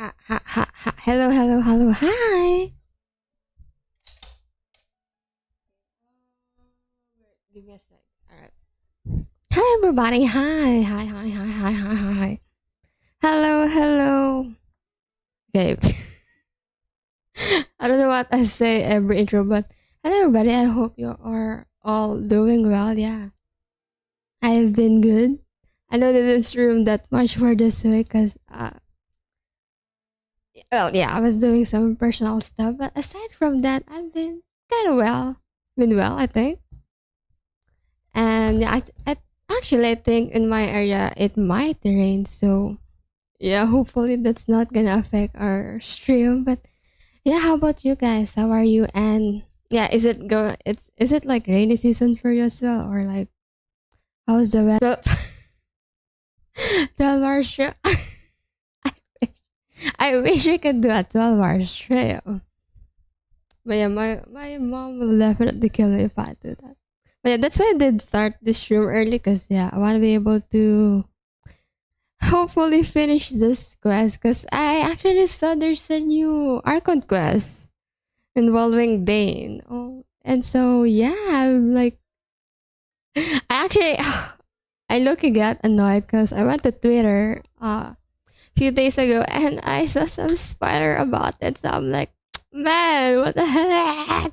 Ha, ha, ha, ha. Hello, hello, hello. Hi. Give me a sec. All right. Hello, everybody. Hi, hi, hi, hi, hi, hi, hi, hi. Hello, hello. Okay. I don't know what I say every intro, but hello, everybody. I hope you are all doing well. Yeah, I've been good. I know that this room that much for this week because, well, yeah, I was doing some personal stuff, but aside from that, I've been kind of well. Been well, I think. And yeah, actually, I think in my area it might rain. So yeah, hopefully that's not gonna affect our stream. But yeah, how about you guys? How are you? And yeah, is it like rainy season for you as well, or like how's the weather? 12 hour show. I wish we could do a 12 hour show. But yeah, my mom will definitely kill me if I do that. But yeah, that's why I did start this stream early because yeah, I want to be able to hopefully finish this quest because I actually saw there's a new Archon quest involving Dane. Oh, and so yeah, I'm like, I actually, I looking got annoyed because I went to Twitter a few days ago and I saw some spoiler about it. So I'm like, man, what the heck?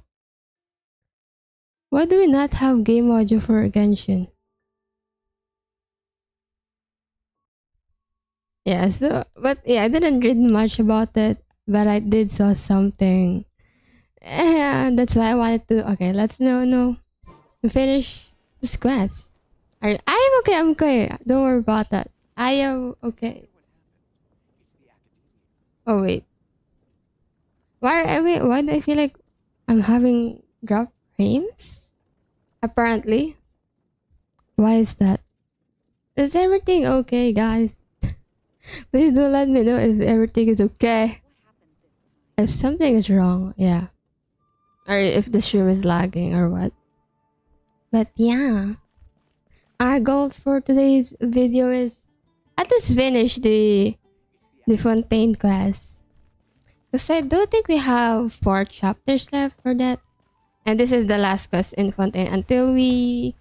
Why do we not have game module for Genshin? Yeah, so but yeah, I didn't read much about it, but I did saw something. And that's why I wanted to okay, let's no finish this quest. I am okay, I'm okay. Don't worry about that. I am okay. Oh wait. Why do I feel like I'm having drop frames? Apparently. Why is that? Is everything okay, guys? Please do let me know if everything is okay. If something is wrong, yeah. Or if the stream is lagging or what. But yeah. Our goals for today's video is at least finish the Fontaine quest. Because I do think we have 4 chapters left for that. And this is the last quest in Fontaine until we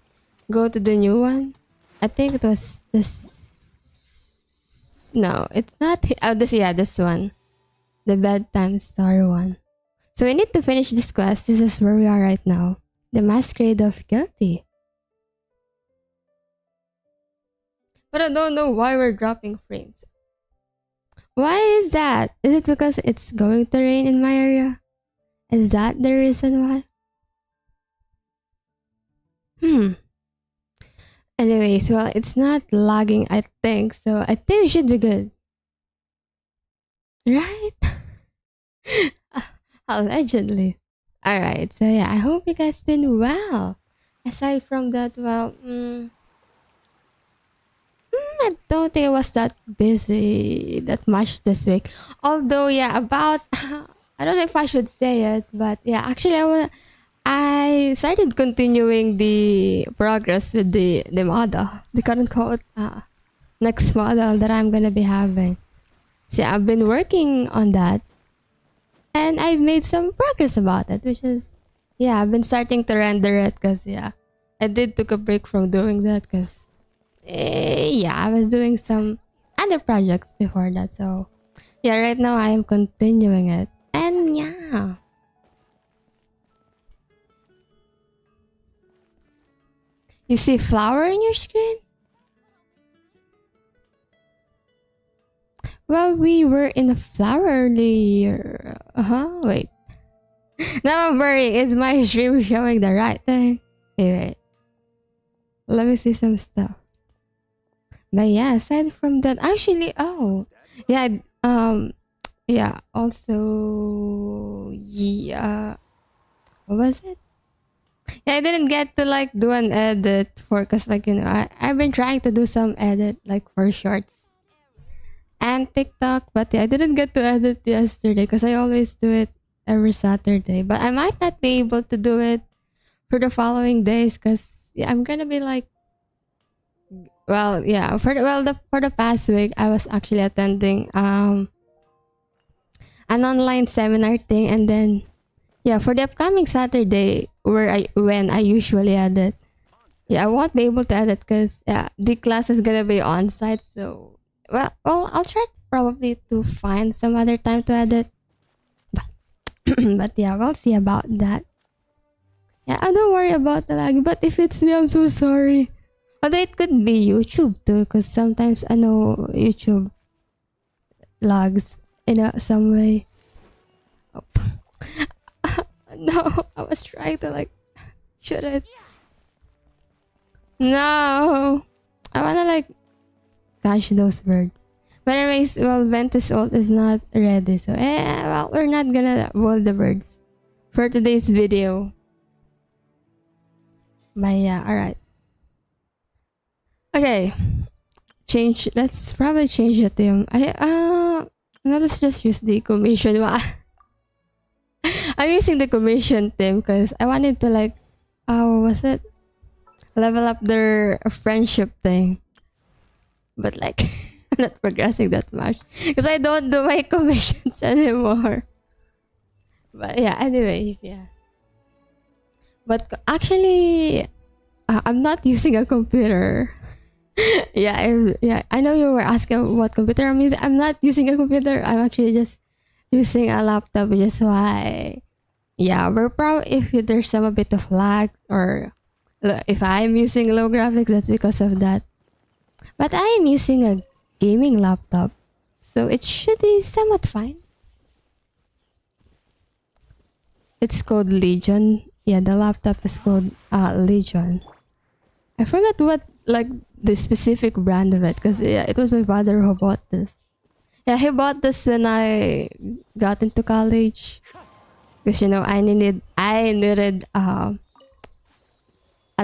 go to the new one. I think it was this. No, it's not. Oh, this, yeah, this one. The bedtime story one. So we need to finish this quest. This is where we are right now. The Masquerade of Guilty. But I don't know why we're dropping frames. Why is that? Is it because it's going to rain in my area? Is that the reason why? Hmm. Anyways, well, it's not lagging, I think. So I think we should be good. Right? Allegedly. Alright, so yeah, I hope you guys been well. Aside from that, well, I don't think I was that busy that much this week. Although, yeah, about I don't know if I should say it, but yeah, actually, I started continuing the progress with the model, the current code, next model that I'm gonna be having. See, I've been working on that, and I've made some progress about it, which is yeah, I've been starting to render it because yeah, I did took a break from doing that because yeah, I was doing some other projects before that. So yeah, right now I am continuing it, and yeah. You see flower in your screen? Well, we were in the flower earlier. Wait. Now I'm worried. Is my stream showing the right thing? Wait. Let me see some stuff. But yeah, aside from that, actually, oh, yeah, yeah. Also, yeah. What was it? Yeah, I didn't get to like do an edit for, cause like I've been trying to do some edit like for shorts and TikTok, but yeah, I didn't get to edit yesterday because I always do it every Saturday. But I might not be able to do it for the following days because yeah, I'm gonna be like, well, yeah, for the past week I was actually attending an online seminar thing, and then yeah, for the upcoming Saturday, when I usually edit, yeah, I won't be able to edit because the class is gonna be on site. So well, I'll try probably to find some other time to edit. But but yeah, we'll see about that. Yeah, I don't worry about the lag. But if it's me, I'm so sorry. Although it could be YouTube too, because sometimes I know YouTube lags in some way. Oh. No, I was trying to like shoot it. No, I wanna like catch those birds. But anyways, well, Ventus ult is not ready, so well, we're not gonna hold the birds for today's video. But yeah, alright. Okay. Let's probably change the theme. No, let's just use the commission one. I'm using the commission theme because I wanted to like was it? Level up their friendship thing. But like I'm not progressing that much. Because I don't do my commissions anymore. But yeah, anyways, yeah. But actually, I'm not using a computer. Yeah, I know you were asking what computer I'm using. I'm not using a computer. I'm actually just using a laptop, which is why, yeah, we're probably if there's some a bit of lag or if I'm using low graphics, that's because of that. But I am using a gaming laptop, so it should be somewhat fine. It's called Legion. Yeah, the laptop is called Legion. I forgot what like the specific brand of it because yeah, it was my father who bought this. Yeah, he bought this when I got into college because you know I needed at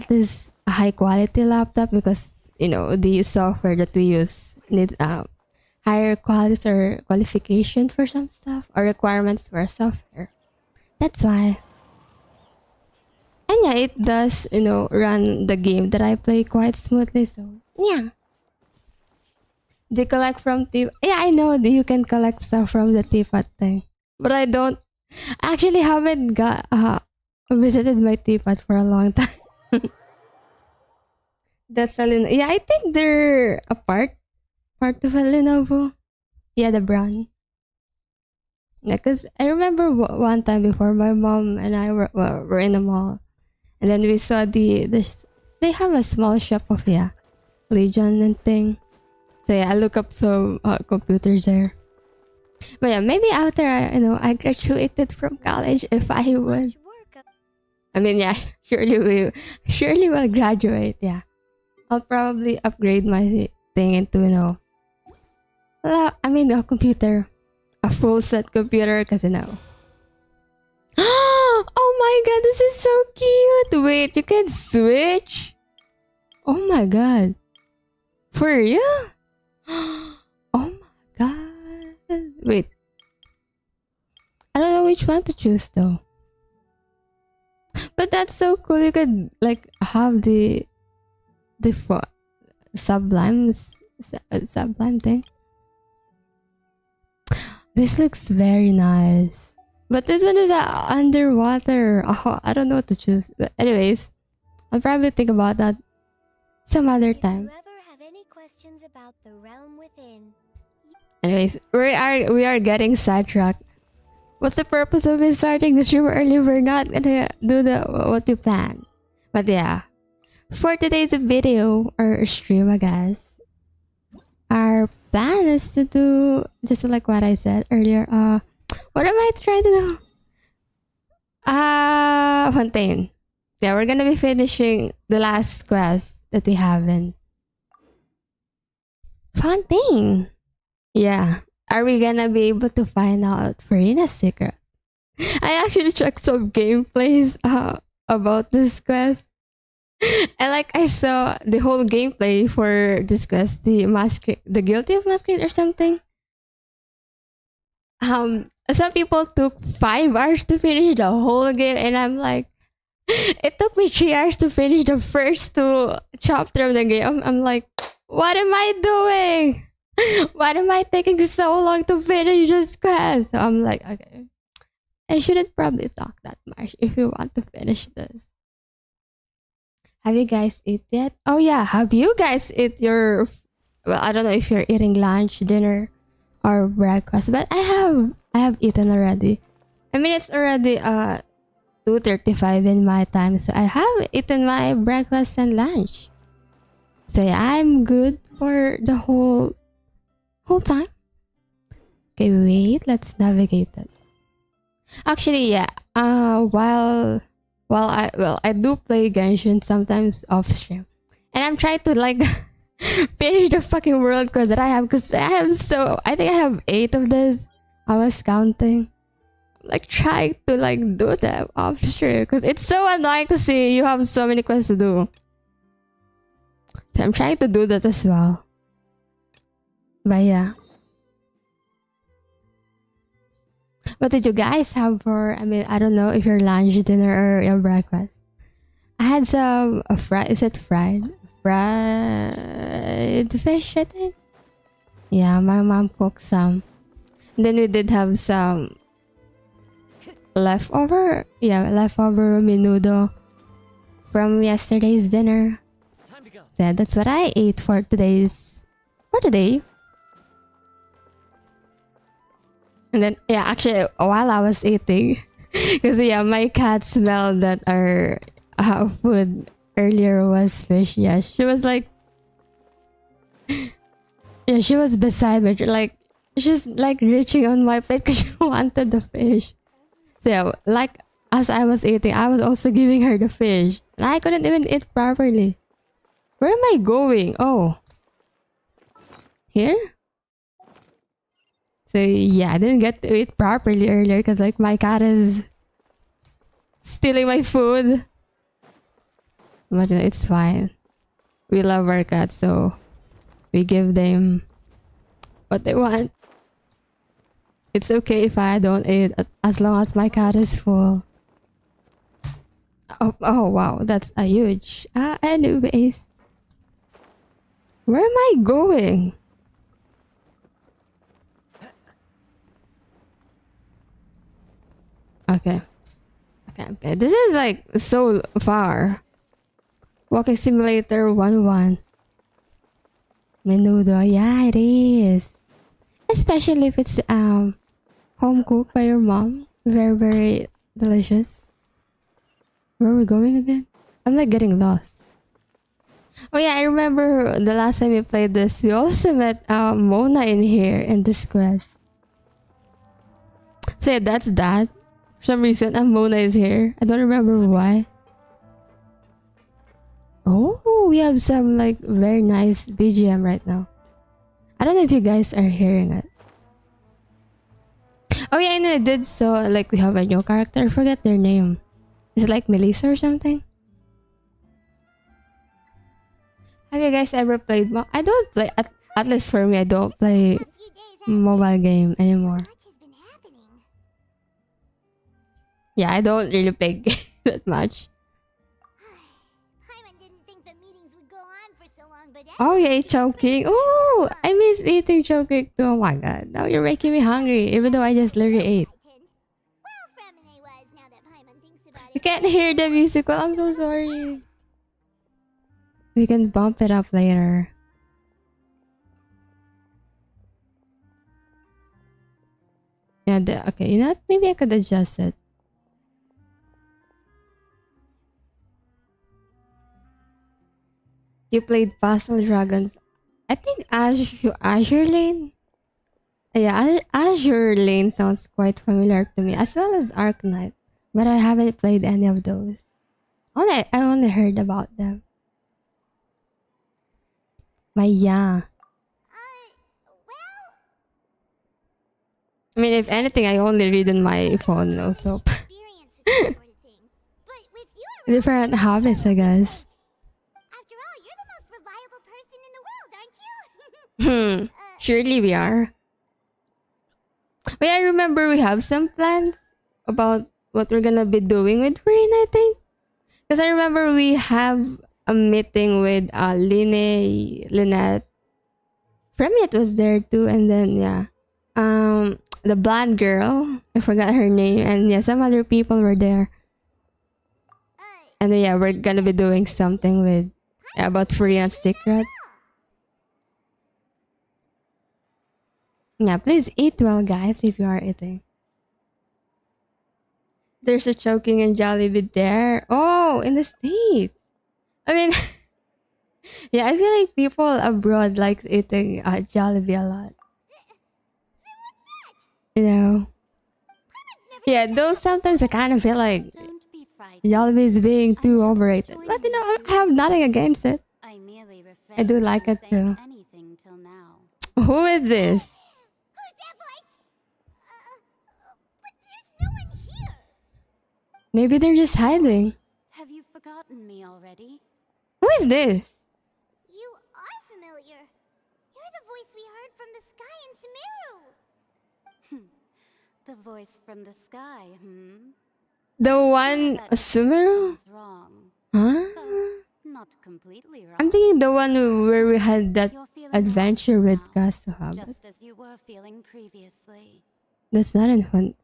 least a high quality laptop because you know the software that we use needs higher quality or qualification for some stuff or requirements for software. That's why. And yeah, it does, you know, run the game that I play quite smoothly. So yeah. They collect from tip. Yeah, I know that you can collect stuff from the teapot thing, but I don't. Actually, haven't got visited my teapot for a long time. That's a yeah. I think they're a part of a Lenovo. Yeah, the brand. Yeah, cause I remember one time before my mom and I were in a mall, and then we saw they have a small shop of Legion and thing. So yeah, I look up some computers there. But yeah, maybe after I graduated from college, if I would. I mean, yeah, surely will graduate. Yeah, I'll probably upgrade my thing into a computer, a full set computer, cause Oh my god, this is so cute. Wait, you can switch. Oh my god, for real? Oh my god. Wait. I don't know which one to choose though. But that's so cool. You could like have the sublime sublime thing. This looks very nice. But this one is underwater. Oh, I don't know what to choose. But anyways, I'll probably think about that some other time. About the realm within. Anyways, we are getting sidetracked. What's the purpose of me starting the stream early? We're not gonna do what you plan. But yeah, for today's video or stream, I guess, our plan is to do just like what I said earlier. What am I trying to do? Fontaine. Yeah, we're gonna be finishing the last quest that we haven't. Fontaine. Yeah. Are we gonna be able to find out FURINA'S secret? I actually checked some gameplays about this quest. And like I saw the whole gameplay for this quest, the Guilty of Masquerade or something. Some people took 5 hours to finish the whole game, and I'm like, it took me 3 hours to finish the first 2 chapter of the game. I'm like, what am I doing? Why am I taking so long to finish this quest? So I'm like, okay, I shouldn't probably talk that much if you want to finish this. Have you guys eat yet? Oh yeah, have you guys eat your? Well, I don't know if you're eating lunch, dinner, or breakfast, but I have. I have eaten already. I mean, it's already 2:35 in my time, so I have eaten my breakfast and lunch. So yeah, I'm good for the whole time. Okay, wait. Let's navigate it. Actually, yeah. I do play Genshin sometimes off stream, and I'm trying to like finish the fucking world quest that I have because I think I have 8 of this. I was counting. Like trying to like do them off stream because it's so annoying to see you have so many quests to do. So I'm trying to do that as well. But yeah. What did you guys have for? I mean, I don't know if your lunch, dinner, or your breakfast. I had some fried. Is it fried? Fried fish, I think. Yeah, my mom cooked some. And then we did have some leftover. Yeah, leftover menudo from yesterday's dinner. Time to go. So yeah, that's what I ate for today. And then, yeah, actually, while I was eating, because yeah, my cat smelled that our food earlier was fish. Yeah, she was like, yeah, she was beside me, like, she's like reaching on my plate because she wanted the fish. So, yeah, like, as I was eating, I was also giving her the fish. And I couldn't even eat properly. Where am I going? Oh. Here? So yeah, I didn't get to eat properly earlier because like my cat is stealing my food. But it's fine. We love our cats, so we give them what they want. It's okay if I don't eat as long as my cat is full. Oh wow, that's a huge. Anyways, where am I going? Okay. This is like so far. Walking Simulator 1-1. Menudo. Yeah, it is. Especially if it's home cooked by your mom. Very, very delicious. Where are we going again? I'm like getting lost. Oh yeah, I remember the last time we played this, we also met Mona in here in this quest. So yeah, that's that. For some reason, Mona is here. I don't remember why. Oh, we have some like very nice BGM right now. I don't know if you guys are hearing it. Oh yeah, and I did so like we have a new character. I forget their name. Is it like Melissa or something? Have you guys ever played? I don't play. At least for me, I don't play mobile game anymore. Yeah, I don't really play that much. Oh yeah, choking. Oh, I miss eating choking too. Oh my god, now you're making me hungry. Even though I just literally ate. You can't hear the music. Well, I'm so sorry. We can bump it up later. Yeah, okay, you know what? Maybe I could adjust it. You played Puzzle Dragons. I think Azure Lane. Yeah, Azure Lane sounds quite familiar to me, as well as Arknight. But I haven't played any of those. I only heard about them. But yeah. I mean, if anything, I only read on my phone also. Different hobbies, I guess. After all, you're the most reliable person in the world, aren't you? Surely we are. But I remember we have some plans about what we're gonna be doing with Furina, I think. Because I remember we have a meeting with Lynette, Premiet was there too, and then yeah, the blonde girl, I forgot her name, and yeah, some other people were there. And yeah, we're gonna be doing something with about FURINA'S secret. Yeah, please eat well, guys, if you are eating. There's a choking and Jollibee there. Oh, in the States. I mean, yeah, I feel like people abroad like eating Jollibee a lot. You know? Yeah, though sometimes I kind of feel like Don't be frightened. Jollibee is being too I'm just overrated. joining But you know, you I have nothing against it. I merely I do refrained like from it saying too. anything till now. Who is this? Who's that voice? But there's no one here. Maybe they're just hiding. Have you forgotten me already? Who is this? You are familiar. You're the voice we heard from the sky in Sumeru. The voice from the sky, The one That Sumeru? is wrong. Huh? Though not completely wrong. I'm thinking the one where we had that You're feeling adventure lost with now, Kasuha. But just as you were feeling previously. that's not in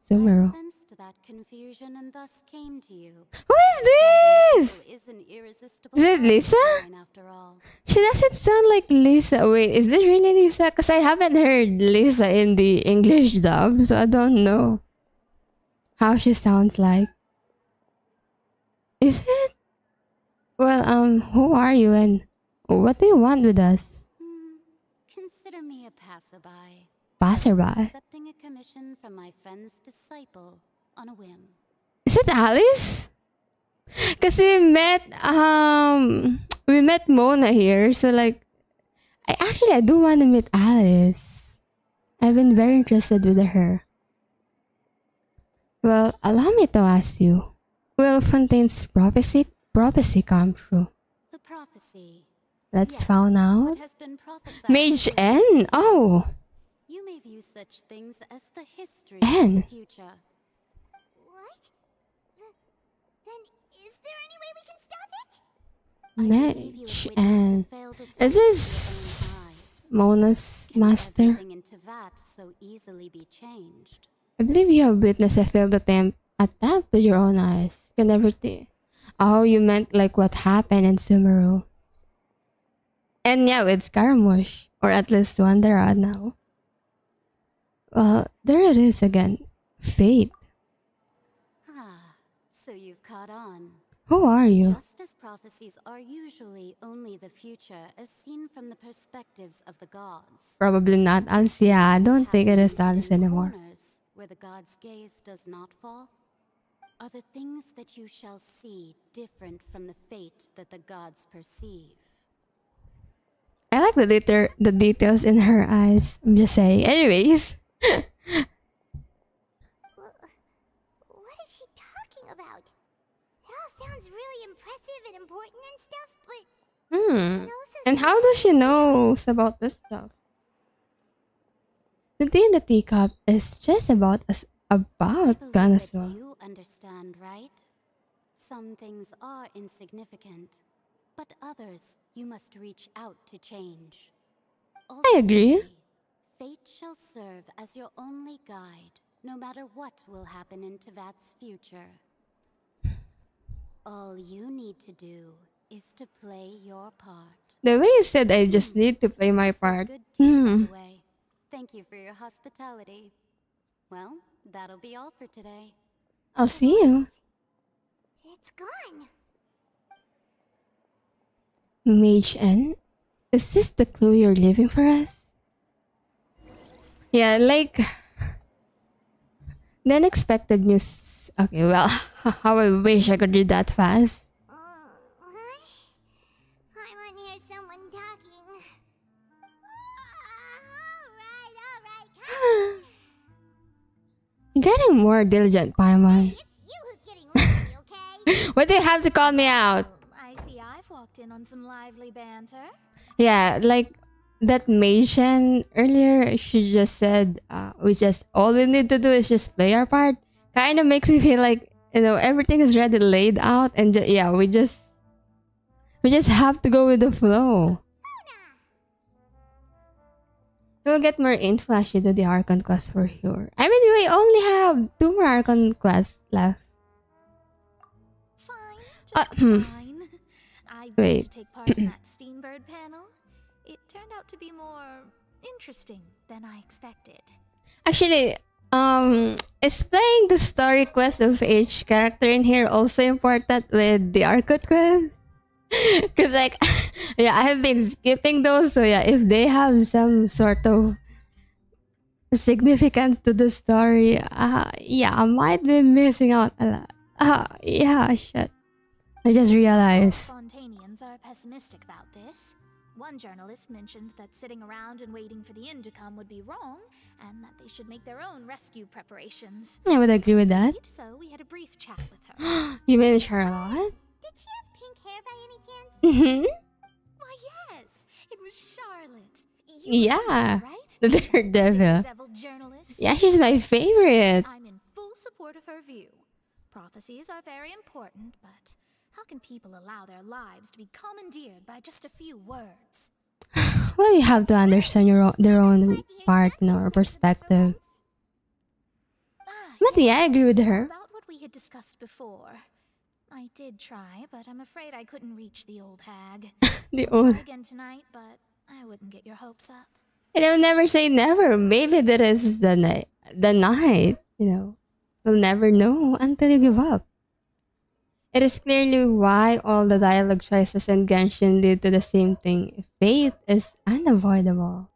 Sumeru. I sensed that confusion and thus came to you. Who is this? Is an irresistible Is it Lisa? line after all. She doesn't sound like Lisa. Wait, is this really Lisa? Because I haven't heard Lisa in the English dub, so I don't know how she sounds like. Is it? Well, who are you and what do you want with us? Consider me a passerby. Passerby. Accepting a commission from my friend's disciple on a whim. Is it Alice? Because we met Mona here, so like, I do want to meet Alice. I've been very interested with her. Well, allow me to ask you, will Fontaine's prophecy come true? The prophecy. Let's Yes, find out. what has been prophesied Mage for N. years. Oh, You may view such things as the history N. of the future. What? Then is there any way we can stop it? Mage N. Is this Mona's master? Into that so easily be changed. I believe you have witnessed a failed attempt with your own eyes. Can never think. Oh, you meant like what happened in Sumeru. And yeah, with Scaramouche. Or at least Wanderer now. Well, there it is again. Fate. So you've caught on. Who are you? Just as prophecies are usually only the future as seen from the perspectives of the gods. Probably not Alice. Yeah, I don't think it is Alice anymore. Corners where the god's gaze does not fall are the things that you shall see different from the fate that the gods perceive. I like the details in her eyes. I'm just saying. Anyways. What is she talking about? It all sounds really impressive and important and stuff, but it also And how does she know about this stuff? The tea in the teacup is just about Ganaswa. you understand, right? Some things are insignificant, but others you must reach out to change. I agree. Ultimately, fate shall serve as your only guide, no matter what will happen in Tevat's future. All you need to do is to play your part. The way you said I just need to play my This was part. good tea, by the way. Thank you for your hospitality. Well, that'll be all for today. I'll see you. It's gone. Mage N? Is this the clue you're leaving for us? Yeah, like the unexpected news. Okay, well, how I wish I could read that fast. What? I want to hear someone talking. Alright, You're getting more diligent, Paimon. It's you who's getting lazy, okay? Why do you have to call me out? I see I've walked in on some lively banter. Yeah, like that Mason earlier, she just said, all we need to do is just play our part. Kind of makes me feel like, everything is already laid out and we just have to go with the flow. We'll get more info as you do the Archon quest for sure. I mean, we only have 2 more Archon quests left. Fine, Uh, just fine. I begged Wait. to take part in that Steambird panel. It turned out to be more interesting than I expected. Actually, is playing the story quest of each character in here also important with the Archon quest? Because, like, yeah, I have been skipping those, so yeah, if they have some sort of significance to the story, yeah, I might be missing out a lot. Yeah, shit. I just realized. Spontaneans are pessimistic about this. One journalist mentioned that sitting around and waiting for the end to come would be wrong, and that they should make their own rescue preparations. I would agree with that. So we had a brief chat with her. You mean Charlotte? Did she have pink hair by any chance? Mm-hmm. Why, yes, it was Charlotte. Yeah, Remember, right? the Daredevil. Daredevil journalist. Yeah, she's my favorite. I'm in full support of her view. Prophecies are very important, but how can people allow their lives to be commandeered by just a few words? Well, you have to understand their own part, or perspective. But yeah, I agree with her. About what we had discussed before. I did try, but I'm afraid I couldn't reach the old hag. The I'll old. try again tonight, but I wouldn't get your hopes up. And I'll never say never. Maybe that is the night. The night, We'll never know until you give up. It is clearly why all the dialogue choices in Genshin lead to the same thing. Fate is unavoidable.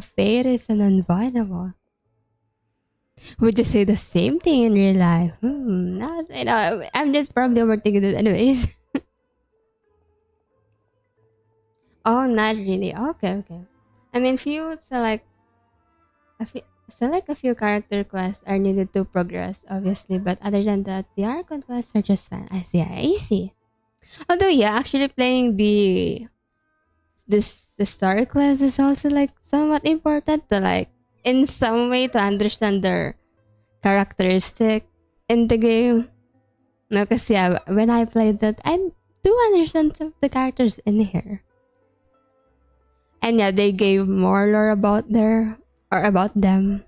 Fate is unavoidable. Would you say the same thing in real life? I'm just probably overthinking it anyways. Oh, not really. Okay. I mean, few select a few character quests are needed to progress, obviously, but other than that, the Archon quests are just fun. I see. Although, yeah, actually playing the story quest is also like somewhat important to like in some way to understand their characteristic in the game. No, because yeah, when I played that, I do understand some of the characters in here. And yeah, they gave more lore about about them.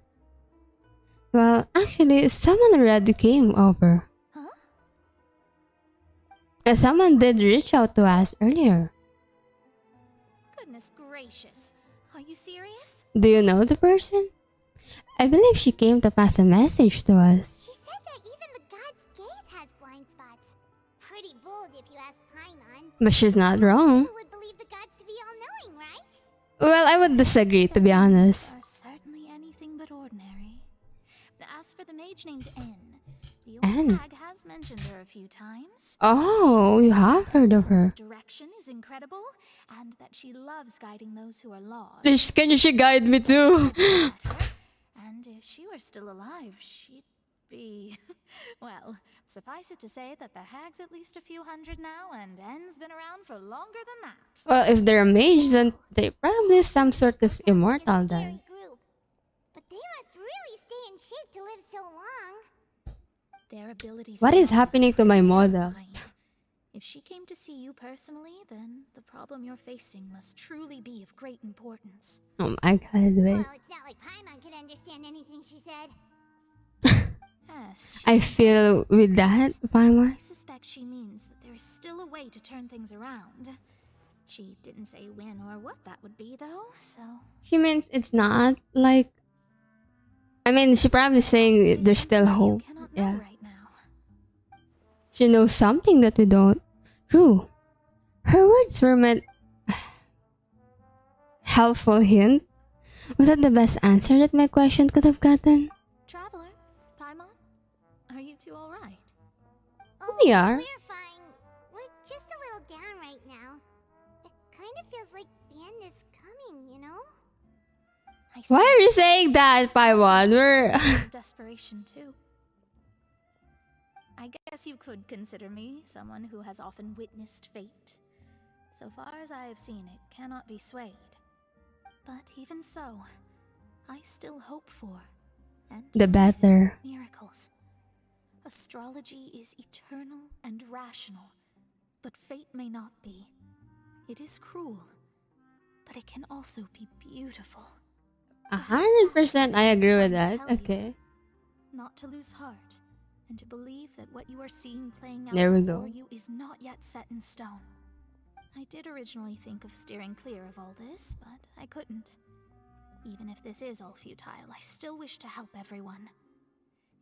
Well, actually, someone already came over. Huh? Someone did reach out to us earlier. Goodness gracious. Are you serious? Do you know the person? I believe she came to pass a message to us. She said that even the god's gaze has blind spots. Pretty bold if you ask Paimon. But she's not wrong. People would believe the gods to be all-knowing, right? Well, I would disagree, to be honest. Are certainly anything but ordinary. As for the mage named N, the old N? hag has mentioned her a few times. Oh, you have heard of her. Direction is incredible, and that she loves guiding those who are lost. Can she guide me too? And if she were still alive, she'd be... Well, suffice it to say that the hag's at least a few hundred now, and N's been around for longer than that. Well, if they're a mage, then they probably some sort of immortal Sounds like a then. scary group. But they must really stay in shape to live so long. Their abilities... What is alone happening to my are model? terrifying. If she came to see you personally, then the problem you're facing must truly be of great importance. Oh my god, wait. Well, it's not like Paimon could understand anything she said. Yes, I feel with that, I Paimon. suspect she means that there is still a way to turn things around. She didn't say when or what that would be, though, so... She means it's not like... I mean, she probably saying there's still hope. You cannot know Yeah. right now. She knows something that we don't. True. Her words were meant... helpful hint? Was that the best answer that my question could have gotten? Traveler, Paimon, are you two all right? Oh, We are. We're fine. We're just a little down right now. It kind of feels like the end is coming, you know? I Why see. are you saying that, Paimon? We're... Desperation too. I guess you could consider me someone who has often witnessed fate. So far as I have seen, it cannot be swayed. But even so, I still hope for and the believe in better. miracles. Astrology is eternal and rational, but fate may not be. It is cruel but it can also be beautiful. 100% I agree with that. Tell you Okay. Not to lose heart, and to believe that what you are seeing playing out There we before go. you is not yet set in stone. I did originally think of steering clear of all this, but I couldn't. Even if this is all futile, I still wish to help everyone.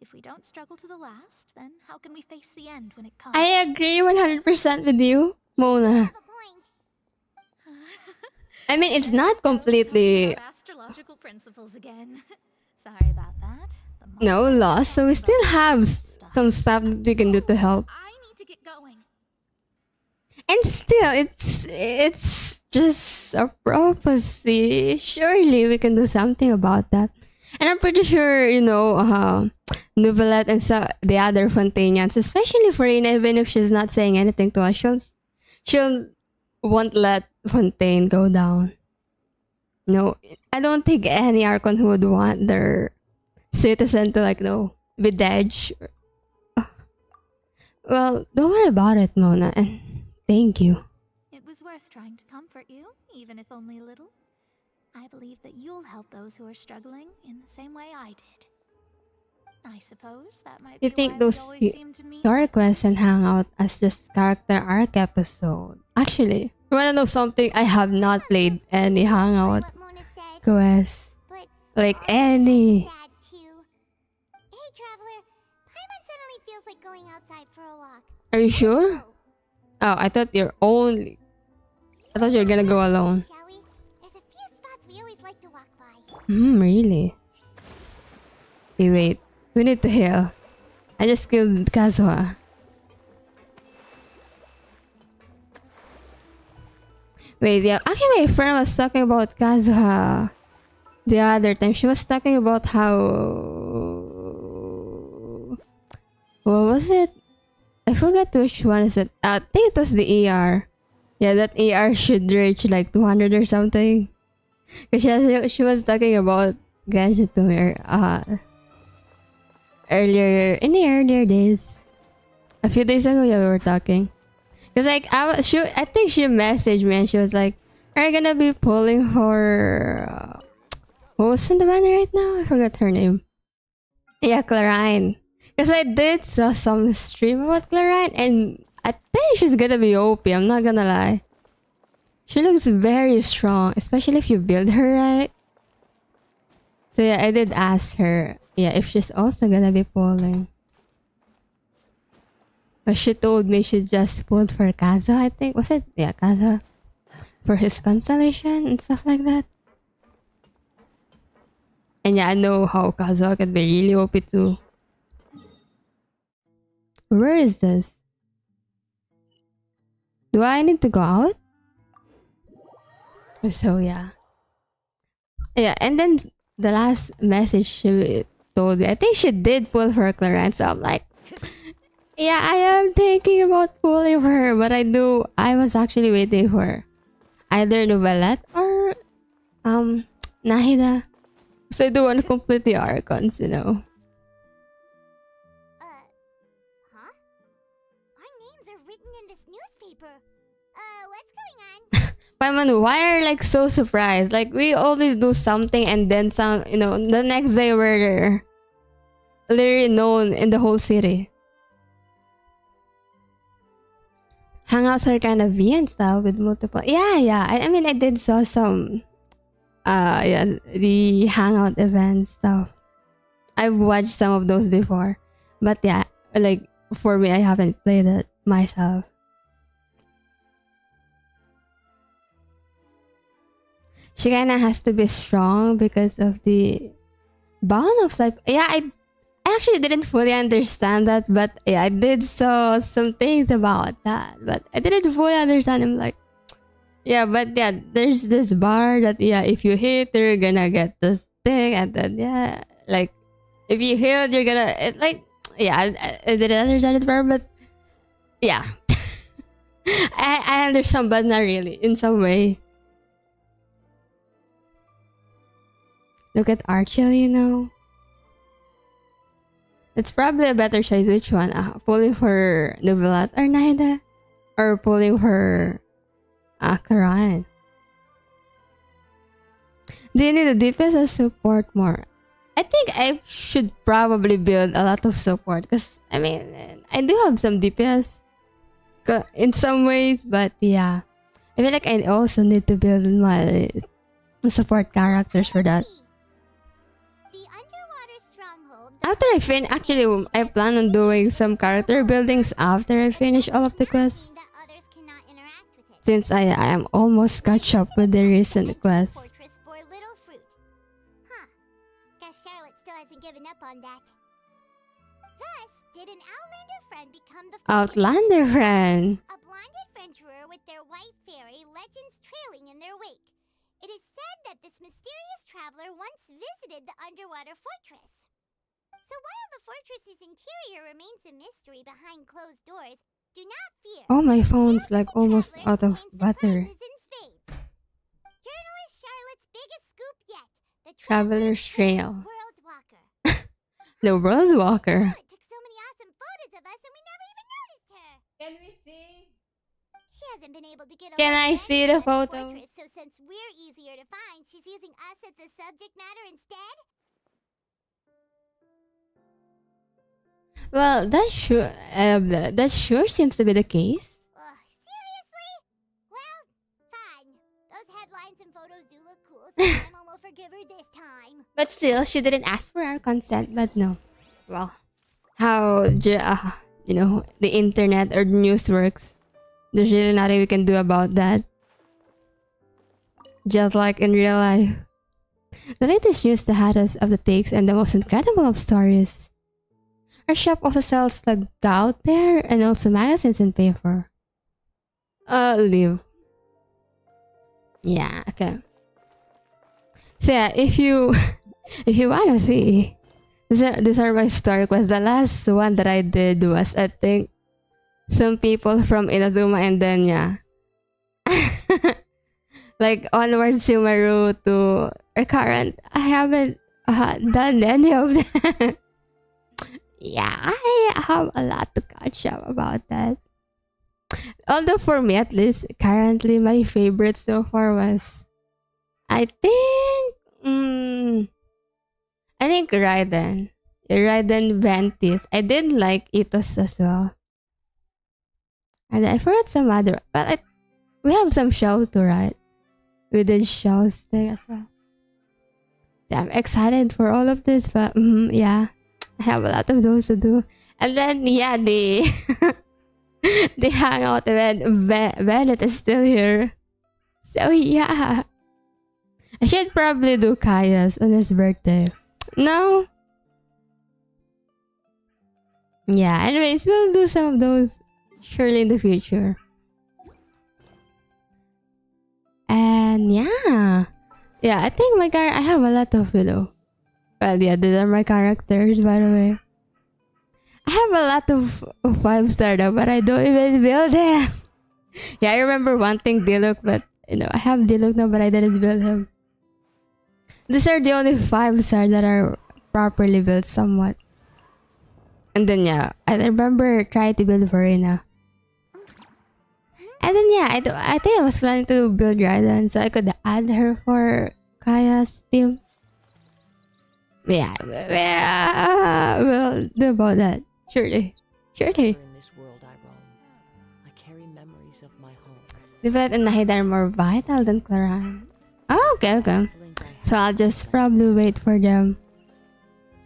If we don't struggle to the last, then how can we face the end when it comes? I agree 100% with you, Mona. Have a point. I mean, it's not completely Astrological principles again. Sorry about that. The no moment loss, so we still have some stuff that we can do to help. I need to get going. And still, it's just a prophecy. Surely we can do something about that. And I'm pretty sure, you know, Novelette and the other Fontanians, especially Farina, even if she's not saying anything to us, she'll won't let Fontaine go down. No, I don't think any Archon who would want their citizen to, like, no, be dead. Well, don't worry about it, Mona, and thank you. It was worth trying to comfort you, even if only a little. I believe that you'll help those who are struggling in the same way I did. I suppose that might You be think why those we always seem to meet. story quests and hang out as just character arc episode? Actually, you wanna know something? I have not played any hangout What Mona said, quests. but Like also any. sad too. Hey, traveler. Paimon suddenly feels like going outside for a walk. Are you sure? Oh, Oh, I thought you were gonna go alone. shall we? There's a few spots we always like to walk by. Really? Okay, wait. We need to heal. I just killed Kazuha. Wait, yeah. Actually, my friend was talking about Kazuha the other time. She was talking about how... What was it? I forgot which one is it. I think it was the ER. Yeah, that ER should reach like 200 or something. Because she was talking about Genshin to me in the earlier days. A few days ago, yeah, we were talking. Cause like I think she messaged me and she was like, "Are you gonna be pulling for what was in the banner right now? I forgot her name. Yeah, Clarine. Cause I did saw some stream about Clarine and I think she's gonna be OP. I'm not gonna lie. She looks very strong, especially if you build her right. So yeah, I did ask her, yeah, if she's also gonna be pulling. But she told me she just pulled for Kaza, I think. Was it? Yeah, Kaza. For his constellation and stuff like that. And yeah, I know how Kaza can be really OP too. Where is this? Do I need to go out? So yeah. Yeah, and then the last message she told me, I think she did pull for Clarence. So I'm like, yeah, I am thinking about pulling for her, but I was actually waiting for either Novelette or Nahida. So I don't want to complete the Archons, you know. Huh? Our names are written in this newspaper. What's going on? Paimon, why are you like so surprised? Like we always do something and then some, you know, the next day we're literally known in the whole city. Hangouts are kind of VN style with multiple. Yeah. I mean, I did saw some. Yeah, the hangout event stuff. I've watched some of those before, but yeah, like for me, I haven't played it myself. She kinda has to be strong because of the bound of life. Yeah, I actually didn't fully understand that, but yeah, I did saw some things about that, but I didn't fully understand. I'm like, yeah, but yeah, there's this bar that yeah, if you hit, you're gonna get this thing, and then yeah, like if you hit, you're gonna like yeah, I didn't understand it bar, but yeah, I understand, but not really in some way. Look at Archel, you know. It's probably a better choice. Which one? Pulling for Novelat or Naida? Or pulling for Karan? Do you need a DPS or support more? I think I should probably build a lot of support because I mean I do have some DPS in some ways, but yeah, I feel like I also need to build my support characters for that. The underwater stronghold. After I actually I plan on doing some character buildings after I finish all of the quests. That others cannot interact with it. Since I am almost catch up with the recent quests. Fortress bore little fruit. Huh. Guess Charlotte still hasn't given up on that. Thus, did an Outlander friend become the Outlander friend. A blinded adventurer with their white fairy legends trailing in their wake. It is said that this mysterious traveler once visited the underwater fortress. So while the fortress's interior remains a mystery behind closed doors, do not fear. Oh, my phone's like almost out of Contains battery. surprises in spades. Journalist Charlotte's biggest scoop yet. The Traveler's Trail. World Walker. The World Walker. Charlotte took so many awesome photos of us and we never even noticed her. Can we see? She hasn't been able to get Can I see the photo? fortress, so since we're easier to find, she's using us as the subject matter instead? Well, that sure seems to be the case. Ugh, seriously? Well, fine. Those headlines and photos do look cool, so Emma will forgive her this time. But still, she didn't ask for our consent. But no. Well, how you know the internet or the news works. There's really nothing we can do about that. Just like in real life. The latest news, the hottest of the takes, and the most incredible of stories. Our shop also sells the gout there and also magazines and paper. Live. Yeah, okay. So yeah, if you wanna see, these are my story quests. The last one that I did was I think some people from Inazuma and then yeah. Like onwards Sumaru to Recurrent. I haven't done any of that. Yeah, I have a lot to catch up about that. Although for me at least, currently my favorite so far was I think Raiden. Raiden Ventis. I did like Ethos as well. And I forgot some other. Well, we have some shows too, right? We did shows there as well. Yeah, I'm excited for all of this, but yeah, I have a lot of those to do. And then yeah, the the hangout event. Bennett is still here, so yeah, I should probably do Kaya's on his birthday. No. Yeah. Anyways, we'll do some of those surely in the future. And yeah, I think I have a lot of well, yeah, these are my characters, by the way. I have a lot of 5-star though, but I don't even build them. Yeah, I remember wanting Diluc, but I have Diluc now, but I didn't build him. These are the only 5-star that are properly built somewhat. And then yeah, I remember trying to build Furina. And then yeah, I think I was planning to build Raiden so I could add her for Kaya's team. Yeah, we'll do about that. Surely. In this world I roam, I carry memories of my home. Livet and Nahida are more vital than Claran. Oh, okay. So I'll just probably wait for them.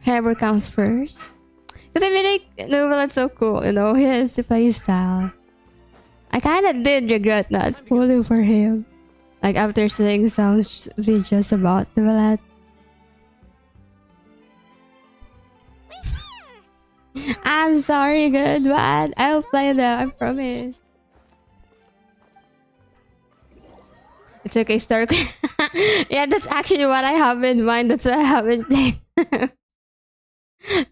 Whoever comes first. Because I feel like Novelet's so cool, his play style. I kinda did regret not pulling for him. Like after seeing some videos about Novelet. I'm sorry, good, but I'll play them, I promise. It's okay, Stark. Yeah, that's actually what I have in mind. That's why I haven't played them.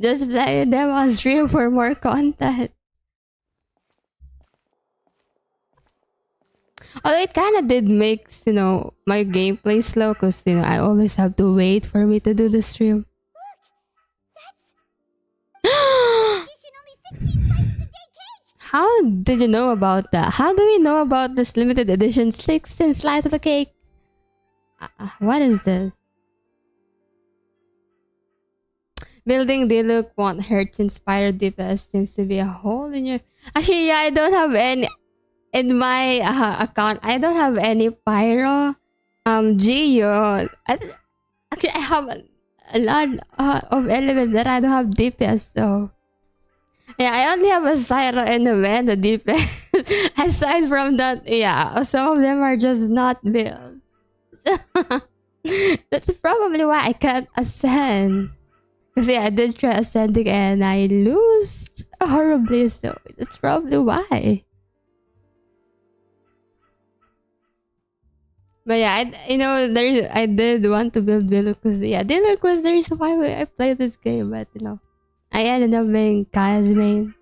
Just play them on stream for more content. Although it kind of did make, my gameplay slow because, I always have to wait for me to do the stream. How did you know about that? How do we know about this limited edition 16 slice of a cake? What is this? Building Diluc won't hurt since Pyro DPS seems to be a hole in your... Actually, yeah, I don't have any... In my account, I don't have any Pyro. Geo. Actually, I have a lot of elements that I don't have DPS, so... Yeah, I only have a Syro and a Venda DPS. Aside from that, yeah, some of them are just not built. That's probably why I can't ascend. Because yeah, I did try ascending and I lose horribly, so that's probably why. But yeah, I did want to build Diluc because yeah, Diluc was the reason why I played this game, but I ended up being Kaya's main.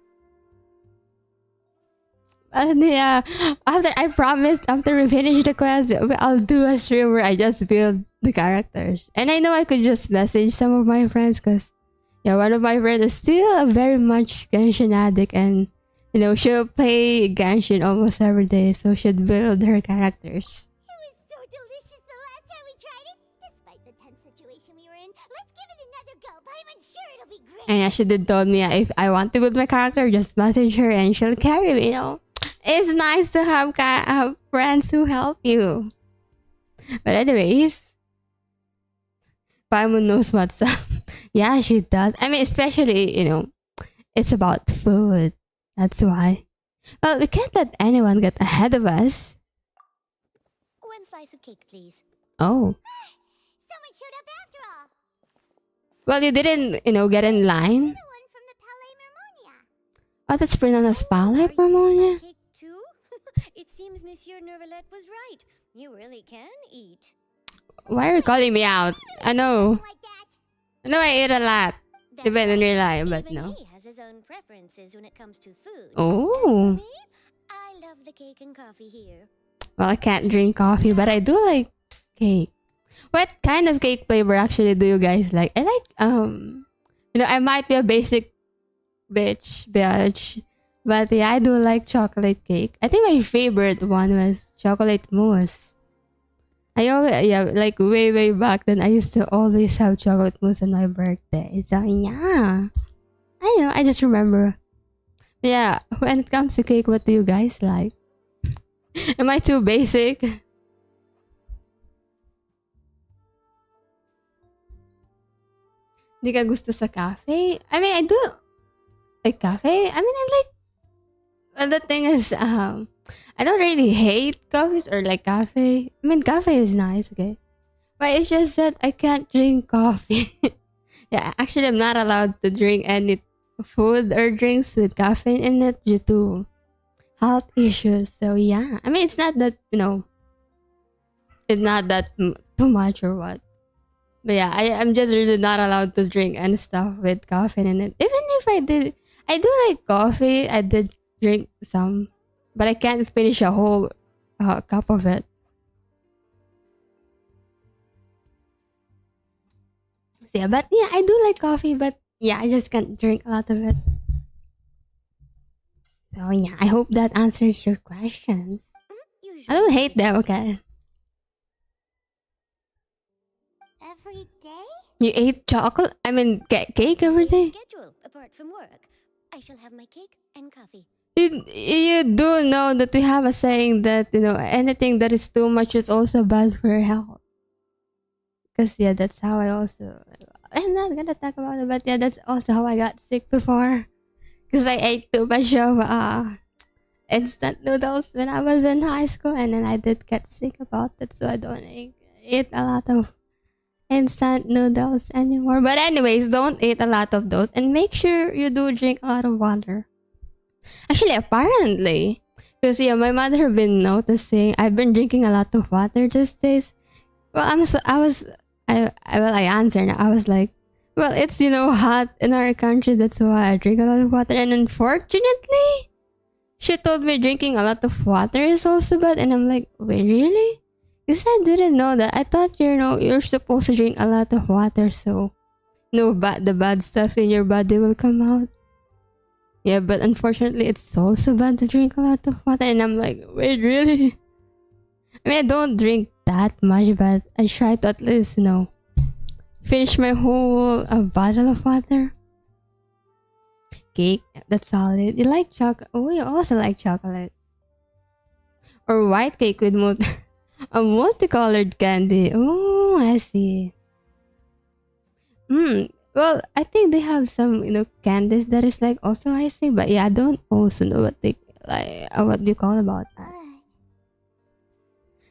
And yeah, I promised after we finish the quest, I'll do a stream where I just build the characters. And I know I could just message some of my friends because, yeah, one of my friends is still a very much Genshin addict and, she'll play Genshin almost every day, so she'd build her characters. It was so delicious the last time we tried it. Despite the tense situation we were in, let's give it another gulp. I'm sure it'll be great. And yeah, she did told me if I want to build my character, just message her and she'll carry me, It's nice to have friends who help you. But anyways, Paimon knows what's up. Yeah, she does. I mean, especially, it's about food. That's why. Well, we can't let anyone get ahead of us. One slice of cake, please. Oh. Someone showed up after all. Well, you didn't, get in line. The one from the Palais Mermonia. Oh, that's pronounced Palais Mermonia? It seems Monsieur Nervalette was right. You really can eat. Why are you calling me out? I know. Like that. I know I eat a lot. That's Depend on right. your life, but Even no. he has his own preferences when it comes to food. Oh. As for me, I love the cake and coffee here. Well, I can't drink coffee, but I do like cake. What kind of cake flavor actually do you guys like? I like, I might be a basic bitch, but yeah, I do like chocolate cake. I think my favorite one was chocolate mousse. I always, yeah, like way back then, I used to always have chocolate mousse on my birthday. So yeah, I just remember. Yeah, when it comes to cake, what do you guys like? Am I too basic? Di ka gusto sa cafe? I mean, I do like cafe. I mean, I like. Well, the thing is, I don't really hate coffees or like cafe. I mean, cafe is nice, okay, but it's just that I can't drink coffee. Yeah, actually, I'm not allowed to drink any food or drinks with caffeine in it due to health issues. So yeah, I mean, it's not that it's not that too much or what. But yeah, I'm just really not allowed to drink any stuff with caffeine in it. Even if I do like coffee. I did drink some, but I can't finish a whole cup of it. So yeah, but yeah, I do like coffee, but yeah, I just can't drink a lot of it. So yeah, I hope that answers your questions. I don't hate them, okay? Every day? You ate chocolate? I mean, cake every day? Schedule apart from work. I shall have my cake and coffee. You do know that we have a saying that, anything that is too much is also bad for your health. Because, yeah, that's how I'm not gonna talk about it, but yeah, that's also how I got sick before. Because I ate too much of instant noodles when I was in high school, and then I did get sick about it, so I don't eat a lot of instant noodles anymore. But anyways, don't eat a lot of those, and make sure you do drink a lot of water. Actually, apparently, because yeah, my mother have been noticing I've been drinking a lot of water these days. Well, I answered. I was like, well, it's hot in our country. That's why I drink a lot of water. And unfortunately, she told me drinking a lot of water is also bad. And I'm like, wait, really? Because I didn't know that. I thought you're supposed to drink a lot of water, so the bad stuff in your body will come out. Yeah, but unfortunately, it's also bad to drink a lot of water. And I'm like, wait, really? I mean, I don't drink that much, but I try to at least, Finish my whole bottle of water. Cake, that's solid. You like chocolate? Oh, you also like chocolate. Or white cake with a multicolored candy. Oh, I see. Well, I think they have some, candies that is like also icy, but yeah, I don't also know what they like. What do you call about that?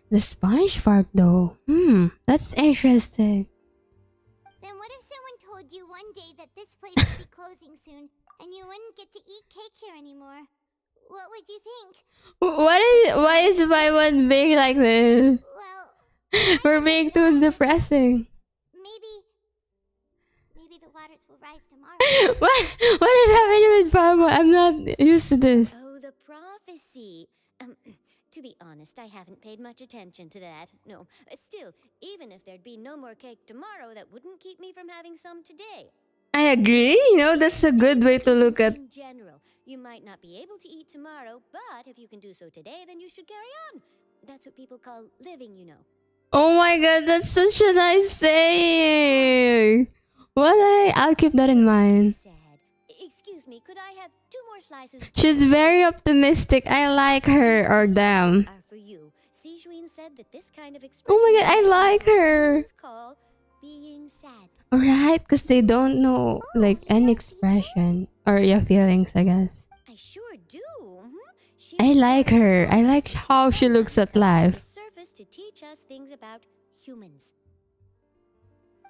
The sponge fart, though. That's interesting. Then what if someone told you one day that this place would be closing soon, and you wouldn't get to eat cake here anymore? What would you think? Why is my one being like this? Well, We're being too depressing. maybe the waters will rise tomorrow. What is happening with Pablo? I'm not used to this. Oh, the prophecy. To be honest, I haven't paid much attention to that. No, still, even if there'd be no more cake tomorrow, that wouldn't keep me from having some today. I agree. That's a good way to look at. In general, you might not be able to eat tomorrow, but if you can do so today, then you should carry on. That's what people call living, you know. Oh my god, that's such a nice saying. I'll keep that in mind. Sad. Excuse me, could I have 2 more slices? She's very optimistic. I like her or them. Are for you. Sijuin said that this kind of Oh my god, I like her. It's called being sad. Alright, because they don't know like any expression or your feelings, I guess. I sure do. I like her. I like how she looks at life. Surface to teach us things about humans.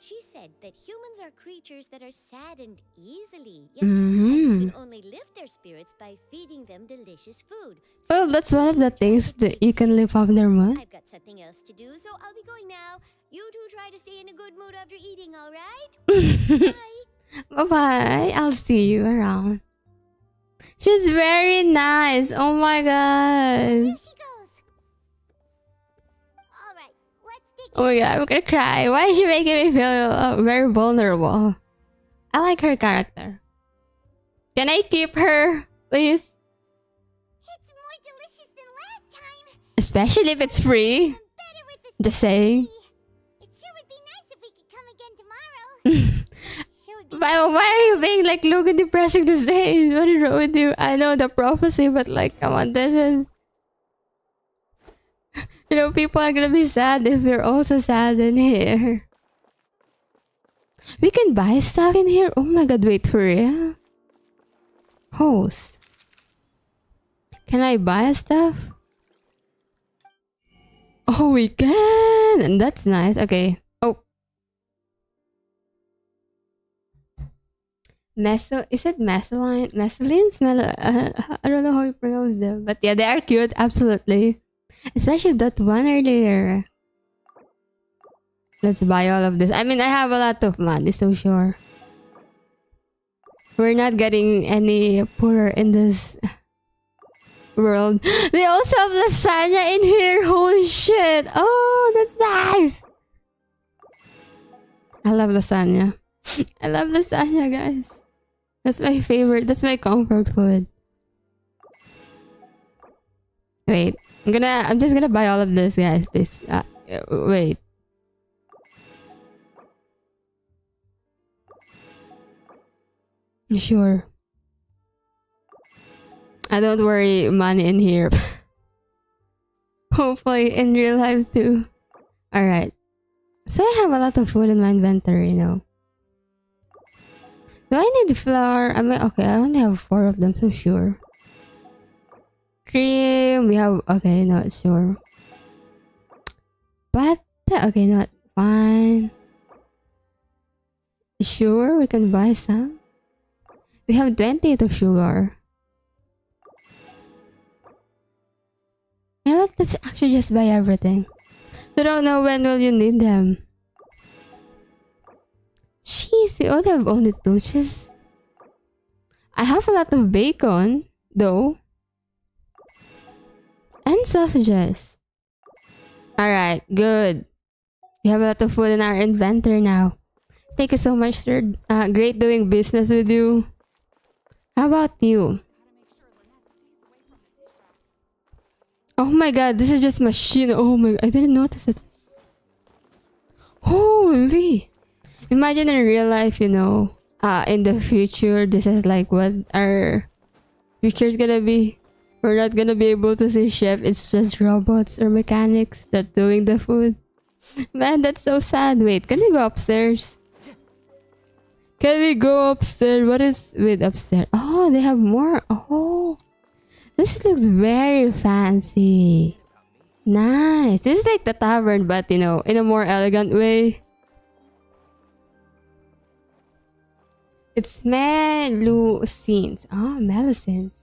She said that humans are creatures that are saddened easily. Yes, and you can only lift their spirits by feeding them delicious food. Well, that's one of the things that you can live off their mood. I've got something else to do, so I'll be going now. You two try to stay in a good mood after eating, all right? Bye. Bye-bye. I'll see you around. She's very nice. Oh my god. Here she goes. All right, let's dig. Oh my god, I'm gonna cry. Why is she making me feel very vulnerable? I like her character. Can I keep her, please? It's more delicious than last time. Especially if it's free. Better with the Just saying. It sure would be nice if we could come again tomorrow. Sure would be Why are you being like Logan depressing to say? What is wrong with you? I know the prophecy, but like, come on, this is. People are gonna be sad if we're also sad in here. We can buy stuff in here? Oh my god, wait, for real? Host. Can I buy stuff? Oh, we can! And that's nice. Okay. Oh. Is it Mesaline? Mesalines? I don't know how you pronounce them. But yeah, they are cute, absolutely. Especially that one earlier. Let's buy all of this. I mean, I have a lot of money, so sure. We're not getting any poorer in this world. They also have lasagna in here. Holy shit. Oh, that's nice. I love lasagna. I love lasagna, guys. That's my favorite. That's my comfort food. Wait. I'm just gonna buy all of this, guys, please. Wait. Sure. I don't worry money in here. Hopefully in real life too. Alright. So I have a lot of food in my inventory now. Do I need flour? Okay, I only have 4 of them, so sure. Cream, we have, okay, no, sure. But, okay, no, fine. Sure, we can buy some. We have 28 of sugar. You know what, let's actually just buy everything. You don't know when will you need them. Jeez, we only have only 2 cheese. I have a lot of bacon, though. And sausages. Alright, good. We have a lot of food in our inventory now. Thank you so much, sir. Great doing business with you. How about you? Oh my god, this is just machine. Oh my, I didn't notice it. Holy. Imagine in real life, you know, in the future, this is like what our future's gonna be. We're not gonna be able to see chef. It's just robots or mechanics that doing the food. Man, that's so sad. Wait, can we go upstairs? Can we go upstairs? What is with upstairs? Oh, they have more. Oh, this looks very fancy. Nice. This is like the tavern, but you know, in a more elegant way. It's melusines. Oh, melusines.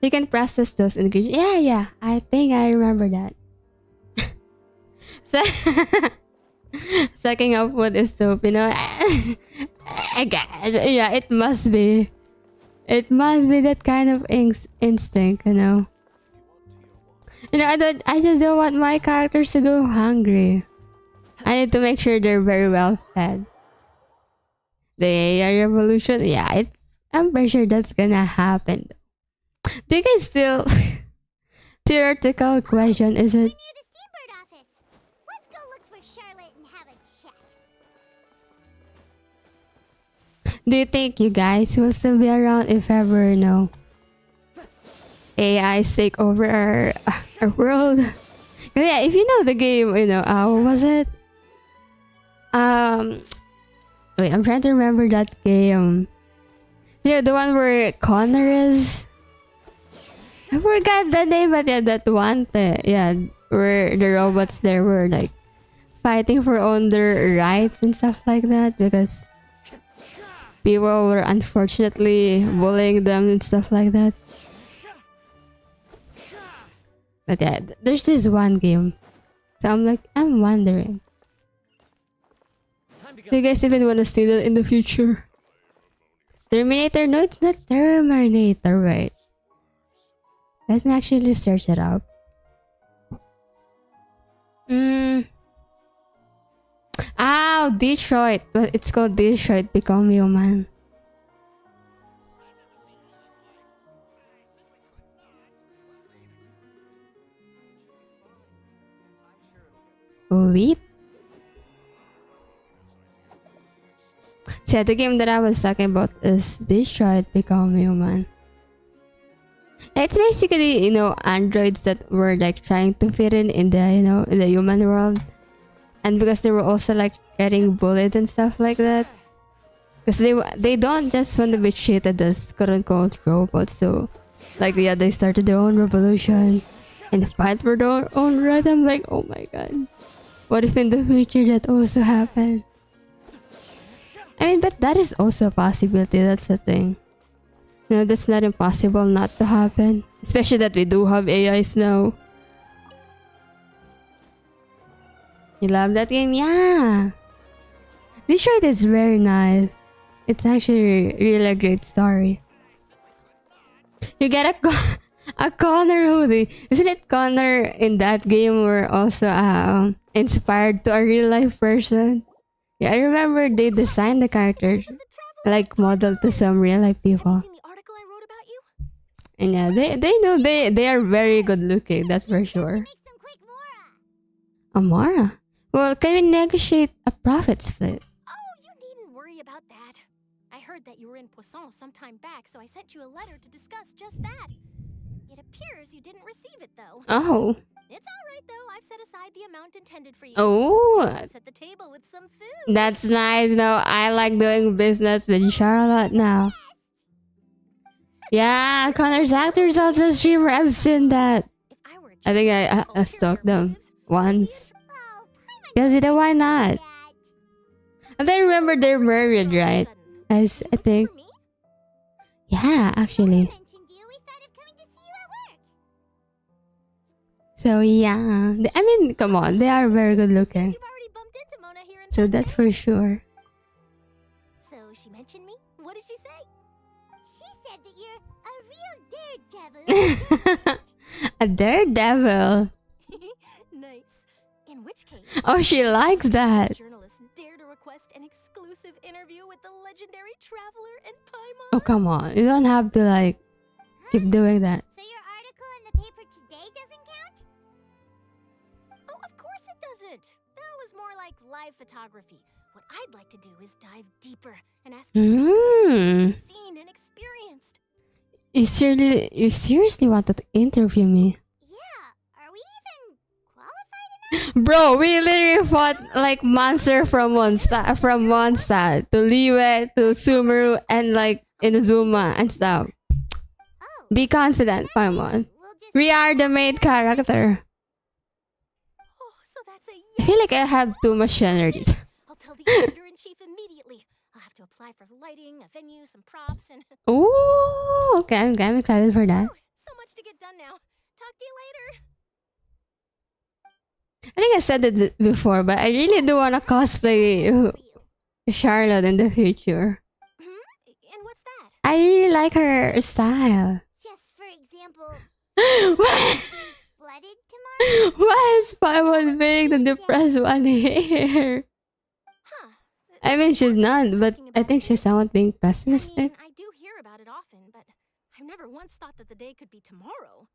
You can process those ingredients. Yeah. I think I remember that. Sucking up food is soap, you know. I guess. Yeah, it must be. It must be that kind of instinct, you know. You know, I just don't want my characters to go hungry. I need to make sure they're very well fed. The AI revolution, yeah, I'm pretty sure that's gonna happen. Do you guys still theoretical question, is We're it? near the Seabird office. Let's go look for Charlotte and have a chat. Do you think you guys will still be around if ever, you know, AI take over our world? Yeah, if you know the game, you know, what was it? Wait, I'm trying to remember that game. Yeah, the one where Connor is. I forgot the name, but yeah, that one. Yeah, where the robots there were like fighting for own their rights and stuff like that because people were unfortunately bullying them and stuff like that. But yeah, there's this one game. So I'm wondering. Do you guys even want to see that in the future? Terminator? No, it's not Terminator, right? Let me actually search it up. Oh, Detroit. Well, it's called Detroit Become Human. Wait. So yeah, the game that I was talking about is Detroit Become Human. It's basically, you know, androids that were like trying to fit in the, you know, in the human world. And because they were also like getting bullied and stuff like that. Because they don't just want to be treated as quote unquote robots. So like yeah, they started their own revolution and fight for their own right. I'm like, oh my god. What if in the future that also happened? I mean, but that is also a possibility. That's the thing. No, that's not impossible not to happen. Especially that we do have AIs now. You love that game? Yeah. Detroit is very nice. It's actually really a great story. You get a Connor hoodie. Isn't it Connor in that game were also inspired to a real life person? Yeah, I remember they designed the character like model to some real life people. Seen the article I wrote about you? And yeah, they know they are very good looking, that's for sure. Make some quick Mora. Amara? Well, can we negotiate a profit split? Oh, you needn't worry about that. I heard that you were in Poisson some time back, so I sent you a letter to discuss just that. It appears you didn't receive it, though. Oh. It's all right, though. I've set aside the amount intended for you. Oh. Let's set the table with some food. That's nice. No, I like doing business with Charlotte now. Yeah, Connor's actor's also a streamer. I've seen that. If I were I think I stalked them once. Oh, Yes, you know, why not? Dad. And I remember they're married, right? I think. For me? Yeah, actually. Mentioned you. We thought of coming to see you at work. So yeah, I mean, come on, they are very good looking. You've already bumped into Mona here in So town that's today. for sure. So she mentioned me? What did she say? She said that you're a real daredevil. A daredevil. Nice. In which case, Oh, she likes that. journalists dare to request an exclusive interview with the legendary traveler and Paimon. Oh, come on. You don't have to, like, keep doing that. So your article in the paper today doesn't count? Oh, of course it doesn't. That was more like live photography. What I'd like to do is dive deeper and ask Mm. you to talk about the things you've seen and experienced. You seriously wanted to interview me? Yeah, are we even qualified enough? Bro, we literally fought like monster from Mondstadt to Liwe to Sumeru and like Inazuma and stuff. Oh, Be confident, Paimon. we'll just We are the main character. Oh, so that's a I feel like I have too much energy. I'll tell the editor-in-chief immediately. I'll have to apply for lighting, a venue, some props, and Ooh, okay, I'm excited for that. so much to get done now. Talk to you later. I think I said it before, but I really do want to cosplay for you. Charlotte in the future. And what's that? I really like her style. Just for example, Why be flooded tomorrow? why is Paimon being the depressed one here? Huh. I mean, she's not, but I think she's somewhat being I mean, pessimistic. I do hear about it often, but I've never once thought that the day could be tomorrow.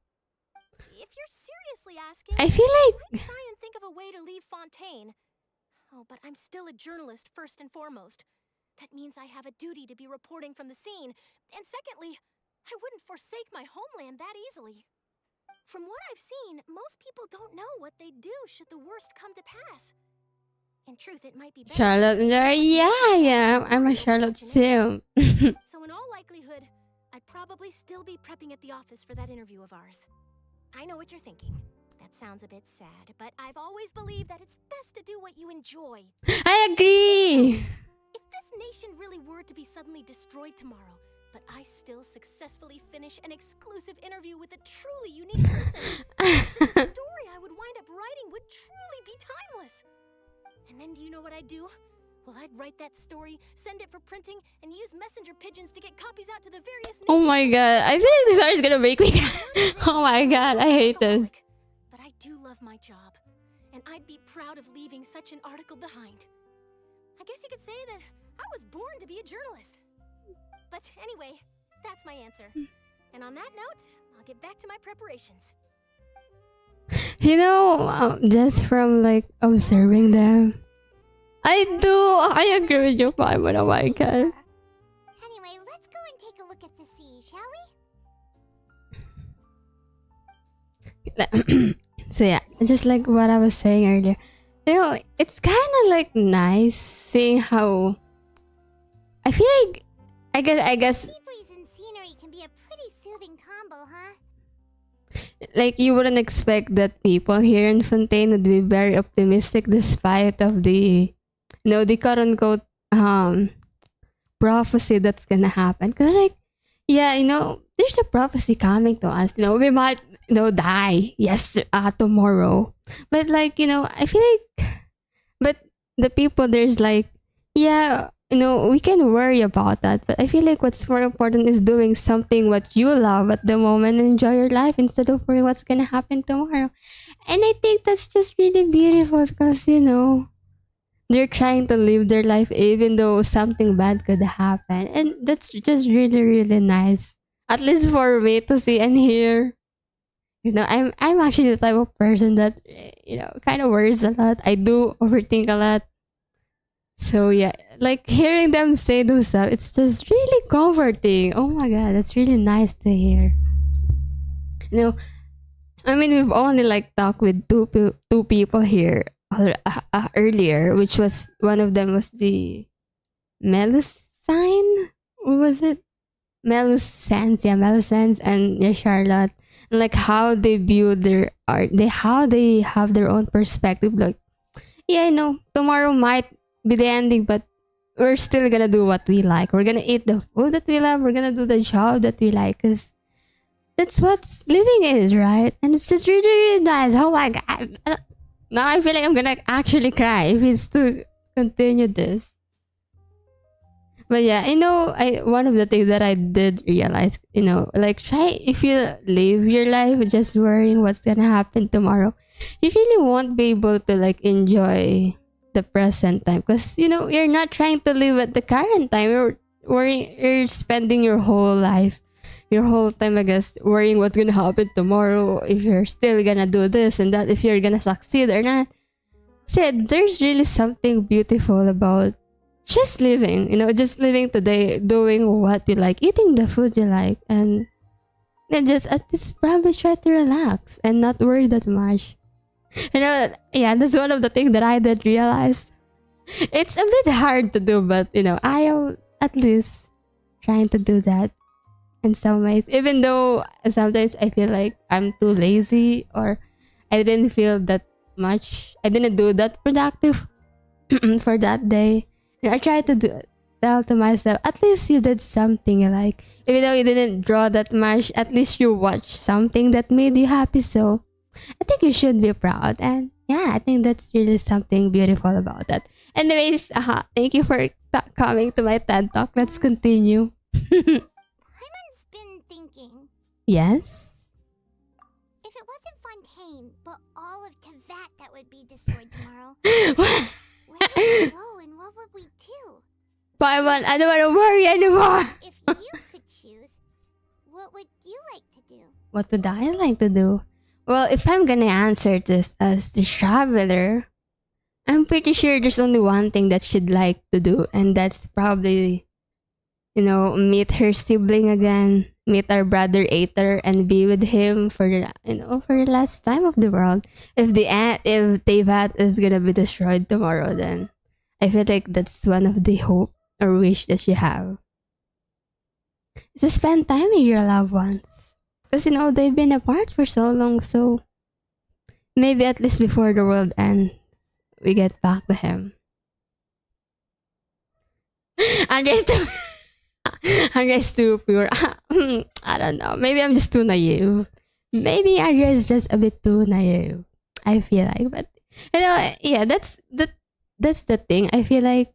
If you're seriously asking, I feel like I'd try and think of a way to leave Fontaine. Oh, but I'm still a journalist first and foremost. That means I have a duty to be reporting from the scene. And secondly, I wouldn't forsake my homeland that easily. From what I've seen, most people don't know what they'd do should the worst come to pass. In truth, it might be better. Charlotte and Andrya, yeah, I'm a Charlotte sim. So in all likelihood, I'd probably still be prepping at the office for that interview of ours. I know what you're thinking. That sounds a bit sad, but I've always believed that it's best to do what you enjoy. I agree. If this nation really were to be suddenly destroyed tomorrow, but I still successfully finish an exclusive interview with a truly unique person, the story I would wind up writing would truly be timeless. And then do you know what I'd do? Well, I'd write that story, send it for printing, and use messenger pigeons to get copies out to the various nations. Oh my god, I feel like this art is gonna make me oh my god, I hate this. But I do love my job, and I'd be proud of leaving such an article behind. I guess you could say that I was born to be a journalist. But anyway, that's my answer. And on that note, I'll get back to my preparations. You know, just from like observing them, I agree with you, Paimon. Oh my god. Anyway, let's go and take a look at the sea, shall we? So yeah, just like what I was saying earlier, you know, it's kind of like nice seeing how. I feel like, I guess, Sea breeze and scenery can be a pretty soothing combo, huh? like you wouldn't expect that people here in Fontaine would be very optimistic despite of the, you know, the quote unquote prophecy that's gonna happen. Cause like, yeah, you know, there's a prophecy coming to us. You know, we might, you know, die tomorrow. But like, you know, I feel like, but the people there's like, yeah, you know, we can worry about that. But I feel like what's more important is doing something what you love at the moment and enjoy your life instead of worrying what's gonna happen tomorrow. And I think that's just really beautiful because, you know, they're trying to live their life even though something bad could happen. And that's just really, really nice. At least for me to see and hear. You know, I'm actually the type of person that, you know, kind of worries a lot. I do overthink a lot. So yeah, like hearing them say those stuff, it's just really comforting. Oh my god, that's really nice to hear. You know, I mean, we've only like talked with two people here earlier, which was one of them was the Melusine. What was it? Melusens, yeah, Melusens and yeah, Charlotte. And like how they view their art, how they have their own perspective. Like, yeah, you know, tomorrow might be the ending, but we're still gonna do what we like. We're gonna eat the food that we love. We're gonna do the job that we like, cause that's what living is, right? And it's just really, really nice. Oh my god! Now I feel like I'm gonna actually cry if it's to continue this. But yeah, you know, one of the things that I did realize, you know, like try if you live your life just worrying what's gonna happen tomorrow, you really won't be able to like enjoy the present time because you know you're not trying to live at the current time. You're spending your whole life, your whole time, I guess, worrying what's gonna happen tomorrow, if you're still gonna do this and that, if you're gonna succeed or not. said there's really something beautiful about just living, just living today, doing what you like, eating the food you like, and then just at least probably try to relax and not worry that much. Yeah, that's one of the things that I did realize. It's a bit hard to do, but I am at least trying to do that in some ways. Even though sometimes I feel like I'm too lazy or I didn't feel that much. I didn't do that productive for that day. I try to tell to myself, at least you did something you like. Even though you didn't draw that much, at least you watched something that made you happy. So I think you should be proud. And yeah, I think that's really something beautiful about that. Anyways, thank you for coming to my TED Talk. Let's continue. Hyman's been thinking, Yes? if it wasn't Fontaine, but all of Tevat that would be destroyed tomorrow, What? where would we go and what would we do? Paimon, I don't want to worry anymore. If you could choose, what would you like to do? What would I like to do? Well, if I'm gonna answer this as the traveler, I'm pretty sure there's only one thing that she'd like to do, and that's probably, meet her sibling again, meet our brother Aether, and be with him for the last time of the world. If Tevat is gonna be destroyed tomorrow, then I feel like that's one of the hope or wish that you have. To spend time with your loved ones. Because, they've been apart for so long, so maybe at least before the world ends, we get back to him. Andrya's too, Andrya's too pure. I don't know. Maybe I'm just too naive. Maybe Andrya is just a bit too naive. I feel like, but yeah, that's the thing. I feel like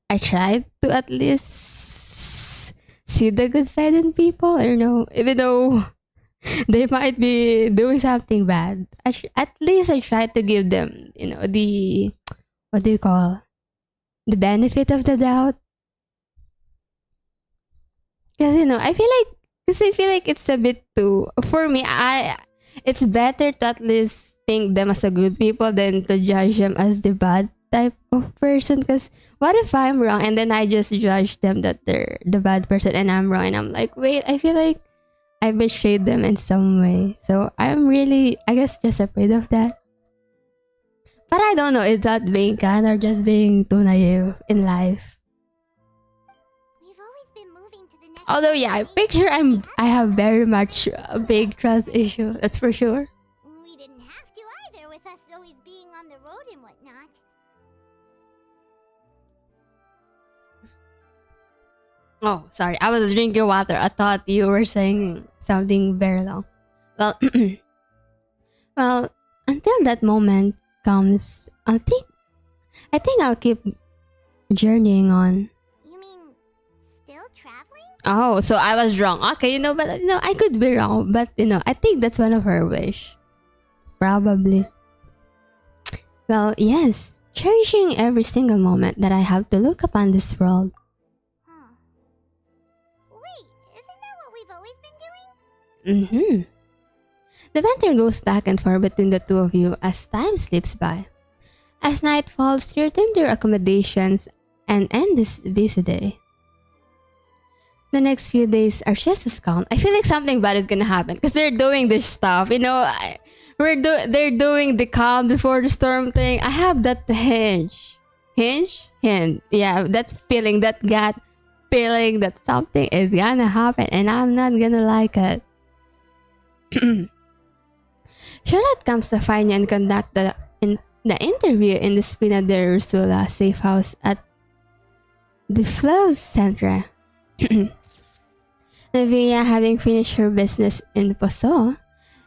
I tried to at least see the good side in people. I don't know, even though they might be doing something bad. At least I try to give them, the what do you call the benefit of the doubt. Because I feel like it's a bit too for me. It's better to at least think them as a good people than to judge them as the bad type of person. Because what if I'm wrong and then I just judge them that they're the bad person and I'm wrong and I'm like, wait, I feel like I betrayed them in some way. So I'm really, I guess, just afraid of that. But I don't know, is that being kind or just being too naive in life? We've always been moving to the next Although yeah, I picture I have very much a big trust issue. That's for sure. We didn't have to either, with us always being on the road and whatnot. Oh, sorry. I was drinking water. I thought you were saying something very long. Well, well, until that moment comes, I think I'll keep journeying on. You mean still traveling? Oh, so I was wrong. Okay, but I could be wrong, but I think that's one of her wish. Probably. Well, yes, cherishing every single moment that I have to look upon this world. Huh. Wait, isn't that what we've always been doing? Mm-hmm. The banter goes back and forth between the two of you as time slips by. As night falls, you return to your accommodations and end this busy day. The next few days are just as calm. I feel like something bad is gonna happen because they're doing this stuff. They're doing the calm before the storm thing. I have that hinge. Yeah, that feeling, that gut feeling that something is gonna happen and I'm not gonna like it. Charlotte comes to find you and conduct the interview in the Spina de Ursula safe house at the Flow Center. Navia, having finished her business in Poso,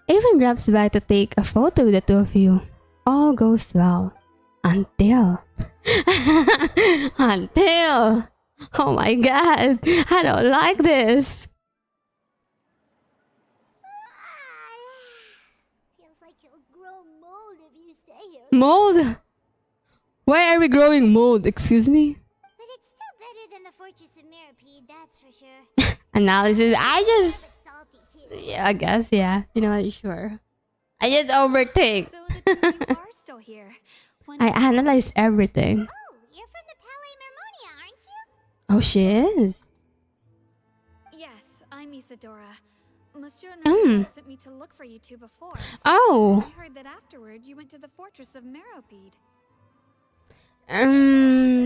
even drops by to take a photo with the two of you. All goes well. Until... until... Oh my god, I don't like this. Feels like you'll grow mold if you stay here. Mold? Why are we growing mold? Excuse me? But it's still better than the Fortress of Mirapede, that's for sure. Analysis. I just... Salty too. Yeah, I guess, yeah. Sure. I just overthink. So the two of you are still here. I analyze everything. Oh, you're from the Palais Mermonia, aren't you? Oh, she is. Yes, I'm Isadora. Monsieur Mm. Nerville sent me to look for you two before. Oh. I heard that afterward you went to the fortress of Meropide.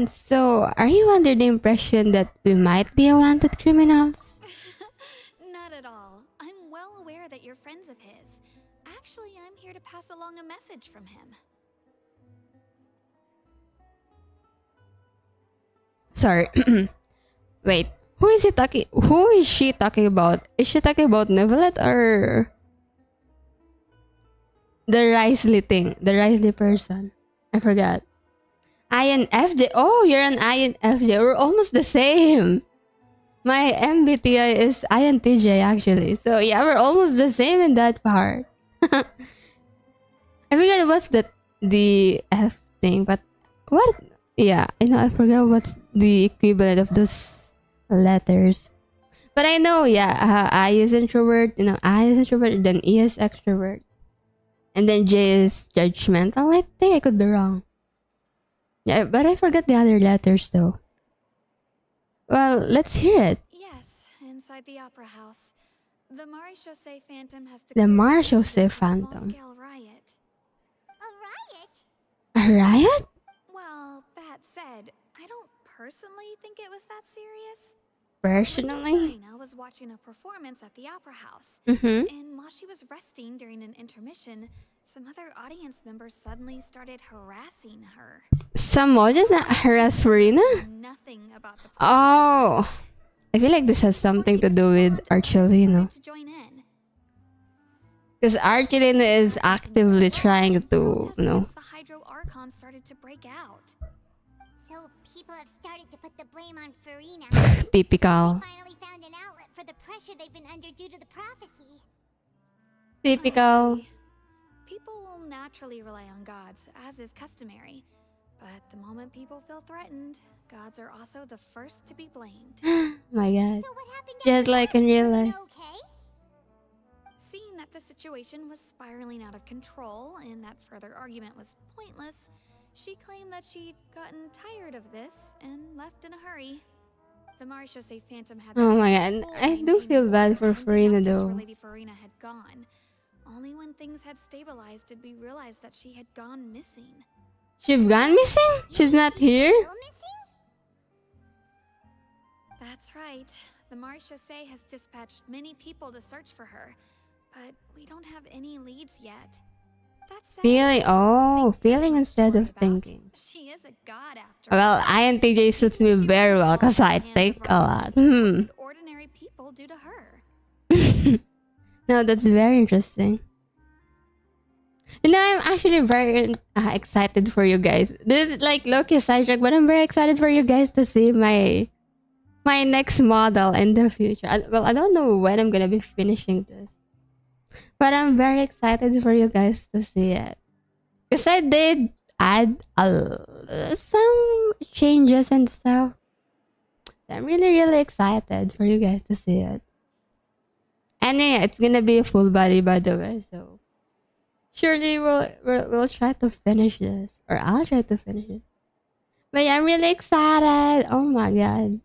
So are you under the impression that we might be a wanted criminals? Not at all. I'm well aware that you're friends of his. Actually, I'm here to pass along a message from him. Sorry. Wait. Who is she talking about? Is she talking about Nevelet or the Risley thing? The Risley person. I forgot. INFJ. Oh, you're an INFJ. We're almost the same. My MBTI is INTJ actually. So yeah, we're almost the same in that part. I forgot what's the F thing, but what? Yeah, I forgot what's the equivalent of those letters. But I know, yeah, I is introvert, I is introvert, then E is extrovert. And then J is judgmental. I think I could be wrong. Yeah, but I forgot the other letters though. Well, let's hear it. Yes, inside the opera house. The Maréchaussée Phantom has The declared Maréchaussée this is a Phantom. small-scale riot. A riot? A riot? Well, that said, I don't personally think it was that serious. Personally? Farina was watching a performance at the opera house, Mm-hmm. and while she was resting during an intermission, some other audience members suddenly started harassing her. Some audience that harass Farina? Nothing about the Oh. I feel like this has something to do with Archelino. to join in. Because Archelino is actively trying to, Protests against the Hydro Archon started to break out. So people have started to put the blame on Farina. typical. They finally found an outlet for the pressure they've been under due to the prophecy. Typical. People will naturally rely on gods, as is customary. But the moment people feel threatened, gods are also the first to be blamed. My god. So what happened Just after like that? in Is real Farina life. okay? Seeing that the situation was spiraling out of control and that further argument was pointless, she claimed that she'd gotten tired of this and left in a hurry. The Maréchaussée Phantom had Oh my been god. full I do maintaining feel bad order for and did not Farina catch though. where Lady Farina had gone. Only when things had stabilized did we realize that she had gone missing. She's gone missing? She's not here? Still missing? That's right. The Maréchaussée has dispatched many people to search for her, but we don't have any leads yet. That's sad. Feeling. Oh, Think there's feeling much instead to of worry about. thinking. She is a god after all. Well, INTJ suits me Even if she very were to well fall because I into the hands think of a lot. robbers, what could ordinary people do to her? No, that's very interesting. I'm actually very excited for you guys. This is like Loki sidetrack, but I'm very excited for you guys to see my next model in the future. Well, I don't know when I'm gonna be finishing this, but I'm very excited for you guys to see it. Because I did add some changes and stuff. I'm really excited for you guys to see it. And yeah, it's gonna be a full body by the way, so surely we'll try to finish this. Or I'll try to finish it. But yeah, I'm really excited. Oh my god.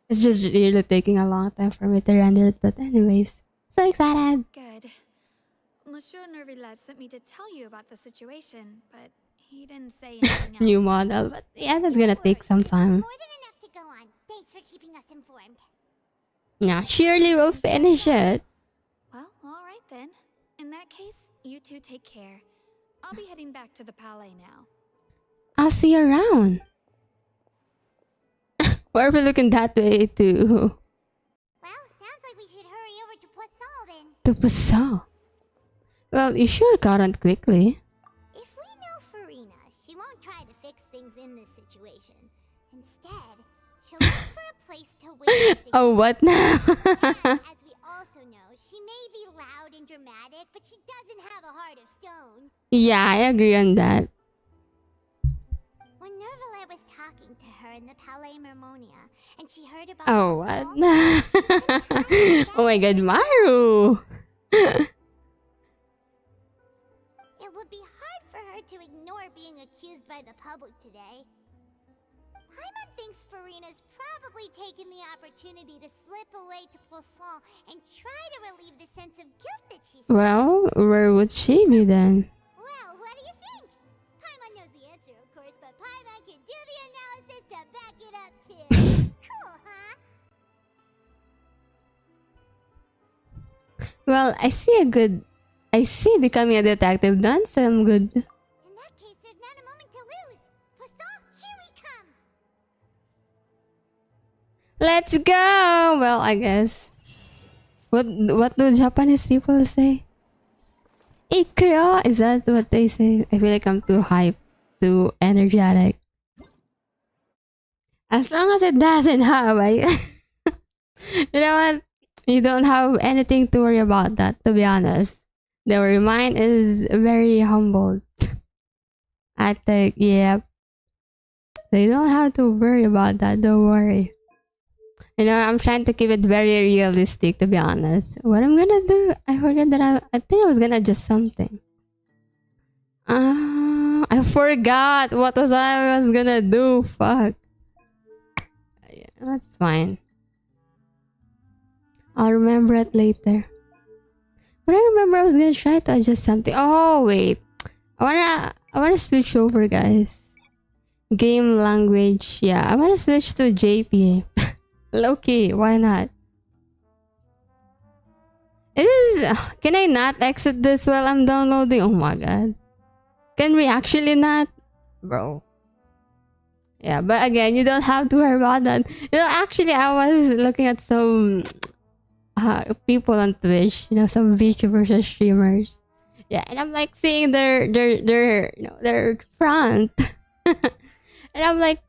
It's just really taking a long time for me to render it, but anyways. So excited. Good. Monsieur Nerville sent me to tell you about the situation, but he didn't say anything else. New model. But yeah, that's gonna take some time. More than enough to go on. Thanks for keeping us informed. Yeah, surely we'll finish it. Well, alright then. In that case, you two take care. I'll be heading back to the Palais now. I'll see you around. Why are we looking that way too? Well, sounds like we should hurry over to Poisson then. To Busan. Well, you sure got on quickly. If we know Farina, she won't try to fix things in this situation. Instead, she'll look for a place to wait. Oh, what now? And, as we also know, she may be loud and dramatic, but she doesn't have a heart of stone. Yeah, I agree on that. When Nerville was talking to her in the Palais Mermonia, and she heard about Oh, Poisson, what? Oh my god, Maru! it would be hard for her to ignore being accused by the public today. Paimon thinks Furina's probably taken the opportunity to slip away to Poisson and try to relieve the sense of guilt that she's Well, where would she be then? Well, what do you think? Paimon knows the answer, of course, but Paimon can do the analysis to back it up too. Cool, huh? Well, I see becoming a detective done some good. In that case, there's not a moment to lose. Poisson, here we come. Let's go! Well, I guess. What do Japanese people say? Ikuyo? Is that what they say? I feel like I'm too hype, too energetic. As long as it doesn't have you know what? You don't have anything to worry about that, to be honest. The mind is very humbled. I think, yeah. They don't have to worry about that, don't worry. You know, I'm trying to keep it very realistic, to be honest. What I'm gonna do, I forgot that I think I was gonna adjust something. I forgot what I was gonna do, fuck. Yeah, that's fine. I'll remember it later. But I remember I was gonna try to adjust something. Oh wait, I wanna switch over, guys. Game language, yeah. I wanna switch to JP. Low-key, why not? Can I not exit this while I'm downloading? Oh my god. Can we actually not? Bro. Yeah, but again, you don't have to worry about that. You know, actually, I was looking at some people on Twitch, you know, some Vtuber streamers. Yeah, and I'm like seeing their front. And I'm like,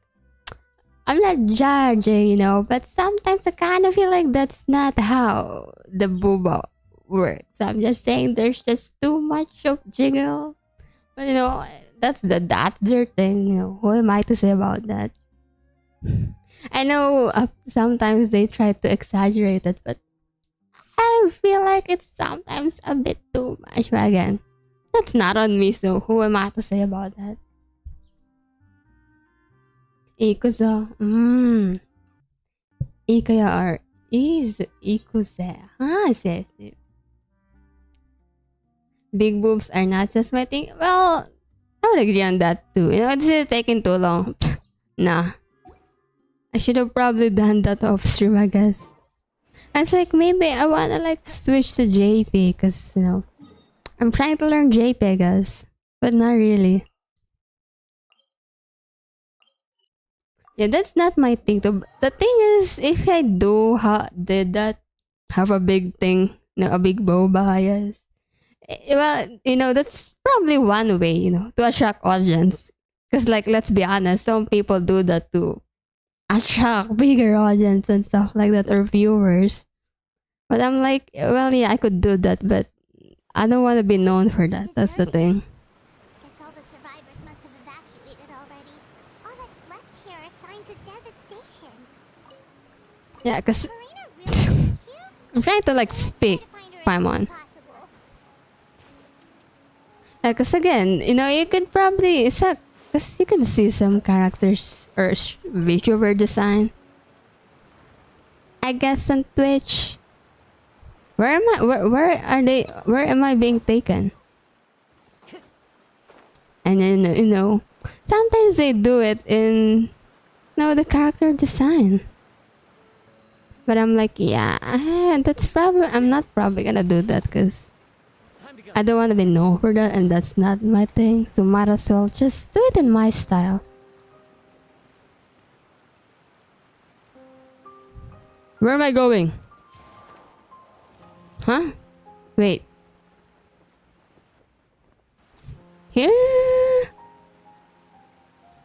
I'm not judging, you know, but sometimes I kind of feel like that's not how the booba works. I'm just saying there's just too much of jiggle. But you know, that's their thing, you know. Who am I to say about that? I know sometimes they try to exaggerate it, but I feel like it's sometimes a bit too much. But again, that's not on me, so who am I to say about that? Ikuzo. Ikaya or is ikuze. Ah, see. Big boobs are not just my thing. Well, I would agree on that too. You know, this is taking too long. Nah. I should have probably done that off stream, I guess. It's like maybe I wanna like switch to JP because, you know, I'm trying to learn JP, I guess. But not really. Yeah, that's not my thing. The thing is, if I did that, have a big thing, you know, a big boba, yes. Well, you know, that's probably one way, you know, to attract audience. Because, like, let's be honest, some people do that to attract bigger audience and stuff like that, or viewers. But I'm like, well, yeah, I could do that, but I don't want to be known for that. That's the thing. Guess all the survivors must have evacuated already. All that's left here are signs of devastation. Yeah, because Furina really is here? I'm trying to, like, speak Paimon. Because again, you know, you could probably, because you can see some characters or VTuber design. I guess on Twitch. Where am I? Where are they? Where am I being taken? And then, you know, sometimes they do it in, you know, the character design. But I'm like, yeah, I'm not probably gonna do that because I don't want to be known for that, and that's not my thing. So might as well just do it in my style. Where am I going? Huh? Wait. Here?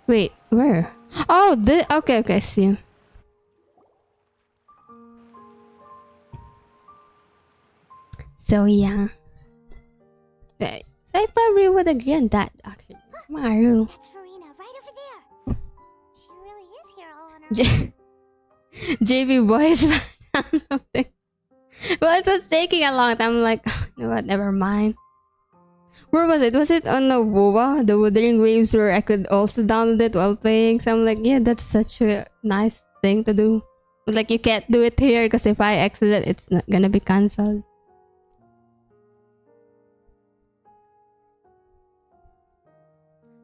Wait, where? Oh, okay, see. So yeah. Okay. So I probably would agree on that, actually. Maru. That's Furina, right over there. She really is here all on her own. JB boys. Well, it was taking a long time. I'm like, you know what, never mind. Where was it? Was it on the WoWa, the Wuthering Waves, where I could also download it while playing? So I'm like, yeah, that's such a nice thing to do. But like, you can't do it here because if I exit it, it's not gonna be cancelled.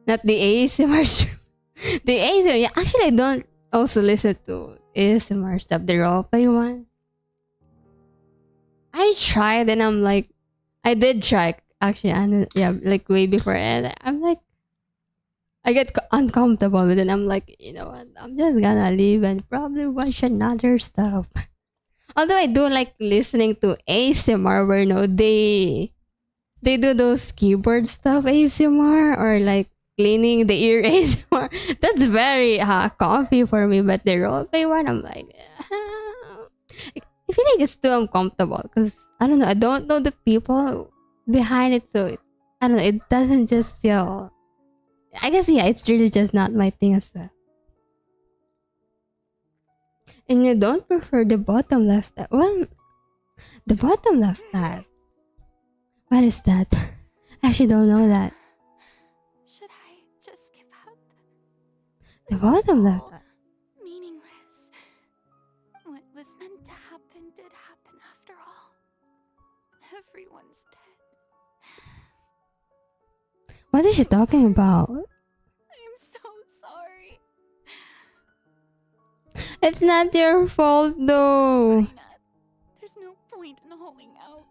Not the ASMR stream. The ASMR, yeah, actually I don't also listen to ASMR stuff, the roleplay one. I tried and I'm like, I did try actually, and yeah, like way before, and I'm like, I get uncomfortable with it. I'm like, you know what? I'm just gonna leave and probably watch another stuff. Although I do like listening to ASMR, where they do those keyboard stuff ASMR, or like cleaning the ear ASMR. That's very comfy for me. But the roleplay one, I'm like, I feel like it's too uncomfortable because I don't know. I don't know the people behind it, so I don't know. It doesn't just feel. I guess yeah, it's really just not my thing as well. And you don't prefer the bottom left tab. Well, the bottom left tab. What is that? I actually don't know that. Should I just give up? The bottom left tab. Meaningless. What was meant to happen did happen after all. Everyone's dead. What is she talking about? I'm so sorry. It's not your fault though. Furina, there's no point in holding out.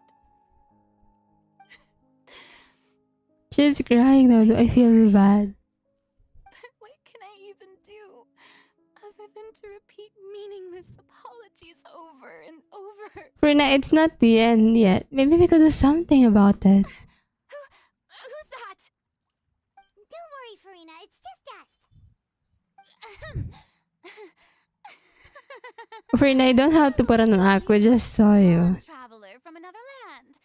She's crying now. I feel bad. But what can I even do other than to repeat meaningless apologies over and over? Furina, it's not the end yet. Maybe we could do something about it. Who's that? Don't worry, Furina, it's just us. Furina, I don't have to put on an act. We just saw you. Traveler from another land.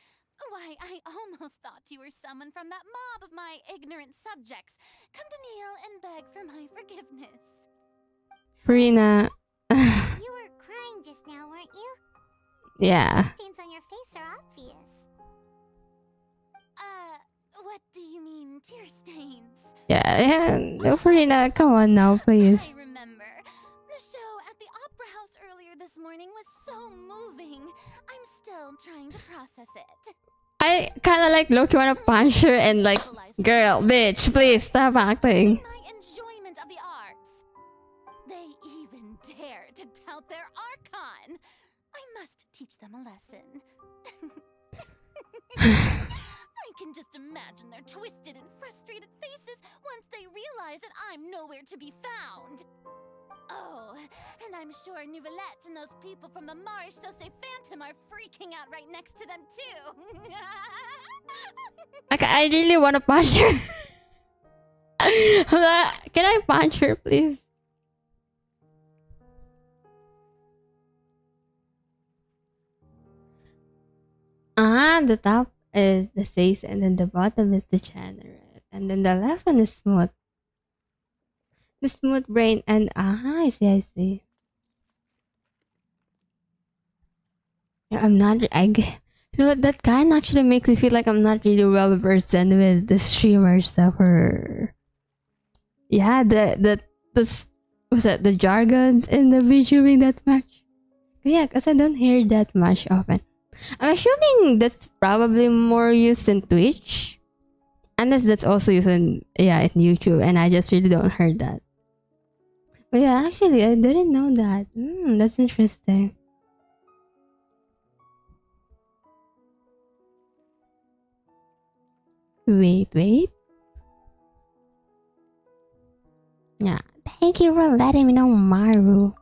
Why, I almost thought you were someone from that mob of my ignorant subjects. Come to kneel and beg for my forgiveness. Furina. You were crying just now, weren't you? Yeah. Stains on your face are obvious. What do you mean, tear stains? Yeah. No, Furina, come on now, please. I remember. The show at the Opera House earlier this morning was so moving. I'm still trying to process it. I kind of like look, you wanna punch her and like, girl, bitch, please stop acting. My enjoyment of the arts. They even dare to tout their archon. I must teach them a lesson. I can just imagine their twisted and frustrated faces once they realize that I'm nowhere to be found. Oh, and I'm sure Nouvellette and those people from the Marsh Chaussee Phantom are freaking out right next to them too. Okay, I really want to punch her. Can I punch her, please? The top is the face, and then the bottom is the generate, and then the left one is smooth. The smooth brain, and I see. Yeah, you know what, that kind actually makes me feel like I'm not really well versed in with the streamer stuff, or yeah, what's that, the jargons in the VTubing that much. Yeah, because I don't hear that much often. I'm assuming that's probably more used in Twitch, unless that's also used in YouTube, and I just really don't heard that. But yeah, actually, I didn't know that. That's interesting. Wait. Yeah, thank you for letting me know, Maru.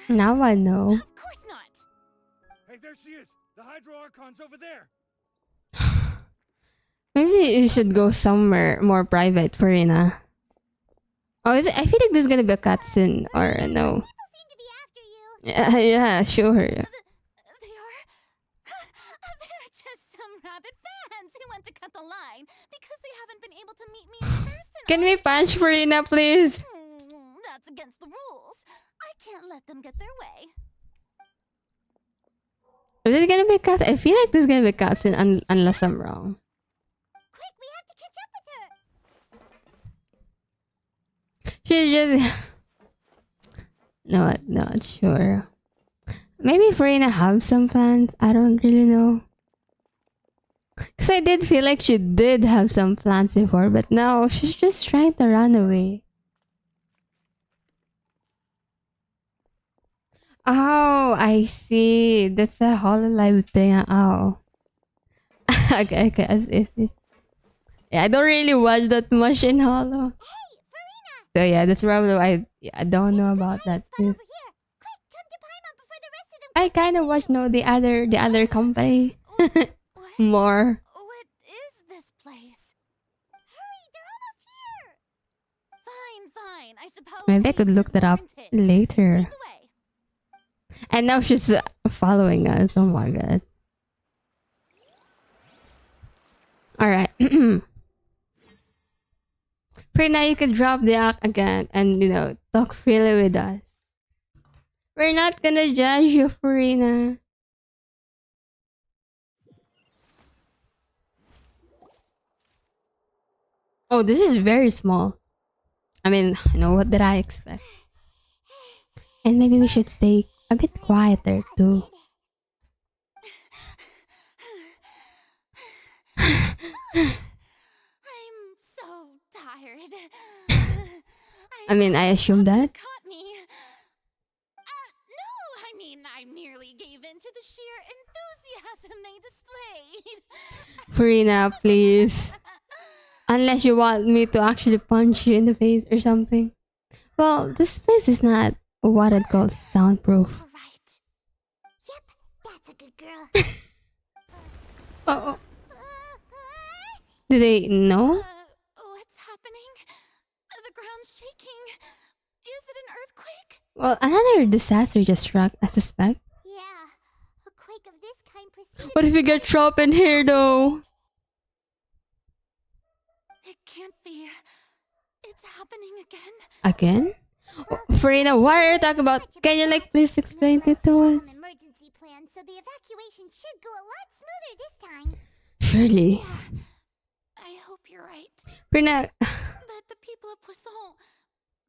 Now I know. Of course not. Hey, there she is. The Hydro Archon's over there. Maybe you should go somewhere more private, Furina. Oh, is it? I feel like there's gonna be a cutscene, or no. People seem to be after you. Yeah, sure. They are. They're just some rabid fans who want to cut the line because they haven't been able to meet me in person. Can we punch Furina, please? That's against the rules. I can't let them get their way. Is it gonna be cut? I feel like this is gonna be cut unless I'm wrong. Quick, we have to catch up with her. She's just not sure. Maybe Furina have some plans. I don't really know. Cause I did feel like she did have some plans before, but now she's just trying to run away. Oh, I see. That's a Hololive thing. Oh. Okay, I see. Yeah, I don't really watch that much in Holo. So yeah, that's probably why I don't know about that too. Over here. Quick, come to Paimon before the rest of them. I kind of watch the other company more. What is this place? Hurry, they're almost here. Fine. I suppose. Maybe I could look that up later. Lead the way. And now she's following us. Oh my god. Alright. For now, you can drop the act again and, talk freely with us. We're not gonna judge you, Furina. Oh, this is very small. I mean, what did I expect? And maybe we should stay a bit quieter too. I'm so tired. I mean, I assume that. Caught me. No, I merely gave in to the sheer enthusiasm they displayed. Furina, please. Unless you want me to actually punch you in the face or something. Well, this place is not what I'd call soundproof. All right. Yep, that's a good girl. Oh. Do they know? What's happening? The ground's shaking. Is it an earthquake? Well, another disaster just struck, I suspect. Yeah, a quake of this kind preceded. What if you get trapped in here though? It can't be. It's happening again. Again? Oh, Furina, what are you talking about? Can you please explain it to us? An emergency plan, so the evacuation should go a lot smoother this time. Surely. Yeah, I hope you're right. Furina, But the people of Poisson,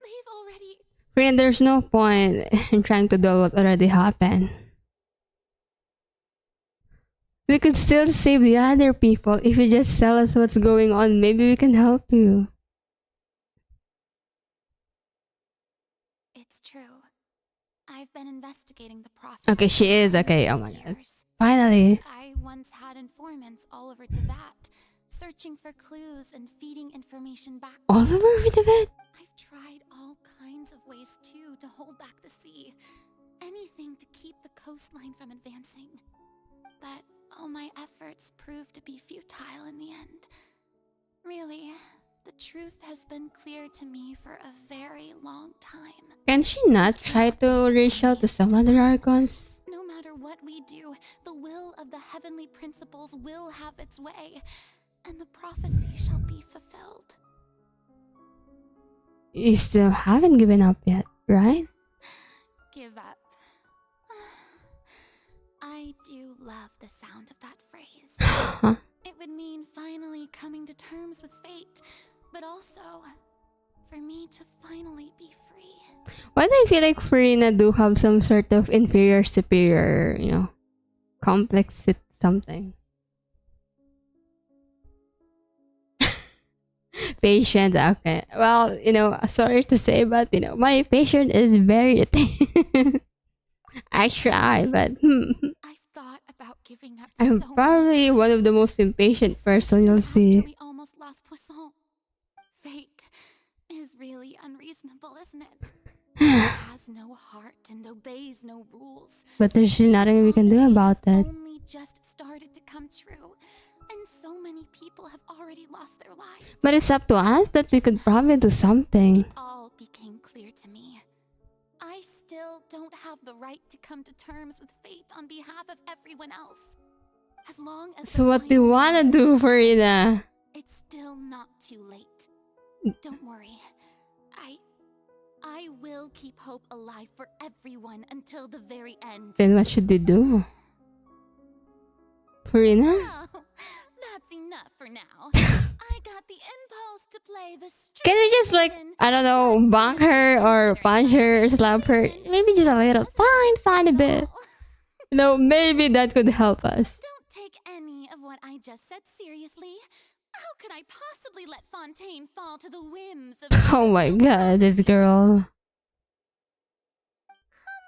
they've already... Furina, there's no point in trying to do what already happened. We could still save the other people if you just tell us what's going on. Maybe we can help you. It's true. I've been investigating the prophecy. Okay, she is. for Okay, oh hundreds my of god. years. Finally. I once had informants all over Teyvat, searching for clues and feeding information back. All over with it? I've tried all kinds of ways too to hold back the sea. Anything to keep the coastline from advancing. But all my efforts proved to be futile in the end. Really, the truth has been clear to me for a very long time. Can she not try to reach out to some other Archons? No matter what we do, the will of the heavenly principles will have its way, and the prophecy shall be fulfilled. You still haven't given up yet, right? Give up. I do love the sound of that phrase. Huh? It would mean finally coming to terms with fate, but also for me to finally be free. Why do I feel like Furina do have some sort of inferior superior, complex something? Patience, okay. Well, sorry to say, but my patience is very thin. I try, but I've thought about giving up. I'm so probably many one of the most impatient person you'll after see. we almost lost Poisson. Fate is really unreasonable, isn't it? It has no heart and obeys no rules. But there's nothing we can do about that. Only just started to come true, and so many people have already lost their lives. But it's up to us that we could probably do something. It all became clear to me. I still don't have the right to come to terms with fate on behalf of everyone else. As long as So the what do you final wanna word do, is Furina? It's still not too late. Don't worry. I will keep hope alive for everyone until the very end. Then what should we do? Furina? Well, that's enough for now. I got the impulse to play the Can we just like, I don't know, bonk her or punch her or slap her? Maybe just a little tiny bit. You know, maybe that could help us. Don't take any of what I just said seriously. How could I possibly let Fontaine fall to the whims of... Oh my god, this girl. Come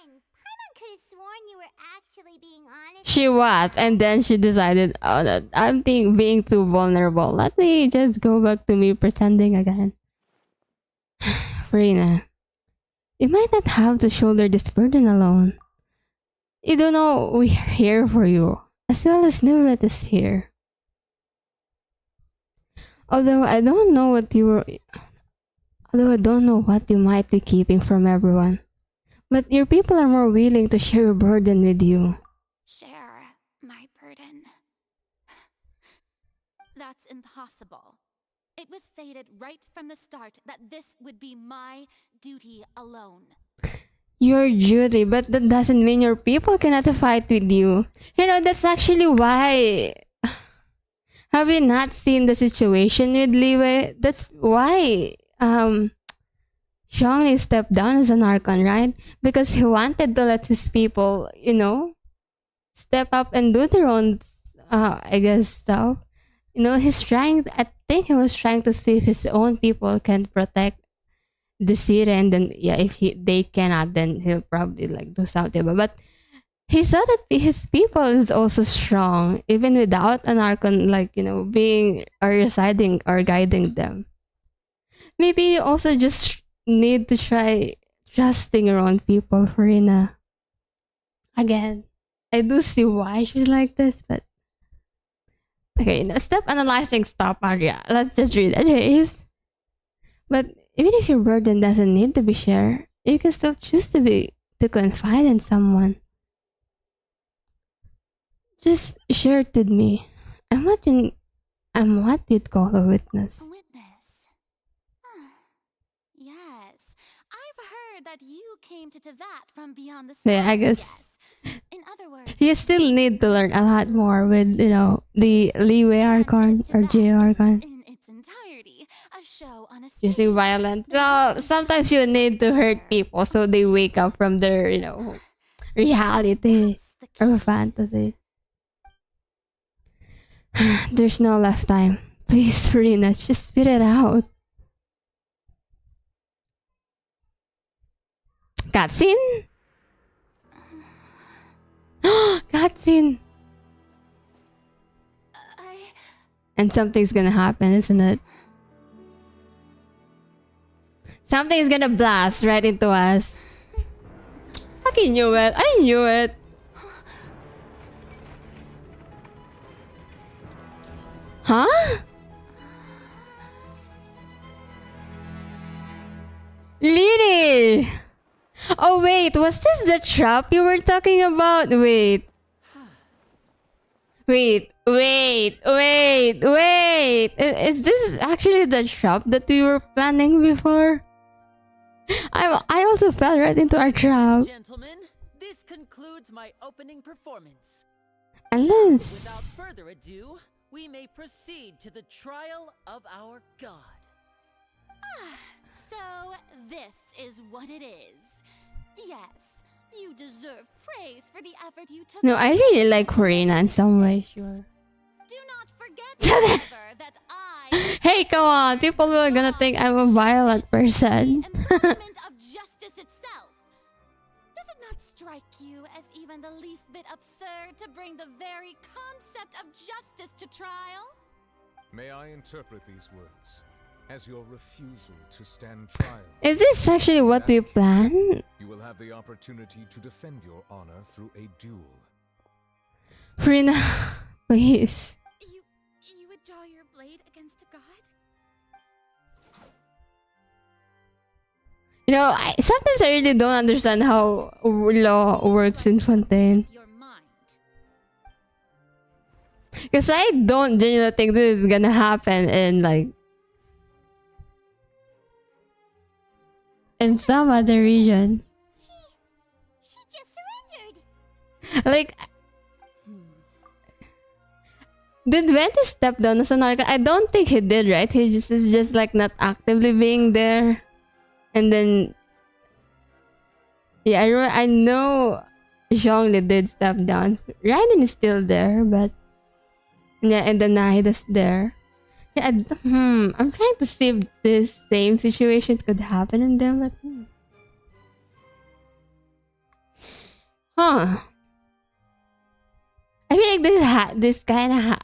on! Paimon could have sworn you were actually being honest. She was, and then she decided, oh, that I'm being too vulnerable. Let me just go back to me pretending again. Furina, you might not have to shoulder this burden alone. You don't know we're here for you, as well as Nulet is here. Although I don't know what you might be keeping from everyone, but your people are more willing to share your burden with you. Share my burden. That's impossible. It was fated right from the start that this would be my duty alone. Your duty, but that doesn't mean your people cannot fight with you. You know, that's actually why. Have you not seen the situation with Liwe? That's why Zhongli stepped down as an Archon, right? Because he wanted to let his people, you know, step up and do their own, I guess, stuff. You know, I think he was trying to see if his own people can protect the city, and then, yeah, if they cannot, then he'll probably like do something. But he saw that his people is also strong, even without an Archon, like, you know, being or residing or guiding them. Maybe you also just need to try trusting your own people, Furina. Again, I do see why she's like this, but okay, now stop analyzing stuff, Andrya. Let's just read anyways. But even if your burden doesn't need to be shared, you can still choose to confide in someone. Just share it with me. I'm what you'd call a witness. A witness? Yes. I've heard that you came to Tevat from beyond the stars. Yeah, I guess. Yes. In other words, You still need to learn a lot more with, you know, the Leeway Archon or Geo Archon. in its entirety, a show on a Using stage. violence. Well, sometimes you need to hurt people so they wake up from their, you know, reality That's the or key. fantasy. There's no left time. Please, Furina, just spit it out. Cutscene? Cutscene! And something's gonna happen, isn't it? Something's gonna blast right into us. Fucking knew it. I knew it. Huh? Lily! Oh wait, was this the trap you were talking about? Wait. Is this actually the trap that we were planning before? I also fell right into our trap. Gentlemen, this concludes my opening performance. Unless... Without further ado, we may proceed to the trial of our god. So, this is what it is. Yes, you deserve praise for the effort you took. No, I really like Furina in some way, sure. Do not forget, however, that I... Hey, come on, people are gonna think I'm a violent person. the embodiment of justice itself. Does it not strike you as even the least bit absurd to bring the very concept of justice to trial? May I interpret these words as your refusal to stand trial? Is this actually what we plan? You will have the opportunity to defend your honor through a duel. Furina, please. You would draw your blade against a god? You know, sometimes I really don't understand how law works in Fontaine. Your mind. Because I don't genuinely think this is gonna happen in, like, in some other region. She just surrendered. Like, Did Wendy step down as an archon? I don't think he did, right? He just is just like not actively being there. And then yeah, I know Zhongli did step down. Raiden is still there, but yeah, and then Nahida's there. Yeah, I'm trying to see if this same situation could happen in them, but huh. I feel like this kind of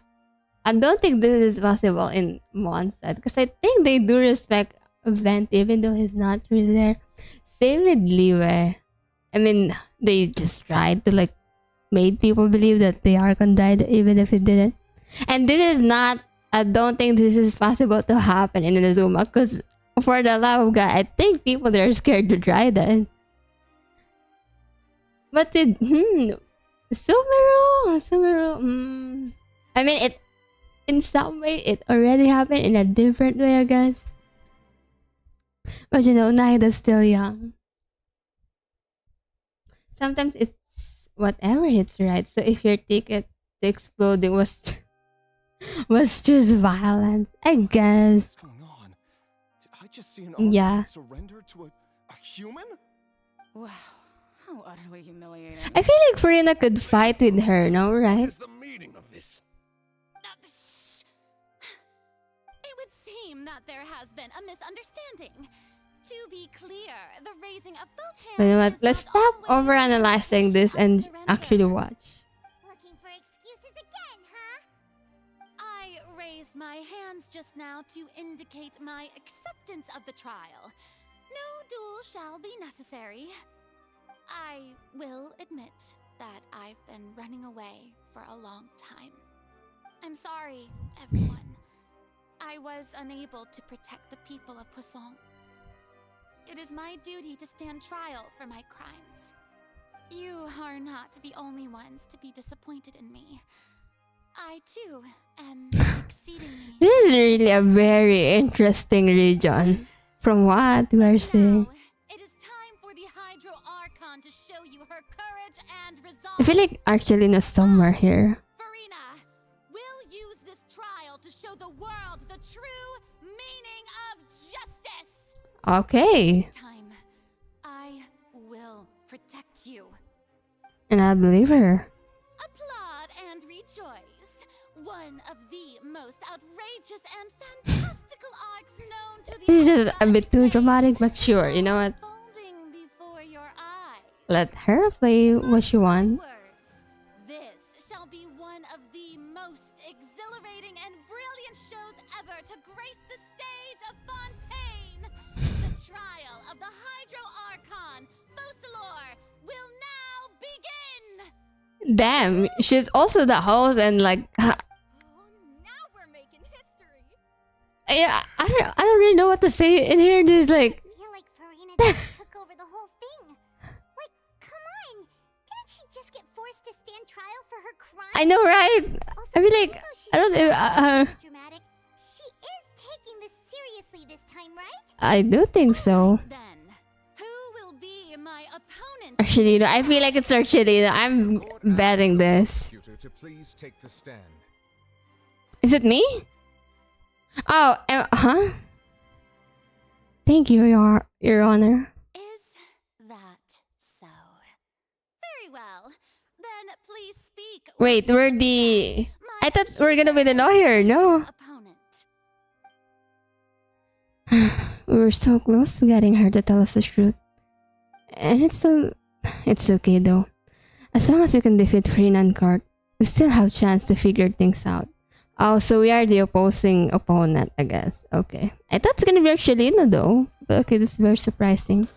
I don't think this is possible in Mondstadt because I think they do respect Vent even though he's not really there. Same with Liwe. I mean, they just tried to like made people believe that the Archon died even if it didn't. And this is not. I don't think this is possible to happen in Inazuma because for the love of God, I think people are scared to try that. But it Sumeru. I mean, it in some way it already happened in a different way, I guess. But you know, Naida's still young. Sometimes it's whatever hits right. So if your ticket to exploding was just violence, I guess. What's going on? Did I just see an Yeah. surrender to a human? Wow, how utterly humiliating. I feel like Furina could fight with her, no, right? What is the meaning of this? It would seem that there has been a misunderstanding. To be clear, the raising of both hands. But you know what? is Let's not stop always overanalyzing this and actually watch. Looking for excuses again, huh? I raised my hands just now to indicate my acceptance of the trial. No duel shall be necessary. I will admit that I've been running away for a long time. I'm sorry, everyone. I was unable to protect the people of Poisson. It is my duty to stand trial for my crimes. You are not the only ones to be disappointed in me. I too am exceedingly. This is really a very interesting region from what we are seeing. Now, it is time for the Hydro Archon to show you her courage and resolve. I feel like Archelina's somewhere here. Furina will use this trial to show the world the true meaning of justice. Okay. This time, I will protect you. And I believe her. Applaud and rejoice. One of the most outrageous and fantastical arcs known to the This is just a bit too Archon dramatic, but sure, you know what? unfolding before your eyes. Let her play what she wants. Words. This shall be one of the most exhilarating and brilliant shows ever to grace the stage of Fontaine. The trial of the Hydro Archon, Focalor, will now begin. Damn, she's also the host and like, Oh, now we're making history. yeah, I don't really know what to say in here. There's like, I feel like Furina just took over the whole thing. Like, come on! Didn't she just get forced to stand trial for her crime? I know, right? Also, I mean, like, even though she's I don't. dramatic. She is taking this seriously this time, right? I do think so. Then, who will be my opponent? Archelina, I feel like it's Archelina. I'm betting this. Prosecutor to please take the stand. Is it me? Oh, huh? Thank you, Your Honor. Is that so? Very well. Then please speak. Wait, we're the. I thought we're gonna be the lawyer. No. Opponent. We were so close to getting her to tell us the truth. And it's okay though. As long as we can defeat Furina in court, we still have chance to figure things out. Oh, so we are the opposing opponent, I guess. Okay. I thought it's gonna be Archelina though. But okay, this is very surprising.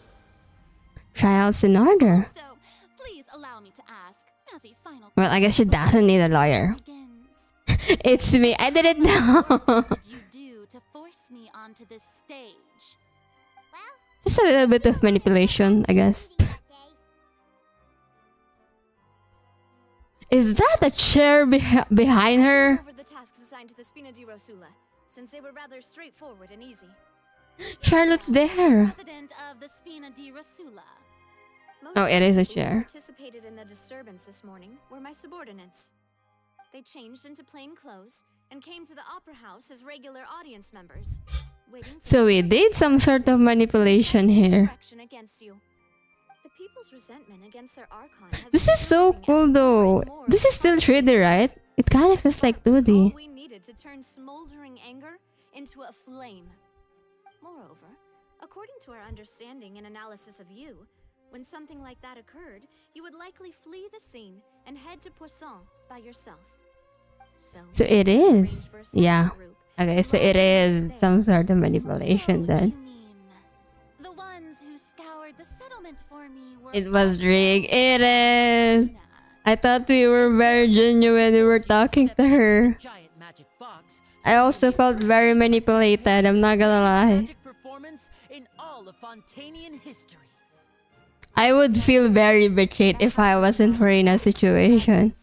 Trials in order. So, please allow me to ask, as a final Well, I guess she doesn't need a lawyer. begins. It's me. I didn't know. What did you do to force me onto this stage? Well, Just a little bit of manipulation, I guess. meeting that day. Is that a chair behind her? Over the tasks assigned to the Spina di Rosula, since they were rather straightforward and easy. Charlotte's there. President of the Spina di Rosula. Most Oh, it is a of the people who chair. participated in the disturbance this morning were my subordinates. they changed into plain clothes and came to the opera house as regular audience members. So we did some sort of manipulation here. Against you. The people's resentment against their archon has This is so cool though. This is still 3D, right? It kind of feels like 2D. All we needed to turn smoldering anger into a flame. Moreover, according to our understanding and analysis of you, when something like that occurred, you would likely flee the scene and head to Poisson by yourself. So it is. Yeah. Okay, so it is some sort of manipulation then. The ones who scoured the settlement for me were It was rigged. It is. I thought we were very genuine. We were talking to her. I also felt very manipulated. I'm not gonna lie. I would feel very betrayed if I was in FURINA'S situation.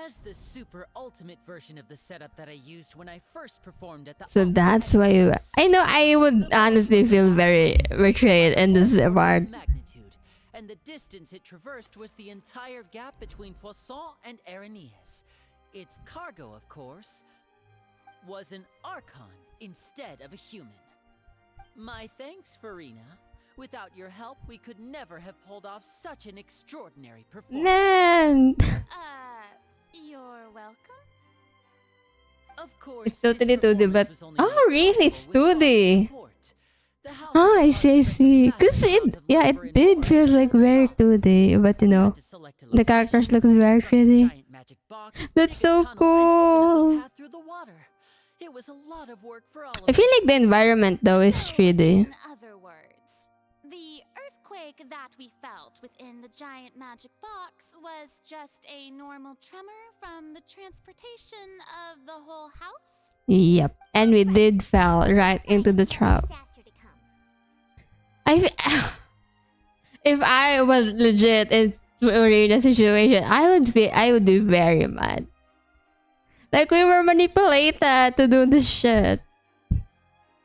As the super ultimate version of the setup that I used when I first performed at the So that's why I know I would honestly feel very betrayed in this part. And the distance it traversed was the entire gap between Poisson and Areneas. Its cargo, of course, was an archon instead of a human. My thanks, Furina. Without your help, we could never have pulled off such an extraordinary performance. Man! You're welcome. Of course, It's totally 2D, but oh really? It's 2D. Oh, I see. Cause it did feels like very 2D, but you know, the characters looks very 3D. That's so cool. I feel like the environment though is 3D. In other words, the earthquake that we felt within the giant magic box was just a normal tremor from the transportation of the whole house? Yep, and we did fell right into the trap. If I was legit in FURINA'S situation, I would be very mad. Like we were manipulated to do this shit.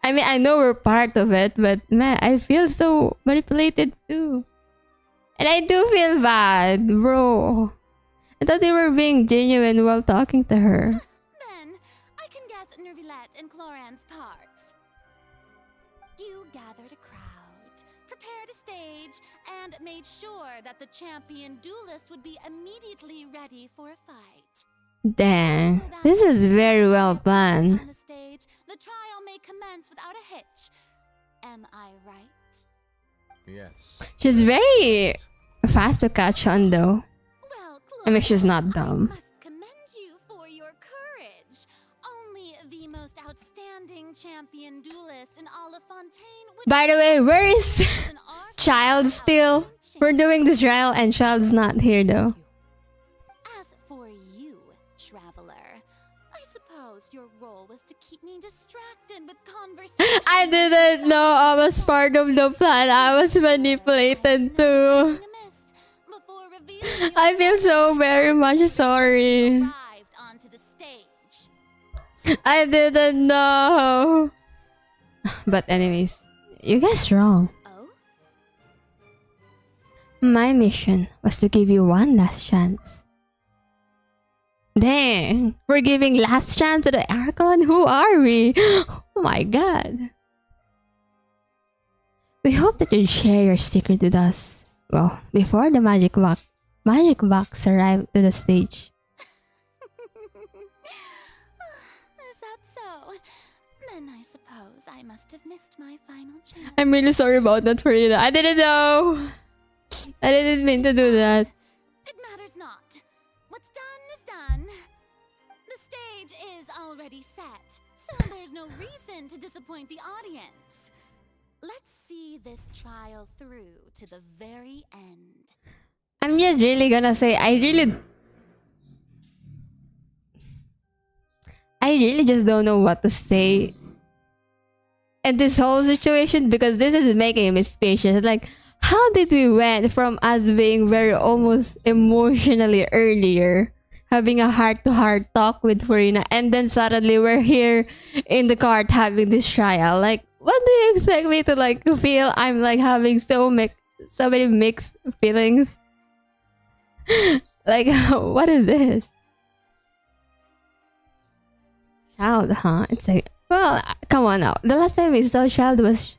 I mean, I know we're part of it, but man, I feel so manipulated too. And I do feel bad, bro. I thought they were being genuine while talking to her. Then, I can guess Nervilette and Cloran's parts. You gathered a crowd, prepared a stage, and made sure that the champion duelist would be immediately ready for a fight. Dang, this is very well planned. On the stage, the trial may commence without a hitch. Am I right? Yes. She's very fast to catch on though. Well, I mean, she's not I dumb. must commend you for your courage. Only the most outstanding champion duelist in all of Fontaine would... By the way, where is Child still? We're doing this trial and Child's not here though. As for you, traveler, I suppose your role was to keep me distracted with conversation. I didn't know I was part of the plan. I was manipulated too. I feel so very much sorry. I didn't know. But anyways, you guys wrong. My mission was to give you one last chance. Dang, we're giving last chance to the Archon? Who are we? Oh my god. We hope that you'd share your secret with us. Well, before the magic box arrived to the stage. Is that so? Then I suppose I must have missed my final chance. I'm really sorry about that, Farida. I didn't know. I didn't mean to do that. It matters not. What's done is done. The stage is already set, so there's no reason to disappoint the audience. Let's see this trial through to the very end. I'm just really gonna say, I really just don't know what to say in this whole situation, because this is making me speechless. Like, how did we went from us being very almost emotionally earlier, having a heart-to-heart talk with Furina, and then suddenly we're here in the cart having this trial? Like, what do you expect me to like feel? I'm like having so many mixed feelings. Like, what is this? Child, huh? It's like, well, come on now. The last time we saw Child was,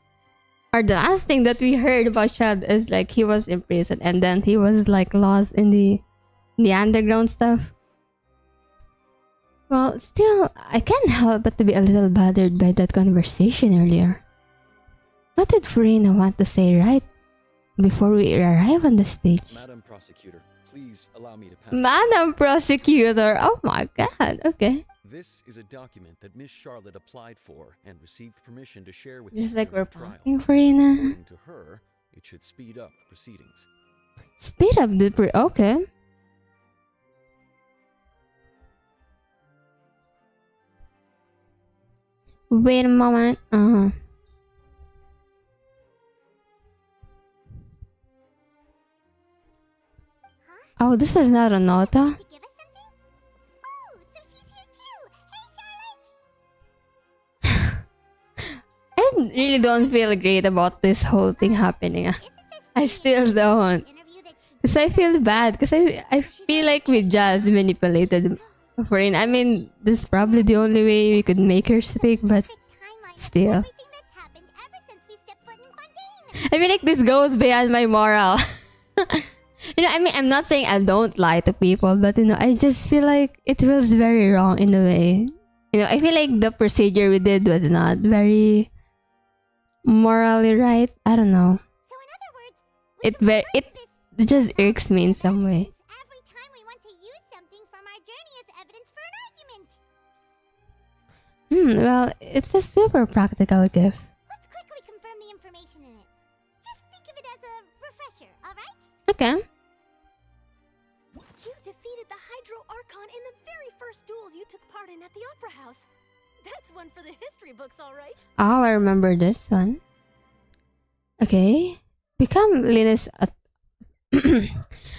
or the last thing that we heard about Child is like he was in prison and then he was like lost in the underground stuff. Well, still, I can't help but to be a little bothered by that conversation earlier. What did Furina want to say right before we arrive on the stage? Madam Prosecutor, please allow me to pass. Madam Prosecutor! Oh my god, okay. This is a document that Miss Charlotte applied for and received permission to share with Just you like during we're the trial. talking, Furina. According to her, it should speed up the proceedings. Speed up the okay. Wait a moment. Oh, this was not a nota. To give us something? Oh, so she's here too. Hey, Charlotte. I really don't feel great about this whole thing happening. Isn't this I still don't. interview that she Because I feel bad. Because I feel like we just manipulated Furina. I mean, this is probably the only way we could make her speak, but timeline of still. everything that's happened ever since we stepped foot in Fontaine? I feel like this goes beyond my moral. You know, I mean, I'm not saying I don't lie to people, but you know, I just feel like it feels very wrong in a way. You know, I feel like the procedure we did was not very morally right. I don't know. So in other words, It just irks me in some way. every time we want to use something from our journey as evidence for an argument. Well, it's a super practical gift. Let's quickly confirm the information in it. Just think of it as a refresher, alright? Okay. You defeated the Hydro Archon in the very first duels you took part in at the Opera House. That's one for the history books, alright? Oh, I remember this one. Okay. Become Lina's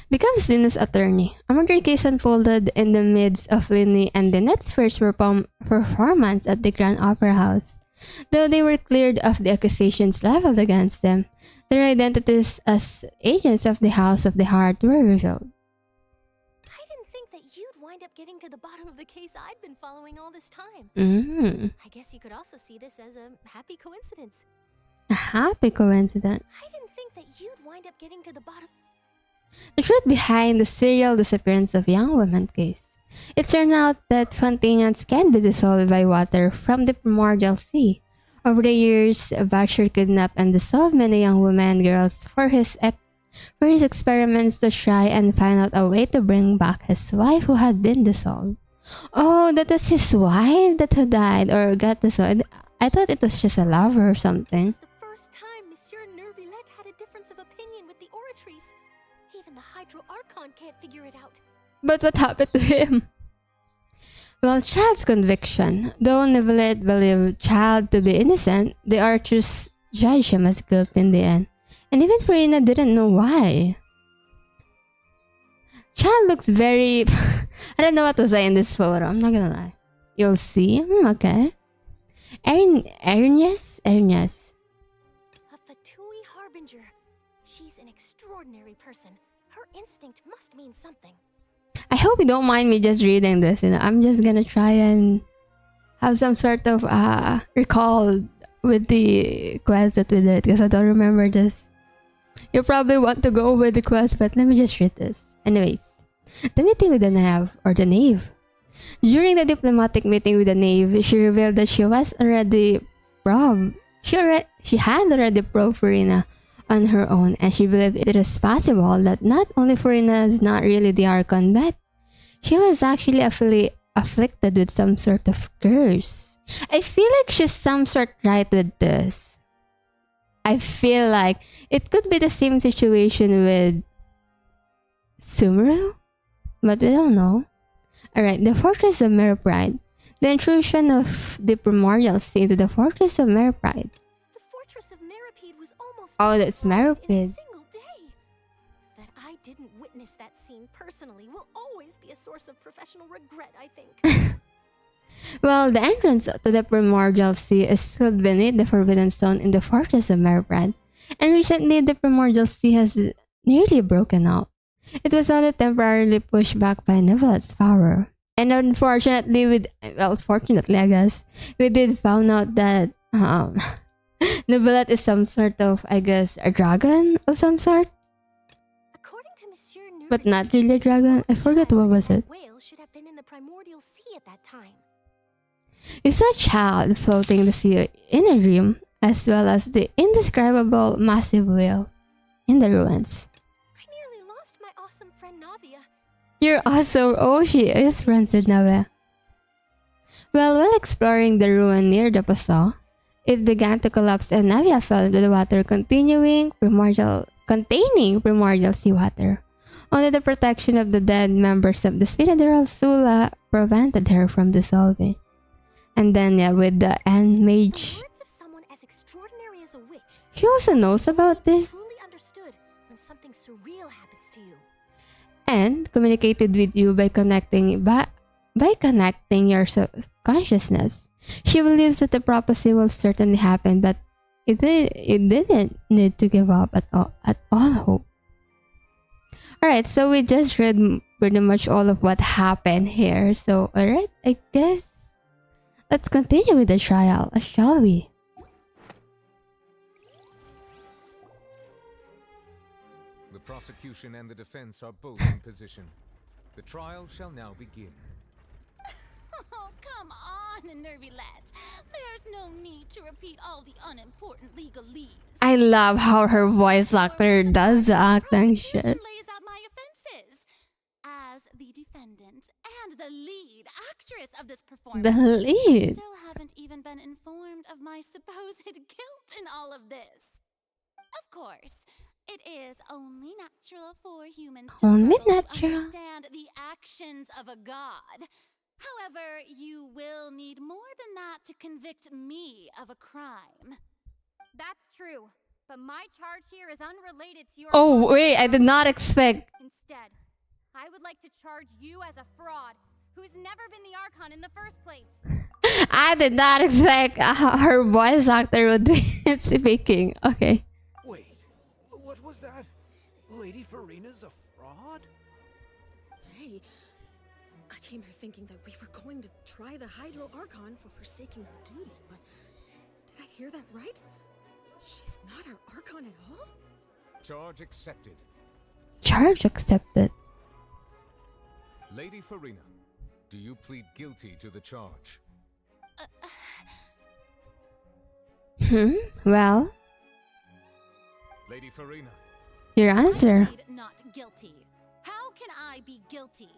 becomes Lina's attorney. A murder case unfolded in the midst of Lini and Lynette's first performance at the Grand Opera House. Though they were cleared of the accusations leveled against them, their identities as agents of the House of the Heart were revealed. I didn't think that you'd wind up getting to the bottom of the case I'd been following all this time. I guess you could also see this as a happy coincidence. A happy coincidence. I didn't think that you'd wind up getting to the bottom. The truth behind the serial disappearance of young women case. It turned out that Fontainians can be dissolved by water from the primordial sea. Over the years, Bashir kidnapped and dissolved many young women and girls for his experiments to try and find out a way to bring back his wife who had been dissolved. Oh, that was his wife that had died or got dissolved. I thought it was just a lover or something. This is the first time Monsieur Nervillette had a difference of opinion with the oratories. Even the Hydro Archon can't figure it out. But what happened to him? Well, Child's conviction. Though Neuvillette believed Child to be innocent, the archers judged him as guilty in the end. And even Furina didn't know why. Child looks very... I don't know what to say in this photo. I'm not gonna lie. You'll see. Okay. Erinys? Erinys. A Fatui Harbinger. She's an extraordinary person. Her instinct must mean something. I hope you don't mind me just reading this. You know, I'm just gonna try and have some sort of recall with the quest that we did because I don't remember this. You probably want to go with the quest, but let me just read this. Anyways, the meeting with the knave or the knave. During the diplomatic meeting with the knave, she revealed that she was already probed. She had already probed Furina on her own, and she believed it is possible that not only Furina is not really the Archon, but she was actually afflicted with some sort of curse. I feel like she's some sort right with this. I feel like it could be the same situation with Sumeru, but we don't know. Alright, the Fortress of Meropride. The intrusion of the Primordial Sea into the Fortress of Meropride. The Fortress of Meripede was almost Oh, that's destroyed in a Meropide. single day. That I didn't witness that scene personally will always be a source of professional regret, I think. Well, the entrance to the Primordial Sea is still beneath the Forbidden Stone in the Fortress of Meropride, and recently the Primordial Sea has nearly broken out. It was only temporarily pushed back by Nevelet's power. And unfortunately, fortunately, I guess, we did found out that Nevelet is some sort of, I guess, a dragon of some sort. According to Monsieur But not really a dragon. I forget what was it. Whale should have been in the primordial sea at that time. You saw a child floating the sea in a dream, as well as the indescribable massive whale in the ruins. I nearly lost my awesome friend Navia. You're also... Oh, she is friends with Nave. Well, while exploring the ruin near the Paso, it began to collapse and Navia fell into the water containing primordial seawater. Only the protection of the dead members of the Spinadral Sula prevented her from dissolving. And then, yeah, with the end mage, The words of someone as extraordinary as a witch. she also knows about this Truly understood when something surreal happens to you. and communicated with you by connecting your consciousness. She believes that the prophecy will certainly happen, but it didn't need to give up at all hope. Alright, so we just read pretty much all of what happened here. So, alright, I guess let's continue with the trial, shall we? The prosecution and the defense are both in position. The trial shall now begin. Oh, come on, Nervylette. There's no need to repeat all the unimportant legalese. I love how her voice actor does the acting shit. Lays out my offenses. As the defendant and the lead actress of this performance, The lead. I still haven't even been informed of my supposed guilt in all of this. Of course, it is only natural for humans to Only struggle to natural. understand the actions of a god. However, you will need more than that to convict me of a crime. That's true, but my charge here is unrelated to your... Oh, wait, I did not expect. Instead, I would like to charge you as a fraud who's never been the Archon in the first place. I did not expect her voice actor would be speaking. Okay. Wait, what was that? Lady Furina's a fraud? Hey, I came here thinking that we were going to try the Hydro Archon for forsaking her duty, but did I hear that right? She's not our Archon at all? Charge accepted. Charge accepted. Lady Furina, do you plead guilty to the charge? Well, Lady Furina. your answer. I plead not guilty. How can I be guilty?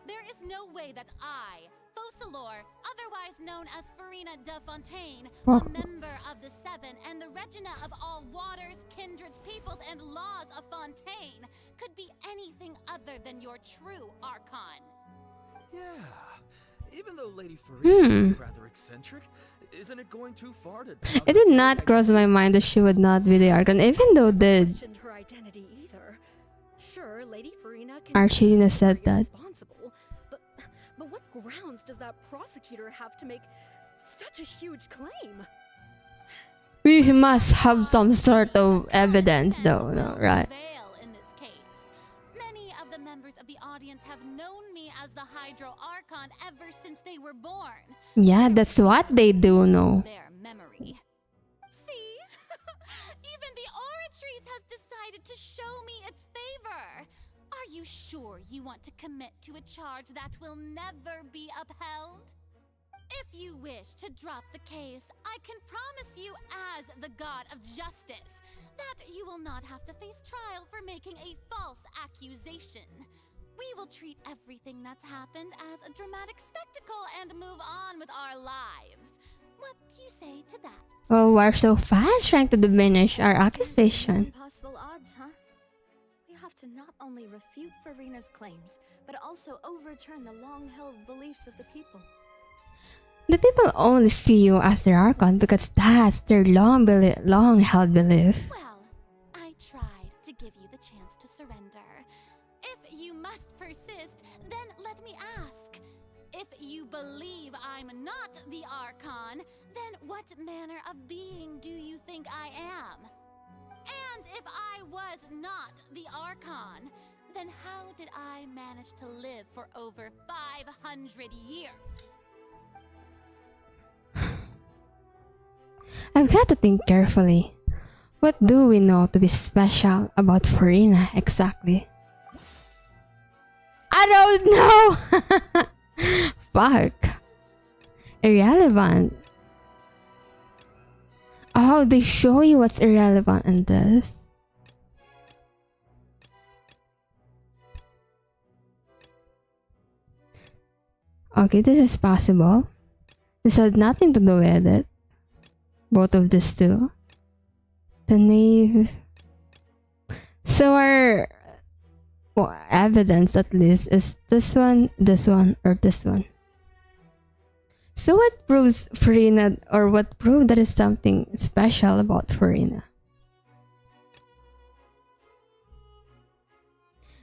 There is no way that I, Focalor, otherwise known as Furina de Fontaine, Oh. a member of the Seven and the Regina of all waters, kindreds, peoples, and laws of Fontaine, could be anything other than your true Archon. Yeah. Even though Lady Furina Hmm. is rather eccentric, isn't it going too far to... It did not cross my mind that she would not be the Archon, even though the Questioned her identity either. Sure, Lady Furina can Archina said be that. responsible, but what grounds does that prosecutor have to make such a huge claim? We must have some sort of evidence, though, no, right? Prevail in this case. Many of the members of the audience have known me as the Hydro Archon ever since they were born. Yeah, that's what they do know. Their memory. See? Even the Oratrice has decided to show me its favor. Are you sure you want to commit to a charge that will never be upheld? If you wish to drop the case, I can promise you as the God of Justice that you will not have to face trial for making a false accusation. We will treat everything that's happened as a dramatic spectacle and move on with our lives. What do you say to that? Oh, we're so fast trying to diminish our accusation. Impossible odds, huh? We have to not only refute Furina's claims, but also overturn the long-held beliefs of the people. The people only see you as their Archon because that's their long-held belief. Well, I tried to give you the chance to surrender. If you must persist, then let me ask. If you believe I'm not the Archon, then what manner of being do you think I am? And if I was not the Archon, then how did I manage to live for over 500 years? I've got to think carefully. What do we know to be special about Furina exactly? I don't know! Fuck. Irrelevant. Oh, they show you what's irrelevant in this. Okay, this is possible. This has nothing to do with it. Both of these two. The knave. So our evidence at least is this one, or this one. So what proves Furina, or what proved that is something special about Furina?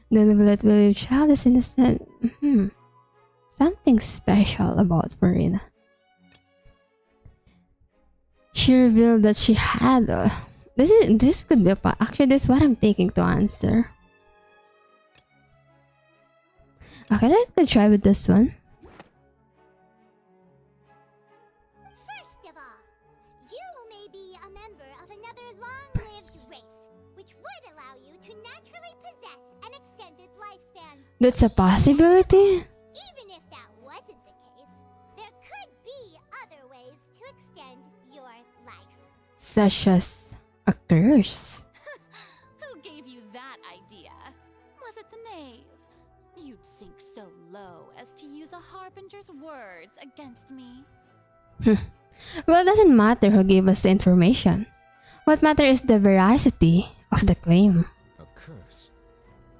The novelette believe child is innocent. Something special about Furina. She revealed that she had. This could be actually this is what I'm taking to answer. Okay, let's try with this one. First of all, you may be a member of another long-lived race, which would allow you to naturally possess an extended lifespan. That's a possibility? Even if that wasn't the case, there could be other ways to extend your life. Such as a curse. Who gave you that idea? Was it the knave? You'd sink so low as to use a harbinger's words against me. Well, it doesn't matter who gave us the information. What matters is the veracity of the claim. A curse?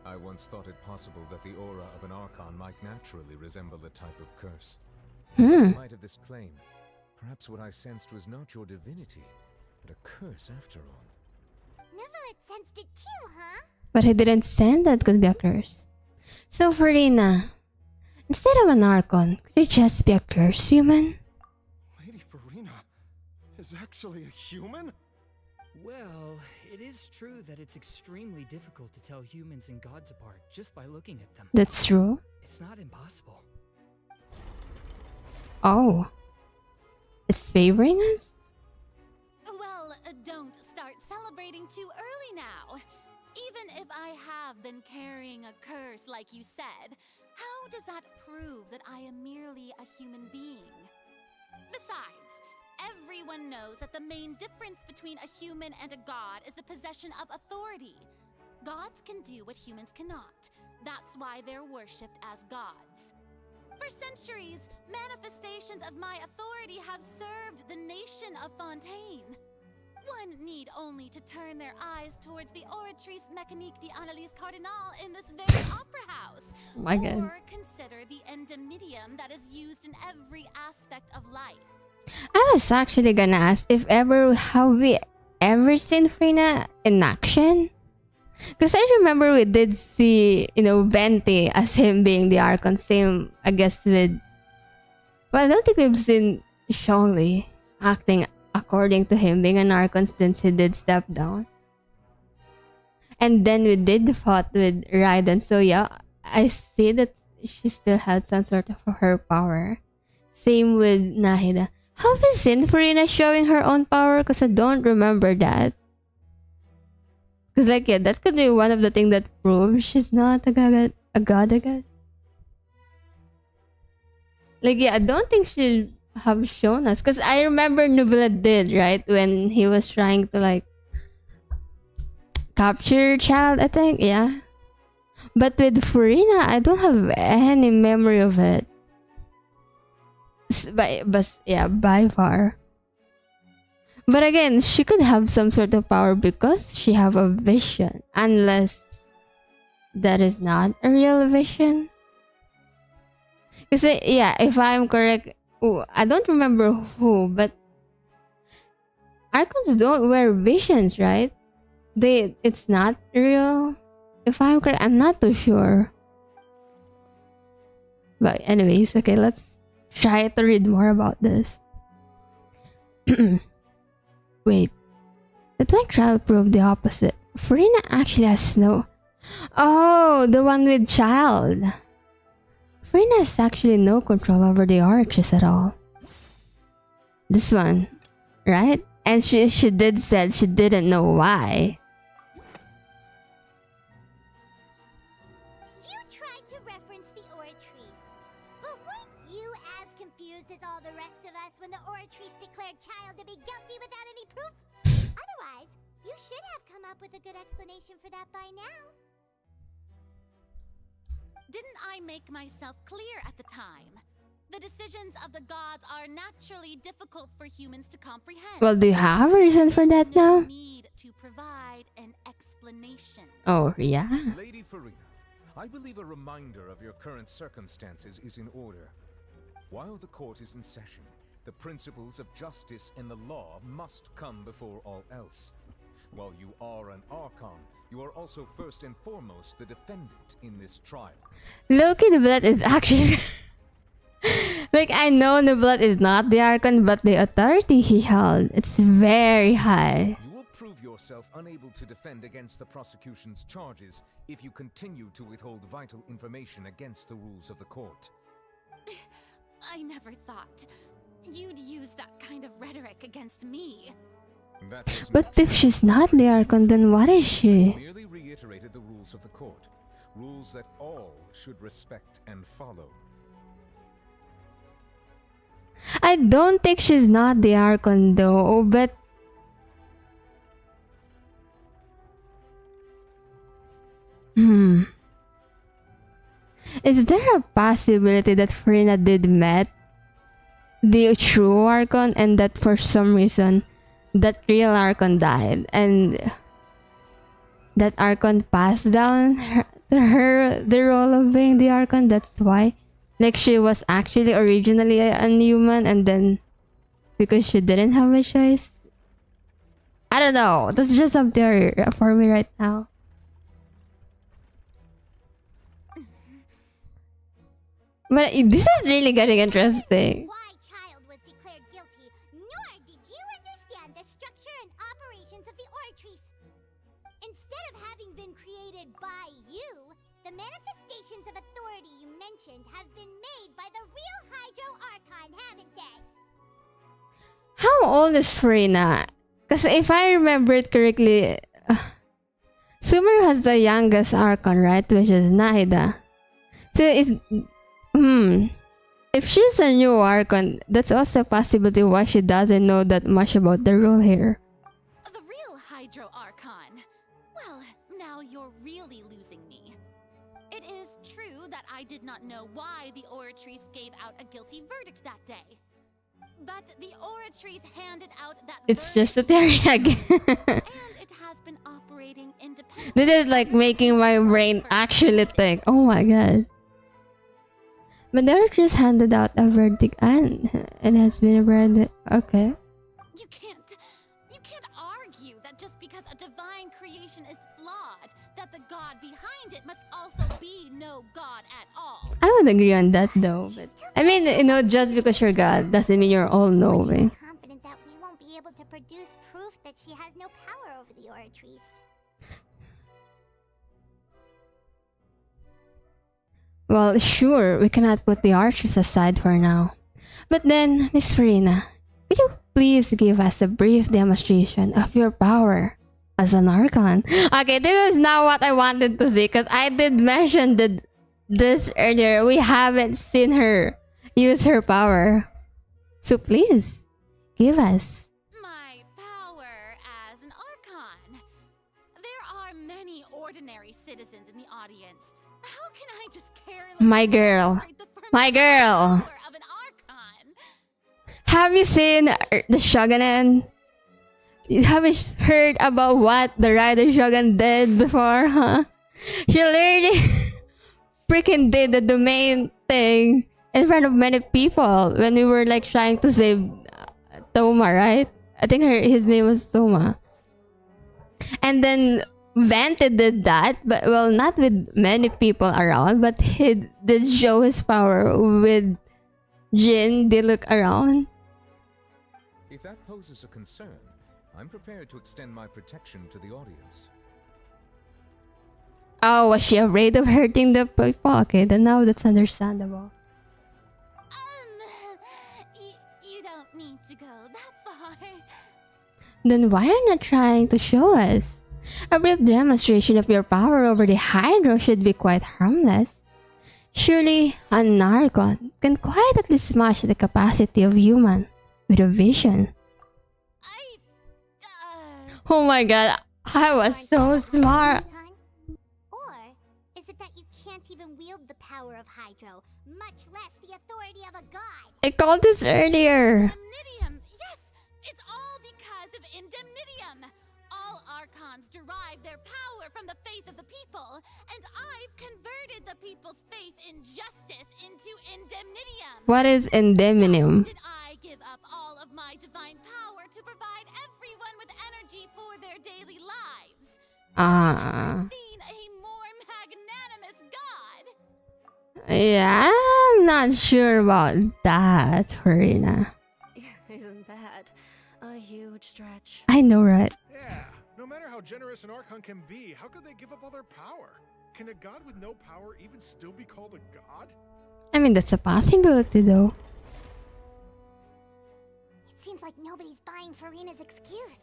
I once thought it possible that the aura of an Archon might naturally resemble a type of curse. In light of this claim, perhaps what I sensed was not your divinity, but a curse after all. Novelette sensed it too, huh? But he didn't send that could be a curse. So Furina, instead of an Archon, could you just be a curse human? Lady Furina is actually a human? Well, it is true that it's extremely difficult to tell humans and gods apart just by looking at them. That's true. It's not impossible. Oh. It's favoring us? Well, don't start celebrating too early now. Even if I have been carrying a curse like you said, how does that prove that I am merely a human being? Besides, everyone knows that the main difference between a human and a god is the possession of authority. Gods can do what humans cannot. That's why they're worshipped as gods. For centuries, manifestations of my authority have served the nation of Fontaine. One need only to turn their eyes towards the Oratrice Mécanique d'Analyse Cardinal in this very opera house. Oh my God. Or consider the endemitium that is used in every aspect of life. I was actually gonna ask if have we ever seen Furina in action? Because I remember we did see, Venti as him being the Archon. Same, I guess, with... Well, I don't think we've seen Zhongli acting according to him being an Archon since he did step down. And then we did fought with Raiden. So yeah, I see that she still had some sort of her power. Same with Nahida. Have we seen Furina showing her own power? Because I don't remember that. Because that could be one of the things that proves she's not a god, I guess. I don't think she have shown us. Because I remember Nubila did, right? When he was trying to, capture child, I think. Yeah. But with Furina, I don't have any memory of it. By far. But again, she could have some sort of power because she have a vision. Unless that is not a real vision. Because, if I'm correct, I don't remember who, but Archons don't wear visions, right? It's not real. If I'm correct, I'm not too sure. But anyways, okay, let's try to read more about this. Wait, the twin trial proved the opposite. Furina actually has no Oh, the one with child. Furina has actually no control over the arches at all. This one, right? And she did said she didn't know why. You tried to reference the Oratrice, but weren't you as confused as all the rest of us when the Oratrice declared child to be guilty without any proof? Otherwise, you should have come up with a good explanation for that by now. Didn't I make myself clear at the time? The decisions of the gods are naturally difficult for humans to comprehend. Well, do you have a reason for that now? Need to provide an explanation. Oh, yeah. Lady Furina, I believe a reminder of your current circumstances is in order. While the court is in session, the principles of justice and the law must come before all else. While you are an Archon, you are also first and foremost the defendant in this trial. Loki, the blood is actually... Like, I know the blood is not the Archon, but the authority he held, it's very high. You will prove yourself unable to defend against the prosecution's charges if you continue to withhold vital information against the rules of the court. I never thought you'd use that kind of rhetoric against me. But if she's not the Archon, then what is she? Merely reiterated the rules of the court, rules that all should respect and follow. I don't think she's not the Archon though, but... Is there a possibility that Furina did met the true Archon and that for some reason that real Archon died and that Archon passed down her the role of being the Archon? That's why. Like, she was actually originally a human and then because she didn't have a choice. I don't know. That's just up there for me right now. But this is really getting interesting. Why child was declared guilty, nor did you understand the structure and operations of the Oratrice. Instead of having been created by you, the manifestations of authority you mentioned have been made by the real Hydro Archon, haven't they? How old is Furina? Because if I remember it correctly, Sumeru has the youngest Archon, right? Which is Naida. So it's... If she's a new Archon, that's also a possibility why she doesn't know that much about the rule here. The real Hydro Archon. Well, now you're really losing me. It is true that I did not know why the Oratrice gave out a guilty verdict that day. But the Oratrice handed out that It's just a theory again. and it has been operating independently. This is like making my brain actually think. Oh my god. But the Oratrice handed out a verdict and it has been a verdict. Okay. You can't argue that just because a divine creation is flawed, that the god behind it must also be no god at all. I would agree on that though, but I mean, you know, just because you're God doesn't mean you're all-knowing. Confident that we won't be able to produce proof that she has no power over the Oratrice. Well, sure, we cannot put the archers aside for now. But then, Miss Furina, could you please give us a brief demonstration of your power as an Archon? Okay, this is not what I wanted to see because I did mention this earlier. We haven't seen her use her power. So please, give us. My power as an Archon. There are many ordinary citizens in the audience. How can I just carelessly My girl. My girl. of an Archon? Have you seen the Shogunen? Have you heard about what the Rider Shogun did before, huh? She literally freaking did the domain thing in front of many people when we were like trying to save Toma, right? I think his name was Toma. And then Vente did that, but well, not with many people around, but he did show his power with Jin. They look around. If that poses a concern, I'm prepared to extend my protection to the audience. Oh, was she afraid of hurting the people? Okay, then now that's understandable. You don't need to go that far. Then why are you not trying to show us? A brief demonstration of your power over the Hydro should be quite harmless. Surely, a Narcon can quietly smash the capacity of human with a vision. Oh my god, I was so smart. Or is it that you can't even wield the power of Hydro, much less the authority of a god? I called this earlier. Indemnitium! Yes! It's all because of Indemnitium! All Archons derive their power from the faith of the people, and I've converted the people's faith in justice into Indemnitium! What is Indemnitium? Did I give up all of my divine power to provide everyone with energy for their daily lives? Seen a more magnanimous god? Yeah, I'm not sure about that, Furina. Isn't that a huge stretch? I know, right? Yeah, no matter how generous an Archon can be, how could they give up all their power? Can a god with no power even still be called a god? I mean, that's a possibility, though. It seems like nobody's buying Furina's excuse.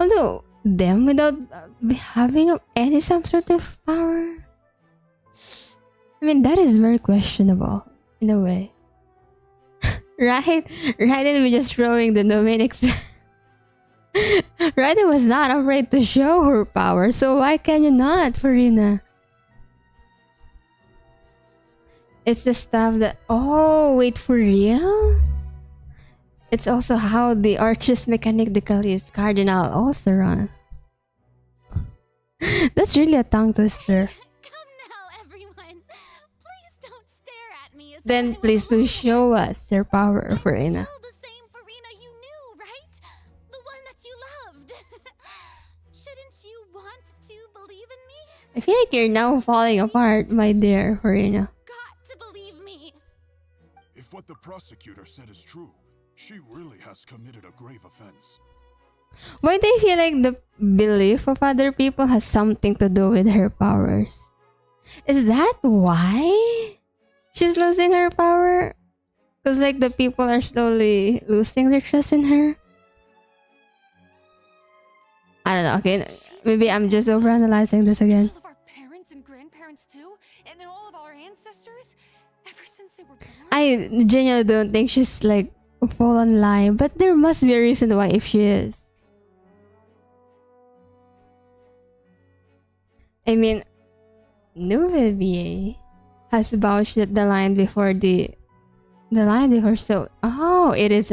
Although, them without having any some sort of power? I mean, that is very questionable, in a way. Right? Raiden was just throwing the Dominic's. Raiden was not afraid to show her power, so why can you not, Furina? It's the stuff that... Oh, wait, for real? It's also how the Archer's mechanically is Cardinal also run. That's really a tongue twister. Then please do show us your power, Furina. I feel like you're now falling apart, my dear Furina. If what the prosecutor said is true, she really has committed a grave offense. Why do you feel like the belief of other people has something to do with her powers? Is that why she's losing her power? Because like the people are slowly losing their trust in her? I don't know, okay, maybe I'm just overanalyzing this again. All of our parents and grandparents too, and then all of our ancestors, ever since they were born. I genuinely don't think she's like full on lie, but there must be a reason why if she is. I mean, Nouvelle BA has vouched that the line before so oh, it is.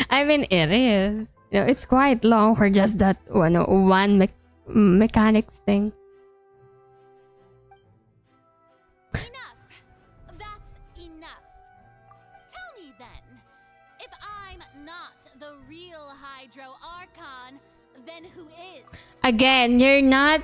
I mean, it is. You know, it's quite long for just that one mechanics thing. That's enough. Tell me then, if I'm not the real Hydro Archon, then who is? Again, you're not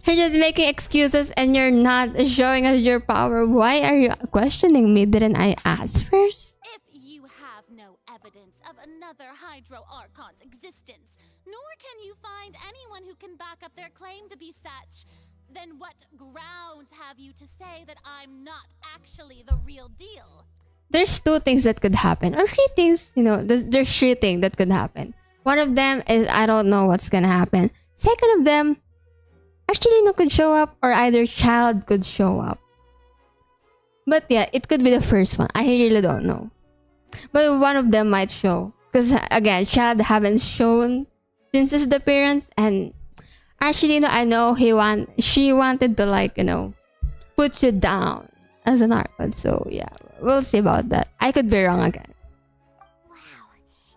you're just making excuses and you're not showing us your power. Why are you questioning me? Didn't I ask first? If you have no evidence of another Hydro Archon's existence, nor can you find anyone who can back up their claim to be such, then what grounds have you to say that I'm not actually the real deal? There's two things that could happen, or three things, you know, there's three things that could happen. One of them is I don't know what's gonna happen. Second of them, Archelino could show up, or either Child could show up. But yeah, it could be the first one. I really don't know. But one of them might show. Because again, Child haven't shown since his appearance, and Archelino, I know she wanted to, like, you know, put you down as an Archon. So yeah, we'll see about that. I could be wrong again.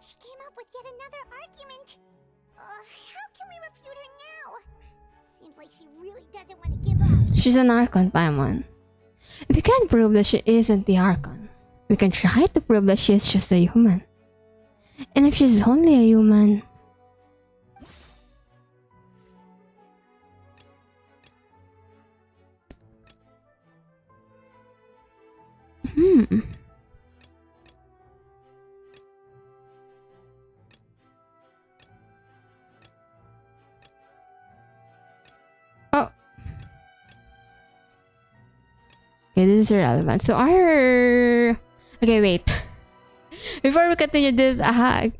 She came up with yet another argument. How can we refute her now? Seems like she really doesn't want to give up. She's an Archon, Paimon. If we can't prove that she isn't the Archon, we can try to prove that she is just a human. And if she's only a human... Okay, this is irrelevant. So our... Okay, wait. Before we continue this, can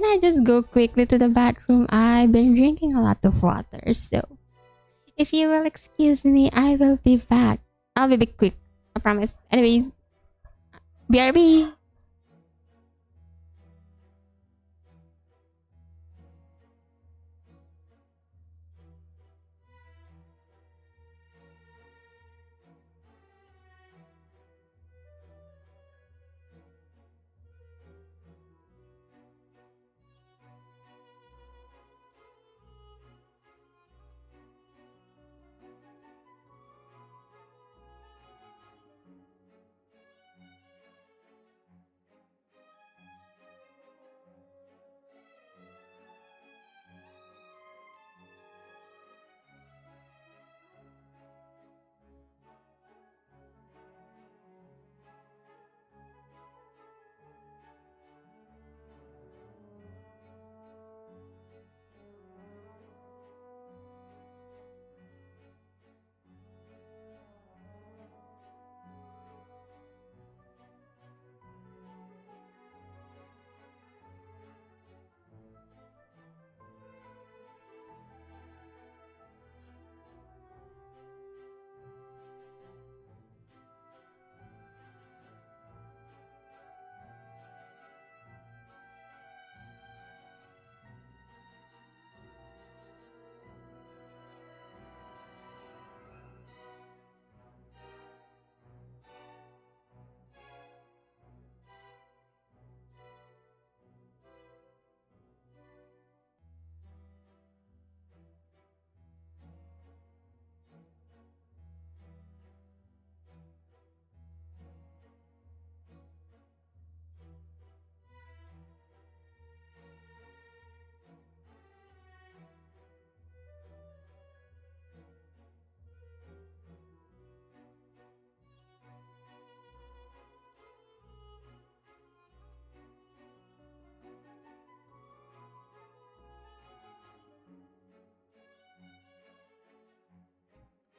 I just go quickly to the bathroom? I've been drinking a lot of water, so if you will excuse me, I will be back. I'll be back quick. I promise. Anyways, BRB.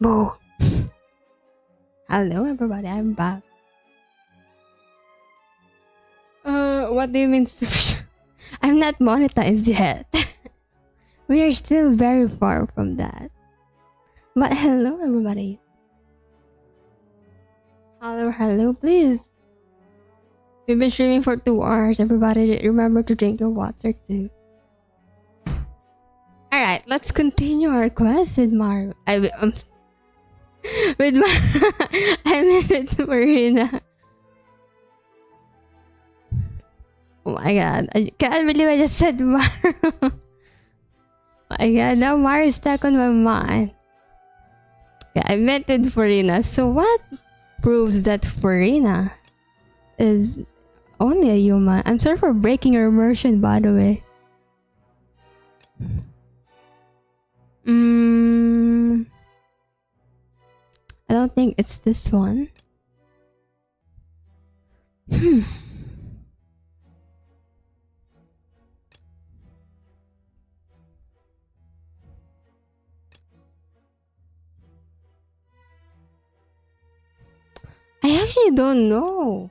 Boo. Hello everybody, I'm back. What do you mean? I'm not monetized yet. We are still very far from that. But hello everybody. Hello, please. We've been streaming for 2 hours. Everybody, remember to drink your water too. Alright, let's continue our quest with Maru. With I mean with Marina. Oh my god, I can't believe I just said Maru. Oh my god, now Maru is stuck on my mind. Yeah, I met with Furina. So what proves that Furina is only a human? I'm sorry for breaking your immersion, by the way. I don't think it's this one. I actually don't know.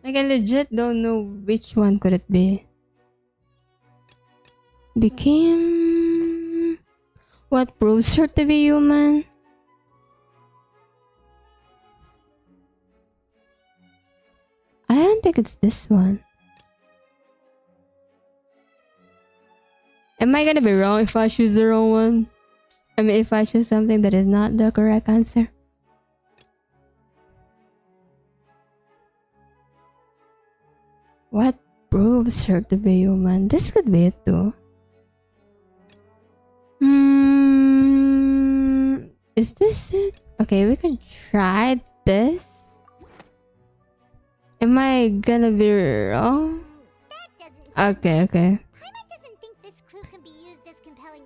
Like, I legit don't know which one could it be. Became... What proves her to be human? I don't think it's this one. Am I gonna be wrong if I choose the wrong one? I mean, if I choose something that is not the correct answer? What proves her to be human? This could be it too. Is this it? Okay, we could try this. Am I gonna be wrong? Okay.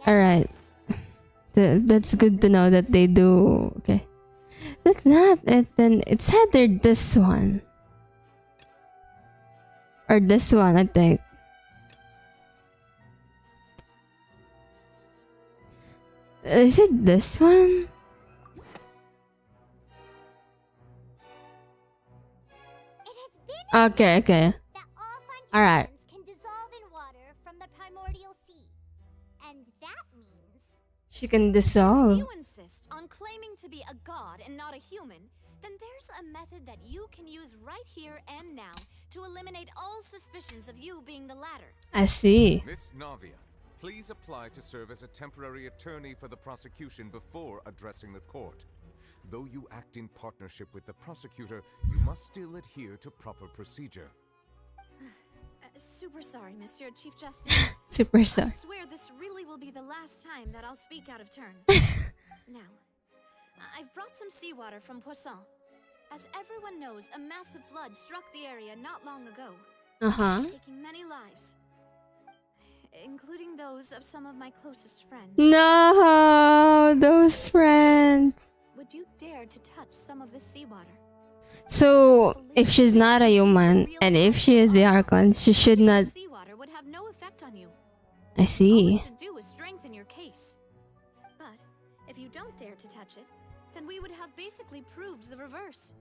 Alright. That's good to know that they do. Okay. That's not it then. It's either this one. Or this one, I think. Is it this one? Okay, okay. Alright. Can dissolve in water from the primordial sea. And that means She can If dissolve. you insist on claiming to be a god and not a human, then there's a method that you can use right here and now to eliminate all suspicions of you being the latter. I see. Miss Navia, please apply to serve as a temporary attorney for the prosecution before addressing the court. Though you act in partnership with the prosecutor, you must still adhere to proper procedure. Super sorry, Monsieur Chief Justice. Super sorry. I swear this really will be the last time that I'll speak out of turn. Now, I've brought some seawater from Poisson. As everyone knows, a massive flood struck the area not long ago, taking many lives, including those of some of my closest friends. No, those friends. Would you dare to touch some of this seawater? So, if she's not a human, and if she is the Archon, she should not... Seawater would have no effect on you. I see. All it should do is strengthen your case. But if you don't dare to touch it, then we would have basically proved the reverse.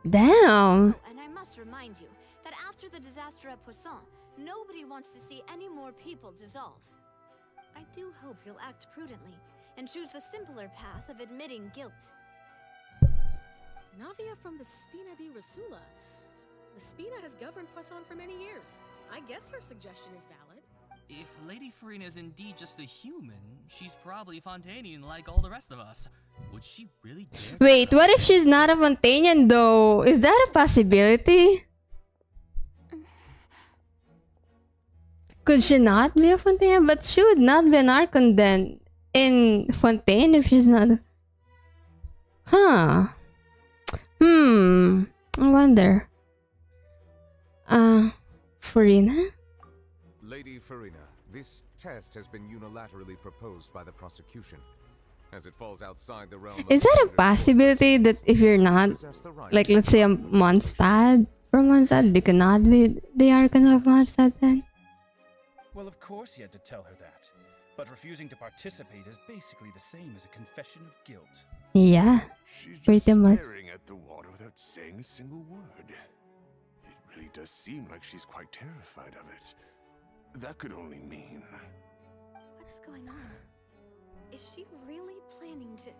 Damn. Oh, and I must remind you that after the disaster at Poisson, nobody wants to see any more people dissolve. I do hope you'll act prudently and choose the simpler path of admitting guilt. Navia from the Spina di Rasula. The Spina has governed Poisson for many years. I guess her suggestion is valid. If Lady Furina is indeed just a human, she's probably Fontanian like all the rest of us. Would she really dare? Wait, what if she's not a Fontanian though? Is that a possibility? Could she not be a Fontanian? But she would not be an Archon then in Fontaine if she's not. Huh. I wonder. Furina? Lady Furina, this test has been unilaterally proposed by the prosecution. As it falls outside the realm Is that a possibility that if you're not, like let's say a Mondstadt from Mondstadt, you cannot be the Archon of Mondstadt then? Well, of course he had to tell her that. But refusing to participate is basically the same as a confession of guilt. Yeah, She's just pretty much. staring at the water without saying a single word. It really does seem like she's quite terrified of it. That could only mean... What's going on? Is she really planning to...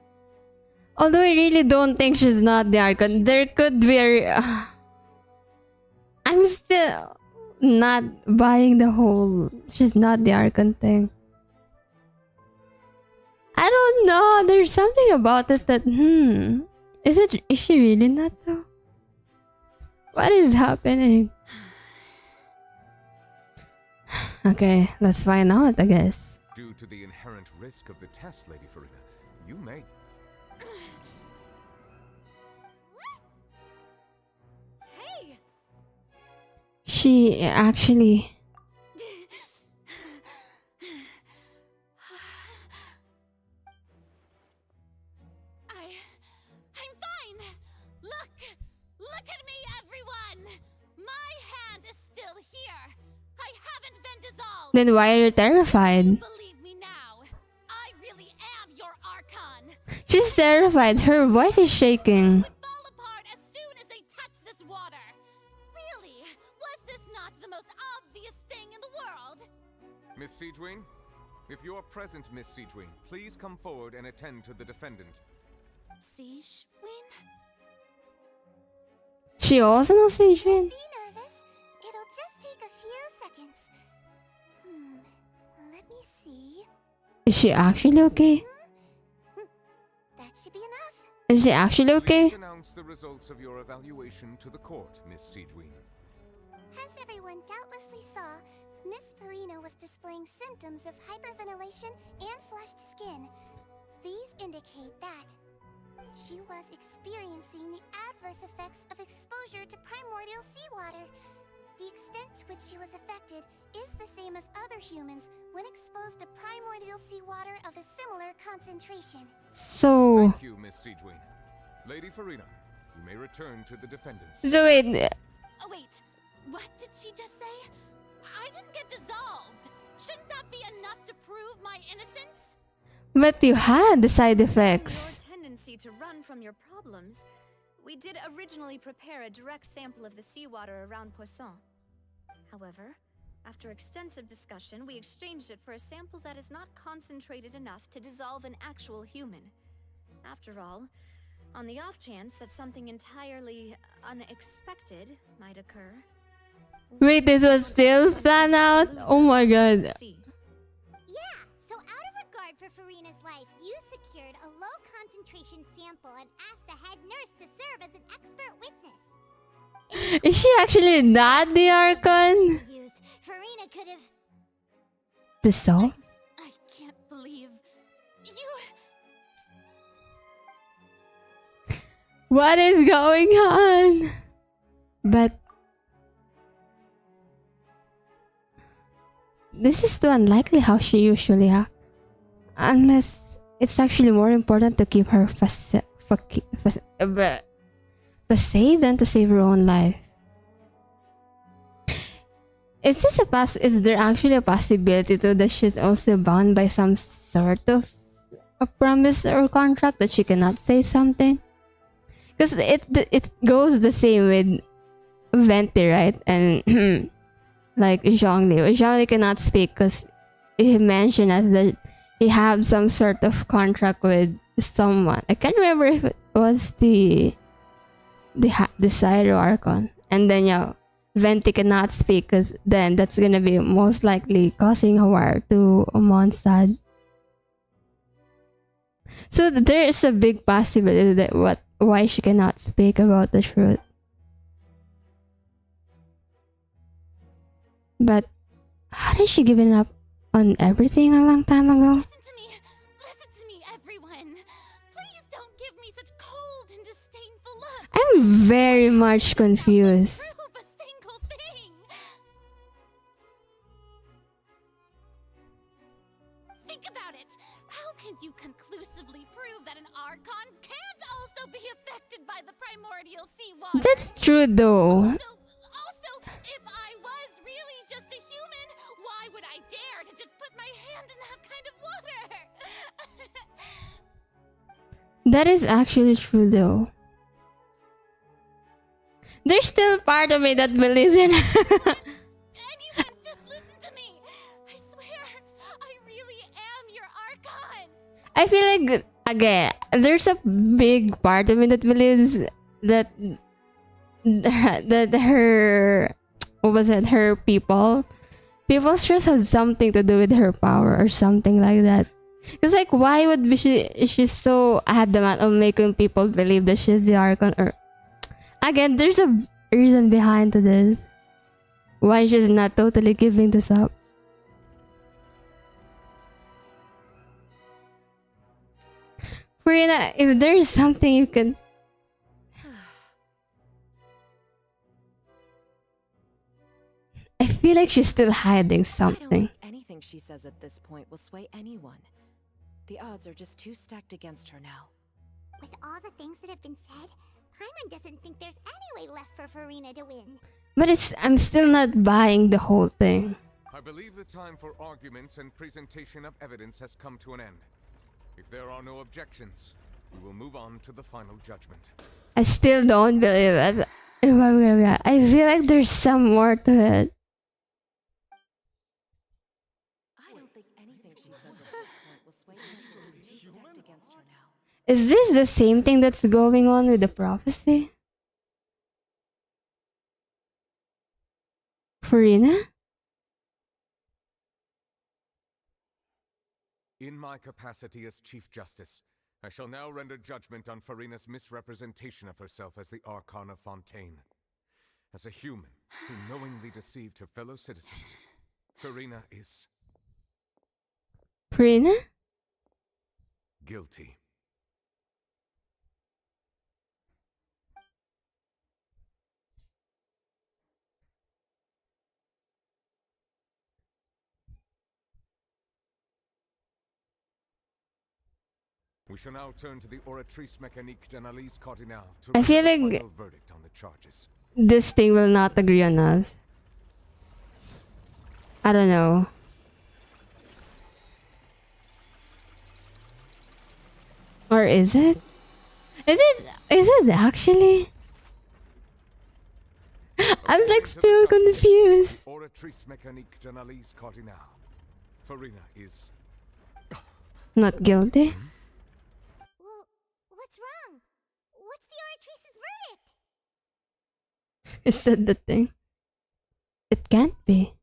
Although I really don't think she's not the Archon. There could be a... I'm still not buying the whole she's not the Archon thing. I don't know. There's something about it that is she really not though? What is happening? Okay, let's find out, I guess. Due to the inherent risk of the test, Lady Furina, you may... Hey! She actually... I'm fine! Look at me, everyone! My hand is still here! I haven't been dissolved! Then why are you terrified? Believe me now! I really am your Archon! She's terrified. Her voice is shaking. Fall apart as soon as they touch this water! Really? Was this not the most obvious thing in the world? Miss Siegewin? If you're present, Miss Siegewin, please come forward and attend to the defendant. Siegewin? She also knows Siegewin? Be nervous. It'll just take a few seconds. Let me see. Is she actually okay? That should be enough. Is she actually okay? Please announce the results of your evaluation to the court, Miss Siegewin. As everyone doubtlessly saw, Miss Furina was displaying symptoms of hyperventilation and flushed skin. These indicate that she was experiencing the adverse effects of exposure to primordial seawater. The extent to which she was affected is the same as other humans when exposed to primordial seawater of a similar concentration. So... Thank you, Miss Siegewin. Lady Furina, you may return to the defendants. So wait... Oh wait, what did she just say? I didn't get dissolved! Shouldn't that be enough to prove my innocence? But you had the side effects. Your tendency to run from your problems, We did originally prepare a direct sample of the seawater around Poisson. However, after extensive discussion, we exchanged it for a sample that is not concentrated enough to dissolve an actual human. After all, on the off chance that something entirely unexpected might occur. Wait, this was still planned out? Oh my god. Yeah, so out of regard for Furina's life, you secured a low concentration sample and asked the head nurse to serve as an expert witness. Is she actually not the Archon? Furina could have... The soul? I can't believe you. What is going on? But this is too unlikely how she usually acts. Unless it's actually more important to keep her facade than to save her own life. Is there actually a possibility too that she's also bound by some sort of a promise or contract that she cannot say something? Because it goes the same with Venti, right? And like Zhongli. Zhongli cannot speak because he mentioned as that he had some sort of contract with someone. I can't remember if it was the Cyro Archon. And then yeah, Venti cannot speak because then that's gonna be most likely causing harm to Mondstadt. So there is a big possibility that why she cannot speak about the truth. But hadn't she given up on everything a long time ago? Listen to me, everyone. Please don't give me such cold and disdainful looks. I'm very much confused. Think about it. How can you conclusively prove that an Archon can't also be affected by the primordial seawater? That's true though. Also, if I was really just a human, why would I dare to just put my hand in that kind of water? That is actually true though. There's still part of me that believes in her. Anyone, just listen to me. I swear, I really am your Archon. I feel like, again, there's a big part of me that believes that her, what was it, her people stress has something to do with her power or something like that. It's like, why would be she's so adamant of making people believe that she's the Archon? Or again, there's a reason behind to this. Why she's not totally giving this up. Furina, if there's something you can... I feel like she's still hiding something. I don't think anything she says at this point will sway anyone. The odds are just too stacked against her now. With all the things that have been said, Paimon doesn't think there's any way left for Furina to win. But I'm still not buying the whole thing. I believe the time for arguments and presentation of evidence has come to an end. If there are no objections, we will move on to the final judgment. I still don't believe it. I feel like there's some more to it. I don't think anything she says at this point will sway anyone. She's too stacked against her now. Is this the same thing that's going on with the prophecy? Furina? In my capacity as Chief Justice, I shall now render judgment on Furina's misrepresentation of herself as the Archon of Fontaine. As a human who knowingly deceived her fellow citizens, Furina is... Furina? Guilty. We shall now turn to the Oratrice Mécanique d'Analyse Cardinale to I feel render like the final verdict on the charges. this thing will not agree on us. I don't know. Or is it? Is it actually? I'm like still confused. Oratrice mécanique d'analyse cardinale. Furina is... Not guilty. Well, what's wrong? What's the Oratrice's verdict? Is that the thing? It can't be.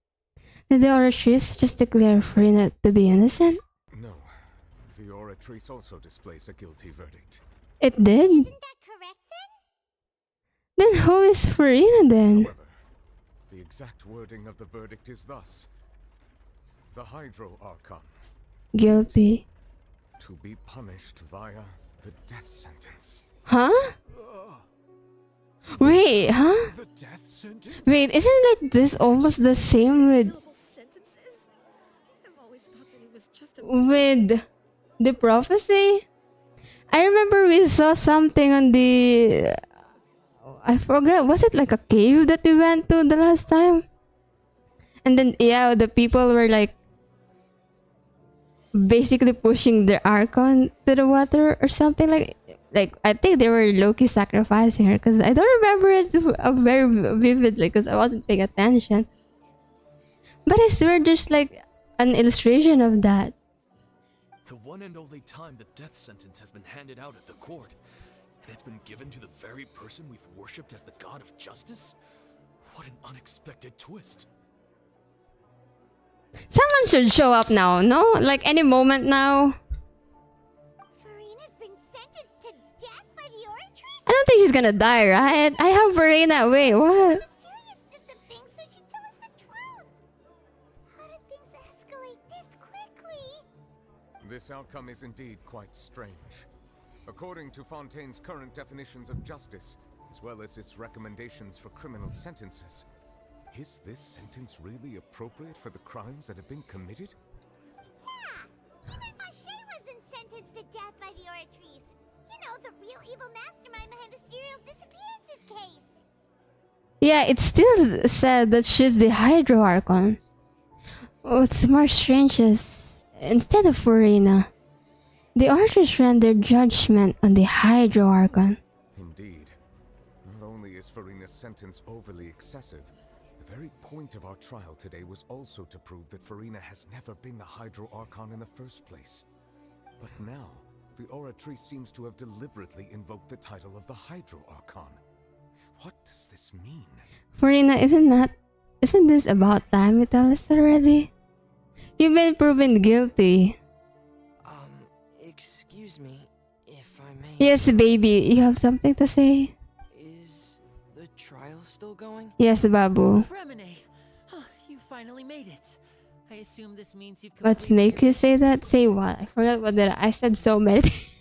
Did the Oratrice just declare Furina to be innocent? No. The Oratrice also displays a guilty verdict. It did? Isn't that correct then? Then who is Furina then? However, the exact wording of the verdict is thus. The Hydro Archon, Guilty. to be punished via the death sentence. Huh? Wait, huh? The death sentence? Wait, isn't like this almost the same with the prophecy? I remember we saw something on the... I forgot, was it like a cave that we went to the last time? And then, yeah, the people were like basically pushing their Archon to the water or something like I think they were low-key sacrificing her because I don't remember it very vividly because I wasn't paying attention. But I swear there's like an illustration of that. The one and only time the death sentence has been handed out at the court, and it's been given to the very person we've worshipped as the god of justice? What an unexpected twist. Someone should show up now, no? Like any moment now. Furina's been sentenced to death by the Oratrice? I don't think she's gonna die, right? I have Furina. Wait, what? The seriousness of things, so she'd tell us the truth. How did things escalate this quickly? This outcome is indeed quite strange. According to Fontaine's current definitions of justice, as well as its recommendations for criminal sentences, is this sentence really appropriate for the crimes that have been committed? Yeah, even Fauché wasn't sentenced to death by the Oratrice. You know, the real evil mastermind behind the serial disappearances case. Yeah, it still said that she's the Hydro Archon. What's more strange is, instead of Furina, the Oratrice rendered judgment on the Hydro Archon. Indeed. Not only is Furina's sentence overly excessive, the very point of our trial today was also to prove that Furina has never been the Hydro Archon in the first place. But now, the Oratrice seems to have deliberately invoked the title of the Hydro Archon. What does this mean? Furina, isn't this about time you tell us already? You've been proven guilty. Excuse me, if I may. Yes, baby, you have something to say? Is the trial still going? Yes, Babu. Fremine! You finally made it. I assume this means you've What makes you say that? Say what? I forgot what did I said so many things.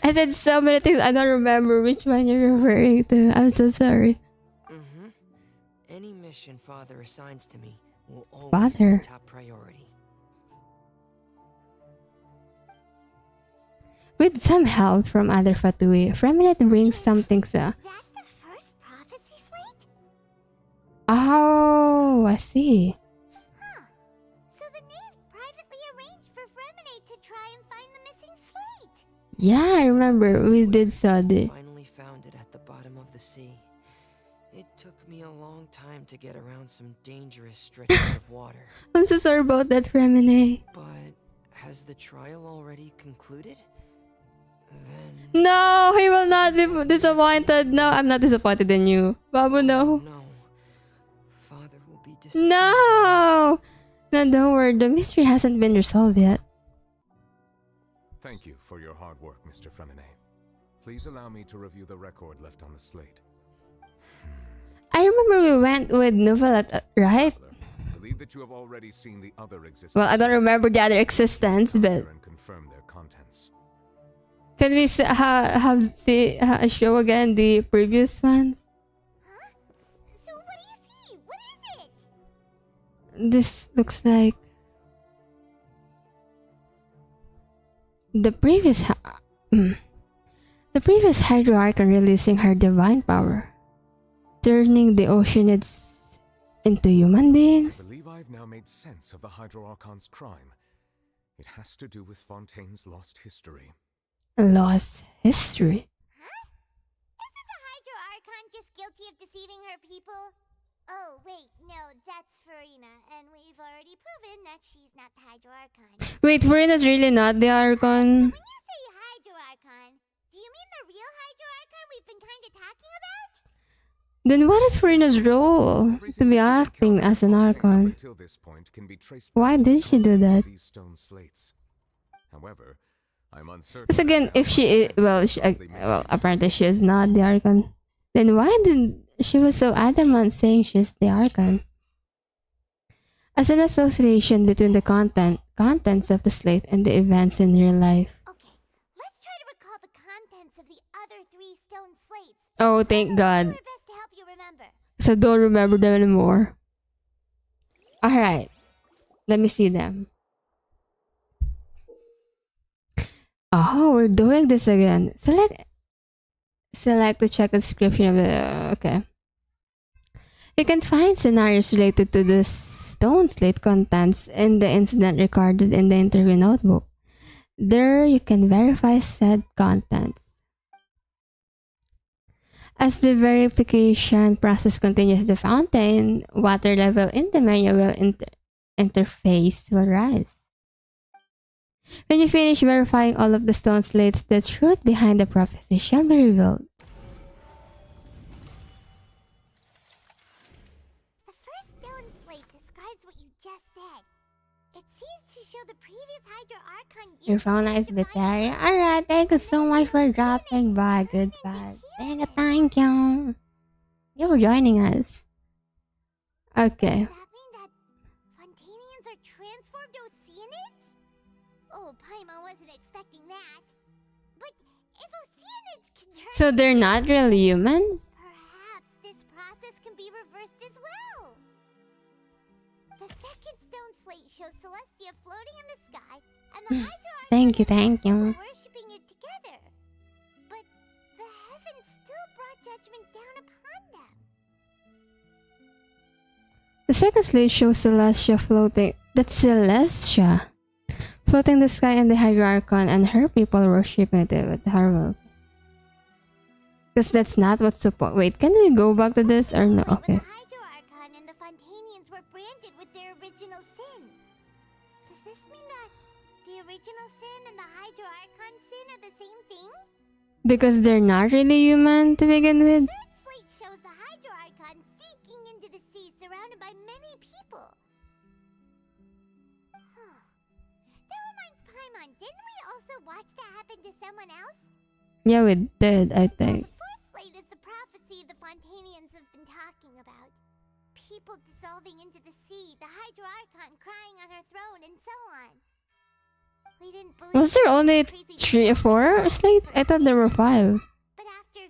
I said so many things. I don't remember which one you're referring to. I'm so sorry. Any mission Father assigns to me will always Father. be top priority. With some help from other Fatui, Fremine brings something so... That the first prophecy slate? Oh, I see. So the knave privately arranged for Fremine to try and find the missing slate. Yeah, I remember. We did saw the... Finally found it at the bottom of the sea. It took me a long time to get around some dangerous stretches of water. I'm so sorry about that, Fremine. But has the trial already concluded? No, he will not be disappointed. No, I'm not disappointed in you. Babu, no. Father will be No! No, don't worry. The mystery hasn't been resolved yet. Thank you for your hard work, Mr. Fremine. Please allow me to review the record left on the slate. I remember we went with Novelet, right? I believe that you have already seen the other existence. Well, I don't remember the other existence, but... And confirm their contents. Can we have a show again, the previous ones? So what do you see? What is it? This looks like... The previous Hydro Archon releasing her divine power, turning the Oceanids into human beings. I believe I've now made sense of the Hydro Archon's crime. It has to do with Fontaine's lost history. Lost history. Isn't the Hydro Archon just guilty of deceiving her people? Oh, wait, no, that's Furina, and we've already proven that she's not the Hydro Archon. Wait, Furina's really not the Archon? When you say Hydro Archon, do you mean the real Hydro Archon we've been kind of talking about? Then what is Furina's role? To be acting as an Archon. Why did she do that? However, I'm uncertain. Because again, if she is, well, apparently she is not the Archon. Then why did she was so adamant saying she's the Archon? As an association between the contents of the slate and the events in real life. Okay, let's try to recall the contents of the other 3 stone slates. Oh, thank God. Do our best to help you remember. So don't remember them anymore. Alright. Let me see them. Oh, we're doing this again. Select to check the description of the... Okay. You can find scenarios related to the stone slate contents in the incident recorded in the interview notebook. There, you can verify said contents. As the verification process continues, the fountain water level in the manual interface will rise. When you finish verifying all of the stone slates, the truth behind the prophecy shall be revealed. The first stone slate describes what you just said. It seems to show the previous Hydro Archon Your phone is Vitaria. Alright, thank you so much for dropping by. Goodbye. Thank you. Thank you for joining us. Okay. Does that mean that Fontanians are transformed Oceanids? Oh, Paimon wasn't expecting that. But if Oceanids can turn... So they're not really humans? Perhaps this process can be reversed as well. The second stone slate shows Celestia floating in the sky, and the Hydro Archon Thank you. worshipping it together. But the heavens still brought judgment down upon them. The second slate shows Celestia floating. That's Celestia. Floating in the sky and the Hydro Archon and her people worshipping it with horror. Because that's not what's supposed. Wait, can we go back to this or no? Okay. The Hydro Archon and the Fontanians were branded with their original sin. Does this mean that the original sin and the Hydro Archon sin are the same thing? Because they're not really human to begin with. The third slate shows the Hydro Archon sinking into the sea surrounded by many people. That reminds Paimon, didn't we also watch that happen to someone else? Yeah, we did, I think. The fourth slate is the prophecy the Fontanians have been talking about. People dissolving into the sea, the Hydro Archon crying on her throne, and so on. We didn't believe. Was there only 3 or 4 slates? I thought there were 5. But after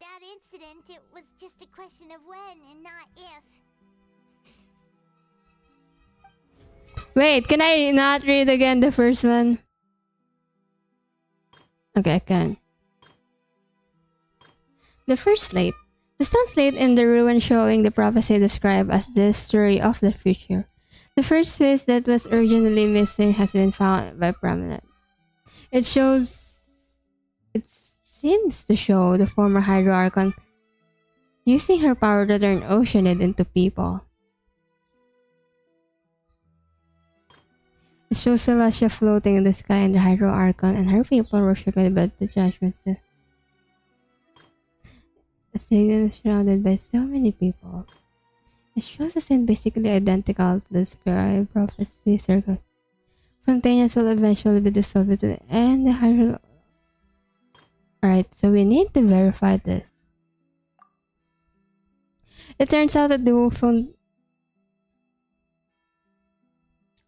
that incident, it was just a question of when and not if. Wait, can I not read again the first one? Okay, I can. The first slate. The stone slate in the ruin showing the prophecy described as the story of the future. The first face that was originally missing has been found by prominent. It seems to show the former Hydro Archon using her power to turn Oceanid into people. It shows Celestia floating in the sky and the Hydro Archon and her people worshipping about the judgment. The scene is surrounded by so many people. It shows a scene basically identical to the scribe prophecy circle. Fontanians will eventually be dissolved into the end. Alright, so we need to verify this. It turns out that the wolf found...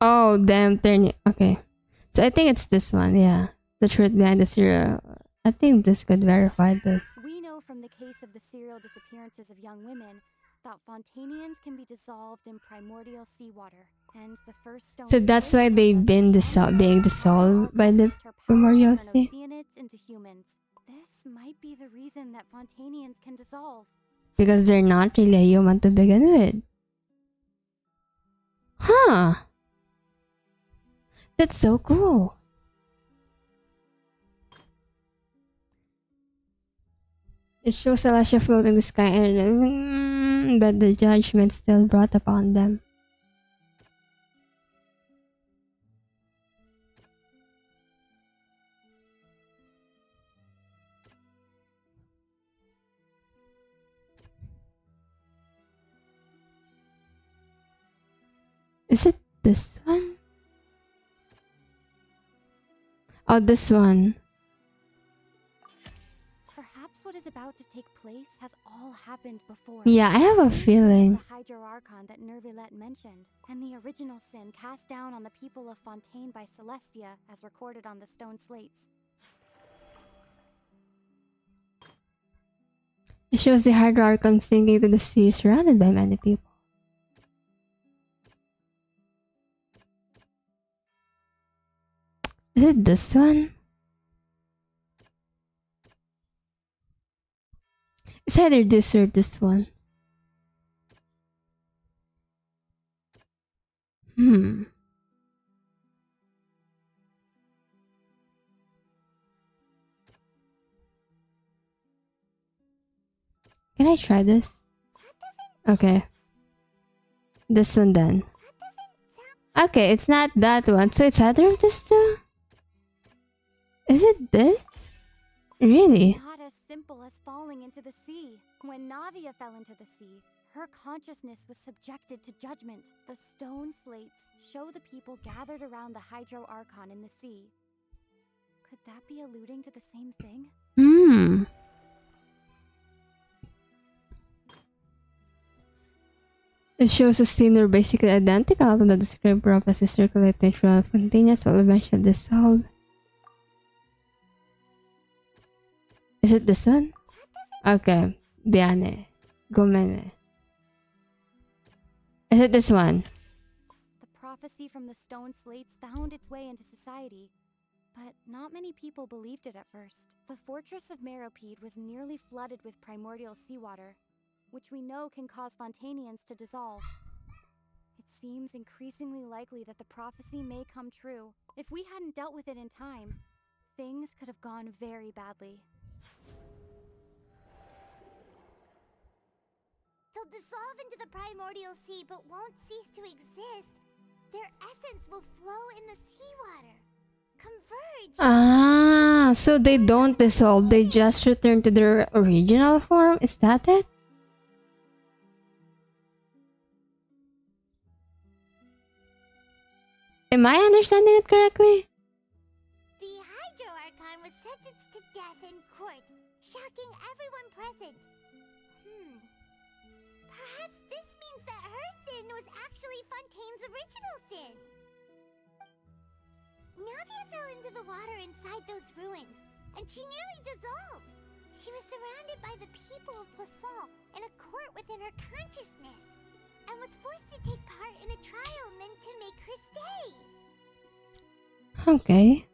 Oh, damn, okay. So I think it's this one, yeah. The truth behind the serial. I think this could verify this. We know from the case of the serial disappearances of young women that Fontanians can be dissolved in primordial seawater, and the first stone. So that's why they've been being dissolved by the primordial sea. Into humans. This might be the reason that Fontanians can dissolve. Because they're not really a human to begin with. Huh. That's so cool. It shows Celestia floating in the sky but the judgment still brought upon them. Is it this one? Oh, this one. Perhaps what is about to take place has all happened before. Yeah, I have a feeling. The Hydro Archon that Nervilette mentioned, and the original sin cast down on the people of Fontaine by Celestia, as recorded on the stone slates. It shows the Hydro Archon sinking to the sea, surrounded by many people. Is it this one? It's either this or this one. Can I try this? Okay. This one then. Okay, it's not that one. So it's either of this two? Is it this? Really? Not as simple as falling into the sea. When Navia fell into the sea, her consciousness was subjected to judgment. The stone slates show the people gathered around the Hydro Archon in the sea. Could that be alluding to the same thing? It shows a scene where basically identical to the described prophecy circulating throughout Fontaines will eventually dissolve. Is it this one? Okay. Biane. Gomene. Is it this one? The prophecy from the stone slates found its way into society, but not many people believed it at first. The fortress of Meropide was nearly flooded with primordial seawater, which we know can cause Fontainians to dissolve. It seems increasingly likely that the prophecy may come true. If we hadn't dealt with it in time, things could have gone very badly. They'll dissolve into the primordial sea but won't cease to exist. Their essence will flow in the seawater. Converge. Ah, so they don't dissolve, they just return to their original form? Is that it? Am I understanding it correctly? The Hydro Archon was sentenced to death in court, shocking everyone present. Perhaps this means that her sin was actually Fontaine's original sin. Navia fell into the water inside those ruins, and she nearly dissolved. She was surrounded by the people of Poisson in a court within her consciousness, and was forced to take part in a trial meant to make her stay. Okay.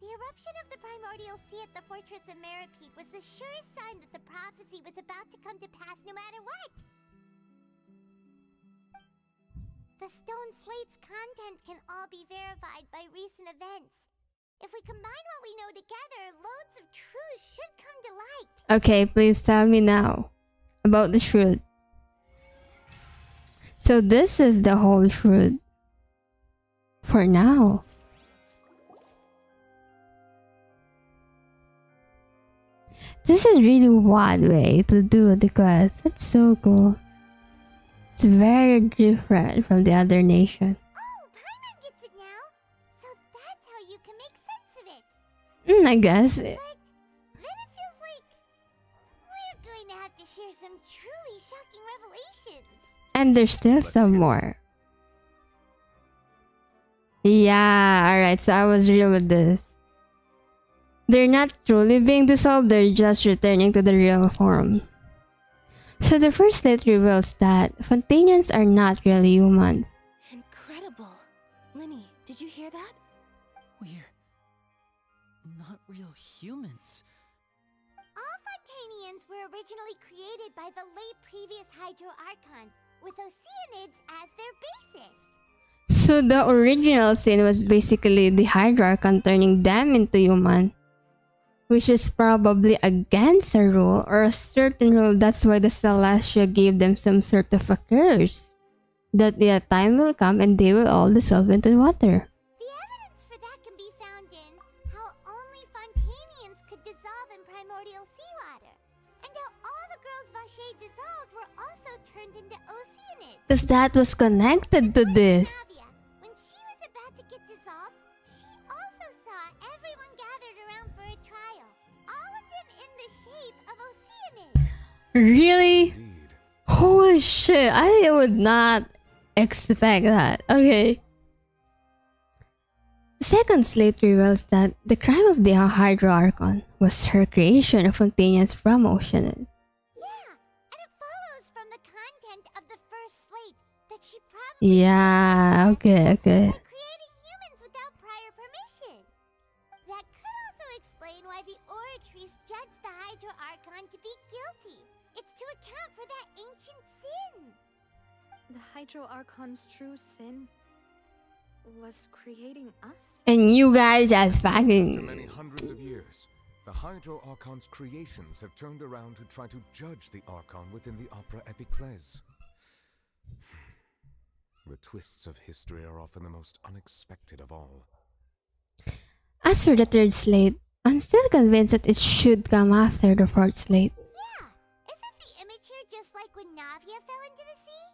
The eruption of the primordial sea at the fortress of Meropide was the surest sign that the prophecy was about to come to pass no matter what. The stone slate's content can all be verified by recent events. If we combine what we know together, loads of truths should come to light. Okay, please tell me now about the truth. So this is the whole truth. For now. This is really odd way to do the quest. It's so cool. It's very different from the other nation. Oh, Paimon gets it now. So that's how you can make sense of it. I guess. But then it feels like we're going to have to share some truly shocking revelations. And there's still some more. Yeah, alright, so I was real with this. They're not truly being dissolved, they're just returning to the real form. So the first slate reveals that Fontainians are not really humans. Incredible. Linny, did you hear that? We're not real humans. All Fontainians were originally created by the late previous Hydro Archon, with Oceanids as their basis. So the original sin was basically the Hydro Archon turning them into human. which is probably against a rule or a certain rule. That's why the Celestia gave them some sort of a curse. That the time will come and they will all dissolve into water. The evidence for that can be found in how only Fontanians could dissolve in primordial seawater, and how all the girls Vache dissolved were also turned into oceanids. Because that was connected to this. When she was about to get dissolved, she also saw everyone gathered around for a trial, all of them in the shape of oceanids. Really? Holy shit, I would not expect that. Okay. The second slate reveals that the crime of the Hydro Archon was her creation of Fontanians from Oceanid. Yeah, okay. Creating humans without prior permission. That could also explain why the Oratries judged the Hydro Archon to be guilty. It's to account for that ancient sin. The Hydro Archon's true sin was creating us? And you guys just For fucking... many hundreds of years, the Hydro Archon's creations have turned around to try to judge the Archon within the Opera Epiclese. The twists of history are often the most unexpected of all. As for the third slate, I'm still convinced that it should come after the fourth slate. Isn't the image here just like when Navia fell into the sea?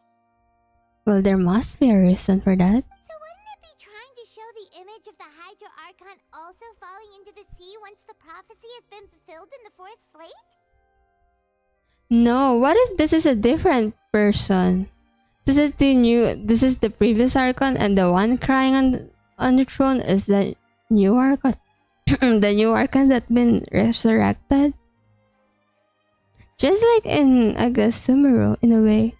Well, there must be a reason for that. So wouldn't it be trying to show the image of the Hydro Archon also falling into the sea once the prophecy has been fulfilled in the fourth slate? No, what if this is a different person? This is the previous Archon, and the one crying on the throne is the new Archon. The new Archon that's been resurrected. Just like in, I guess, Sumeru, in a way.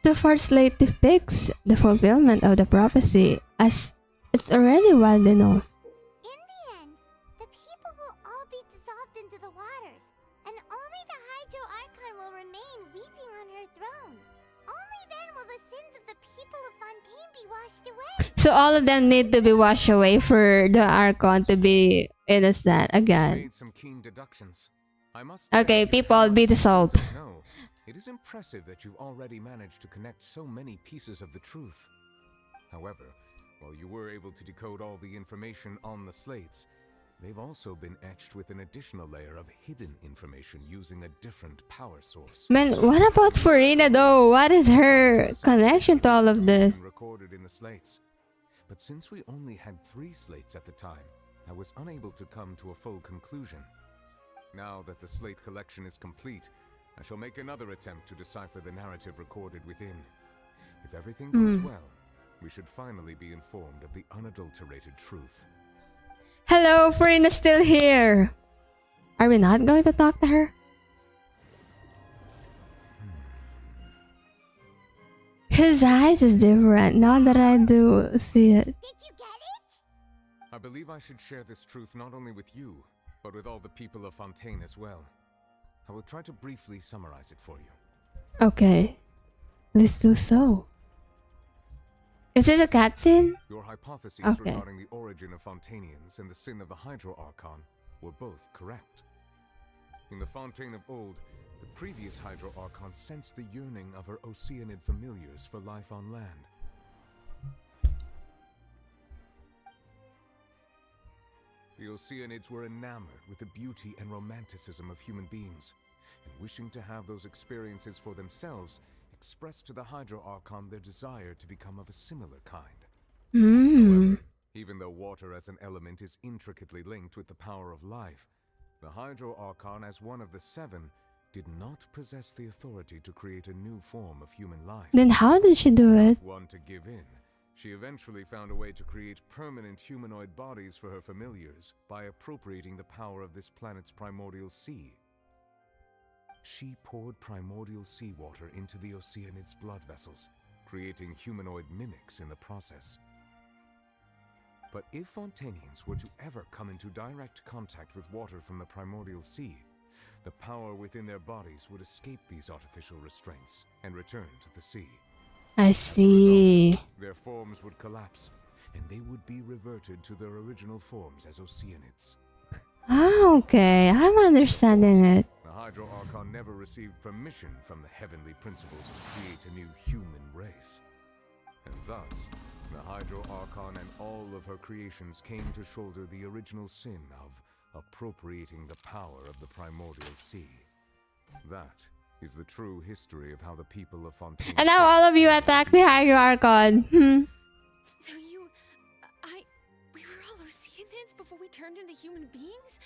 The fourth slate depicts the fulfillment of the prophecy, as it's already widely known. In the end, the people will all be dissolved into the waters, and only the Hydro Archon will remain weeping on her throne. Only then will the sins of the people of Fontaine be washed away. So all of them need to be washed away for the Archon to be innocent again. Made some keen deductions. I must Okay, people, be dissolved. No, it is impressive that you've already managed to connect so many pieces of the truth. However, while you were able to decode all the information on the slates, they've also been etched with an additional layer of hidden information using a different power source. Man, what about Furina though? What is her connection to all of this? Recorded in the slates. But since we only had 3 slates at the time, I was unable to come to a full conclusion. Now that the slate collection is complete, I shall make another attempt to decipher the narrative recorded within. If everything goes well, we should finally be informed of the unadulterated truth. Hello, Furina's still here. Are we not going to talk to her? His eyes is different now that I do see it. I believe I should share this truth not only with you, but with all the people of Fontaine as well. I will try to briefly summarize it for you. Okay, let's do so. Is this a cutscene? Your hypotheses Okay. regarding the origin of Fontanians and the sin of the Hydro Archon were both correct. In the Fontaine of old, the previous Hydro Archon sensed the yearning of her Oceanid familiars for life on land. The Oceanids were enamored with the beauty and romanticism of human beings, and wishing to have those experiences for themselves, expressed to the Hydro Archon their desire to become of a similar kind. However, even though water as an element is intricately linked with the power of life, the Hydro Archon, as one of the 7, did not possess the authority to create a new form of human life. Then how did she do it? One to give in, she eventually found a way to create permanent humanoid bodies for her familiars by appropriating the power of this planet's primordial sea. She poured primordial seawater into the Oceanid's blood vessels, creating humanoid mimics in the process. But if Fontanians were to ever come into direct contact with water from the primordial sea, the power within their bodies would escape these artificial restraints and return to the sea. I see. Their forms would collapse, and they would be reverted to their original forms as Oceanids. Okay, I'm understanding it. The Hydro Archon never received permission from the heavenly principles to create a new human race. And thus, the Hydro Archon and all of her creations came to shoulder the original sin of appropriating the power of the primordial sea. That is the true history of how the people of Fontaine... And now all of you attack the Hydro Archon. So we were all Oceanians before we turned into human beings?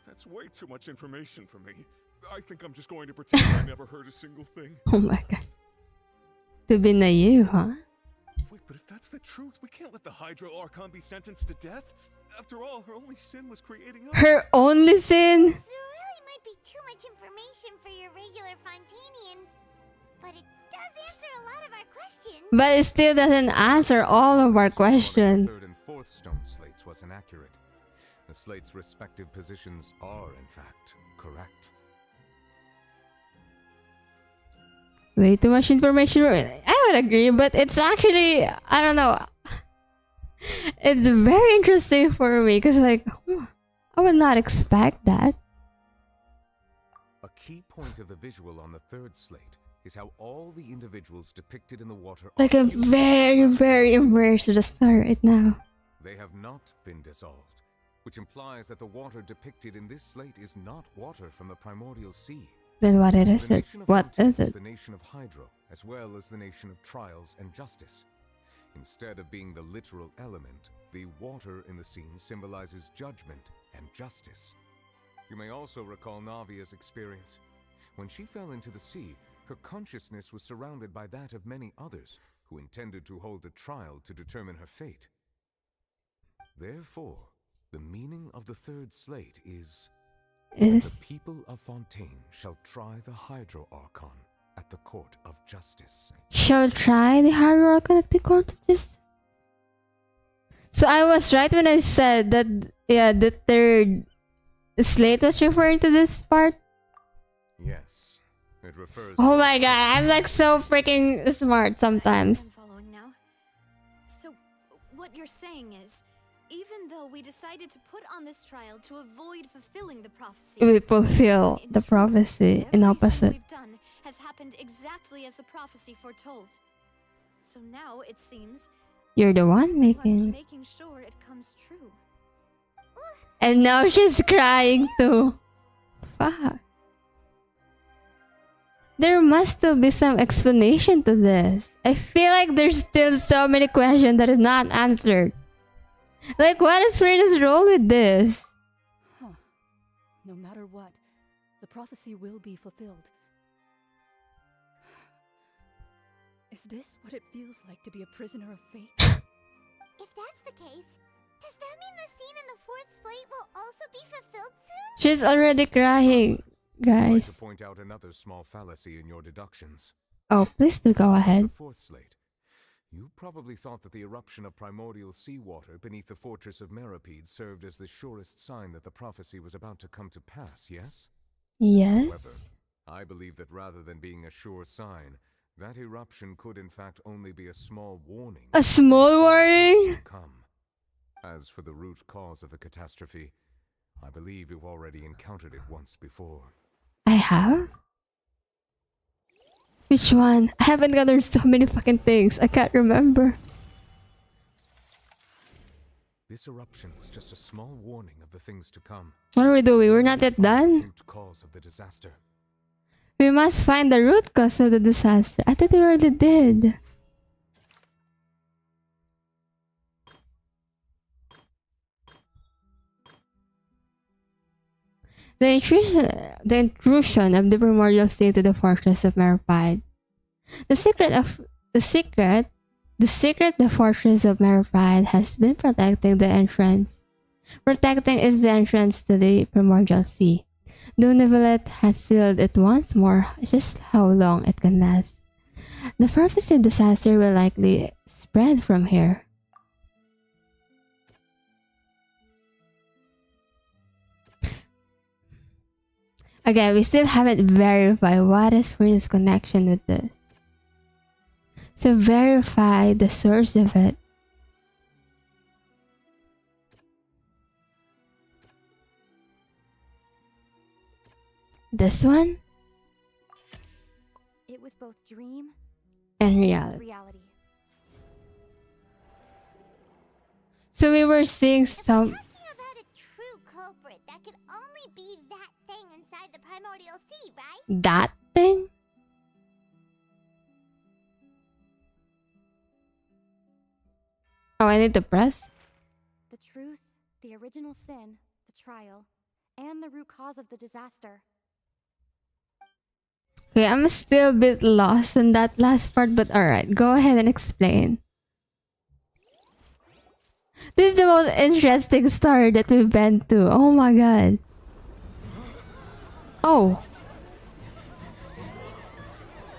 That's way too much information for me. I think I'm just going to pretend I never heard a single thing. Oh my god. To be naive, huh? Wait, but if that's the truth, we can't let the Hydro Archon be sentenced to death. After all, her only sin was creating us. Her only sin? This really might be too much information for your regular Fontanian, but it does answer a lot of our questions. But it still doesn't answer all of our questions. The third and fourth stone slates was inaccurate. The slates' respective positions are, in fact, correct. Way too much information. I would agree, but it's actually, I don't know. It's very interesting for me because, like, I would not expect that. A key point of the visual on the third slate is how all the individuals depicted in the water Like, I'm very, very immersed to the story right now. They have not been dissolved, which implies that the water depicted in this slate is not water from the primordial sea. Then what is it? What is it? The nation of Hydro, as well as the nation of trials and justice. Instead of being the literal element, the water in the scene symbolizes judgment and justice. You may also recall Navia's experience. When she fell into the sea, her consciousness was surrounded by that of many others who intended to hold a trial to determine her fate. Therefore, the meaning of the third slate is that the people of Fontaine shall try the Hydro Archon at the court of justice. Shall try the Hydro Archon at the court of justice? So I was right when I said that, yeah, the third slate was referring to this part? Yes, it refers Oh my god, I'm like so freaking smart sometimes. I'm following now. So, what you're saying is, even though we decided to put on this trial to avoid fulfilling the prophecy, We fulfill the prophecy in opposite. we've done has happened exactly as the prophecy foretold. So now it seems You're the one making. making sure it comes true. And now she's crying too. Fuck. There must still be some explanation to this. I feel like there's still so many questions that is not answered. Like, what is FURINA'S role with this? Huh. No matter what, the prophecy will be fulfilled. Is this what it feels like to be a prisoner of fate? If that's the case, does that mean the scene in the fourth slate will also be fulfilled soon? She's already crying, I'd like to guys. point out another small fallacy in your deductions. Oh, please do go ahead. The fourth slate. You probably thought that the eruption of primordial seawater beneath the fortress of Meripede served as the surest sign that the prophecy was about to come to pass, yes? Yes. However, I believe that rather than being a sure sign, that eruption could in fact only be a small warning. A small warning? To come. As for the root cause of the catastrophe, I believe you've already encountered it once before. I have? Which one? I haven't gathered so many fucking things. I can't remember. This eruption was just a small warning of the things to come. What are we doing? We're not yet done? Root cause of the disaster. We must find the root cause of the disaster. I thought we already did. The intrusion of the primordial sea to the fortress of Meripide. The secret the fortress of Meripide has been protecting the entrance. Protecting is the entrance to the primordial sea. The Unrelated has sealed it once more, just how long it can last. The prophecy disaster will likely spread from here. Again, we still haven't verified what is FURINA'S connection with this. So verify the source of it. This one? It was both dream And and reality. So we were seeing some... About a true culprit, that could only be that thing inside the primordial sea, right? That thing? Oh, I need to press? the truth, the original sin, the trial, and the root cause of the disaster. Okay, I'm still a bit lost in that last part, but alright, go ahead and explain. This is the most interesting story that we've been to. Oh my god. Oh.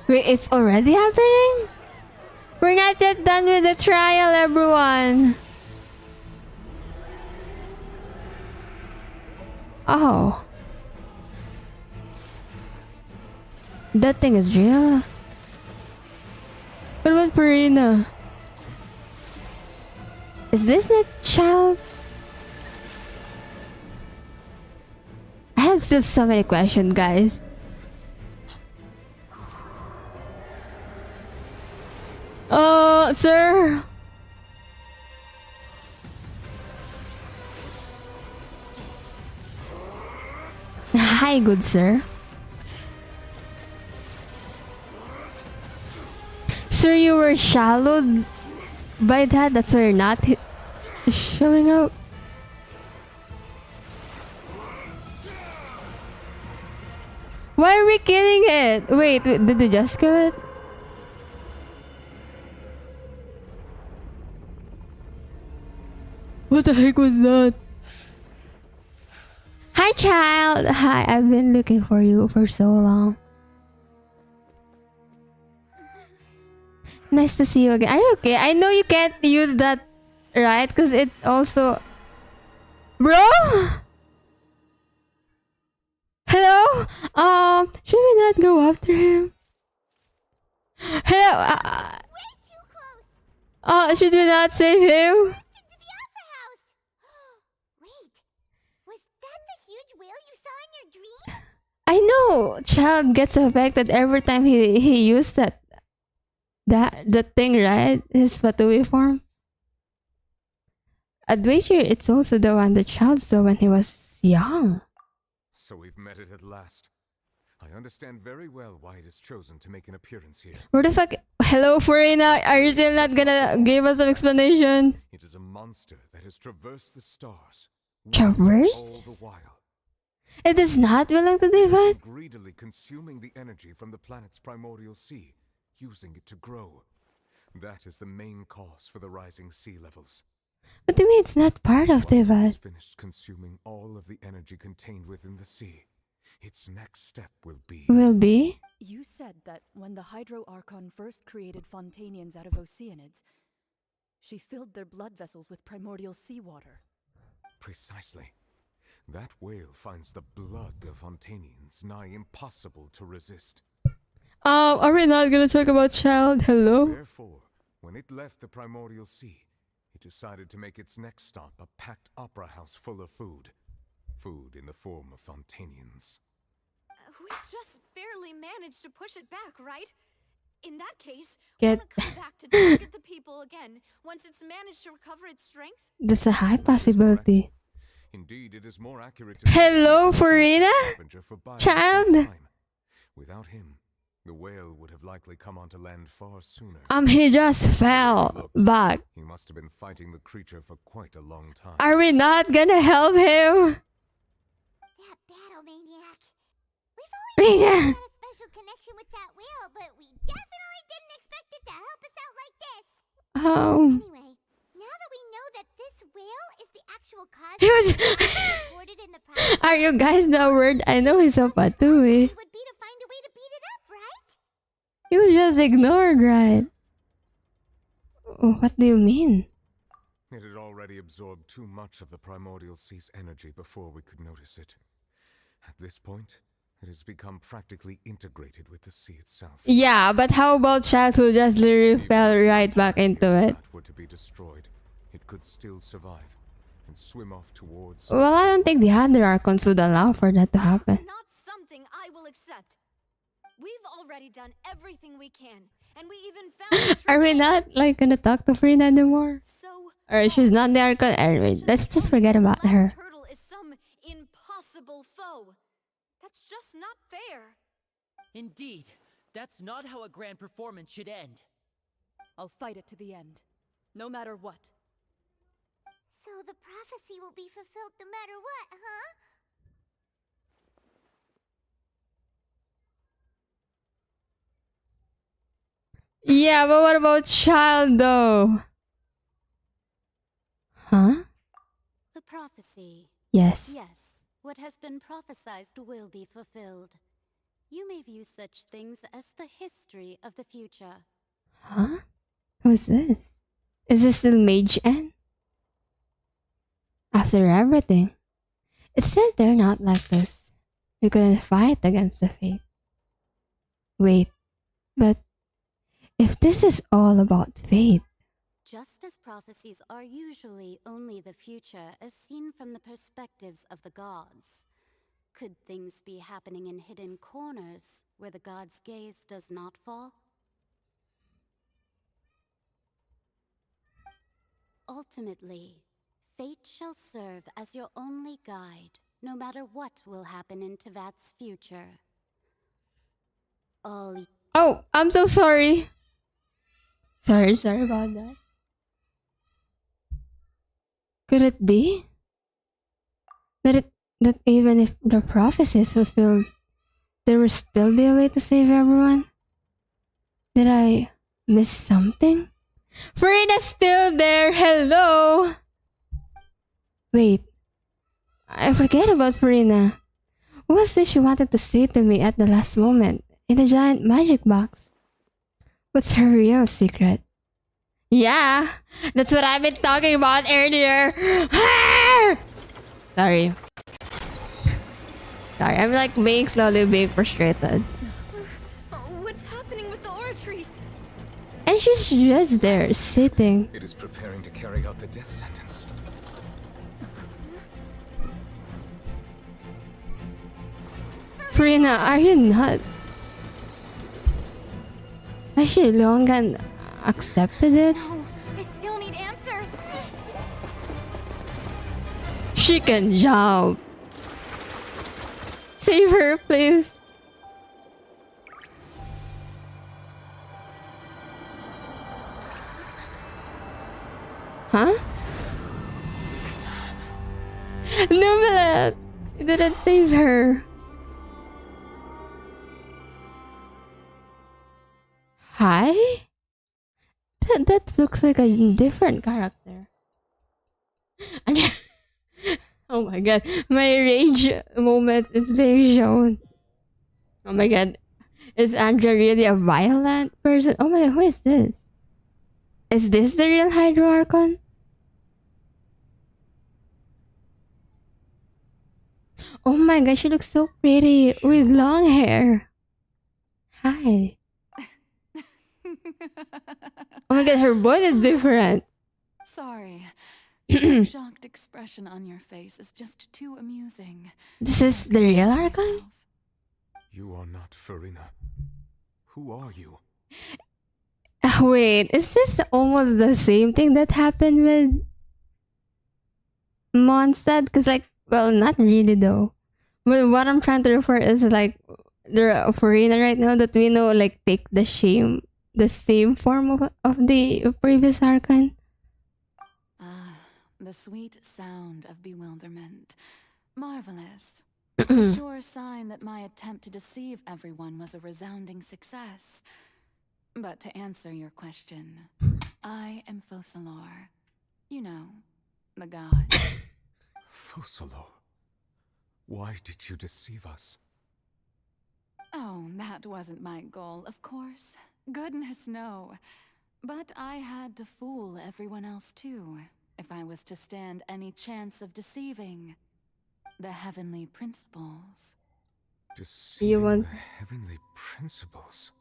Wait, it's already happening? We're not yet done with the trial, everyone. Oh. That thing is real. What about Furina? Is this not child? I have still so many questions, guys. Sir? Hi, good sir. Sir, you were shallowed by that? That's why you're not showing up? Why are we killing it? Wait, did you just kill it? What the heck was that? Hi, child. Hi, I've been looking for you for so long. Nice to see you again. Are you okay? I know you can't use that, right? Because it also... Bro? Hello? Should we not go after him? Hello? Should we not save him? I know child gets affected every time he used that thing, right? His Vtuber form. Adventure, it's also the one that child saw when he was young. So we've met it at last. I understand very well why it is chosen to make an appearance here. Where the fuck? Hello, Furina. Are you still not gonna give us an explanation? It is a monster that has traversed the stars. Traversed? All the while. It does not belong to the event? Greedily consuming the energy from the planet's primordial sea, using it to grow. That is the main cause for the rising sea levels. What do you mean it's not part of the event? Once it has finished consuming all of the energy contained within the sea, its next step will be... You said that when the Hydro Archon first created Fontanians out of Oceanids, she filled their blood vessels with primordial seawater. Precisely. That whale finds the blood of Fontanians nigh impossible to resist. Are we not gonna talk about child? Hello? Therefore, when it left the primordial sea, it decided to make its next stop a packed opera house full of food. Food in the form of Fontanians. We just barely managed to push it back, right? In that case, Get... wanna come back to target the people again once it's managed to recover its strength? That's a high possibility. Indeed, it is more accurate to... Hello, Furina? Child? Without him, the whale would have likely come onto land far sooner. He just fell back. He must have been fighting the creature for quite a long time. Are we not gonna help him? That battle maniac. We've always had a special connection with that whale, but we definitely didn't expect it to help us out like this. Anyway, now that we know that this whale is the actual cause He was... reported in the press, Are you guys not worried? I know he's a Vtuber. would be to find a way to beat it up, right? He was just ignored, right? What do you mean? It had already absorbed too much of the primordial sea's energy before we could notice it. At this point, it has become practically integrated with the sea itself. Yeah, but how about child who just literally fell right back into it? If that were to be destroyed, it could still survive and swim off towards... Well, I don't think the other Archons would allow for that to happen. Not something I accept. We've already done everything we can, and we even found Are we not like gonna talk to Furina anymore? Or she's not the Archon? Anyway, let's just forget about her. hurdle is some impossible foe. That's just not fair. Indeed, that's not how a grand performance should end. I'll fight it to the end, no matter what. So the prophecy will be fulfilled no matter what, huh? Yeah, but what about child though? Huh? The prophecy. Yes. Yes, what has been prophesied will be fulfilled. You may view such things as the history of the future. Huh? Who's this? Is this still Mage N? After everything, it said they're not like this. We couldn't fight against the fate. Wait, but if this is all about fate, Just as prophecies are usually only the future as seen from the perspectives of the gods, could things be happening in hidden corners where the gods' gaze does not fall? Ultimately, fate shall serve as your only guide, no matter what will happen in Tevat's future. All oh, I'm so sorry. Sorry about that. Could it be that even if the prophecy is fulfilled, there will still be a way to save everyone? Did I miss something? Furina's still there. Hello. Wait, I forget about Furina. What was this she wanted to say to me at the last moment in the giant magic box? What's her real secret? Yeah, that's what I've been talking about earlier. Sorry, I'm like slowly being frustrated. What's happening with the oratories? And she's just there, sitting. It is preparing to carry out the death sentence. Furina, are you not? Has she long gone accepted it? No, I still need answers. She can jump. Save her, please. Huh? No, it didn't save her. Hi? That looks like a different character. Oh my god, my rage moment is being shown. Oh my god, is Andrya really a violent person? Oh my god, who is this? Is this the real Hydro Archon? Oh my god, she looks so pretty with long hair. Hi. Oh my god, her voice is different. Sorry. The shocked expression on your face is just too amusing. This is the real Archon? You are not Furina. Who are you? Wait, is this almost the same thing that happened with Mondstadt? Because like, well, not really though. But what I'm trying to refer is like the Furina right now that we know like take the same form of the previous Archon. The sweet sound of bewilderment. Marvelous. A sure sign that my attempt to deceive everyone was a resounding success. But to answer your question, I am Focalor. You know, the god. Focalor. Why did you deceive us? Oh, that wasn't my goal, of course. Goodness, no. But I had to fool everyone else too, if I was to stand any chance of deceiving the heavenly principles. Deceiving the heavenly principles?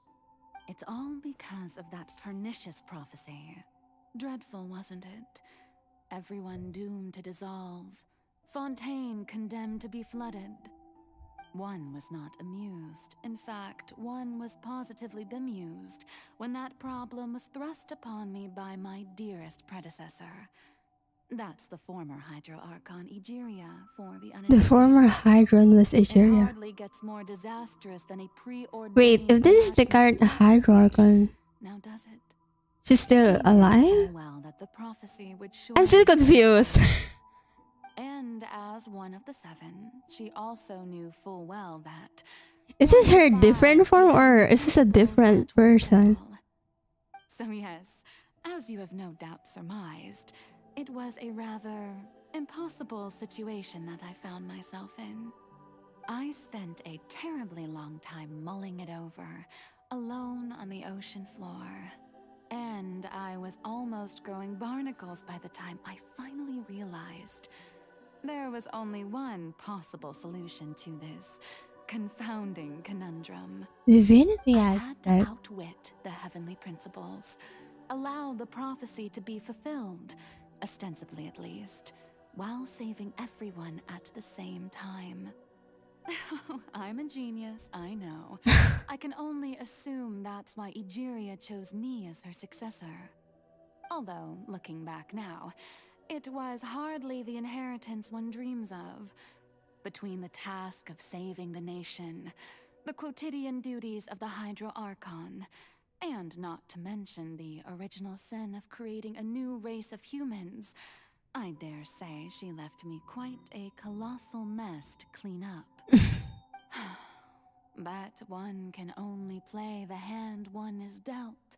It's all because of that pernicious prophecy. Dreadful, wasn't it? Everyone doomed to dissolve. Fontaine condemned to be flooded. One was not amused. In fact, one was positively bemused when that problem was thrust upon me by my dearest predecessor. That's the former Hydro Archon Egeria for the uninitiated. The former Hydron was It Egeria. hardly gets more disastrous than a preordained. Wait, if this is the current Hydro Archon, now does it? she's still alive? Well, that the prophecy would I'm still confused. And as one of the seven, she also knew full well that Is this her different form or is this a different person? So yes, as you have no doubt surmised, it was a rather impossible situation that I found myself in. I spent a terribly long time mulling it over, alone on the ocean floor. And I was almost growing barnacles by the time I finally realized there was only one possible solution to this confounding conundrum. Divinity I had aspect. to outwit the heavenly principles, allow the prophecy to be fulfilled, ostensibly at least, while saving everyone at the same time. I'm a genius, I know. I can only assume that's why Egeria chose me as her successor. Although, looking back now, it was hardly the inheritance one dreams of. Between the task of saving the nation, the quotidian duties of the Hydro Archon, and not to mention the original sin of creating a new race of humans, I dare say she left me quite a colossal mess to clean up. But one can only play the hand one is dealt.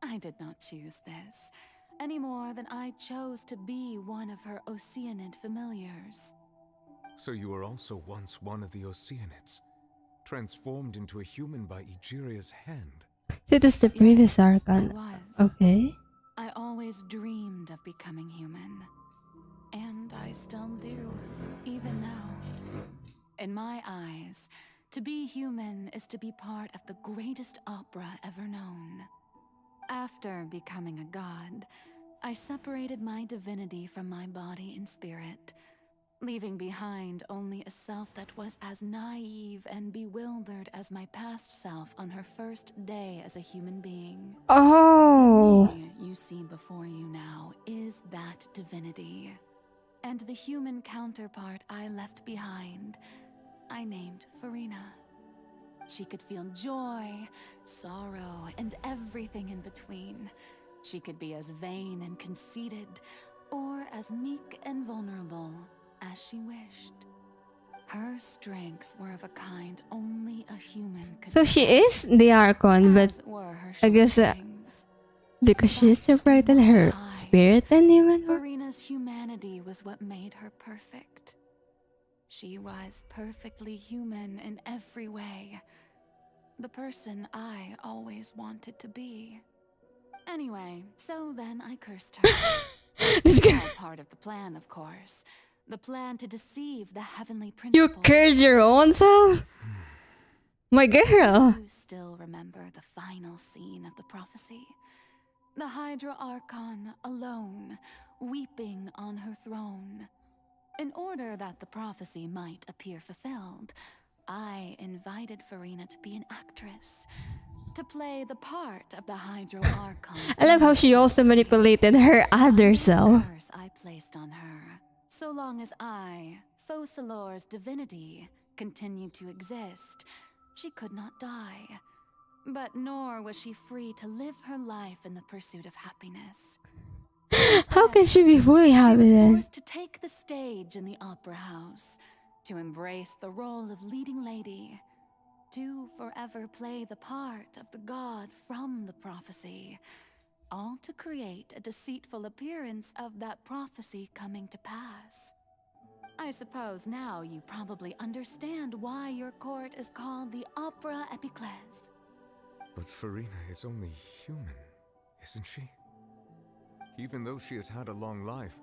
I did not choose this, any more than I chose to be one of her Oceanid familiars. So you were also once one of the Oceanids, transformed into a human by Egeria's hand. So it is the previous Archon. Okay. I always dreamed of becoming human. And I still do, even now. In my eyes, to be human is to be part of the greatest opera ever known. After becoming a god, I separated my divinity from my body and spirit, leaving behind only a self that was as naive and bewildered as my past self on her first day as a human being. Oh. The me you see before you now is that divinity. And the human counterpart I left behind, I named Furina. She could feel joy, sorrow, and everything in between. She could be as vain and conceited, or as meek and vulnerable as she wished. Her strengths were of a kind only a human could So she is the Archon, but I guess because she separated her spirit and human. Furina's humanity was what made her perfect. She was perfectly human in every way. The person I always wanted to be. Anyway, so then I cursed her. This girl. All part of the plan, of course. The plan to deceive the heavenly principles. You cursed your own self? My girl. You still remember the final scene of the prophecy? The Hydra Archon alone, weeping on her throne. In order that the prophecy might appear fulfilled, I invited Furina to be an actress, to play the part of the Hydro Archon. I love how she also manipulated her other self. Curse I placed on her. So long as I, Focalor's divinity, continued to exist, she could not die. But nor was she free to live her life in the pursuit of happiness. How can she be fully happy She was then? forced to take the stage in the opera house, to embrace the role of leading lady, to forever play the part of the god from the prophecy, all to create a deceitful appearance of that prophecy coming to pass. I suppose now you probably understand why your court is called the Opera Epiclese. But Furina is only human, isn't she? Even though she has had a long life,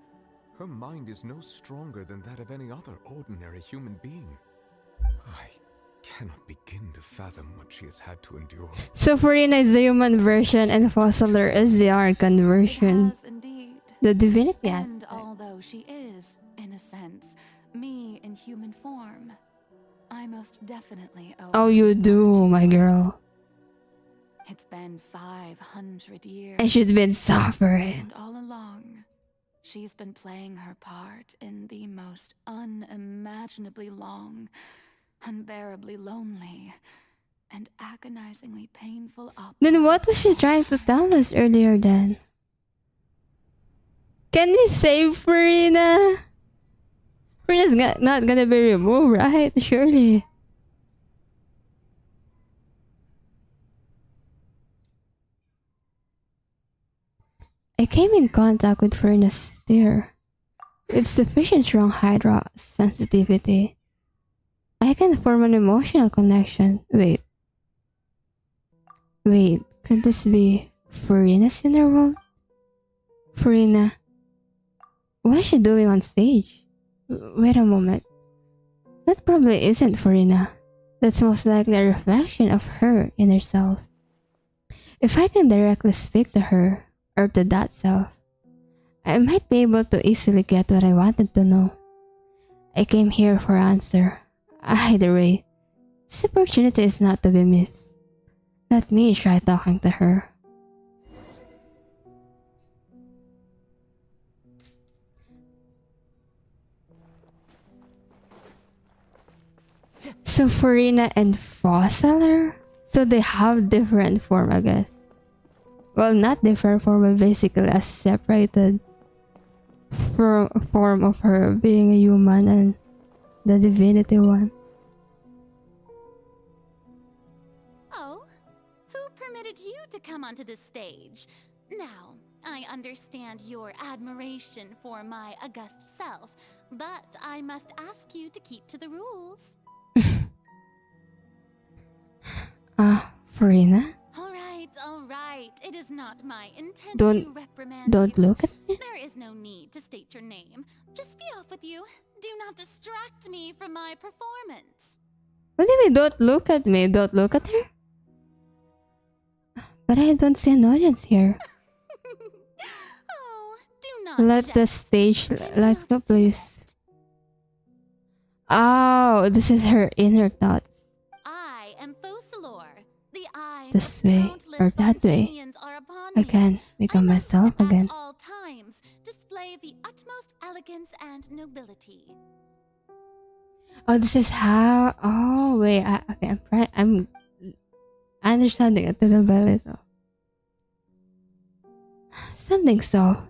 her mind is no stronger than that of any other ordinary human being. I cannot begin to fathom what she has had to endure. So Furina is the human version and Focalor is the Archon version. Yes, indeed. The divinity And aspect. although she is, in a sense, me in human form, I most definitely owe Oh, her you an do, apology my for it. girl. It's been 500 years. And she's been suffering. And all along, she's been playing her part in the most unimaginably long, unbearably lonely, and agonizingly painful opera. Then what was she trying to tell us earlier then? Can we save Furina? Furina's not gonna be removed, right? Surely. I came in contact with Furina's stare. With sufficient strong hydra sensitivity, I can form an emotional connection. Wait, could this be Furina's inner world? Furina, what is she doing on stage? Wait a moment. That probably isn't Furina. That's most likely a reflection of her inner self. If I can directly speak to her, or to that self, I might be able to easily get what I wanted to know. I came here for answer. Either way, this opportunity is not to be missed. Let me try talking to her. So Furina and Fossiler? So they have different form, I guess. Well, not different form, but basically a separated form of her being a human and the divinity one. Oh, who permitted you to come onto the stage? Now, I understand your admiration for my august self, but I must ask you to keep to the rules. Furina? All right. It is not my intent Don't- to reprimand don't you. look at me. There is no need to state your name. Just be off with you. Do not distract me from my performance. What do you mean, don't look at me? Don't look at her? But I don't see an audience here. Do not Let the jest. stage lights go, please. Oh, this is her inner thoughts. I am Fosilor. The eyes This of way countless or that way. Fontanians are upon I me. can become myself again. At all times, display the utmost elegance and nobility. Oh, this is how. Oh, wait. Okay, I'm understanding it little by little. Something so.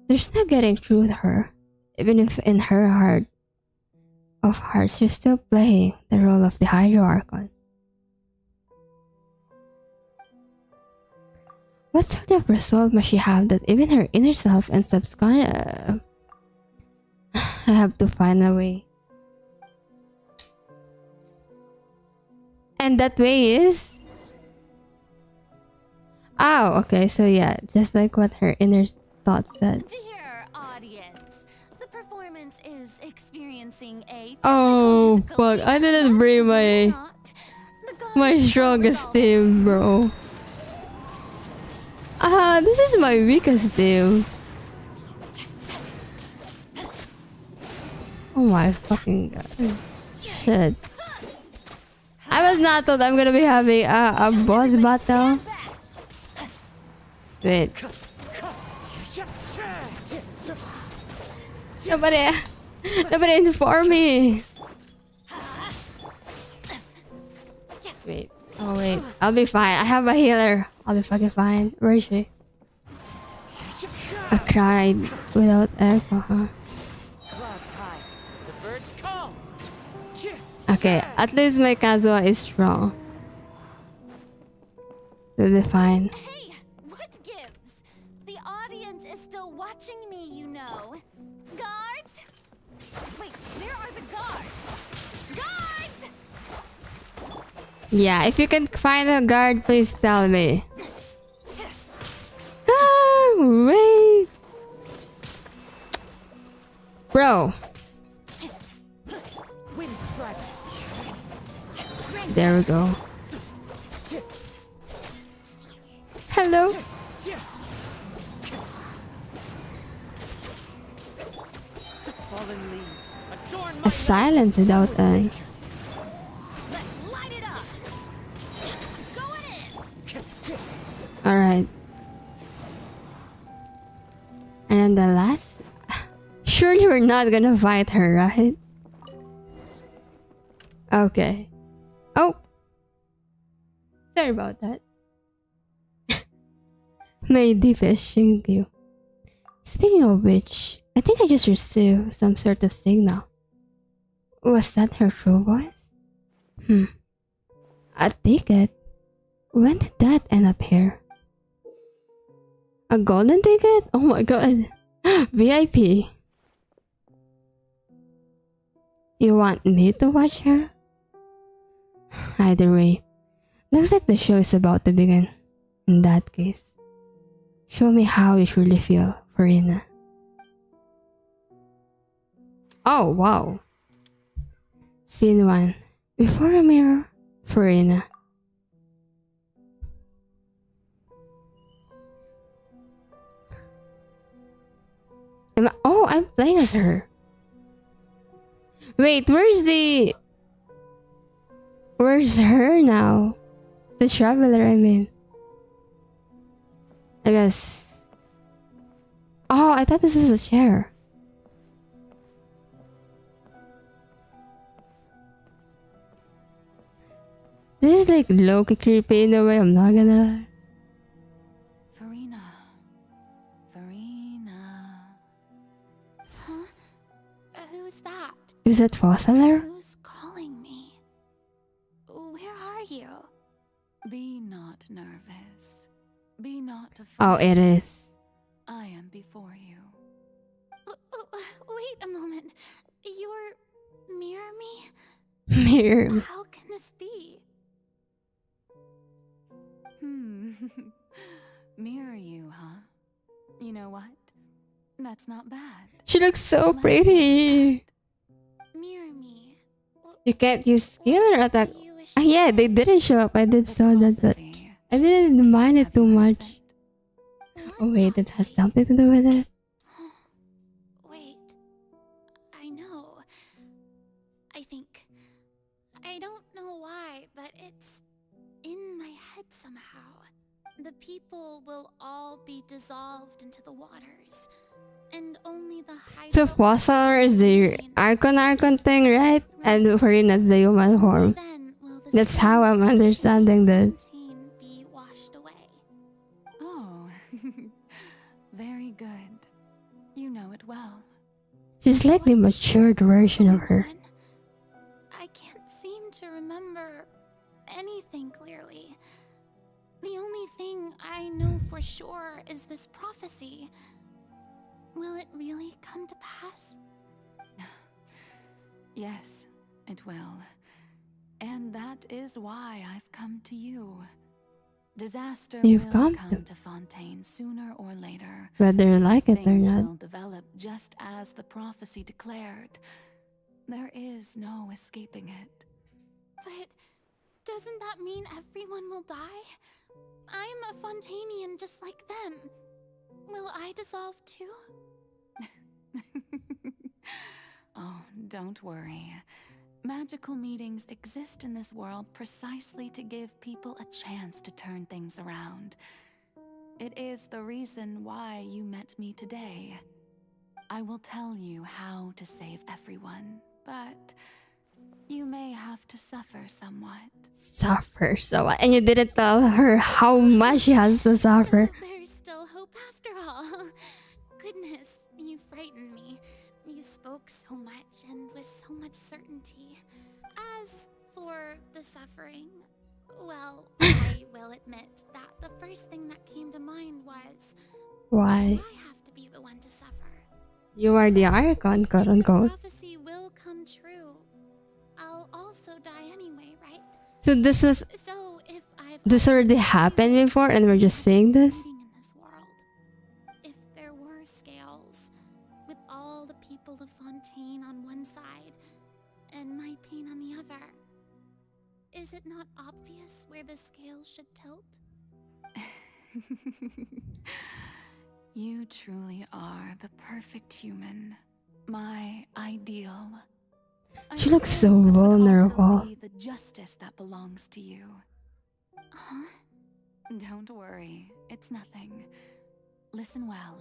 There's no getting through to her. Even if in her heart of hearts, she's still playing the role of the Hydro Archon. What sort of resolve must she have that even her inner self and subconscious... I have to find a way. And that way is... Oh, okay, so yeah, just like what her inner thoughts said. Dear audience, the performance is experiencing a Oh, fuck, I didn't bring my strongest team, bro. This is my weakest team. Oh my fucking god. Shit. I was not told I'm gonna be having a boss battle. Wait. Nobody informed me. Wait. Oh wait. I'll be fine. I have a healer. I'll be fucking fine. Where is she? I cried without echo, huh? Clouds high. The birds call. Okay, at least my Kazuha is strong. We'll be fine. Hey, what gives? The audience is still watching me, you know. Guards? Wait, where are the guards? Guards! Yeah, if you can find a guard, please tell me. Oh, wait. Bro. There we go. Hello? Fallen leaves adorn A silence without end. Alright. And then the last... Surely we're not gonna fight her, right? Okay. Oh! Sorry about that. My deepest thank you. Speaking of which, I think I just received some sort of signal. Was that her true voice? A ticket? When did that end up here? A golden ticket? Oh my god. VIP. You want me to watch her? Either way, looks like the show is about to begin. In that case, show me how you truly feel, Furina. Oh, wow. Scene 1. Before a mirror, Furina. Oh, I'm playing as her. Wait, where's her now? The traveler, I mean. I guess. Oh, I thought this was a chair. This is like low-key creepy in a way, I'm not gonna lie. Furina. Huh? Who's that? Is it Fossiler? Who's calling me? Where are you? Be not nervous. Be not afraid. Oh, it is. I am before you. Wait a moment. You're... mirror me? Mirror me. How can this be? Mirror you, huh? You know what? That's not bad. She looks so pretty. Mirror me. You can't use skill or attack. Ah, yeah, they didn't show up. I did saw that, but I didn't mind it too much. Oh wait, it has something to do with it. Wait. I know. I think. I don't know why, but it's in my head somehow. The people will all be dissolved into the waters. And only the hydro... So Fossiler is the Archon thing, right? And Furina's the human form. That's how I'm understanding this. be washed away. Oh, very good. You know it well. She's like the matured version of her. I can't seem to remember anything clearly. The only thing I know for sure is this prophecy. Will it really come to pass? Yes, it will. And that is why I've come to you. Disaster You've will come come to Fontaine sooner or later. Whether you like it or Things not. will develop just as the prophecy declared. There is no escaping it. But doesn't that mean everyone will die? I'm a Fontainian just like them. Will I dissolve too? Oh, don't worry. Magical meetings exist in this world precisely to give people a chance to turn things around. It is the reason why you met me today. I will tell you how to save everyone, but you may have to suffer somewhat. Suffer so, and you didn't tell her how much she has to suffer. So there's still hope after all. Goodness, you frightened me. You spoke so much and with so much certainty. As for the suffering, well, I will admit that the first thing that came to mind was... Why? I have to be the one to suffer. You are the Archon, quote unquote. Prophecy will come true. I'll also die anyway, right? So this was... So if I've... This already happened before and we're just saying this? If there were scales, with all the people of Fontaine on one side, and my pain on the other, is it not obvious where the scales should tilt? You truly are the perfect human. My ideal. She looks so vulnerable. The justice that belongs to you. Huh? Don't worry, it's nothing. Listen well.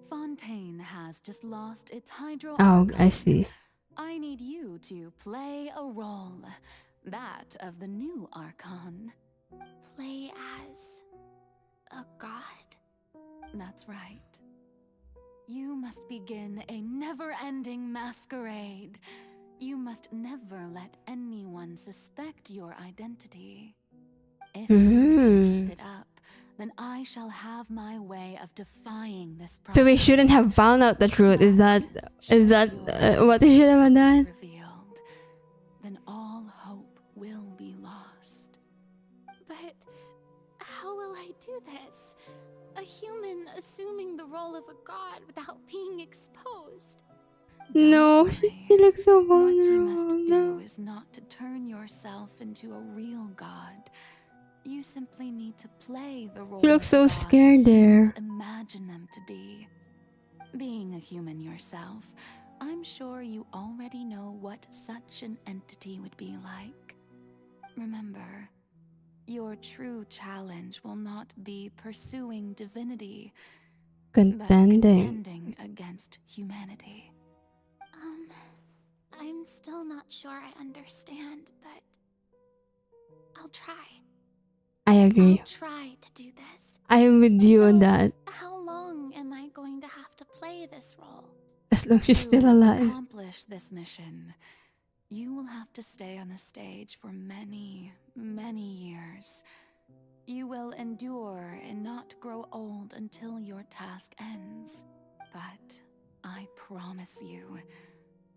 Fontaine has just lost its hydro Oh, I archon. see. I need you to play a role. That of the new archon. Play as a god? That's right. You must begin a never-ending masquerade. You must never let anyone suspect your identity. If you can keep it up, then I shall have my way of defying this So we prophecy. shouldn't have found out the truth. Is that what we should have done? Revealed, then all hope will be lost. But how will I do this? A human assuming the role of a god without being exposed. No, she looks so What you must vulnerable. do is not to turn yourself into a real god. You simply need to play the role She looks of so the god scared as there. humans imagine them to be. Being a human yourself, I'm sure you already know what such an entity would be like. Remember, your true challenge will not be pursuing divinity, but Contending. contending against humanity. I'm still not sure I understand, but I'll try. I agree. I'll try to do this. I am with you on that. How long am I going to have to play this role? As long as she's To still alive. accomplish this mission, you will have to stay on the stage for many, many years. You will endure and not grow old until your task ends. But I promise you,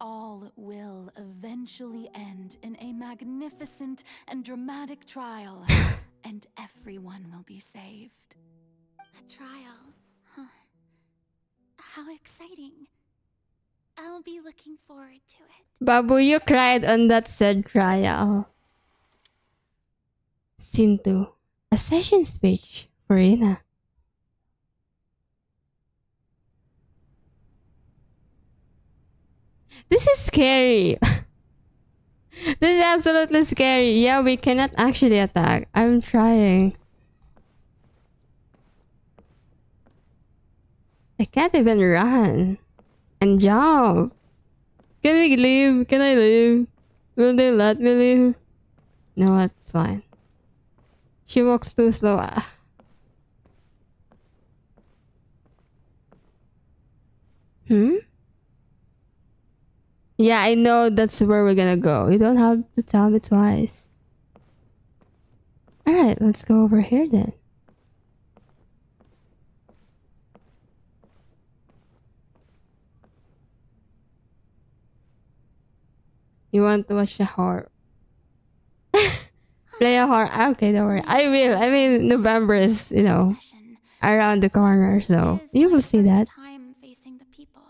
all will eventually end in a magnificent and dramatic trial, and everyone will be saved. A trial, huh? How exciting. I'll be looking forward to it. Babu, you cried on that said trial. Scene 2. A session speech for Ina. This is scary. This is absolutely scary. Yeah, we cannot actually attack. I'm trying. I can't even run and jump. Can we leave? Can I leave? Will they let me leave? No, it's fine. She walks too slow. Yeah, I know that's where we're gonna go. You don't have to tell me twice. Alright, let's go over here then. You want to watch a horror? Play a horror? Okay, don't worry. I will. I mean, November is, you know, around the corner, so you will see that. Time facing the people.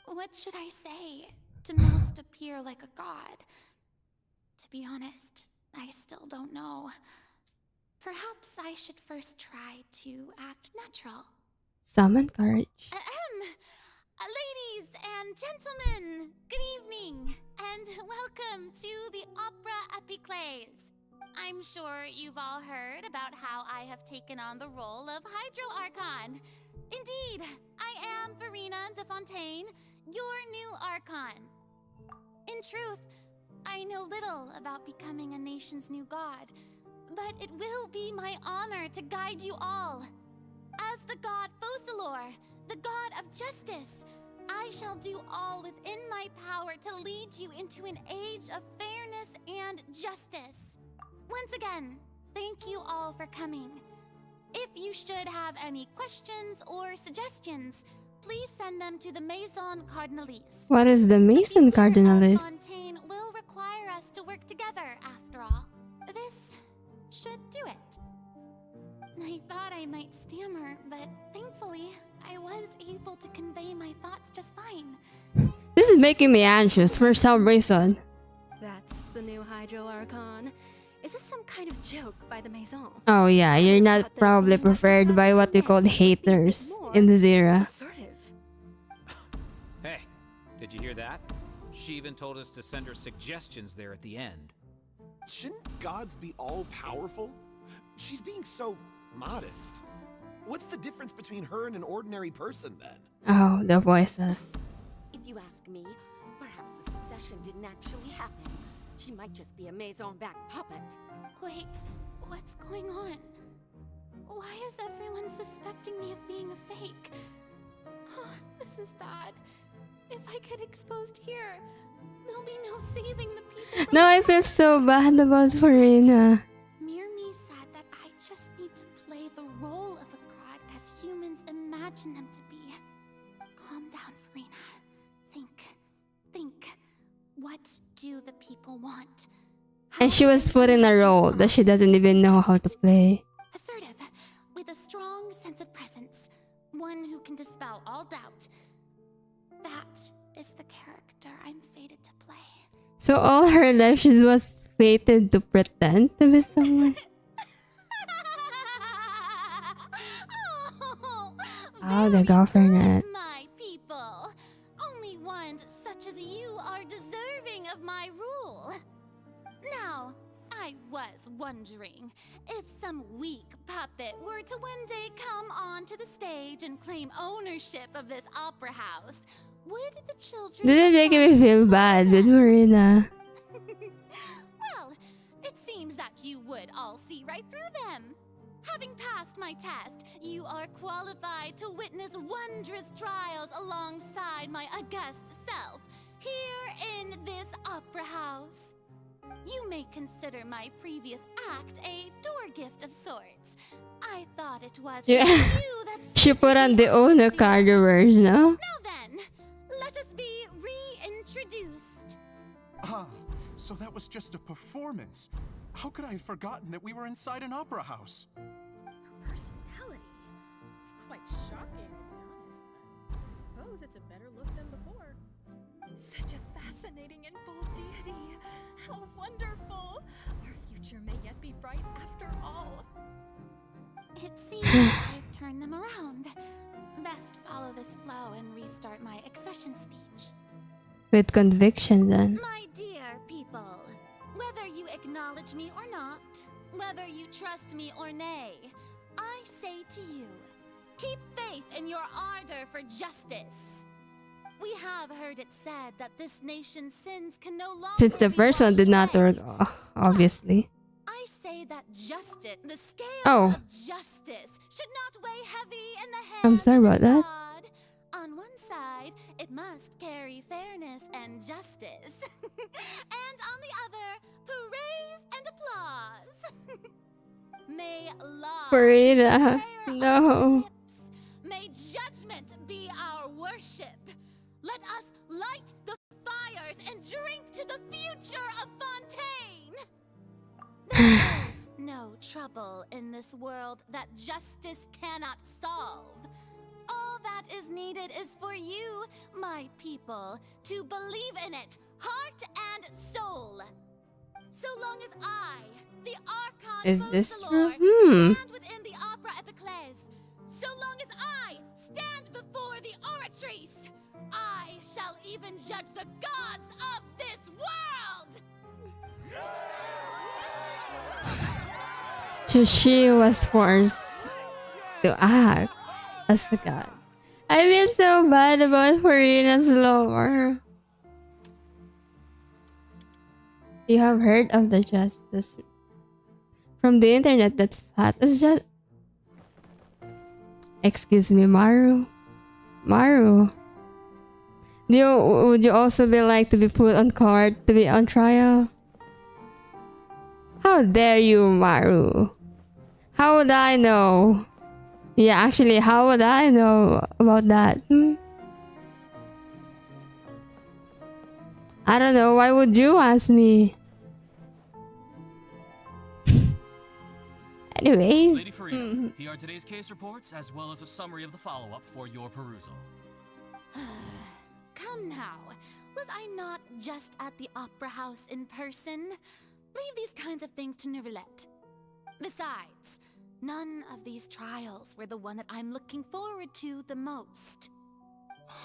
What should I say to most appear like a god? To be honest, I still don't know. Perhaps I should first try to act natural. Summon courage. Ladies and gentlemen, good evening, and welcome to the Opera Epiclese. I'm sure you've all heard about how I have taken on the role of Hydro Archon. Indeed, I am Furina de Fontaine, your new Archon. In truth, I know little about becoming a nation's new god, but it will be my honor to guide you all. As the god Focalor, the god of justice, I shall do all within my power to lead you into an age of fairness and justice. Once again, thank you all for coming. If you should have any questions or suggestions, please send them to the Maison Cardinalise. What is the Maison Cardinalise? Fontaine will require us to work together, after all. This should do it. I thought I might stammer, but thankfully, I was able to convey my thoughts just fine. This is making me anxious for some reason. That's the new Hydro Archon. Is this some kind of joke by the Maison? Oh yeah, you're not probably preferred by what you call haters in this era. Hey, did you hear that? She even told us to send her suggestions there at the end. Shouldn't gods be all-powerful? She's being so modest. What's the difference between her and an ordinary person, then? Oh, the voices. If you ask me, perhaps the succession didn't actually happen. She might just be a maison-back puppet. Wait, what's going on? Why is everyone suspecting me of being a fake? Oh, this is bad. If I get exposed here, there'll be no saving the people. No, I feel so bad about Furina. Mirmi said that I just need to play the role of a god as humans imagine them to be. Calm down, Furina. Think. What do the people want? And she was put in a role that she doesn't even know how to play. Assertive, with a strong sense of presence. One who can dispel all doubt. That is the character I'm fated to play. So all her life she was fated to pretend to be someone. Oh, the government. My people. Only ones such as you are deserving of my rule. Now, I was wondering if some weak puppet were to one day come onto the stage and claim ownership of this opera house, would the children... This is making me feel bad with Furina. Well, it seems that you would all see right through them. Having passed my test, you are qualified to witness wondrous trials alongside my august self, here in this opera house. You may consider my previous act a door gift of sorts. I thought it was Yeah. you that She put on the owner card reverse, no? Now then, let us be reintroduced. Ah, so that was just a performance. How could I have forgotten that we were inside an opera house? Her personality. It's quite shocking, to be honest, but I suppose it's a better look than before. Such a fascinating and bold deity. How wonderful. Our future may yet be bright after all. It seems I've turned them around. Best follow this flow and restart my accession speech. With conviction then. My dear people, whether you acknowledge me or not, whether you trust me or nay, I say to you, keep faith in your ardor for justice. We have heard it said that this nation's sins can no longer Since the be first one washed did not away. work, obviously. I say that justice, the scales Oh. of justice, should not weigh heavy in the hands I'm sorry about that. God. On one side, it must carry fairness and justice. And on the other, praise and applause. May law Furina, no. May judgment be our worship. Let us light the fires and drink to the future of Fontaine. There is no trouble in this world that justice cannot solve. All that is needed is for you, my people, to believe in it, heart and soul. So long as I, the Archon Is this Beaucelor, true? stand within the opera epiclese, so long as I stand before the oratrice, I shall even judge the gods of this world! So she was forced to act as a god. I feel so bad about Furina's lore. You have heard of the justice from the internet that fat is just. Excuse me, Maru. Maru. Would you also be like to be put on court to be on trial? How dare you, Maru? How would I know? Yeah, actually, how would I know about that? I don't know. Why would you ask me? Anyways. Lady Furina, here are today's case reports as well as a summary of the follow-up for your perusal. Come now, was I not just at the opera house in person? Leave these kinds of things to Neuvillette. Besides, none of these trials were the one that I'm looking forward to the most.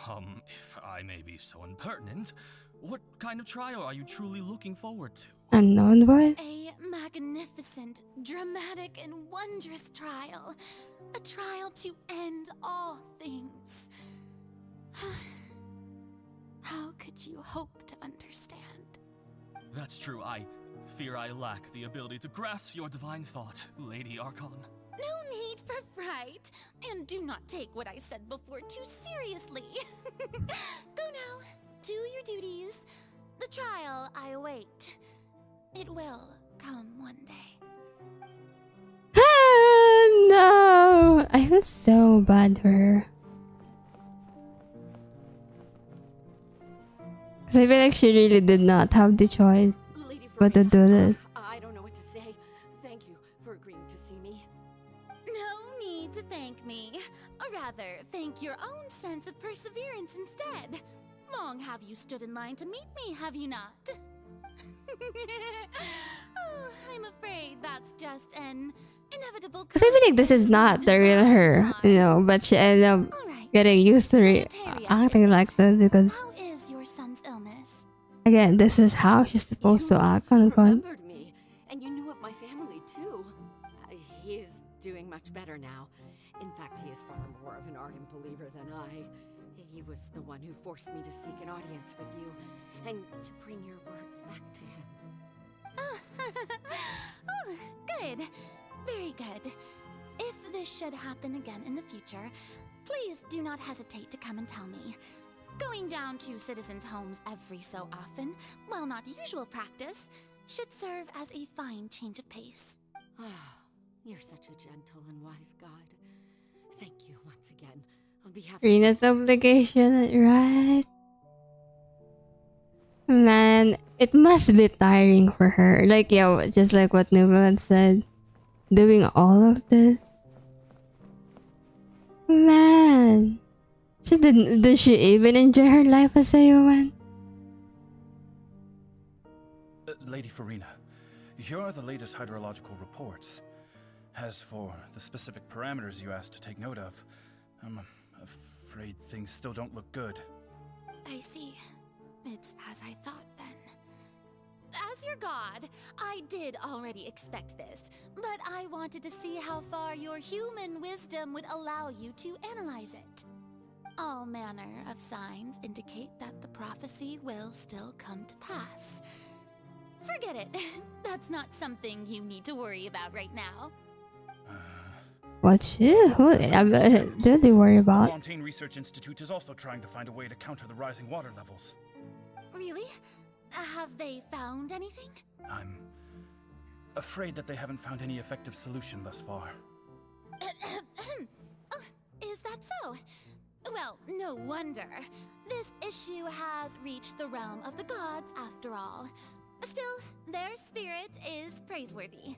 If I may be so impertinent, what kind of trial are you truly looking forward to? Unknown voice? A magnificent, dramatic, and wondrous trial. A trial to end all things. How could you hope to understand? That's true. I fear I lack the ability to grasp your divine thought, Lady Archon. No need for fright, and do not take what I said before too seriously. Go now, do your duties. The trial I await. It will come one day. Ah, no! I feel so bad for her. Because I feel like she really did not have the choice but to do this. I don't know what to say. Thank you for agreeing to see me. No need to thank me. Or rather, thank your own sense of perseverance instead. Long have you stood in line to meet me, have you not? Oh, I'm afraid that's just an inevitable. Because I feel like this is not the real her, you know, but she ended up getting used to acting like this because, How is your son's illness? again, this is how she's supposed to act on con. Remembered me, and you knew of my family too. He is doing much better now. In fact, he is far more of an ardent believer than I. He was the one who forced me to seek an audience with you, and to bring your words back to him. Oh, good. Very good. If this should happen again in the future, please do not hesitate to come and tell me. Going down to citizens' homes every so often, while not usual practice, should serve as a fine change of pace. You're such a gentle and wise God. Thank you once again. On behalf of Rina's obligation, right? Man, it must be tiring for her. Like, yeah, just like what Nubilan said. Doing all of this. Man. Did she even enjoy her life as a human? Lady Furina, here are the latest hydrological reports. As for the specific parameters you asked to take note of, I'm afraid things still don't look good. I see. It's as I thought then. As your god, I did already expect this, but I wanted to see how far your human wisdom would allow you to analyze it. All manner of signs indicate that the prophecy will still come to pass. Forget it. That's not something you need to worry about right now. What who do they worry The about? Fontaine Research Institute is also trying to find a way to counter the rising water levels. Really? Have they found anything? I'm afraid that they haven't found any effective solution thus far. Oh, is that so? Well, no wonder. This issue has reached the realm of the gods after all. Still, their spirit is praiseworthy.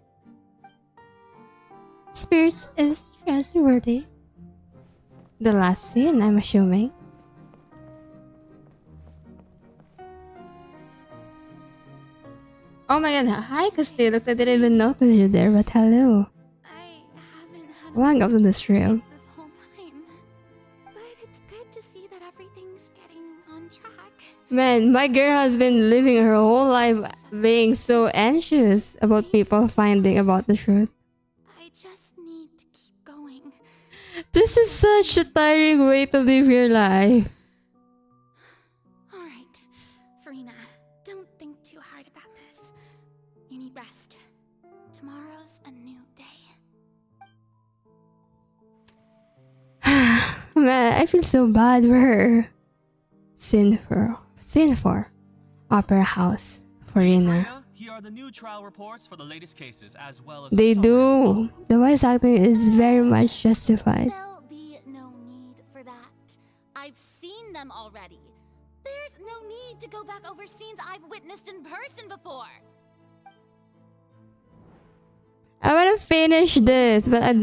Spears is trustworthy. The last scene, I'm assuming. Oh my god, hi Castillo. Looks like I didn't even notice you there, but hello. Welcome to the stream. This whole time. But it's good to see that everything's getting on track. Man, my girl has been living her whole life being so anxious about people finding about the truth. I just need to keep going. This is such a tiring way to live your life. Alright, Furina, don't think too hard about this. You need rest. Tomorrow's a new day. Man, I feel so bad for her. Sin for Opera House, Furina. Here are the new trial reports for the latest cases, as well as They do. The voice acting is very much justified. There'll be no need for that. I've seen them already. There's no need to go back over scenes I've witnessed in person before. I wanna finish this, but I'm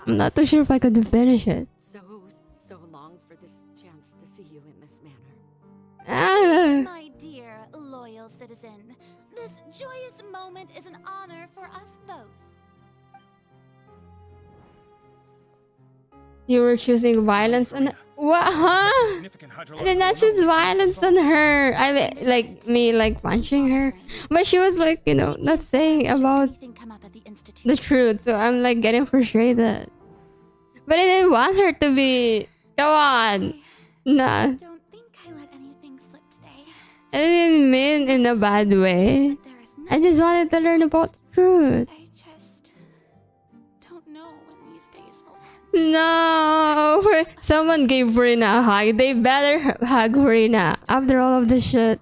not too sure if I could finish it. So long for this chance to see you in this manner. My dear, loyal citizen, this joyous moment is an honor for us both. You were choosing violence, and What? Huh? Significant I did not choose violence on her. I mean, like me, like punching her. But she was like, you know, not saying about the truth. So I'm like getting frustrated. But I didn't want her to be. Come on. Nah. Don't think I let anything slip today. I didn't mean in a bad way. I just wanted to learn about the truth. I just don't know when these days will end. No. Someone gave Verena a hug. They better hug Verena after all of this shit.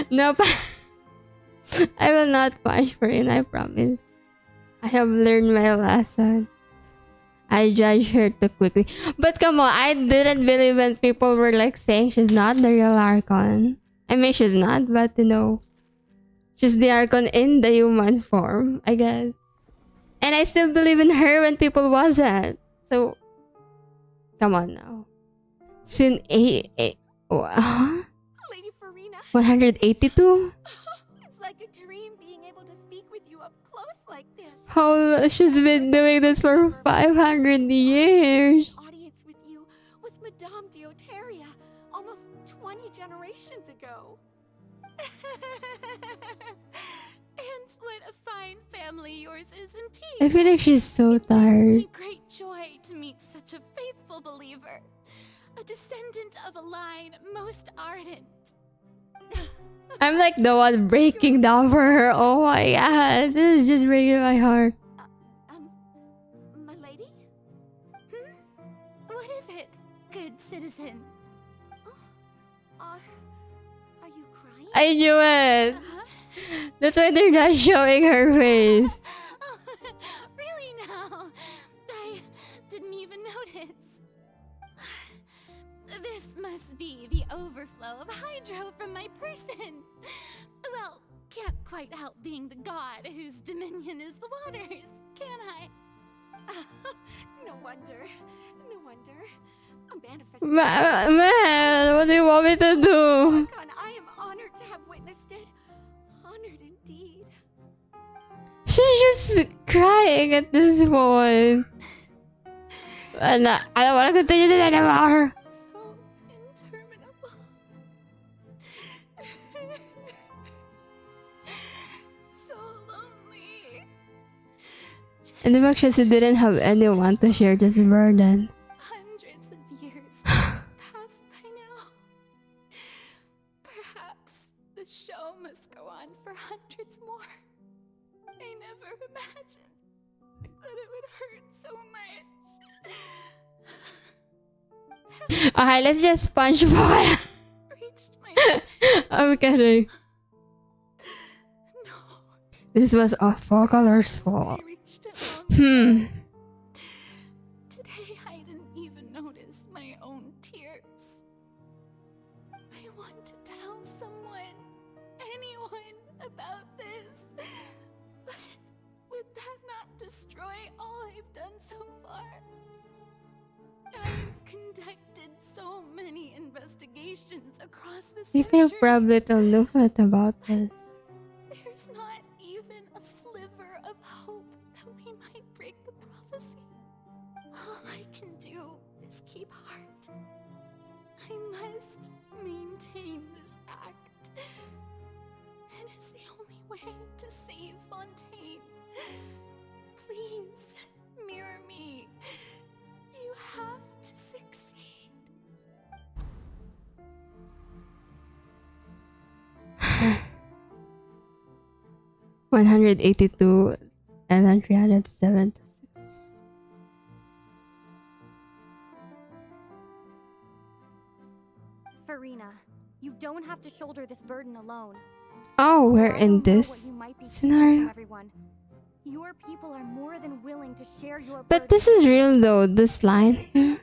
Nope. I will not punch Verena, I promise. I have learned my lesson. I judged her too quickly. But come on, I didn't believe when people were like saying she's not the real Archon. I mean, she's not, but you know, she's the Archon in the human form, I guess. And I still believe in her when people wasn't. So, come on now. Sin 8. Huh? Lady Furina. 182? It's like a dream being able to speak with you up close like this. How she's been doing this for 500 years. Audience with you was Madame Deoteria almost 20 generations ago. And what a fine family yours is indeed. I feel like she's so It tired. gives me great joy to meet such a faithful believer, a descendant of a line most ardent. I'm like the one breaking down for her. Oh my god, this is just breaking my heart. My lady? What is it, good citizen? Are you crying? I knew it. That's why they're not showing her face. Really now? I didn't even notice. This must be the overflow of hydro from my person. Well, can't quite help being the god whose dominion is the waters, can I? No wonder. No wonder. A manifestation. Man, what do you want me to do? Archon, I am honored to have witnessed it. Honored indeed. She's just crying at this point. And I don't want to continue this anymore. So interminable. So lonely. And the fact she didn't have anyone to share this burden. Hundreds of years must have passed by now. Perhaps the show must go on for hundreds more. I never imagined that it would hurt so much. Okay, let's just punch for I'm kidding. This was a Color's fault. Today I didn't even notice my own tears. I want to tell someone, anyone about this. But would that not destroy all I've done so far? I've conducted so many investigations across the You could have centuries. probably told Lufat about this. There's not even a sliver of hope that we might break the prophecy. All I can do is keep heart. I must maintain this act. It is the only way to save Fontaine. Please, mirror me. You have to succeed. 182 and then 376. Furina, you don't have to shoulder this burden alone. Oh, we're in this scenario. Everyone. Your people are more than willing to share your But this is real though, this line here.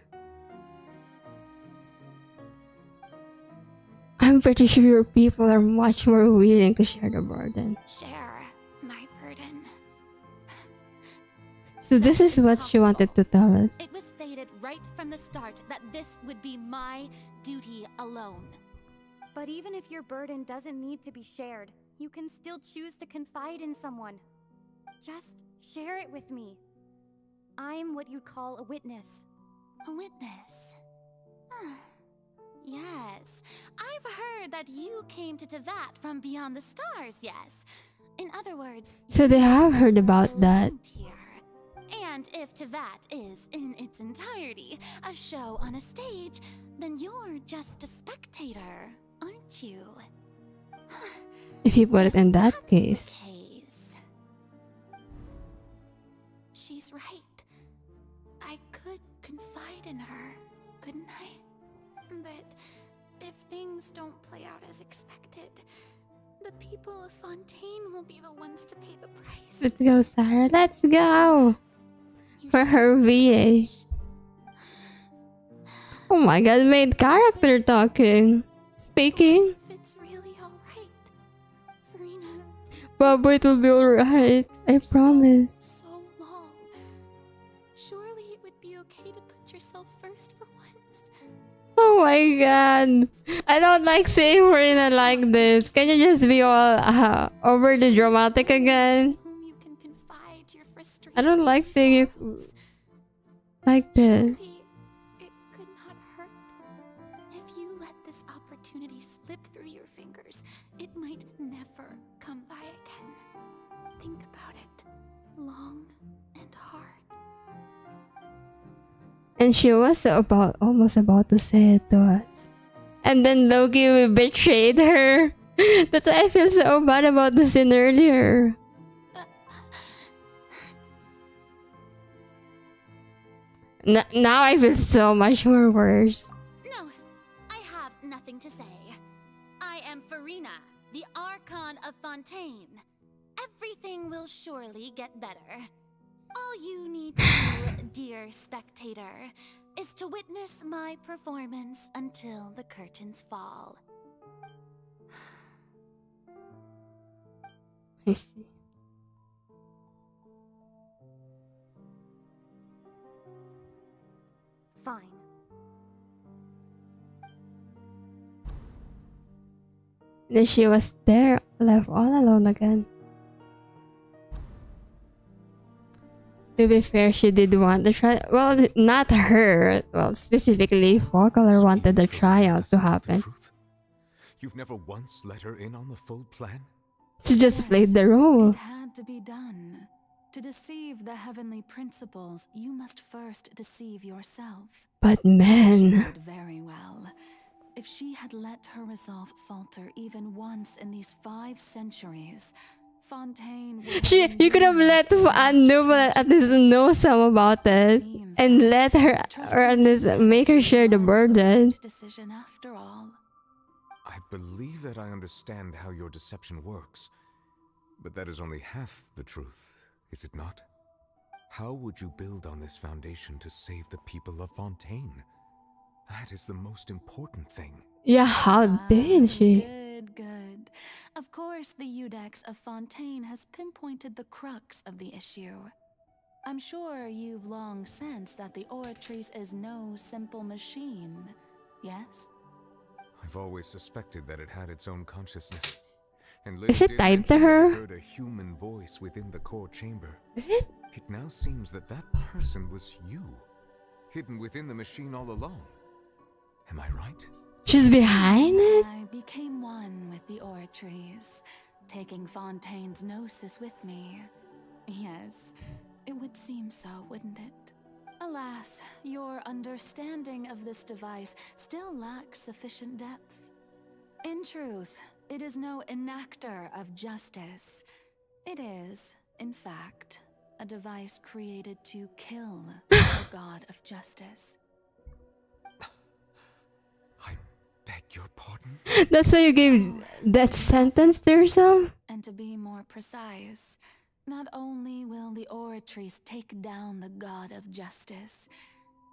I'm pretty sure your people are much more willing to share the burden. Share my burden. So this is what she wanted to tell us. It was fated right from the start that this would be my duty alone. But even if your burden doesn't need to be shared, you can still choose to confide in someone. Just share it with me. I'm what you'd call a witness. A witness? Yes, I've heard that you came to Tevat from beyond the stars, yes. In other words, So they have heard about that. and if Tevat is, in its entirety, a show on a stage, then you're just a spectator, aren't you? If you put it in that case. She's right. I could confide in her, couldn't I? But if things don't play out as expected, the people of Fontaine will be the ones to pay the price. Let's go, Sarah. Let's go! For her VA. Oh my god, main character talking. Speaking. If it's really alright, Furina. Baba, it will be alright. I promise. So long. Surely it would be okay to put yourself first for once. Oh my god. I don't like saying Furina like this. Can you just be all overly dramatic again? I don't like saying it like this. It could not hurt. If you let this opportunity slip through your fingers, it might never come by again. Think about it long and hard. And she was almost about to say it to us. And then Loki betrayed her. That's why I feel so bad about the scene earlier. Now I feel so much more worse. No, I have nothing to say. I am Furina, the Archon of Fontaine. Everything will surely get better. All you need to do, dear spectator, is to witness my performance until the curtains fall. I see. Fine. Then she was there, left all alone again. To be fair, she did want the trial. Well, not her. Well, specifically, Focalor wanted the trial to happen. You've never once let her in on the full plan? She just played the role. It had to be done. To deceive the heavenly principles, you must first deceive yourself. But She man, did very well. If she had let her resolve falter even once in these 5 centuries, Fontaine would you could have let Anubal at least know some about it and let her or at least make her share the burden. decision after all. I believe that I understand how your deception works, but that is only half the truth, is it not? How would you build on this foundation to save the people of Fontaine? That is the most important thing. Yeah, how did she? Good. Of course, the Udex of Fontaine has pinpointed the crux of the issue. I'm sure you've long sensed that the Oratrice is no simple machine, yes? I've always suspected that it had its own consciousness. And Is Liz it did tied to mention that her? I heard a human voice within the core chamber. Is it? It now seems that that person was you, hidden within the machine all along. Am I right? She's behind it? I became one with the Oratrice, taking Fontaine's gnosis with me. Yes, it would seem so, wouldn't it? Alas, your understanding of this device still lacks sufficient depth. In truth, it is no enactor of justice. It is, in fact, a device created to kill the god of justice. Beg your pardon? That's why you gave that sentence to yourself? And to be more precise, not only will the Oratrice take down the god of justice,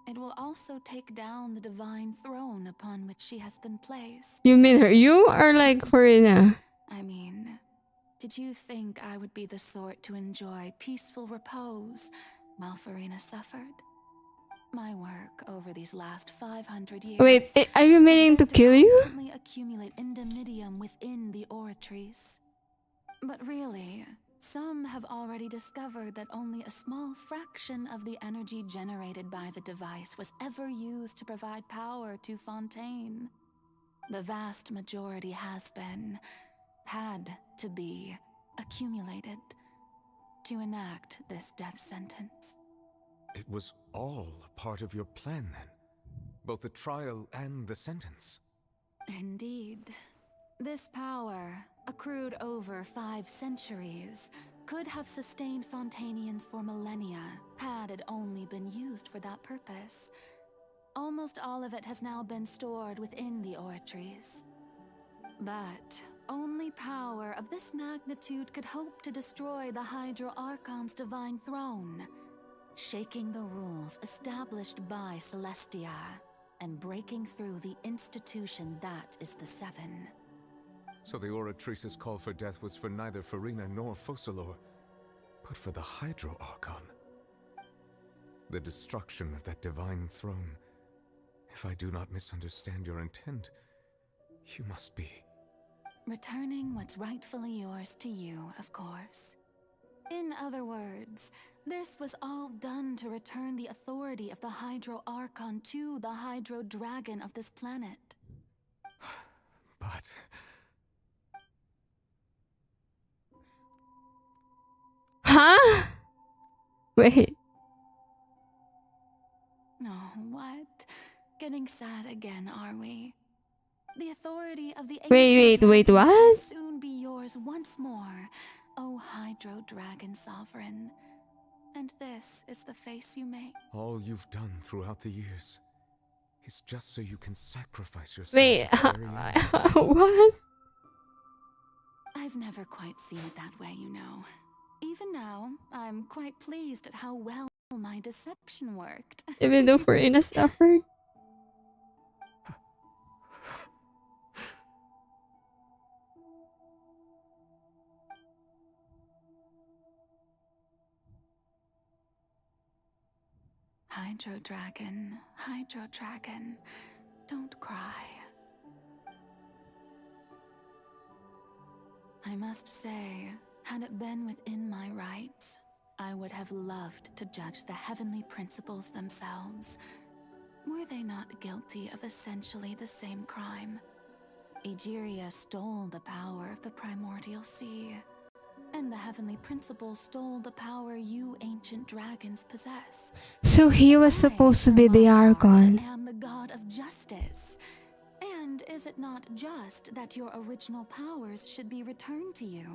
it will also take down the divine throne upon which she has been placed. You mean her? You are like Furina. I mean, did you think I would be the sort to enjoy peaceful repose while Furina suffered? My work over these last 500 years... Wait, are you meaning to kill you? ...constantly accumulate indemnitium within the Oratrice. But really, some have already discovered that only a small fraction of the energy generated by the device was ever used to provide power to Fontaine. The vast majority had to be accumulated to enact this death sentence. It was all a part of your plan then? Both the trial and the sentence? Indeed. This power, accrued over 5 centuries, could have sustained Fontainians for millennia had it only been used for that purpose. Almost all of it has now been stored within the oratories. But only power of this magnitude could hope to destroy the Hydro Archon's divine throne, shaking the rules established by Celestia and breaking through the institution that is the Seven. So the Oratrice's call for death was for neither Furina nor Focalor, but for the Hydro Archon. The destruction of that divine throne. If I do not misunderstand your intent, you must be... Returning what's rightfully yours to you, of course. In other words, this was all done to return the authority of the Hydro Archon to the Hydro Dragon of this planet. But... Huh? Wait. Oh, what? Getting sad again, are we? The authority of the Wait, what? will soon be yours once more, O Hydro Dragon Sovereign. And this is the face you make. All you've done throughout the years is just so you can sacrifice yourself. Wait, what? I've never quite seen it that way, you know. Even now, I'm quite pleased at how well my deception worked. Even though Furina suffered? Hydro Dragon, don't cry. I must say, had it been within my rights, I would have loved to judge the heavenly principles themselves. Were they not guilty of essentially the same crime? Egeria stole the power of the primordial sea, and the heavenly principles stole the power you ancient dragons possess. So he was supposed to be the Archon. I am the god of justice. And is it not just that your original powers should be returned to you?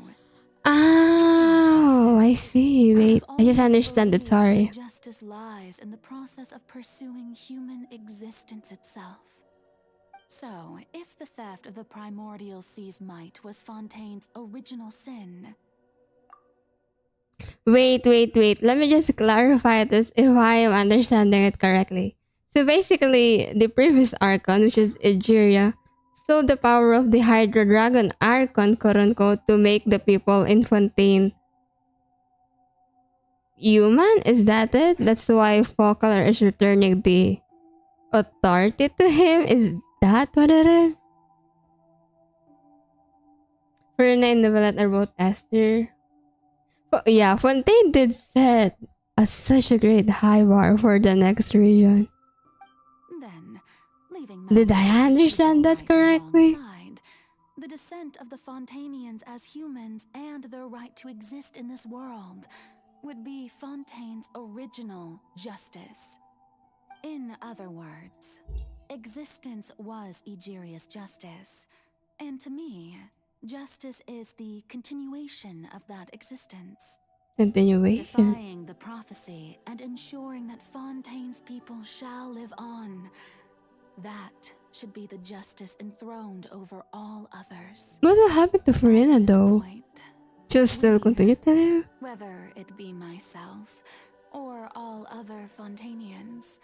Oh, I see. Wait, I just understand it, sorry. Justice lies in the process of pursuing human existence itself. So, if the theft of the primordial sea's might was Fontaine's original sin... Wait. Let me just clarify this if I am understanding it correctly. So basically, the previous Archon, which is Egeria, stole the power of the Hydro Dragon Archon, quote-unquote, to make the people in Fontaine human? Is that it? That's why Focalor is returning the authority to him? Is that what it is? Furina and Novelette are both Esther. Yeah, Fontaine did set such a great high bar for the next region. Then, leaving did I understand that correctly? The descent of the Fontainians as humans and their right to exist in this world would be Fontaine's original justice. In other words, existence was Egeria's justice, and to me, justice is the continuation of that existence. Continuation. Defying the prophecy and ensuring that Fontaine's people shall live on. That should be the justice enthroned over all others. What will happen to Furina though? She'll still continue to live? Whether it be myself or all other Fontainians,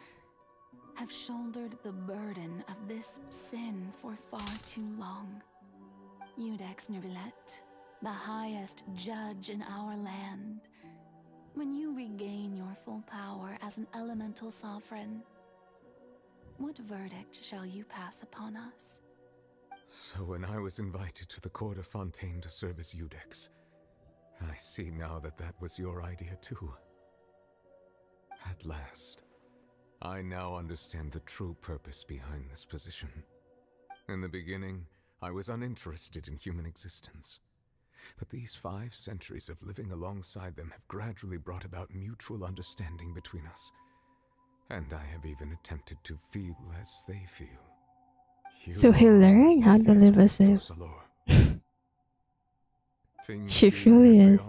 have shouldered the burden of this sin for far too long. Udex Nervilette, the highest judge in our land, when you regain your full power as an elemental sovereign, what verdict shall you pass upon us? So when I was invited to the court of Fontaine to serve as Udex, I see now that that was your idea too. At last, I now understand the true purpose behind this position. In the beginning, I was uninterested in human existence. But these 5 centuries of living alongside them have gradually brought about mutual understanding between us. And I have even attempted to feel as they feel. So he learned how to live as if she truly is.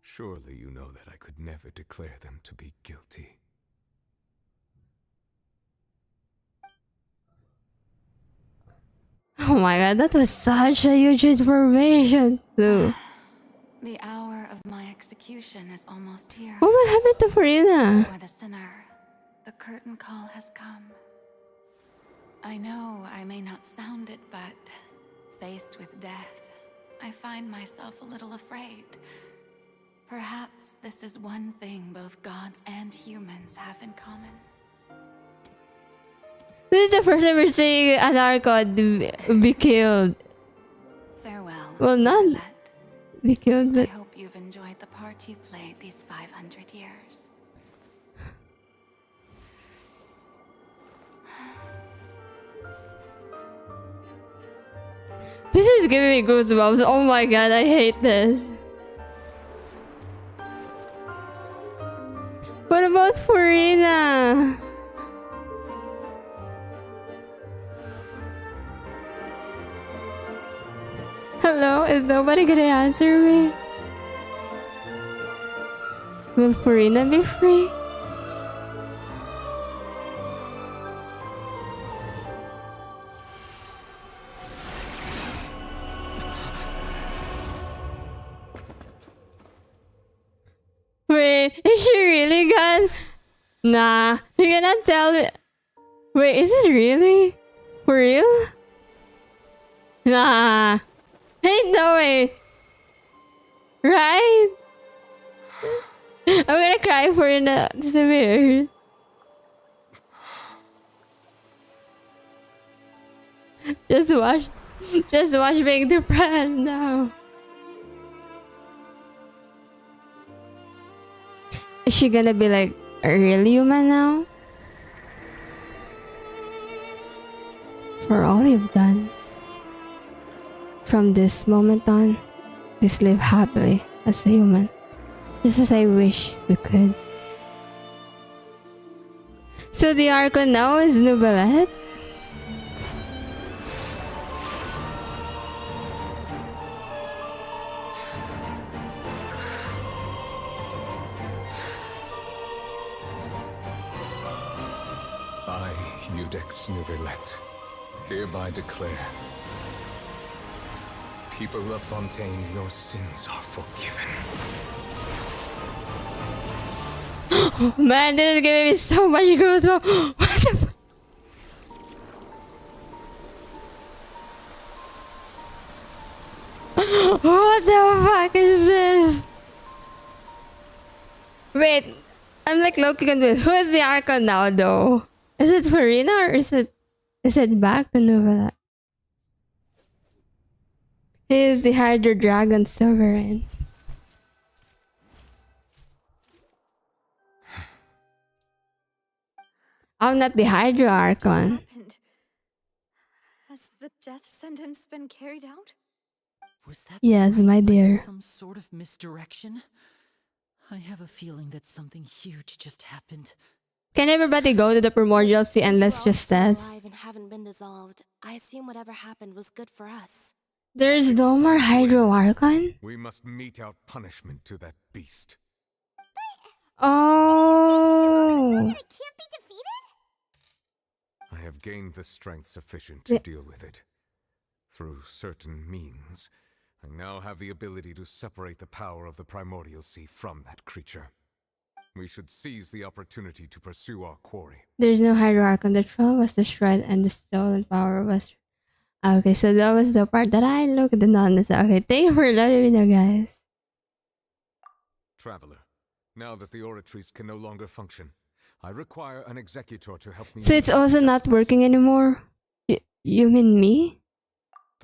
Surely you know that I could never declare them to be guilty. Oh my god, that was such a huge information too. The hour of my execution is almost here. What will happen to Furina? For the sinner, the curtain call has come. I know I may not sound it, but faced with death, I find myself a little afraid. Perhaps this is one thing both gods and humans have in common. This is the first time we're seeing an Archon be killed. Farewell. Well, not be killed, but... I hope you've enjoyed the part you played these 500 years. This is giving me goosebumps. Oh my god, I hate this. What about Furina? Hello, is nobody gonna answer me? Will Furina be free? Wait, is she really gone? Nah, you cannot tell me. Wait, is this really? For real? Nah. Ain't no way. Right? I'm gonna cry for it to disappear. Just watch being depressed now. Is she gonna be like a real human now? For all you've done. From this moment on, let's live happily as a human. Just as I wish we could. So the Archon now is Nouvellette? I, Eudex Nouvellette, hereby declare, people of Fontaine, your sins are forgiven. Man, this is giving me so much goosebumps. What the fuck? What the fuck is this? Wait, I'm like low-key confused. Who is the Archon now though? Is it Furina or is it back to Nouvellette? He is the Hydra Dragon Sovereign. I'm not the Hydra Archon. Has the death sentence been carried out? Was that Yes, my dear. some sort of misdirection? I have a feeling that something huge just happened. Can everybody go to the Primordial Sea and let's just test? Alive and haven't been dissolved. I assume whatever happened was good for us. There's no more Hydro Archon? We must mete out punishment to that beast. Oh. I have gained the strength sufficient to deal with it. Through certain means, I now have the ability to separate the power of the Primordial Sea from that creature. We should seize the opportunity to pursue our quarry. There's no Hydro Archon. The throne was destroyed and the stolen power was... Okay, so that was the part that I looked at the understand. Okay, thank you for letting me know, guys. Traveler, now that the oratories can no longer function, I require an executor to help me... So it's also not working anymore? You mean me?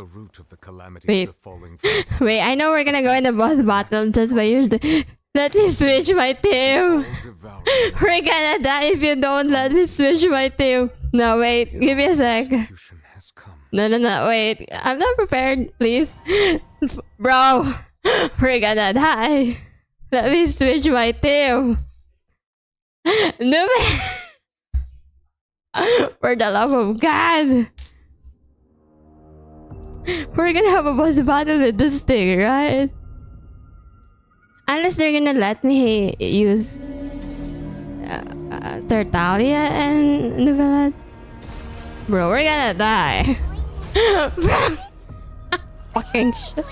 the root of the calamities Wait. befalling. Wait, I know we're gonna go in the boss battle just by using. Let me switch my team. We're gonna die if you don't let me switch my team. No, wait, give me a sec. No, wait. I'm not prepared, please. Bro, we're gonna die. Let me switch my team. No, for the love of God. We're gonna have a boss battle with this thing, right? Unless they're gonna let me use Tertalia and Novelette. Bro, we're gonna die. Fucking shit.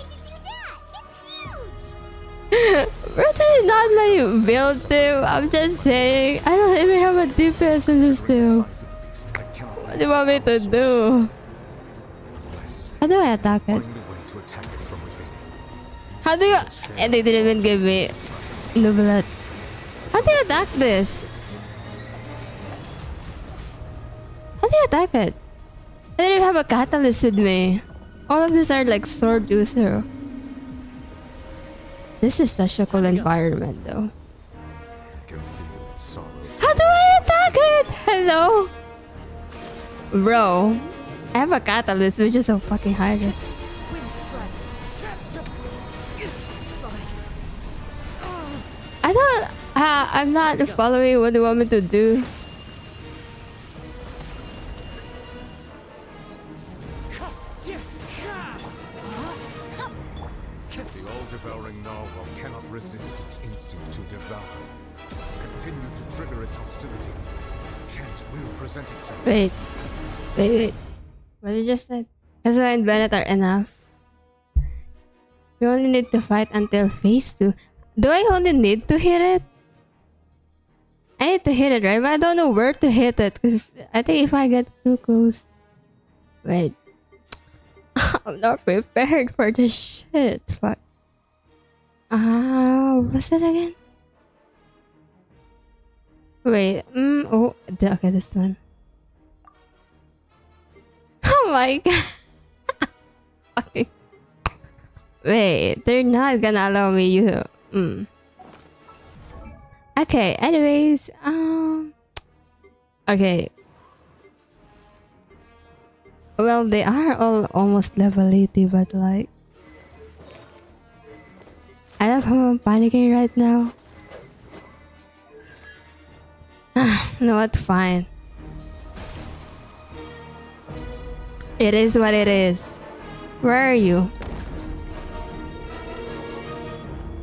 Bro, this is not my build team. I'm just saying. I don't even have a DPS in this team. What do you want me to do? How do I attack it? How do you... And they didn't even give me Novelette. How do you attack this? How do you attack it? I didn't even have a catalyst with me. All of these are like sword user. This is such a cool environment though. How do I attack it? Hello? Bro, I have a catalyst which is so fucking hard. I don't... I'm not following what you want me to do. The all-devouring narwhal cannot resist its instinct to devour. Continue to trigger its hostility. Chance will present itself. Wait. What did you just say? Ezra and Bennett are enough. We only need to fight until phase 2. Do I only need to hit it? I need to hit it, right? But I don't know where to hit it. Because I think if I get too close... Wait. I'm not prepared for this shit. Fuck. What's it again? Wait. Oh. Okay, this one. Oh my god. Okay. Wait. They're not gonna allow me you. Okay, anyways, okay. Well, they are all almost level 80, but like... I love how I'm panicking right now. No, what? Fine. It is what it is. Where are you?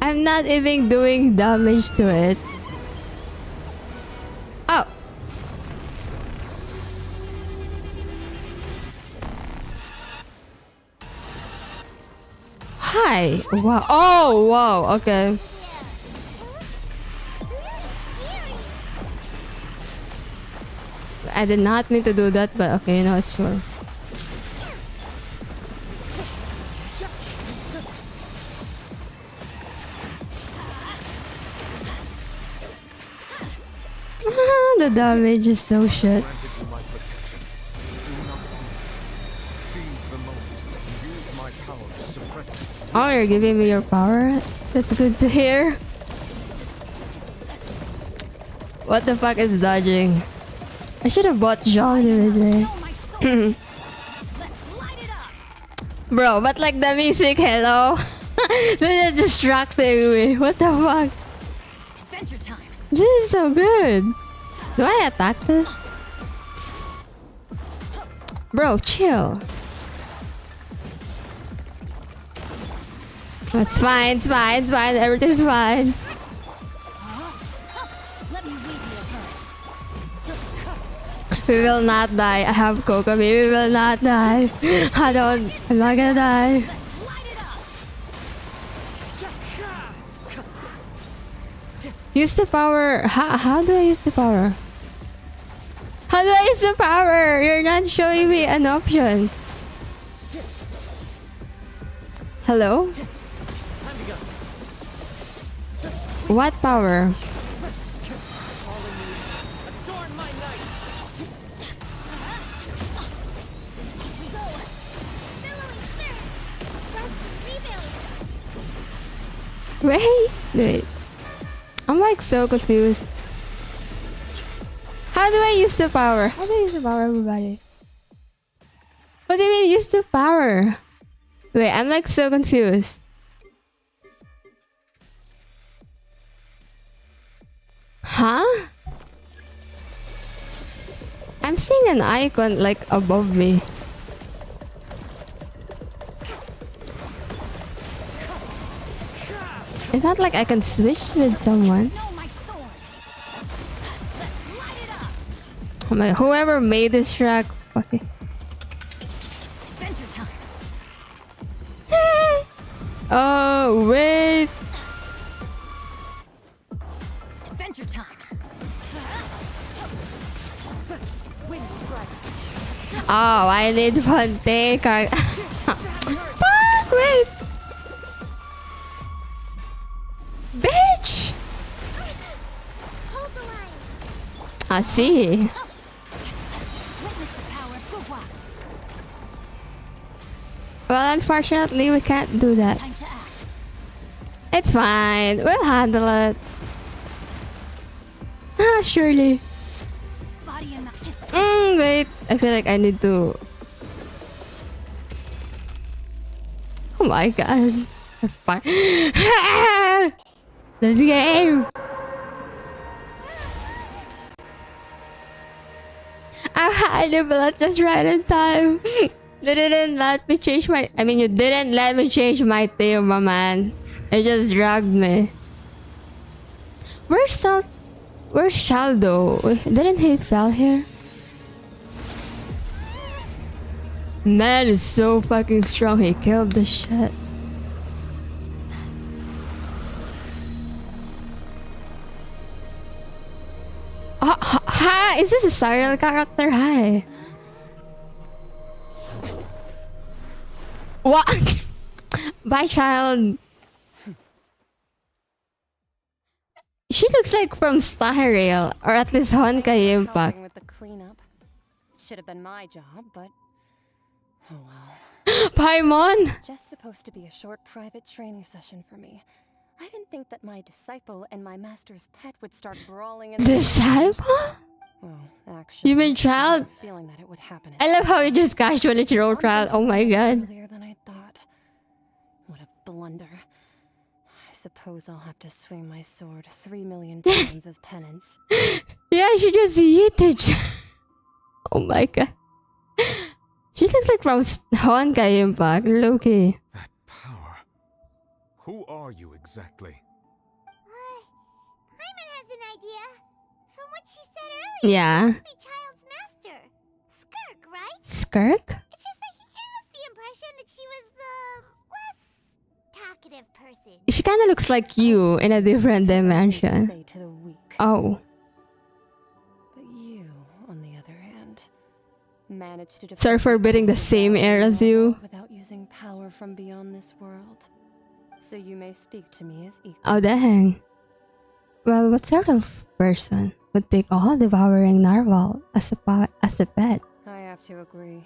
I'm not even doing damage to it. Oh. Hi. Wow. Oh, wow. Okay. I did not mean to do that, but okay, no, sure. The damage is so shit. Oh, you're giving me your power? That's good to hear. What the fuck is dodging? I should have bought Jean the other day. Bro, but like the music, hello? This is distracting me. What the fuck? Adventure time. This is so good. Do I attack this? Bro, chill. It's fine, it's fine, it's fine. Everything's fine. We will not die. I have Kokomi. We will not die. I'm not gonna die. Use the power. How do I use the power? How do I use the power? You're not showing me an option. Hello? What power? Wait. I'm like so confused. How do I use the power? How do I use the power, everybody? What do you mean use the power? Wait, I'm like so confused. Huh? I'm seeing an icon like above me. Is that like I can switch with someone? Oh my, whoever made this track, fucking. Oh wait. Adventure time. Oh, I need one take. Fuck, wait. Bitch. I see. Well, unfortunately, we can't do that. It's fine. We'll handle it. Ah, surely. Wait. I feel like I need to... Oh my god. Fine. Let's game. I had it, but just right in time. You didn't let me change my... I mean, you didn't let me change my team, my man. It just dragged me. Where's Shaldo? Didn't he fell here? Man is so fucking strong. He killed the shit. Is this a serial character? Hi. What? Bye, child. She looks like from Star Rail, or at least Honkai Impact. With the cleanup. It should have been my job, but oh well. Paimon. It's just supposed to be a short private training session for me. I didn't think that my disciple and my master's pet would start brawling in Disciple? Well, actually, You mean child? Feeling that it would happen. I love how you just casually troll child. Oh my god. Earlier than I thought. What a blunder. I suppose I'll have to swing my sword 3 million times as penance. Yeah, she just yeeted. Oh my god. She looks like from Honkai Impact, Loki. That power. Who are you exactly? Paimon has an idea. From what she said earlier, Yeah. she must be Child's master. Skirk, right? Skirk? It's just that he gave us the impression that she was the less talkative person. She kind of looks like you in a different dimension. Oh. But you, on the other hand, managed to Sorry for beating the same air as you. without using power from beyond this world. So you may speak to me as equal. Oh dang. Well, what sort of person would take all devouring narwhal as a pet? I have to agree.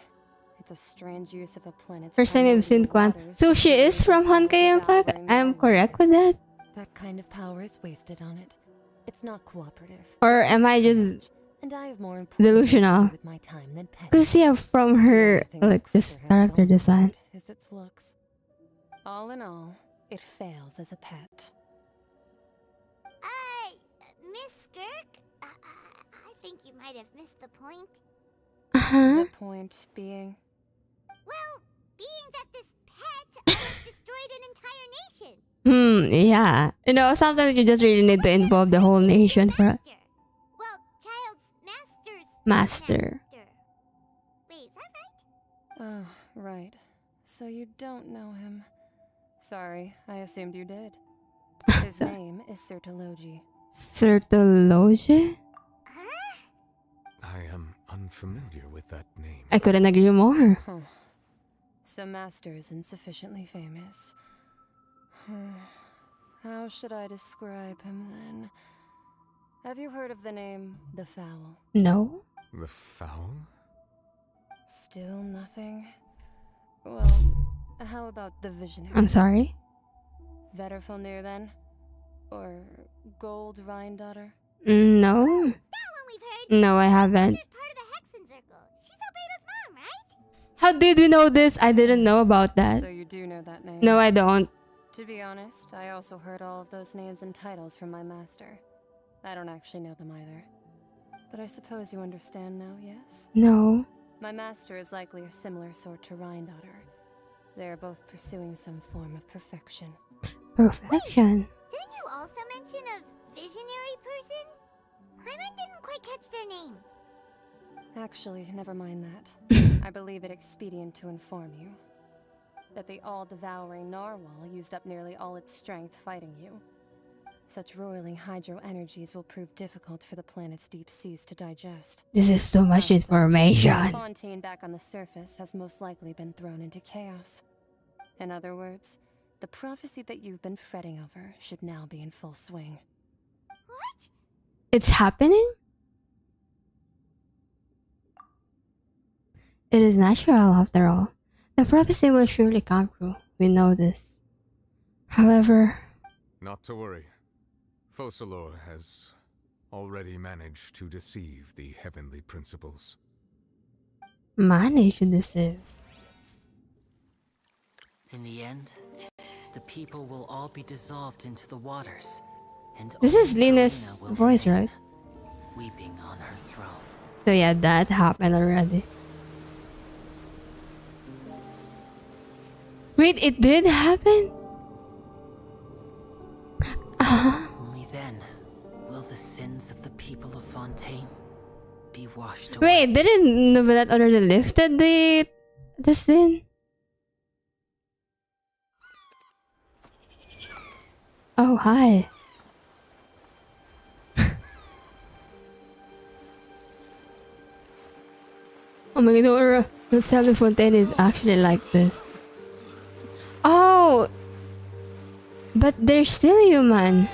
It's a strange use of a planet's First time I've seen Quan. So she is from Honkai Impact? I'm correct with that? That kind of power is wasted on it. It's not cooperative. Or am I just And I have more important delusional? things to do with my time than pets. Because yeah, from her like just character design. Is its looks. All in all, it fails as a pet. Miss Skirk? I think you might have missed the point. Uh-huh. The point being? Well, being that this pet almost destroyed an entire nation. Yeah. You know, sometimes you just really need to involve the whole nation for it. Well, Child's master's Master. Wait, is that right? Oh, right. So you don't know him. Sorry, I assumed you did. His name is Sertologi. Sertologi? I am unfamiliar with that name. I couldn't agree more. Huh. So Master isn't sufficiently famous. How should I describe him then? Have you heard of the name The Fowl? No. The Fowl? Still nothing? Well, how about the Visionary? I'm sorry. Vetterfilnir then? Or Gold Rhine daughter? No. No, I haven't. How did we know this? I didn't know about that. So you do know that name? No, I don't. To be honest, I also heard all of those names and titles from my master. I don't actually know them either. But I suppose you understand now, yes? No. My master is likely a similar sort to Rhine daughter. They are both pursuing some form of perfection. Perfection? Didn't you also mention a visionary person? Paimon didn't quite catch their name. Actually, never mind that. I believe it expedient to inform you that the all-devouring narwhal used up nearly all its strength fighting you. Such roiling hydro energies will prove difficult for the planet's deep seas to digest. This is so much information. The Fontaine back on the surface has most likely been thrown into chaos. In other words, the prophecy that you've been fretting over should now be in full swing. What? It's happening? It is natural after all. The prophecy will surely come true. We know this. However... Not to worry. Focalor has already managed to deceive the heavenly principles. Manage to deceive? In the end, the people will all be dissolved into the waters, and this is Lina's Furina will voice, remain, right? weeping on her throne. So yeah, that happened already. Wait, it did happen? Only then will the sins of the people of Fontaine be washed away. Wait, didn't Novelet already lifted the sin? Oh, hi. Oh my god, the Telefontaine is actually like this. Oh! But they're still human.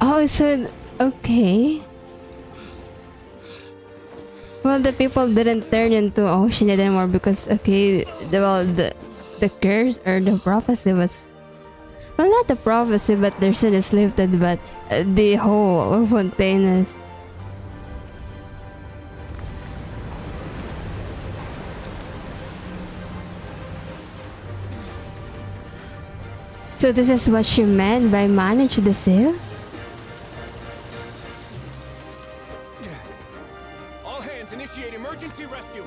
Oh, so... okay. Well, the people didn't turn into ocean anymore because, okay, the curse or the prophecy was... Well, not the prophecy, but their sin is lifted, but the whole fontaine is... So this is what she meant by manage the deceive? All hands initiate emergency rescue.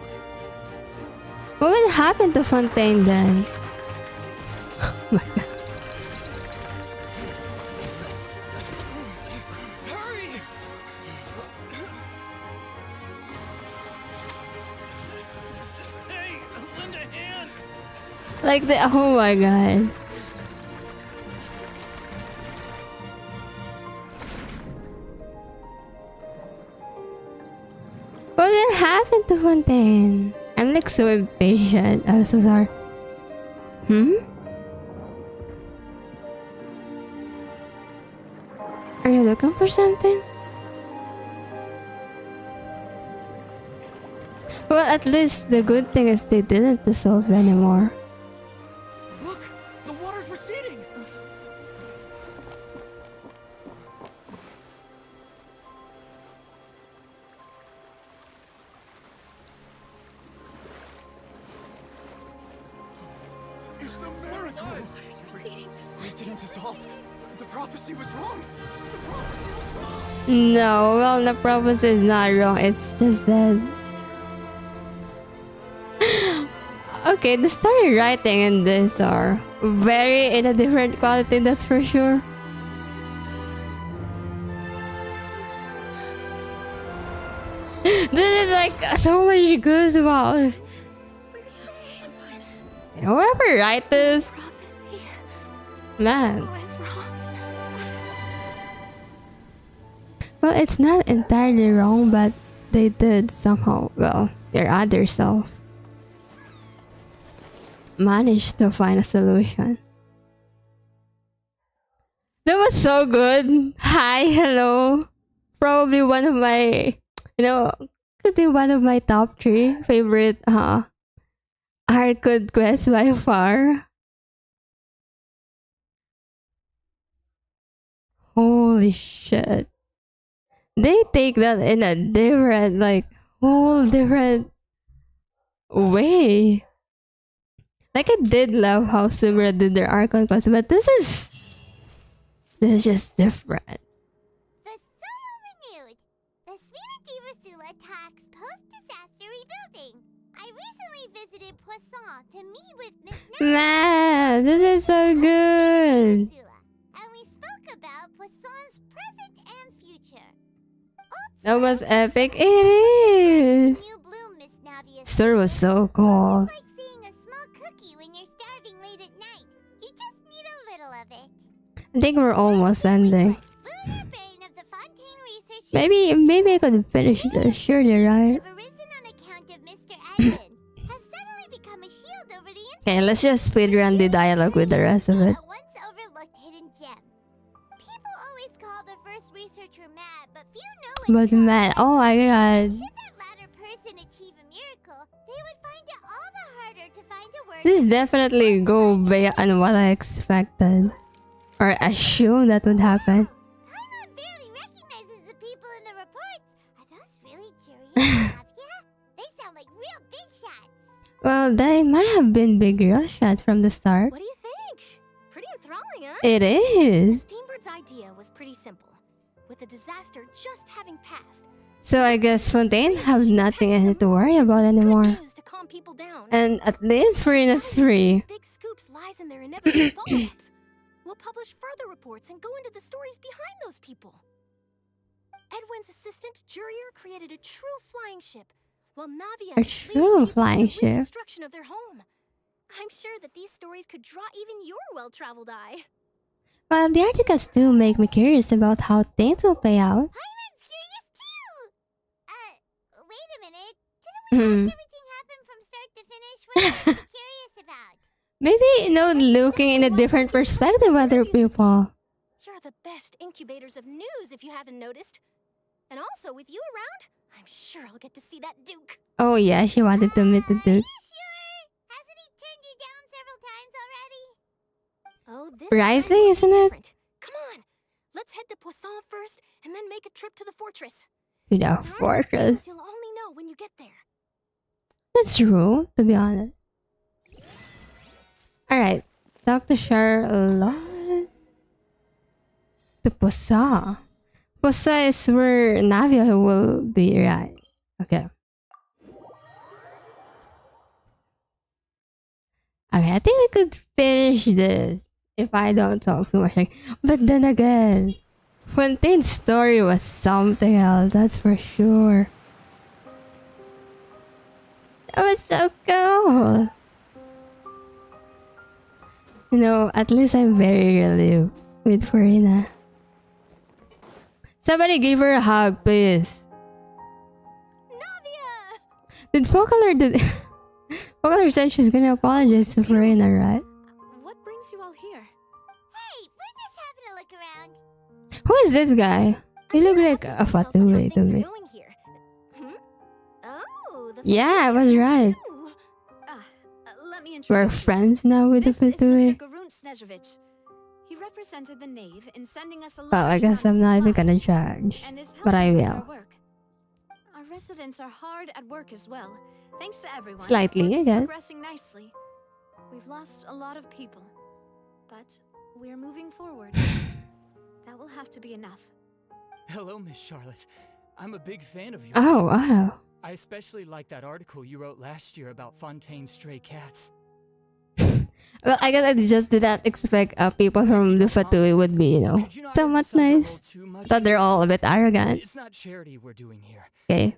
What will happen to Fontaine then? Oh my god. Hurry! Hey, lend a hand. Like the oh my god. What will happen to Fontaine? I'm like so impatient. I'm so sorry. Are you looking for something? Well, at least the good thing is they didn't dissolve anymore. Look, the water's receding. It's a miracle. Water's receding. We didn't dissolve. The prophecy was wrong. The prophecy was wrong. No, well, the prophecy is not wrong. It's just that... Okay, the story writing in this are very in a different quality, that's for sure. This is like so much goosebumps. Whoever write this, man. Well, it's not entirely wrong, but they did somehow, well, their other self managed to find a solution. That was so good. Hi, hello. Probably one of my, could be one of my top 3 favorite hardcore quest by far. Holy shit. They take that in a different, like, whole different way. Like, I did love how Sumra did their Archon quest, but this is just different. The soil renewed. The Sweet Rasula talks post-disaster rebuilding. I recently visited Poisson to meet with Miss Man, this is so good. and we spoke about Poisson's present and future. That was epic. It is. Story was so cool. It's like seeing a small cookie when you're starving late at night. You just need a little of it. I think we're almost ending. Maybe I could finish this. Surely, right? Okay, let's just speedrun the dialogue with the rest of it. But man, oh my god. This definitely go beyond what I expected. Or assumed that would happen. Well, they might have been big real shots from the start. What do you think? Pretty enthralling, huh? It is. Steenbird's idea was pretty simple. With the disaster just having passed, So I guess Fontaine have nothing to worry about anymore. And at least FURINA'S free. big scoops lies in their inevitable follow-ups. We'll publish further reports and go into the stories behind those people. Edwin's assistant, Jurier, created a true flying ship, while Navia A true flying ship. construction of their home. I'm sure that these stories could draw even your well-traveled eye. Well, the articles do make me curious about how things will play out. Wait a minute. Hmm. Everything happened from start to finish. What are you curious about? Maybe, you know, looking in a different perspective other people. You're the best incubators of news, if you haven't noticed. And also, with you around, I'm sure I'll get to see that Duke. Oh yeah, she wanted to meet the dude. Oh, this Risley, isn't it? Come on, let's head to Poisson first, and then make a trip to the fortress. To the fortress. You'll only know when you get there. That's true, to be honest. Alright, talk to Charlotte. To Posa. Posa is where Navia will be, right? Okay. Okay, I think we could finish this if I don't talk too much. But then again, Fontaine's story was something else, that's for sure. That was so cool. You know, at least I'm very relieved with Furina. Somebody give her a hug, please. Did Focaler Focaler said she's gonna apologize to Furina, right? What brings you all here? Hey, we're just having a look around. Who is this guy? He look like a Fatui to me. Oh, Yeah, I was right. Let me We're introduce you. friends now with the This is Mr. Fatui. Garun Snezhevich. He represented the Knave in sending us a Well, I guess I'm not even gonna judge, but I will. Our residents are hard at work as well. Thanks to everyone. Slightly, work I is guess. Progressing nicely. We've lost a lot of people, but we're moving forward. That will have to be enough. Hello, Miss Charlotte. I'm a big fan of yours. Oh, wow. I especially like that article you wrote last year about Fontaine's stray cats. Well, I guess I just did not expect people from the Fatui would be, you know, somewhat nice. Thought they're all a bit arrogant. It's not charity we're doing here. Okay,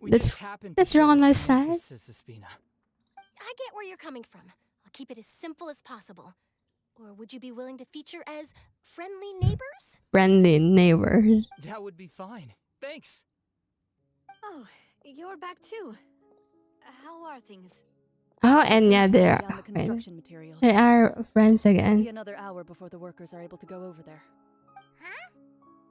that's wrong on my side. I get where you're coming from. I'll keep it as simple as possible. Or would you be willing to feature as friendly neighbors? Friendly neighbors. That would be fine. Thanks. Oh, you're back too. How are things? Oh, and yeah, they are. Down the construction materials. They are friends It'll be again. another hour before the workers are able to go over there.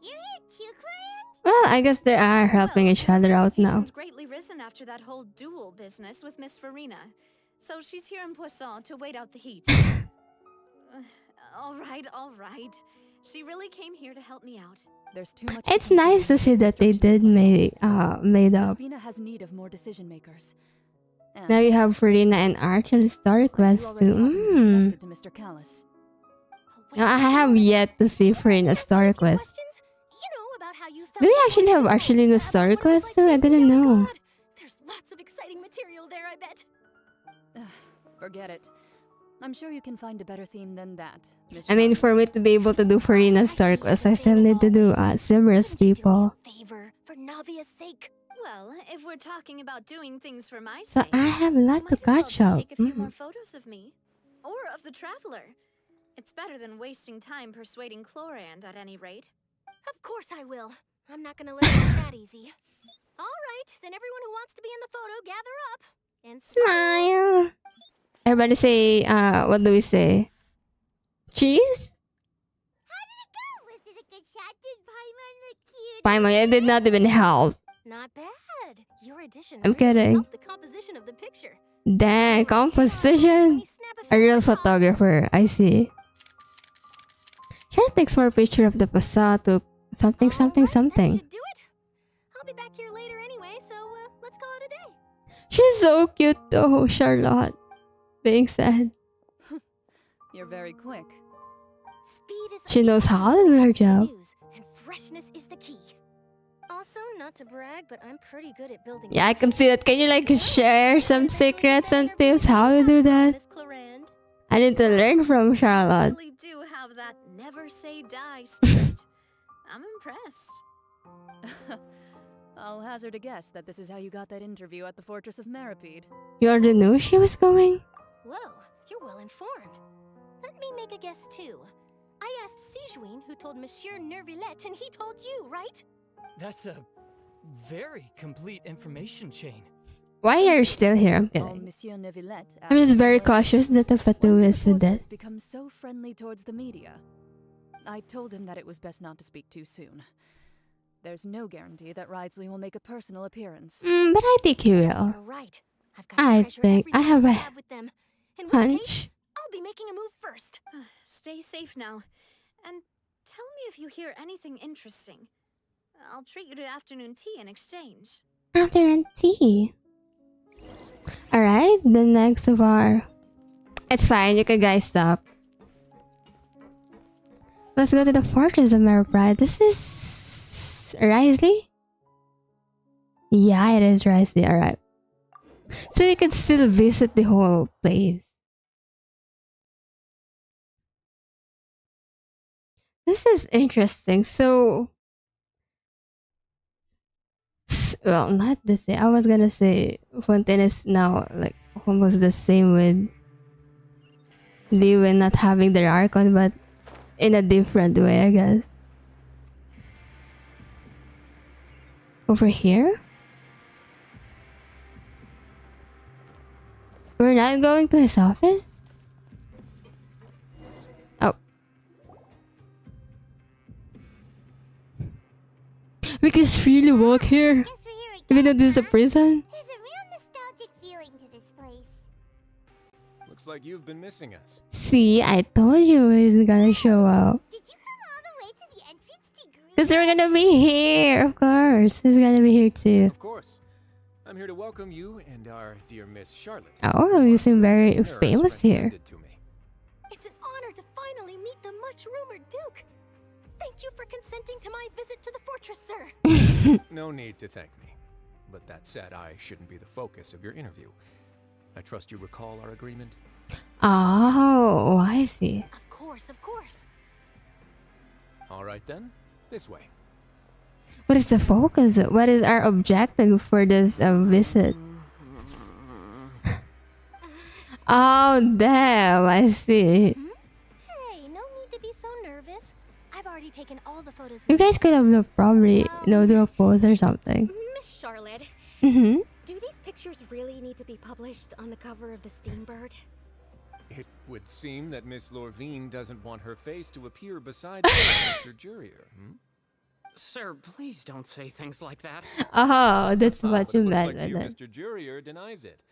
You're here too, Clarion? Well, I guess they are helping each other out now. Greatly risen after that whole duel business with Miss Furina. So she's here in Poisson to wait out the heat. All right. She really came here to help me out. There's too much. It's nice to see that they did made up. Despina has need of more decision makers. Now you have Furina and Archel story quest too. To Mr. Callis. No, I have yet to see Furina's story quest. Do we actually have Archelina's story quest too? I didn't know. There's lots of exciting material there, I bet. Forget it. I'm sure you can find a better theme than that. I mean, for me to be able to do Furina's story quest, I still need to do Simra's people. Favor for Navia's sake. Well, if we're talking about doing things for my So sake, I have a lot to catch up. take a few more photos of me. Or of the traveler. It's better than wasting time persuading Chlorand at any rate. Of course I will. I'm not gonna let it go that easy. Alright, then everyone who wants to be in the photo, gather up. And Smile! Everybody say, what do we say? Cheese? How did it go? Was it a good shot? Did Paimon look cute? Paimon, it did not even help. Not bad. Your addition I'm really kidding. helped the composition of the picture. Dang, composition. A real photographer, I see. Sharon takes for a picture of the Pasa to something. I'll be back here later anyway, so let's call it a day. She's so cute though, Charlotte. Being said. You're very quick. Speed is She knows how to do her job. and freshness is the key. Also, not to brag, but I'm pretty good at building. Yeah, I can see that. Can you like share some secrets and tips how to do that? I need to learn from Charlotte. Really do have that never say die spirit. I'm impressed. I'll hazard a guess that this is how you got that interview at the Fortress of Maripede. You already knew she was going? Whoa, you're well informed. Let me make a guess too. I asked Sijuin, who told Monsieur Nervillet, and he told you, right? That's a very complete information chain. Why are you still here? I'm kidding. I'm just very cautious that the Fatu is with this. Become so friendly towards the media. I told him that it was best not to speak too soon. There's no guarantee that Ridesley will make a personal appearance. But I think he will. You're right. I've got I think I have a with them. In which hunch. case, I'll be making a move first. Stay safe now. And tell me if you hear anything interesting. I'll treat you to afternoon tea in exchange. Afternoon tea. Alright, the next of our... It's fine, you can guys stop. Let's go to the Fortress of Maripede. This is... Risley? Yeah, it is Risley, alright. So you can still visit the whole place. This is interesting. So... Well, not the same. I was gonna say Fontaine is now like almost the same with Lewin not having their Archon, but in a different way, I guess. Over here? We're not going to his office? Oh. We can freely walk here. Even though this is a prison. There's a real nostalgic feeling to this place. Looks like you've been missing us. See, I told you he's gonna show up. Did you come all the way to the entrance to greet? Because we're gonna be here, of course. He's gonna be here too. Of course. I'm here to welcome you and our dear Miss Charlotte. Oh, you seem very famous here. It's an honor to finally meet the much-rumored Duke. Thank you for consenting to my visit to the fortress, sir. No need to thank me. But that said, I shouldn't be the focus of your interview. I trust you recall our agreement? Oh, I see. Of course, of course. All right then, this way. What is the focus? What is our objective for this visit? Oh, damn, I see. Hey, no need to be so nervous. I've already taken all the photos. You guys could have probably, do a pose or something. Miss Charlotte. Mm-hmm. Do these pictures really need to be published on the cover of the Steambird? It would seem that Miss Lorvine doesn't want her face to appear beside Mr. Jurier. Sir, please don't say things like that. Oh, that's what you Looks meant like with dear it. Mr. Jurier denies it.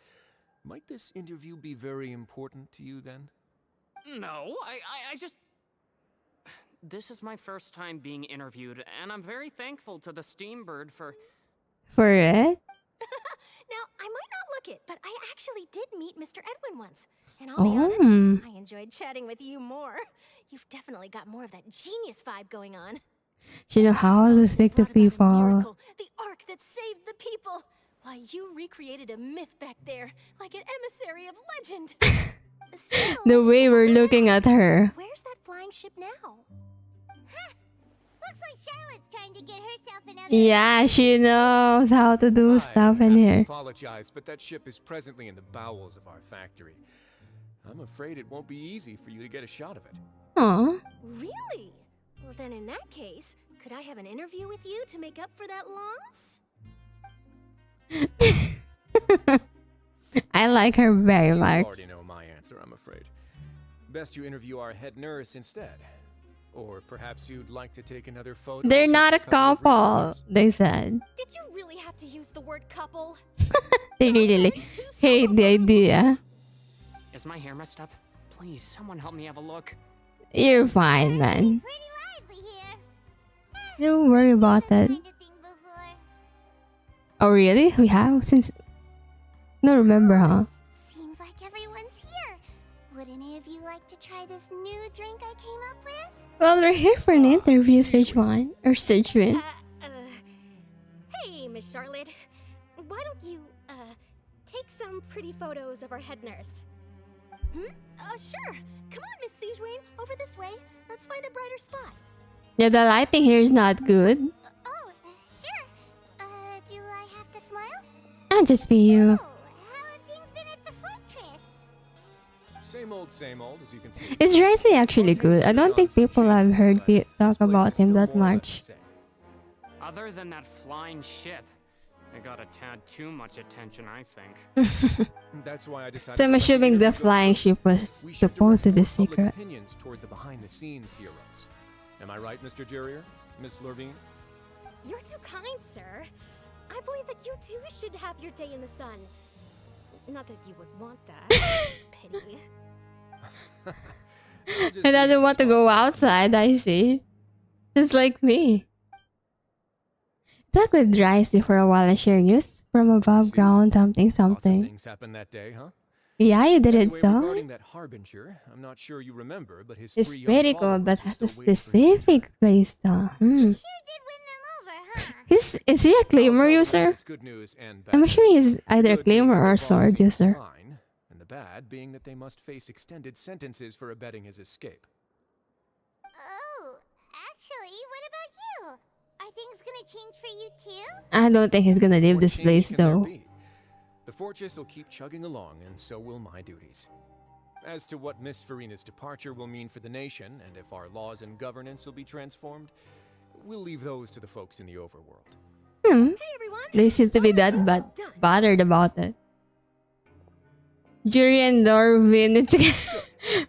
Might this interview be very important to you then? No, I just... This is my first time being interviewed, and I'm very thankful to the Steambird for... For it? Now, I might not look it, but I actually did meet Mr. Edwin once. And I'll be honest, I enjoyed chatting with you more. You've definitely got more of that genius vibe going on. She know how to speak to people. The arc that saved the people. Why, you recreated a myth back there, like an emissary of legend. Still, The way we're looking at her. where's that flying ship now? Looks like Charlotte's trying to get herself another... Yeah, she knows how to do stuff in I here. apologize, but that ship is presently in the bowels of our factory. I'm afraid it won't be easy for you to get a shot of it. Aw. Really? Well, then in that case, could I have an interview with you to make up for that loss? I like her very You much. already know my answer, I'm afraid. Best you interview our head nurse instead. Or perhaps you'd like to take another photo. They're with not a this couple of couple, they said. Did you really have to use the word couple? They really hate the idea. Is my hair messed up? Please, someone help me have a look. You're fine, man. Don't worry about that. Oh, really? We have? Since... No, remember, huh? Seems like everyone's here. Would any of you like to try this new drink I came up with? Well, we're here for an interview, Sichuan. Or Sichuan. Hey, Miss Charlotte. Why don't you, take some pretty photos of our head nurse? Sure. Come on, Miss Sijuan. Over this way. Let's find a brighter spot. Yeah, the lighting here is not good. Oh, sure. Do I have to smile? I'll just be you. How have things been at the fortress? Same old, as you can see. It's Risley actually good. I don't think people have heard me talk about him that much. Other than that flying ship, it got a tad too much attention, I think. That's why I decided. So I'm assuming the flying ship was supposed to be secret. Opinions toward the behind-the-scenes heroes. Am I right, Mr. Jurier? Miss Lurvine? You're too kind, sir. I believe that you too should have your day in the sun. Not that you would want that. Pity. He doesn't want to go outside, I see. Just like me. Talk with Risley for a while and share news from above ground, something. Things happened that day, huh? Yeah, you did it, Anyway, so. regarding that harbinger, I'm not sure you remember, but his It's 3 young pretty cool, followers but are has still a waiting for his specific place though. Is he a claymore user? good news and bad I'm assuming he's news. either a Good being claymore that or the a boss sword seems user. fine, and the bad being that they must face extended sentences for abetting his escape. Oh, actually, what about you? Are things gonna change for you too? I don't think he's gonna leave What this change place can there though. be? The fortress will keep chugging along, and so will my duties. As to what Miss FURINA'S departure will mean for the nation, and if our laws and governance will be transformed, we'll leave those to the folks in the overworld. They seem to be that bothered about it. Jury and Norvin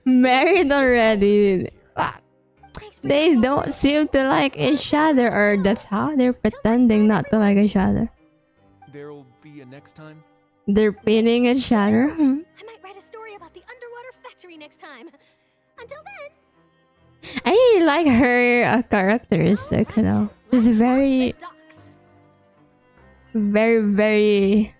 married already. They don't seem to like each other, or that's how they're pretending not to like each other. There'll be a next time? They're pinning each other. I might write a story about the underwater factory next time. Until then. I really like her characteristic, you know. She's very, very...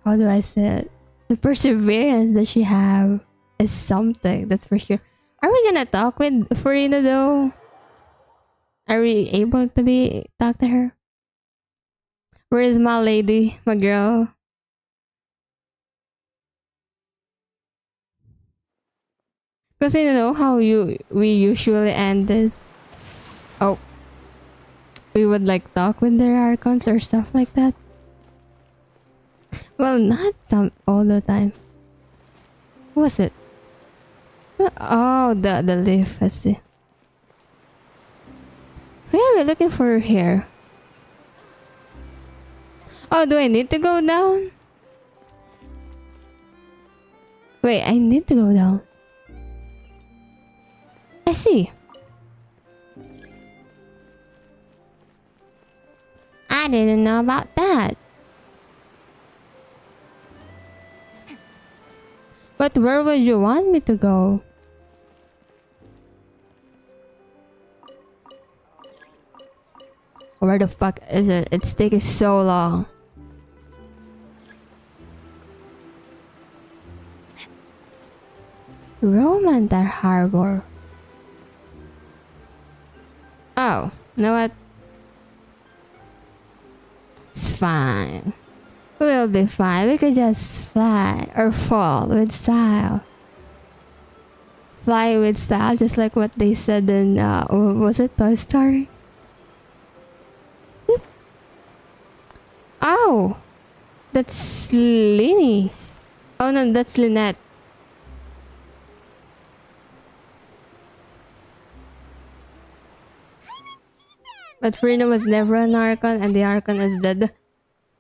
How do I say it? The perseverance that she have is something, that's for sure. Are we gonna talk with Furina though? Are we able to talk to her? Where is my lady, my girl? Because you know how we usually end this. Oh, we would like talk with their archons or stuff like that. Well, not all the time. What was it? Oh, the leaf. I see. Where are we looking for here? Oh, do I need to go down? Wait, I need to go down. I see. I didn't know about that. But where would you want me to go? Where the fuck is it? It's taking so long. Romantar Harbor. Oh, you know what? It's fine. We'll be fine. We could just fly or fall with style. Fly with style, just like what they said in was it Toy Story? Boop. Oh, that's Linny. Oh no, that's Lynette. But Furina was never an Archon, and the Archon is dead.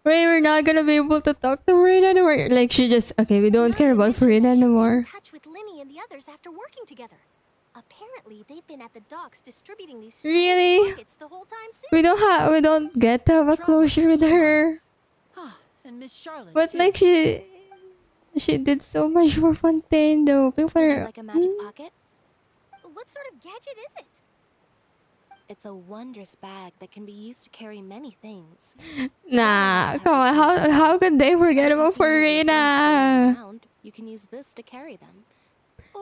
Ray, we're not gonna be able to talk to Furina anymore. Like, she just... Okay, we don't care about Furina anymore. Touch with Linny and the others after working together. Apparently, they've been at the docks distributing these Really? buckets the whole time since. We don't get to have a closure with her. And Miss Charlotte. But like she did so much for Fontaine though. People are... Like a magic pocket? What sort of gadget is it? It's a wondrous bag that can be used to carry many things. Nah, come on. How could they forget about Furina? You can use this to carry them.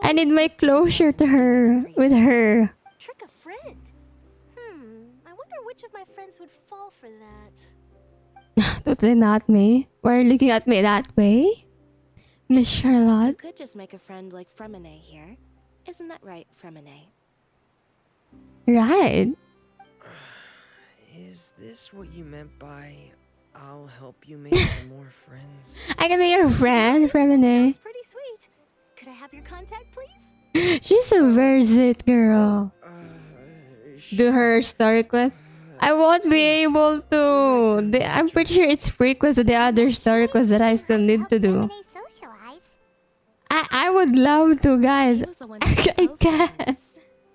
I need my closure to her. With her. Trick a friend. I wonder which of my friends would fall for that. Totally not me. Why are you looking at me that way? Miss Charlotte? You could just make a friend like Fremine here. Isn't that right, Fremine? Right. Is this what you meant by I'll help you make some more friends? I can be your friend, Fremine. Sounds pretty sweet. Could I have your contact, please? She's a very sweet girl. Do her story quest. I won't be able to. I'm pretty sure it's prequest to the other story quest that I still need to do. I would love to, guys. I can't.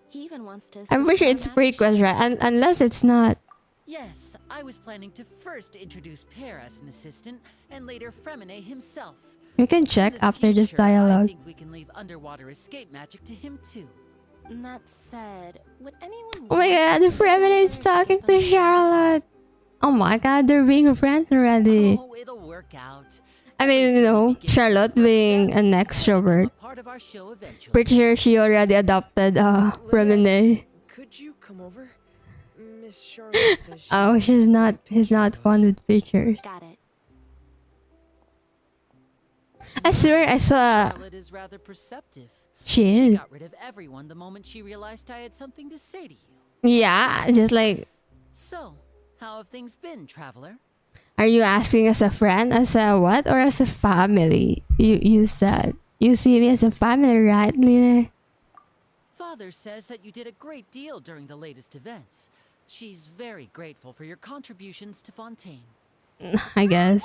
He even wants to. I'm pretty sure it's prequest, right? Unless it's not. Yes, I was planning to first introduce Pear as an assistant, and later Fremine himself. We can check after this I dialogue. think we can leave underwater escape magic to him too. That said, would anyone? Oh my god, the Fremine is talking to Charlotte. Oh my god, they're being friends already. Oh, it'll work out. I mean, you know, Charlotte being an extrovert. Pretty sure she already adopted Fremine. Could you come over? Miss Charlotte says Oh, he's not fond with pictures. Got it. I swear I saw. Charlotte is rather perceptive. She is. Got rid of everyone the moment she realized I had something to say to you. Yeah, just like. So, how have things been, traveler? Are you asking as a friend, as a what, or as a family? You said you see me as a family, right, Lina? Father says that you did a great deal during the latest events. She's very grateful for your contributions to Fontaine. I guess.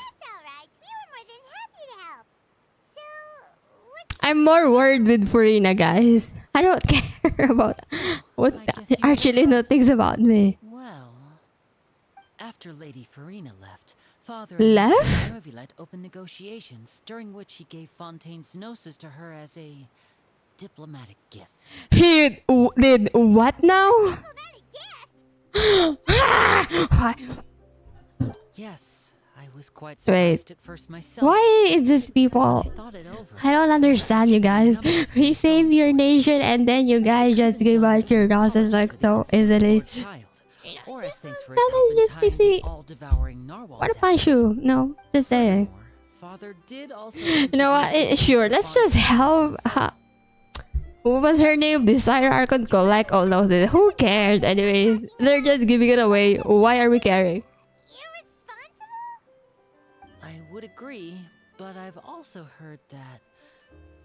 I'm more worried with Furina, guys. I don't care about what Archelino thinks about me. Well, after Lady Furina left, Father Left? and Nervilet opened negotiations, during which he gave Fontaine's gnosis to her as a diplomatic gift. He did what now? Yes, I was quite surprised Wait, at first myself. why is this people? I don't understand, you guys. We save your nation and then you guys just give out your gnosis like so easily. Or as thanks for That is just busy. all-devouring narwhal. What a punch you? No, just saying. Father did also. You know what? Sure, let's just help. What was her name? Desire Archon collect all those. Who cares? Anyways, they're just giving it away. Why are we caring? I would agree, but I've also heard that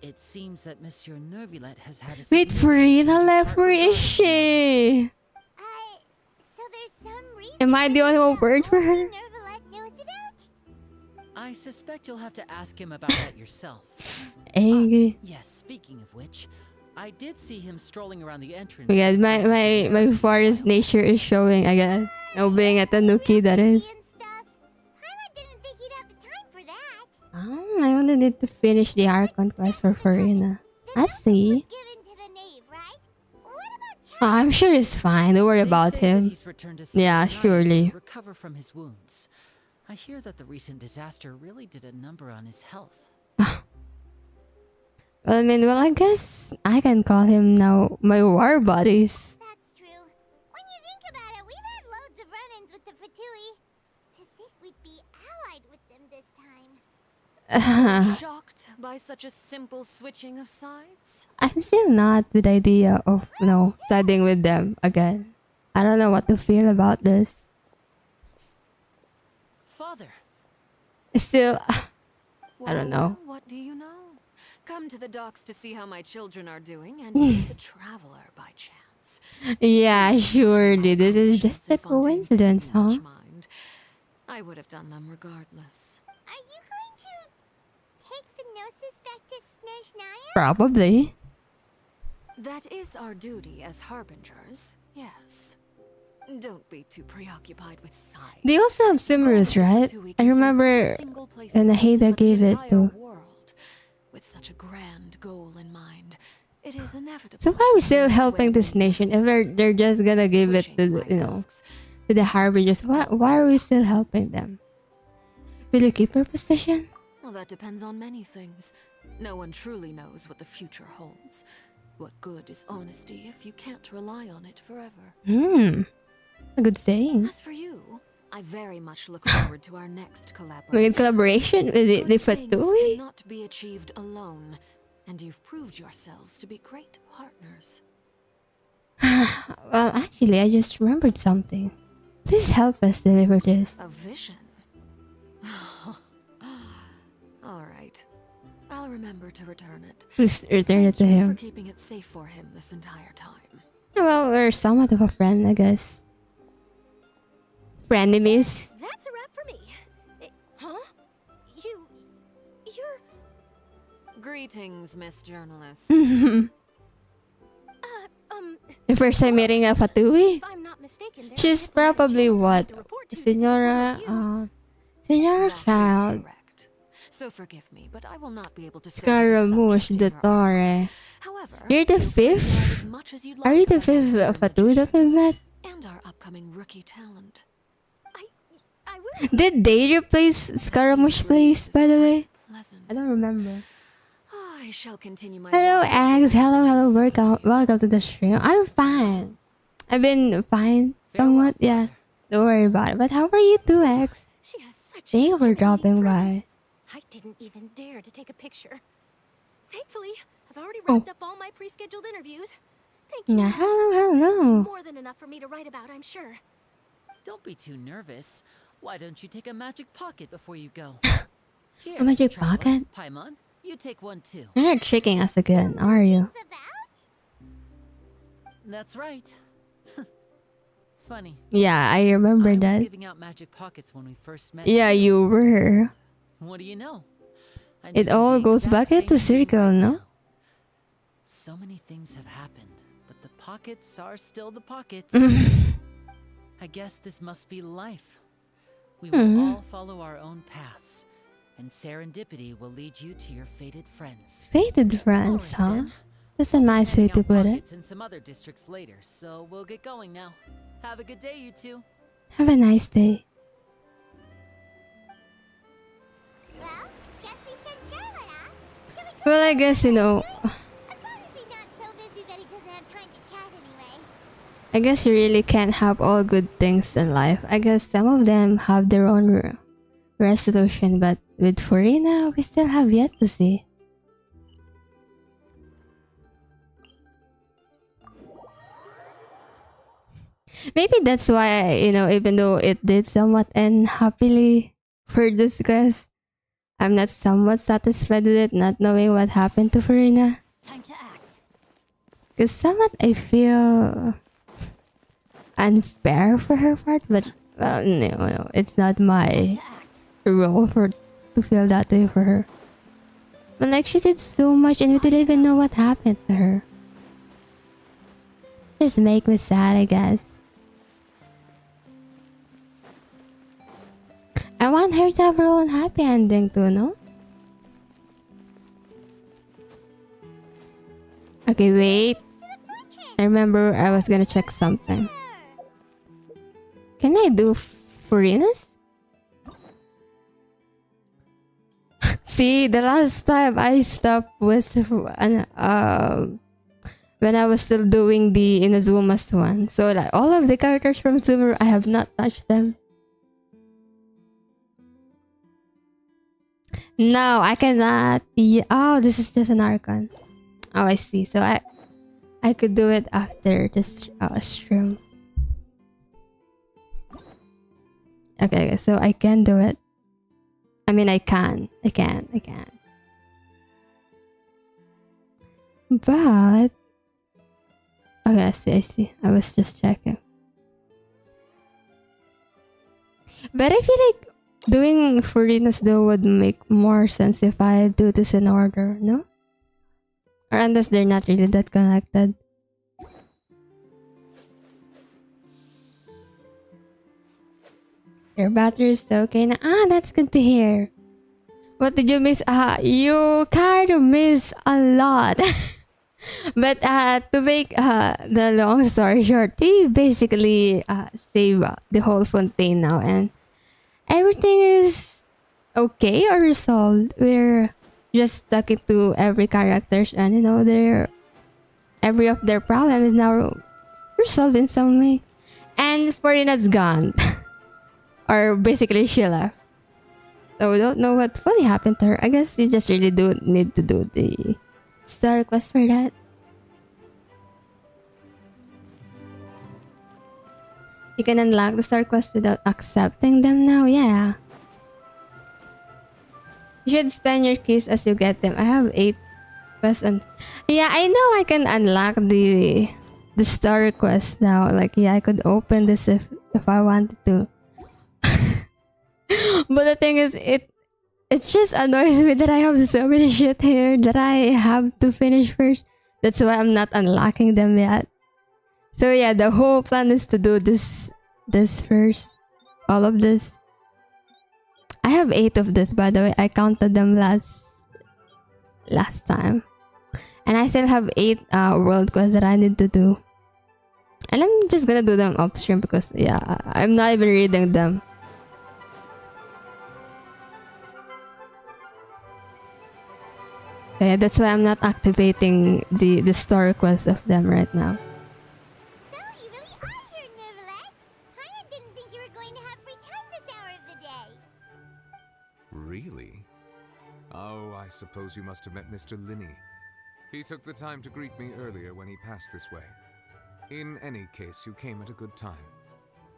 it seems that Monsieur Nervilet has had a. Wait, Furina left. Where is she? Am I the only one worried for her? I suspect you'll have to ask him about that yourself. Angry. Yes, speaking of which, I did see him strolling around the entrance. Because my forest nature is showing, I guess. No, being a tanuki, that is. I don't only need to finish the Archon quest for Furina. I see. Oh, I'm sure he's fine. Don't worry about him. Yeah, surely. Recover from his wounds. I hear that the recent disaster really did a number on his health. Well, I guess I can call him now my war buddies. That's true. When you think about it, we've had loads of run-ins with the Fatui. To think we'd be allied with them this time. Shocked by such a simple switching of sides? I'm still not with the idea of, siding with them again. I don't know what to feel about this. Father. Still, I don't know. What do you know? Come to the docks to see how my children are doing and meet the traveler by chance. Yeah, surely. This is just a coincidence, huh? I would have done them regardless. Are you going to take the Gnosis back to Snezhnaya? Probably. That is our duty as harbingers, yes. Don't be too preoccupied with sight. They also have Simurus, right? I remember when Haida gave it to... With such a grand goal in mind, it is inevitable. So why are we still helping this nation if they're just gonna give it to, to the harbingers? Why are we still helping them? Will you keep her position? Well, that depends on many things. No one truly knows what the future holds. What good is honesty if you can't rely on it forever? A good saying. As for you, I very much look forward to our next collaboration. In collaboration with the Fatui? Cannot be achieved alone, and you've proved yourselves to be great partners. Well, actually, I just remembered something. Please help us deliver this. A vision? All right. I'll remember to return it. Please return it to him. For keeping it safe for him this entire time. Well, we're somewhat of a friend, I guess. Frenemies. That's a wrap for me. Huh? You're... Greetings, Miss Journalist. The first time meeting a Fatui? If I'm not mistaken, She's probably what? Senora Child. So forgive me, but I will not be able to Scaramouche de Torre. You're the fifth? Are you the fifth Fatui that we met? And our upcoming rookie talent. Did they replace Scaramouche Place, by the way? I don't remember. I shall continue my Hello, Eggs. Hello, welcome to the stream. I'm fine. I've been fine, somewhat. Yeah, don't worry about it. But how are you too, Eggs? Thank you for dropping by. I didn't even dare to take a picture. Thankfully, I've already wrapped up all my pre-scheduled interviews. Thank you. Yeah, hello. More than enough for me to write about, I'm sure. Don't be too nervous. Why don't you take a magic pocket before you go? Here, A magic traveler. pocket? Paimon, you take one too. You're not tricking us again, are you? That's right. Funny. Yeah, I remember I was that. giving out magic pockets when we first met. Yeah, you were. What do you know? I'm It doing all the goes exact back into same thing circle, right no? now. So many things have happened, but the pockets are still the pockets. I guess this must be life. We will all follow our own paths, and serendipity will lead you to your fated friends. Fated friends, huh? That's a nice way to put it. Pockets in some other districts later, so we'll get going now. Have a good day, you two. Have a nice day. Well, I guess, I guess you really can't have all good things in life. I guess some of them have their own resolution, but with Furina, we still have yet to see. Maybe that's why, even though it did somewhat end happily for this quest, I'm not somewhat satisfied with it, not knowing what happened to Furina. Time to act. Because somewhat I feel unfair for her part, but well, no, it's not my role to feel that way for her. But like, she did so much and we didn't even know what happened to her. Just make me sad, I guess. I want her to have her own happy ending too, no? Okay, wait. I remember I was gonna check something. Can I do FURINA'S? See, the last time I stopped was when I was still doing the Inazuma's one. So like all of the characters from Subaru, I have not touched them. No, I cannot. Oh, this is just an Archon. Oh, I see. So I could do it after this stream. Okay, so I can do it. I mean, I can. But okay, I see. I was just checking. But I feel like doing FURINA'S though would make more sense if I do this in order, no? Or unless they're not really that connected. Your battery is okay now. Ah, that's good to hear. What did you miss? You kind of miss a lot. But to make the long story short, they basically save the whole fontaine now, and everything is okay or resolved. We're just talking to every characters, and you know, every of their problem is now resolved in some way. And FURINA'S gone. Or basically she left. So we don't know what fully happened to her. I guess you just really do need to do the star request for that. You can unlock the star quest without accepting them now? Yeah. You should spend your keys as you get them. I have 8 quests and yeah, I know I can unlock the star request now. Like yeah, I could open this if I wanted to. But the thing is, it just annoys me that I have so many shit here that I have to finish first. That's why I'm not unlocking them yet. So yeah, the whole plan is to do this first. All of this. I have 8 of this, by the way. I counted them last time. And I still have 8 world quests that I need to do. And I'm just gonna do them upstream because yeah, I'm not even reading them. Yeah, that's why I'm not activating the store quest of them right now. So, you really are here, Neuvillette. I didn't think you were going to have free time this hour of the day. Really? Oh, I suppose you must have met Mr. Linney. He took the time to greet me earlier when he passed this way. In any case, you came at a good time.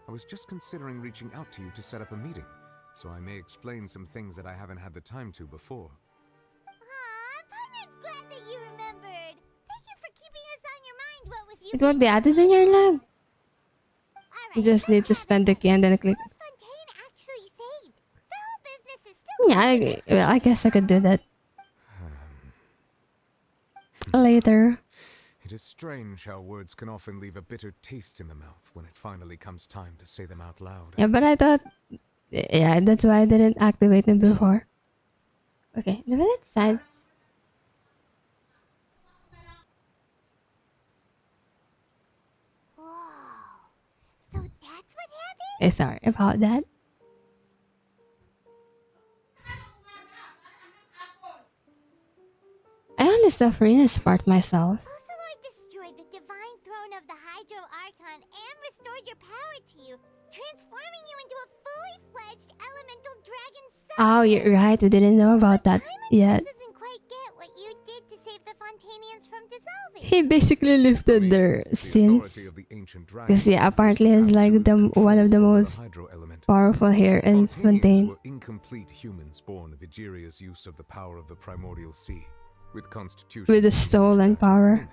I was just considering reaching out to you to set up a meeting, so I may explain some things that I haven't had the time to before. Glad that you remembered. Thank you for keeping us on your mind. What with you? It won't be added in your lag. You just need to spend the key and then click. Actually saved. The whole business is still Yeah, I guess I could do that later. It is strange how words can often leave a bitter taste in the mouth when it finally comes time to say them out loud. Yeah, but I thought, yeah, that's why I didn't activate them before. Okay, the minute sides. So that's what happened? Sorry about that. I only saw FURINA'S part myself. Fossilord destroyed the divine throne of the Hydro Archon and restored your power to you, transforming you into a fully fledged elemental dragon son. Oh, you're right. We didn't know about that yet. Doesn't quite get what you did to save the Fontanians from dissolving. He basically lifted their sins. Because yeah, apparently he's like one of the most powerful here in Fontaine. Were incomplete humans born of Egeria's use of the power of the primordial sea, with constitution, with the soul and power.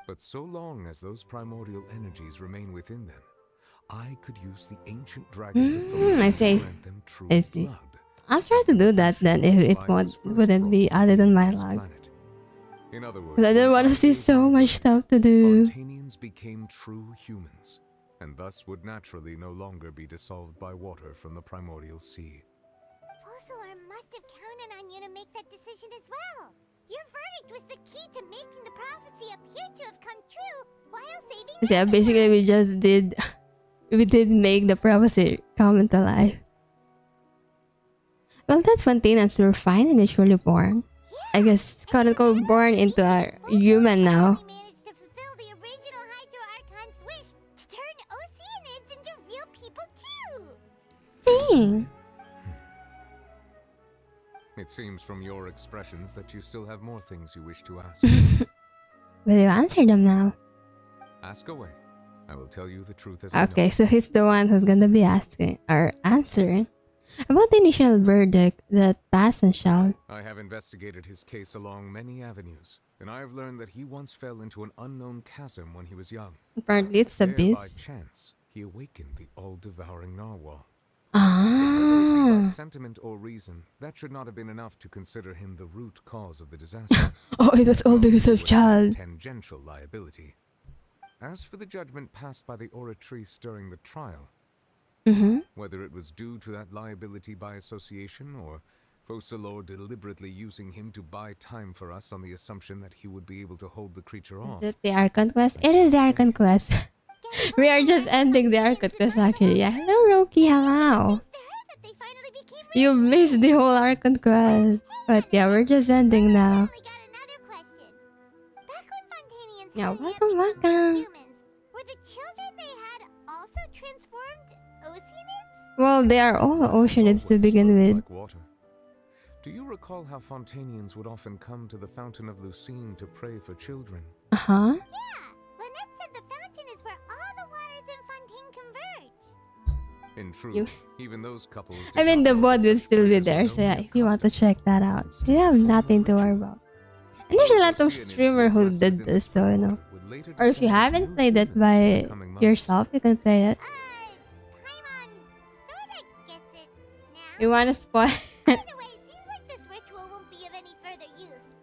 But so long as those primordial energies remain within them, I could use the ancient dragon's authority to grant them true blood. I'll try to do that then if it wouldn't be added on my log. In other words, But I don't want to see so much stuff to do. Fontanians became true humans, and thus would naturally no longer be dissolved by water from the primordial sea. Fossilor must have counted on you to make that decision as well. Your verdict was the key to making the prophecy appear to have come true while saving. Yeah, basically we just did. We did make the prophecy come into life. Well, that Fontainers were finally truly born. I guess quote unquote born into a human now. Managed to fulfill the original Hydro Archon's wish to turn Oceanids into real people too. Dang. It seems from your expressions that you still have more things you wish to ask. Will you answer them now? Ask away. I will tell you the truth as Okay, so he's the one who's gonna be asking or answering about the initial verdict that passed and shall. I have investigated his case along many avenues, and I have learned that he once fell into an unknown chasm when he was young. Apparently it's There, by abyss. chance, he awakened the all-devouring narwhal. Ah. By sentiment or reason, that should not have been enough to consider him the root cause of the disaster. Oh, it was all because of child. Tangential liability. As for the judgment passed by the oratrice during the trial, whether it was due to that liability by association or Focalor deliberately using him to buy time for us on the assumption that he would be able to hold the creature off. Is it the Archon quest? It is the Archon quest. We are just ending the Archon quest actually. Yeah, hello Roki, hello. You missed the whole Archon quest. But yeah, we're just ending now. Yeah, welcome, welcome. Were the children they had also transformed Oceanids? Well, they are all Oceanids to begin with. Like water. Do you recall how Fontainians would often come to the Fountain of Lucine to pray for children? Uh-huh. Yeah, Lynette said the fountain is where all the waters in Fontaine converge. In truth, even those couples. I mean, the bod will still be there, so yeah, if you want to check that out, you have nothing to worry about. And there's a lot of streamer who did this, so you know. Or if you haven't played it by yourself, you can play it. You wanna spoil it?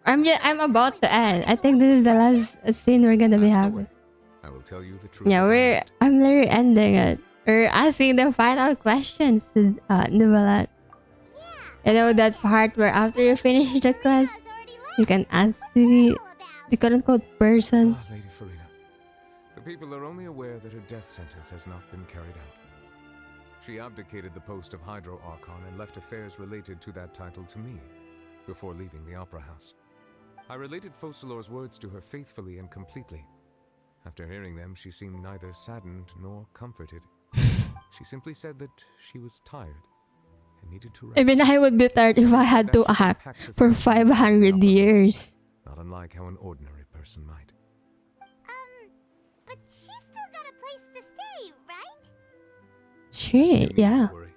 I'm about to end. I think this is the last scene we're gonna be having. I will tell you the truth. Yeah, I'm literally ending it. We're asking the final questions to Nubalat. You know that part where after you finish the quest, you can ask the quote-unquote person. Ah, Lady Furina. The people are only aware that her death sentence has not been carried out. She abdicated the post of Hydro Archon and left affairs related to that title to me, before leaving the Opera House. I related Focalor's words to her faithfully and completely. After hearing them, she seemed neither saddened nor comforted. She simply said that she was tired and needed to rest. I mean, I would be tired if I had to act for 500 years. Not unlike how an ordinary person might. But she's still got a place to stay, right? Sure, yeah. Worry.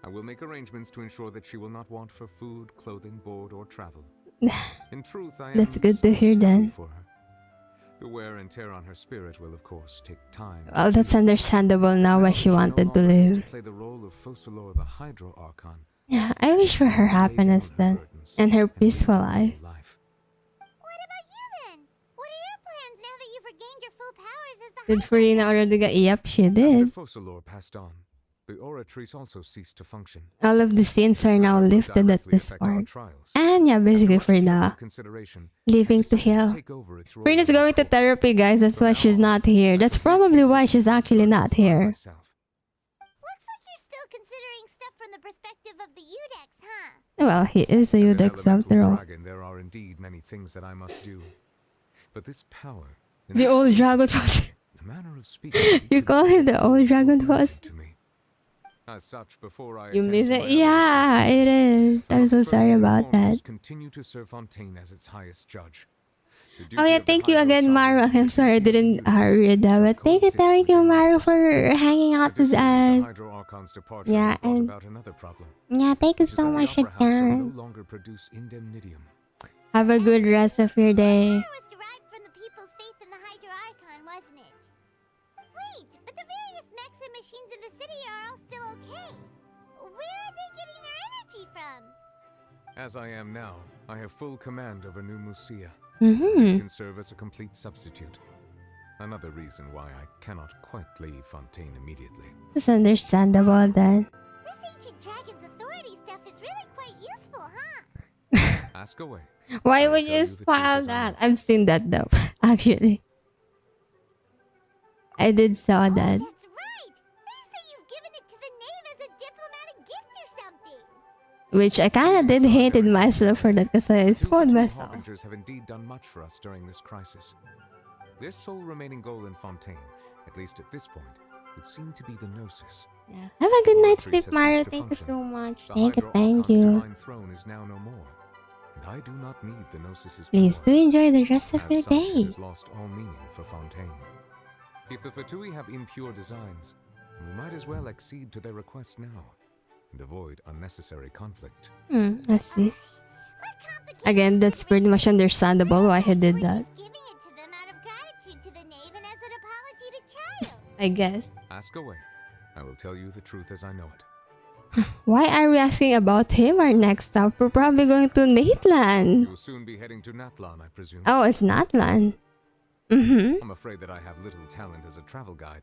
I will make arrangements to ensure that she will not want for food, clothing, board, or travel. In truth, I am That's good to hear then. for her. The wear and tear on her spirit will, of course, take time. Well, that's understandable now why she wanted to leave. Play the role of Focalor the Hydro Archon. Yeah, I wish for her happiness then, and her peaceful life. Did Furina already get? Yep, she did. After Focalor passed on, the oratrice also ceased to function. All of the scenes are now lifted at this part. And yeah, basically Furina leaving to heal. Furina's going to therapy, guys. That's why she's not here. That's probably why she's actually not here. Looks like you're still considering stuff from the perspective of the Udex, huh? Well, he is a Udex after all. There are indeed many things that I must do. But this power... The old dragon was... You call him the old dragon was? As such, before I You miss it? Yeah, it is. I'm so sorry about that. Continue to serve Fontaine as its highest judge. Oh yeah, thank you again, Maru. I'm sorry I didn't read that, but thank you, Maru, for hanging out with us. Yeah, and yeah, thank you so much again. Have a good rest of your day. Machines in the city are all still okay. Where are they getting their energy from? As I am now, I have full command over New Musia. Mm-hmm. Can serve as a complete substitute. Another reason why I cannot quite leave Fontaine immediately. It's understandable then. This ancient dragon's authority stuff is really quite useful, huh? Ask away. Why would you spoil that? I've seen that though, actually. I did saw that. That's right! They say you've given it to the knave as a diplomatic gift or something! Which I kinda did hated myself for that because I spoiled myself. Harbingers have indeed done much for us during this crisis. Their sole remaining goal in Fontaine, at least at this point, would seem to be the Gnosis. Yeah. Have a good night's sleep, Mario. Thank you so much. Thank you. Divine throne is now no more, and I do not need the Gnosis's Please do enjoy the rest of your As such, it day. has lost all meaning for Fontaine. If the Fatui have impure designs, then we might as well accede to their request now and avoid unnecessary conflict. I see. Again, that's pretty much understandable why he did that. I guess. Ask away. I will tell you the truth as I know it. Why are we asking about him? Our next stop, we're probably going to Natlan. You'll soon be heading to Natlan, I presume. Oh, it's Natlan. I'm afraid that I have little talent as a travel guide,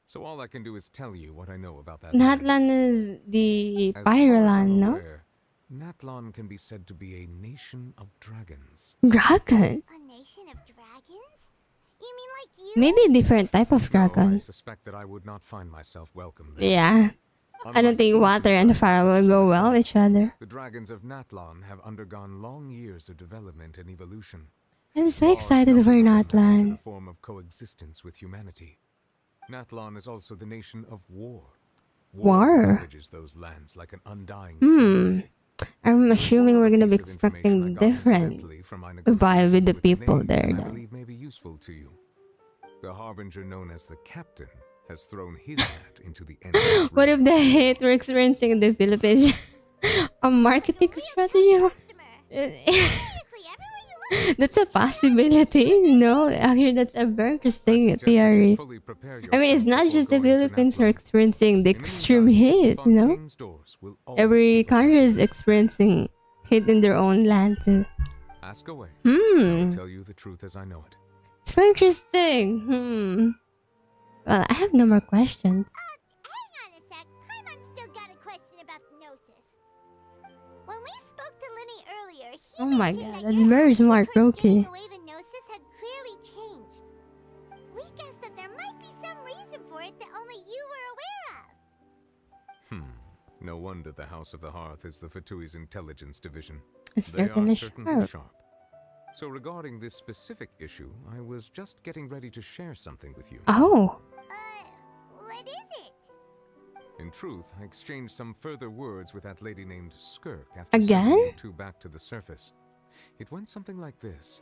so all I can do is tell you what I know about that. Natlan is the As far as Pyroland, I'm no? aware, Natlan can be said to be a nation of dragons. Dragons? A nation of dragons? You mean like you? Maybe a different type of I dragon. suspect that I would not find myself welcome there. Yeah. I don't think water and fire will go well with each other. The dragons of Natlan have undergone long years of development and evolution. I'm so excited for Natlan. A form of coexistence with humanity. Natlan is also the nation of war. War? Ravages those lands like an undying I'm assuming we're gonna be expecting different vibe with the people there I then. believe may be useful to you. The harbinger known as the Captain has thrown his hat into the enemy. What if the hate we're experiencing in the Philippines? A marketing strategy? That's a possibility. No, actually, that's a very interesting theory. I mean, it's not just the Philippines who are experiencing the extreme heat, you know? Every country is experiencing heat in their own land too. Ask away. I will tell you the truth as I know it. It's very interesting. Well, I have no more questions. Hang on a sec. Paimon's still got a question about the Gnosis. When we spoke to Linny earlier, he Oh my mentioned god, that that's very smart, Roki. the way the Gnosis had clearly changed. We guessed that there might be some reason for it that only you were aware of. No wonder the House of the Hearth is the Fatui's intelligence division. It's They are certainly certainly sharp. sharp. So regarding this specific issue, I was just getting ready to share something with you. Oh. What is it? In truth, I exchanged some further words with that lady named Skirk after Again? sending you two back to the surface. It went something like this.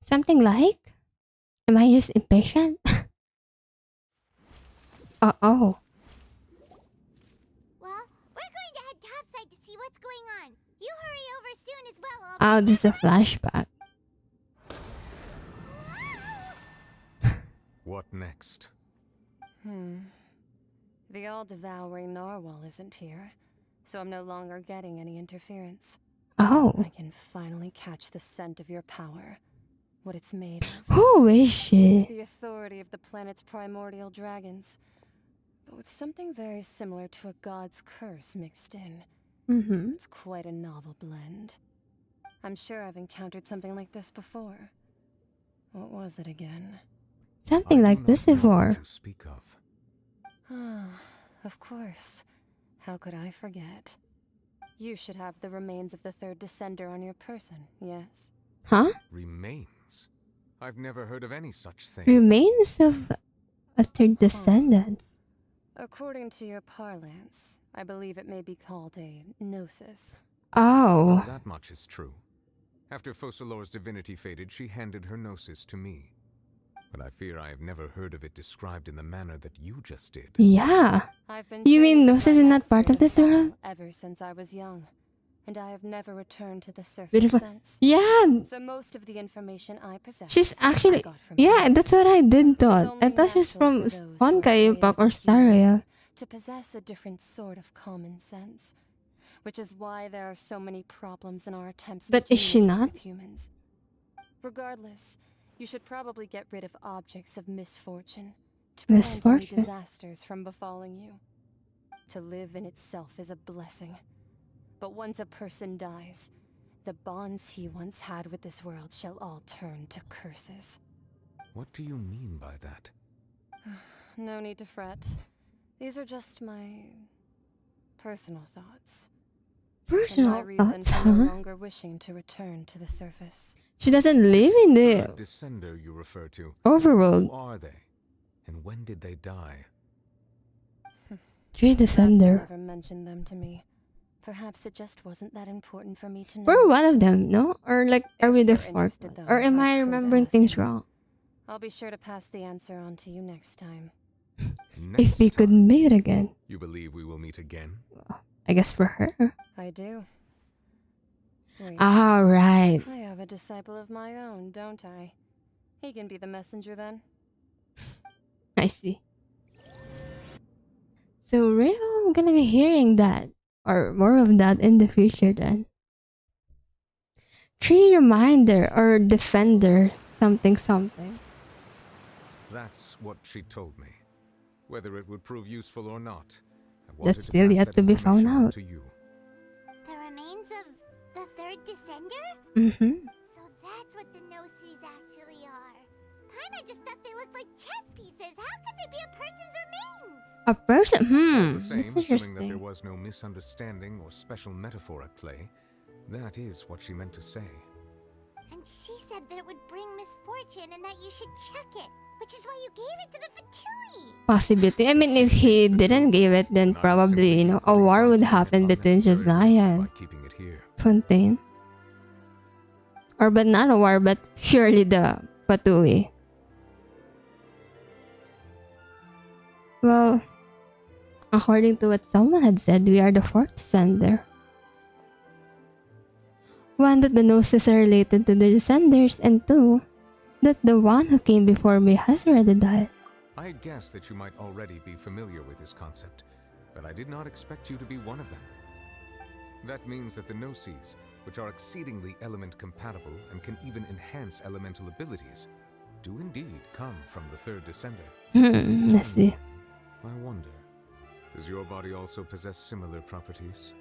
Something like? Am I just impatient? Oh. Well, we're going to head topside to see what's going on. You hurry over soon as well. Oh, this is a flashback. What next? The all-devouring narwhal isn't here, so I'm no longer getting any interference. Oh. I can finally catch the scent of your power. What it's made of. Who is she? It's the authority of the planet's primordial dragons, but with something very similar to a god's curse mixed in. It's quite a novel blend. I'm sure I've encountered something like this before. What was it again? Something like this before. Speak of. Of course. How could I forget? You should have the remains of the third descender on your person, yes? Huh? Remains? I've never heard of any such thing. Remains of a third descendants. According to your parlance, I believe it may be called a gnosis. Oh. Well, that much is true. After Focalor's divinity faded, she handed her gnosis to me. But I fear I have never heard of it described in the manner that you just did. Yeah. You mean Gnosis is not part of this world? Ever since I was young, and I have never returned to the surface Beautiful. since. Yeah. So most of the information I possess, She's actually... I got from Yeah, you. that's what I did thought. I thought she's from Honkai Impact or Staria. To possess a different sort of common sense, which is why there are so many problems in our attempts But to is she communicate not? with humans. Regardless, You should probably get rid of objects of misfortune to prevent any Misfortune? disasters from befalling you. To live in itself is a blessing. But once a person dies, the bonds he once had with this world shall all turn to curses. What do you mean by that? No need to fret. These are just my personal thoughts. Personal and my reason thoughts, for no huh? longer wishing to return to the surface. She doesn't live in the Descender you refer to. overworld. Who are they? And when did they die? She's the Master sender. never mentioned them to me. Perhaps it just wasn't that important for me to know. We're one of them, no? Or like, are we the you're fourth interested, one? though, Or am I I could remembering ask things him. wrong? I'll be sure to pass the answer on to you next time. If we could meet again. You believe we will meet again? I guess for her. I do. Wait. Ah, right. I have a disciple of my own, don't I? He can be the messenger then. I see. So really, I'm gonna be hearing that. Or more of that in the future then. Tree reminder or defender. Something something. That's what she told me. Whether it would prove useful or not, I wanted That's to still pass yet that to be found information on out. to you. The remains of the third descender? Mm-hmm. So that's what the no-sees actually are. Paimon just thought they looked like chess pieces. How could they be a person's remains? A person? All the same, That's assuming that there interesting. was no misunderstanding or special metaphor at play, that is what she meant to say. And she said that it would bring misfortune and that you should check it, which is why you gave it to the Fatui. Possibility. I mean, if he didn't give it, then probably, a war would happen between Josiah and Keeping it here. Fontaine. Or but not a war, but surely the Fatui. Well, according to what someone had said, we are the fourth sender. One, that the gnosis are related to the descenders, and two, that the one who came before me has already died. I guessed that you might already be familiar with this concept, but I did not expect you to be one of them. That means that the Gnosis, which are exceedingly element compatible and can even enhance elemental abilities, do indeed come from the third descender. Let's see. I wonder, does your body also possess similar properties?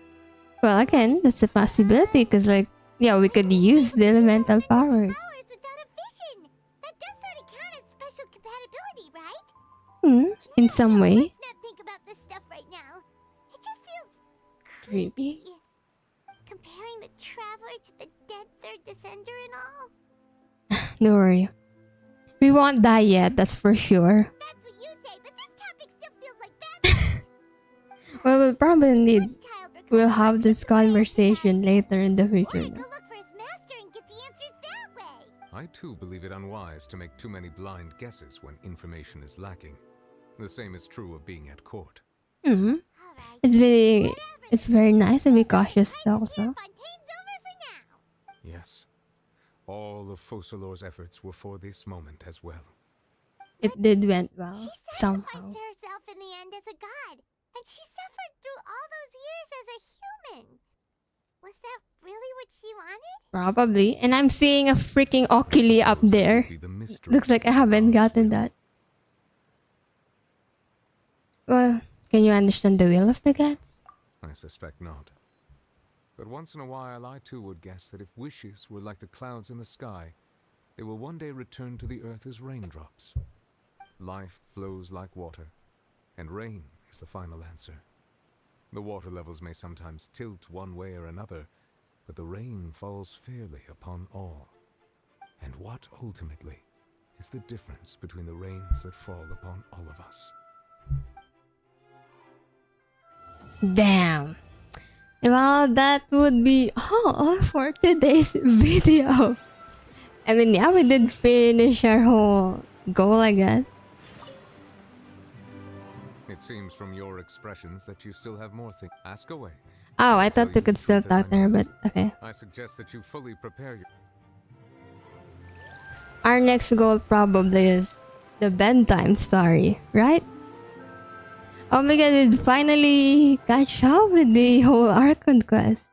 Well, again, that's a possibility, because like, yeah, we could use the elemental power. That does sort of count as special compatibility, right? In some way. Let's not think about this stuff right now. It just feels Creepy. comparing the traveler to the dead third descender and all. Don't worry. We won't die yet, that's for sure. That's what you say, but this topic still feels like bad. Well, we'll probably need... We'll have this conversation later in the future. Go look for his master and get the answers that way. I too believe it unwise to make too many blind guesses when information is lacking. The same is true of being at court. It's very nice to be cautious also. Yes. All of Focalor's efforts were for this moment as well. It did went well, somehow. To herself in the end as a god, and she suffered through all those years as a human. Was that really what she wanted? Probably. And I'm seeing a freaking oculi up there. Looks like I haven't gotten that. Well, can you understand the will of the gods? I suspect not. But once in a while, I too would guess that if wishes were like the clouds in the sky, they will one day return to the earth as raindrops. Life flows like water, and rain is the final answer. The water levels may sometimes tilt one way or another, but the rain falls fairly upon all. And what ultimately is the difference between the rains that fall upon all of us? Damn. Well, that would be all for today's video. I mean, yeah, we did finish our whole goal, I guess. It seems from your expressions that you still have more things. Ask away. Oh, I thought we could still talk there, but okay. I suggest that you fully prepare your... Our next goal probably is the bedtime story, right? Oh my god, we finally catch up with the whole Archon quest.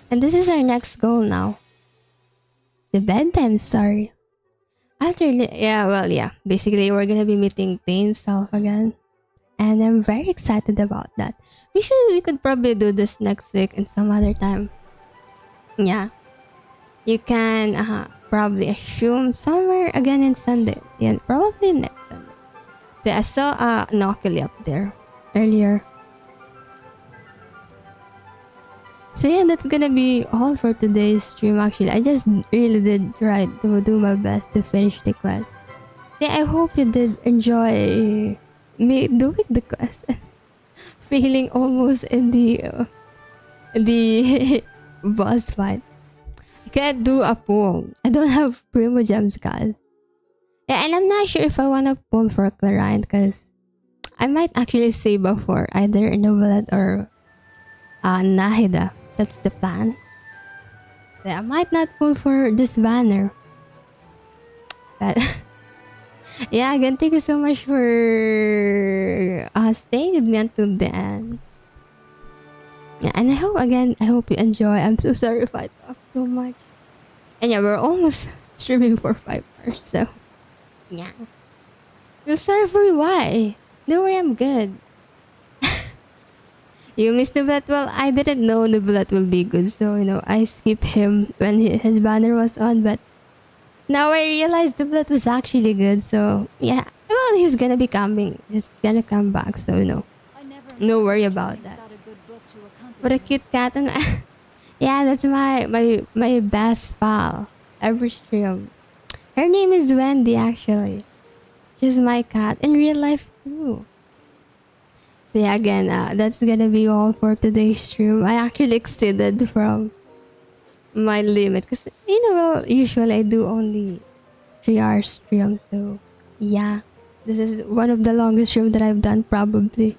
And this is our next goal now. The bedtime story. Yeah, well, yeah. Basically, we're gonna be meeting Tane's self again, and I'm very excited about that. We could probably do this next week and some other time. Yeah, you can probably assume somewhere again in Sunday. Yeah, probably next Sunday. Yeah, I saw Nokili up there earlier. So yeah, that's gonna be all for today's stream. Actually, I just really did try to do my best to finish the quest. Yeah, I hope you did enjoy me doing the quest. Feeling almost in the boss fight. I can't do a pull. I don't have primo gems, guys. Yeah, and I'm not sure if I wanna pull for Clarine because I might actually save up for either Novelet or Nahida. That's the plan. Yeah, I might not pull for this banner. But yeah, again, thank you so much for staying with me until the end. Yeah, and I hope you enjoy. I'm so sorry if I talk so much. And yeah, we're almost streaming for 5 hours, so yeah. Feel sorry for you, why? Don't worry, I'm good. You missed Nublet? Well, I didn't know Nublet will be good, so I skipped him when his banner was on, but now I realized Nublet was actually good, so yeah. Well, he's gonna be coming. He's gonna come back, so no worry about that. What a cute cat. And yeah, that's my best pal every stream. Her name is Wendy, actually. She's my cat in real life too. So yeah, again, that's gonna be all for today's stream. I actually exceeded from my limit because well, usually I do only 3-hour streams. So yeah, this is one of the longest streams that I've done probably.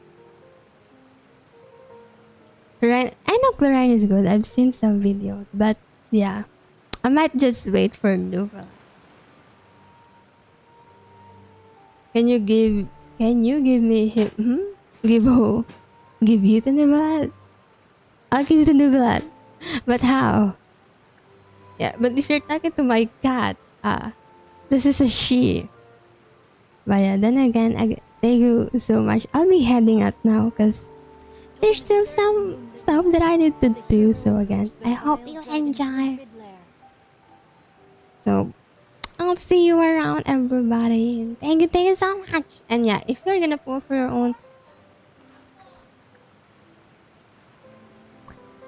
Right, I know Clarine is good. I've seen some videos, but yeah, I might just wait for Nova. Can you give me him? Give who? Give you the Nublat? I'll give you the Nublat. But how? Yeah, but if you're talking to my cat, this is a she. But yeah, then again, thank you so much. I'll be heading out now because there's still some stuff that I need to do. So again, I hope you enjoy. So I'll see you around, everybody. Thank you so much. And yeah, if you're gonna pull for your own,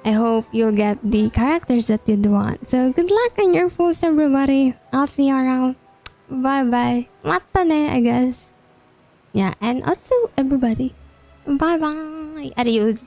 I hope you'll get the characters that you'd want. So good luck on your pulls, everybody. I'll see you around. Bye bye. Mata ne, I guess. Yeah, and also everybody. Bye bye. Adios.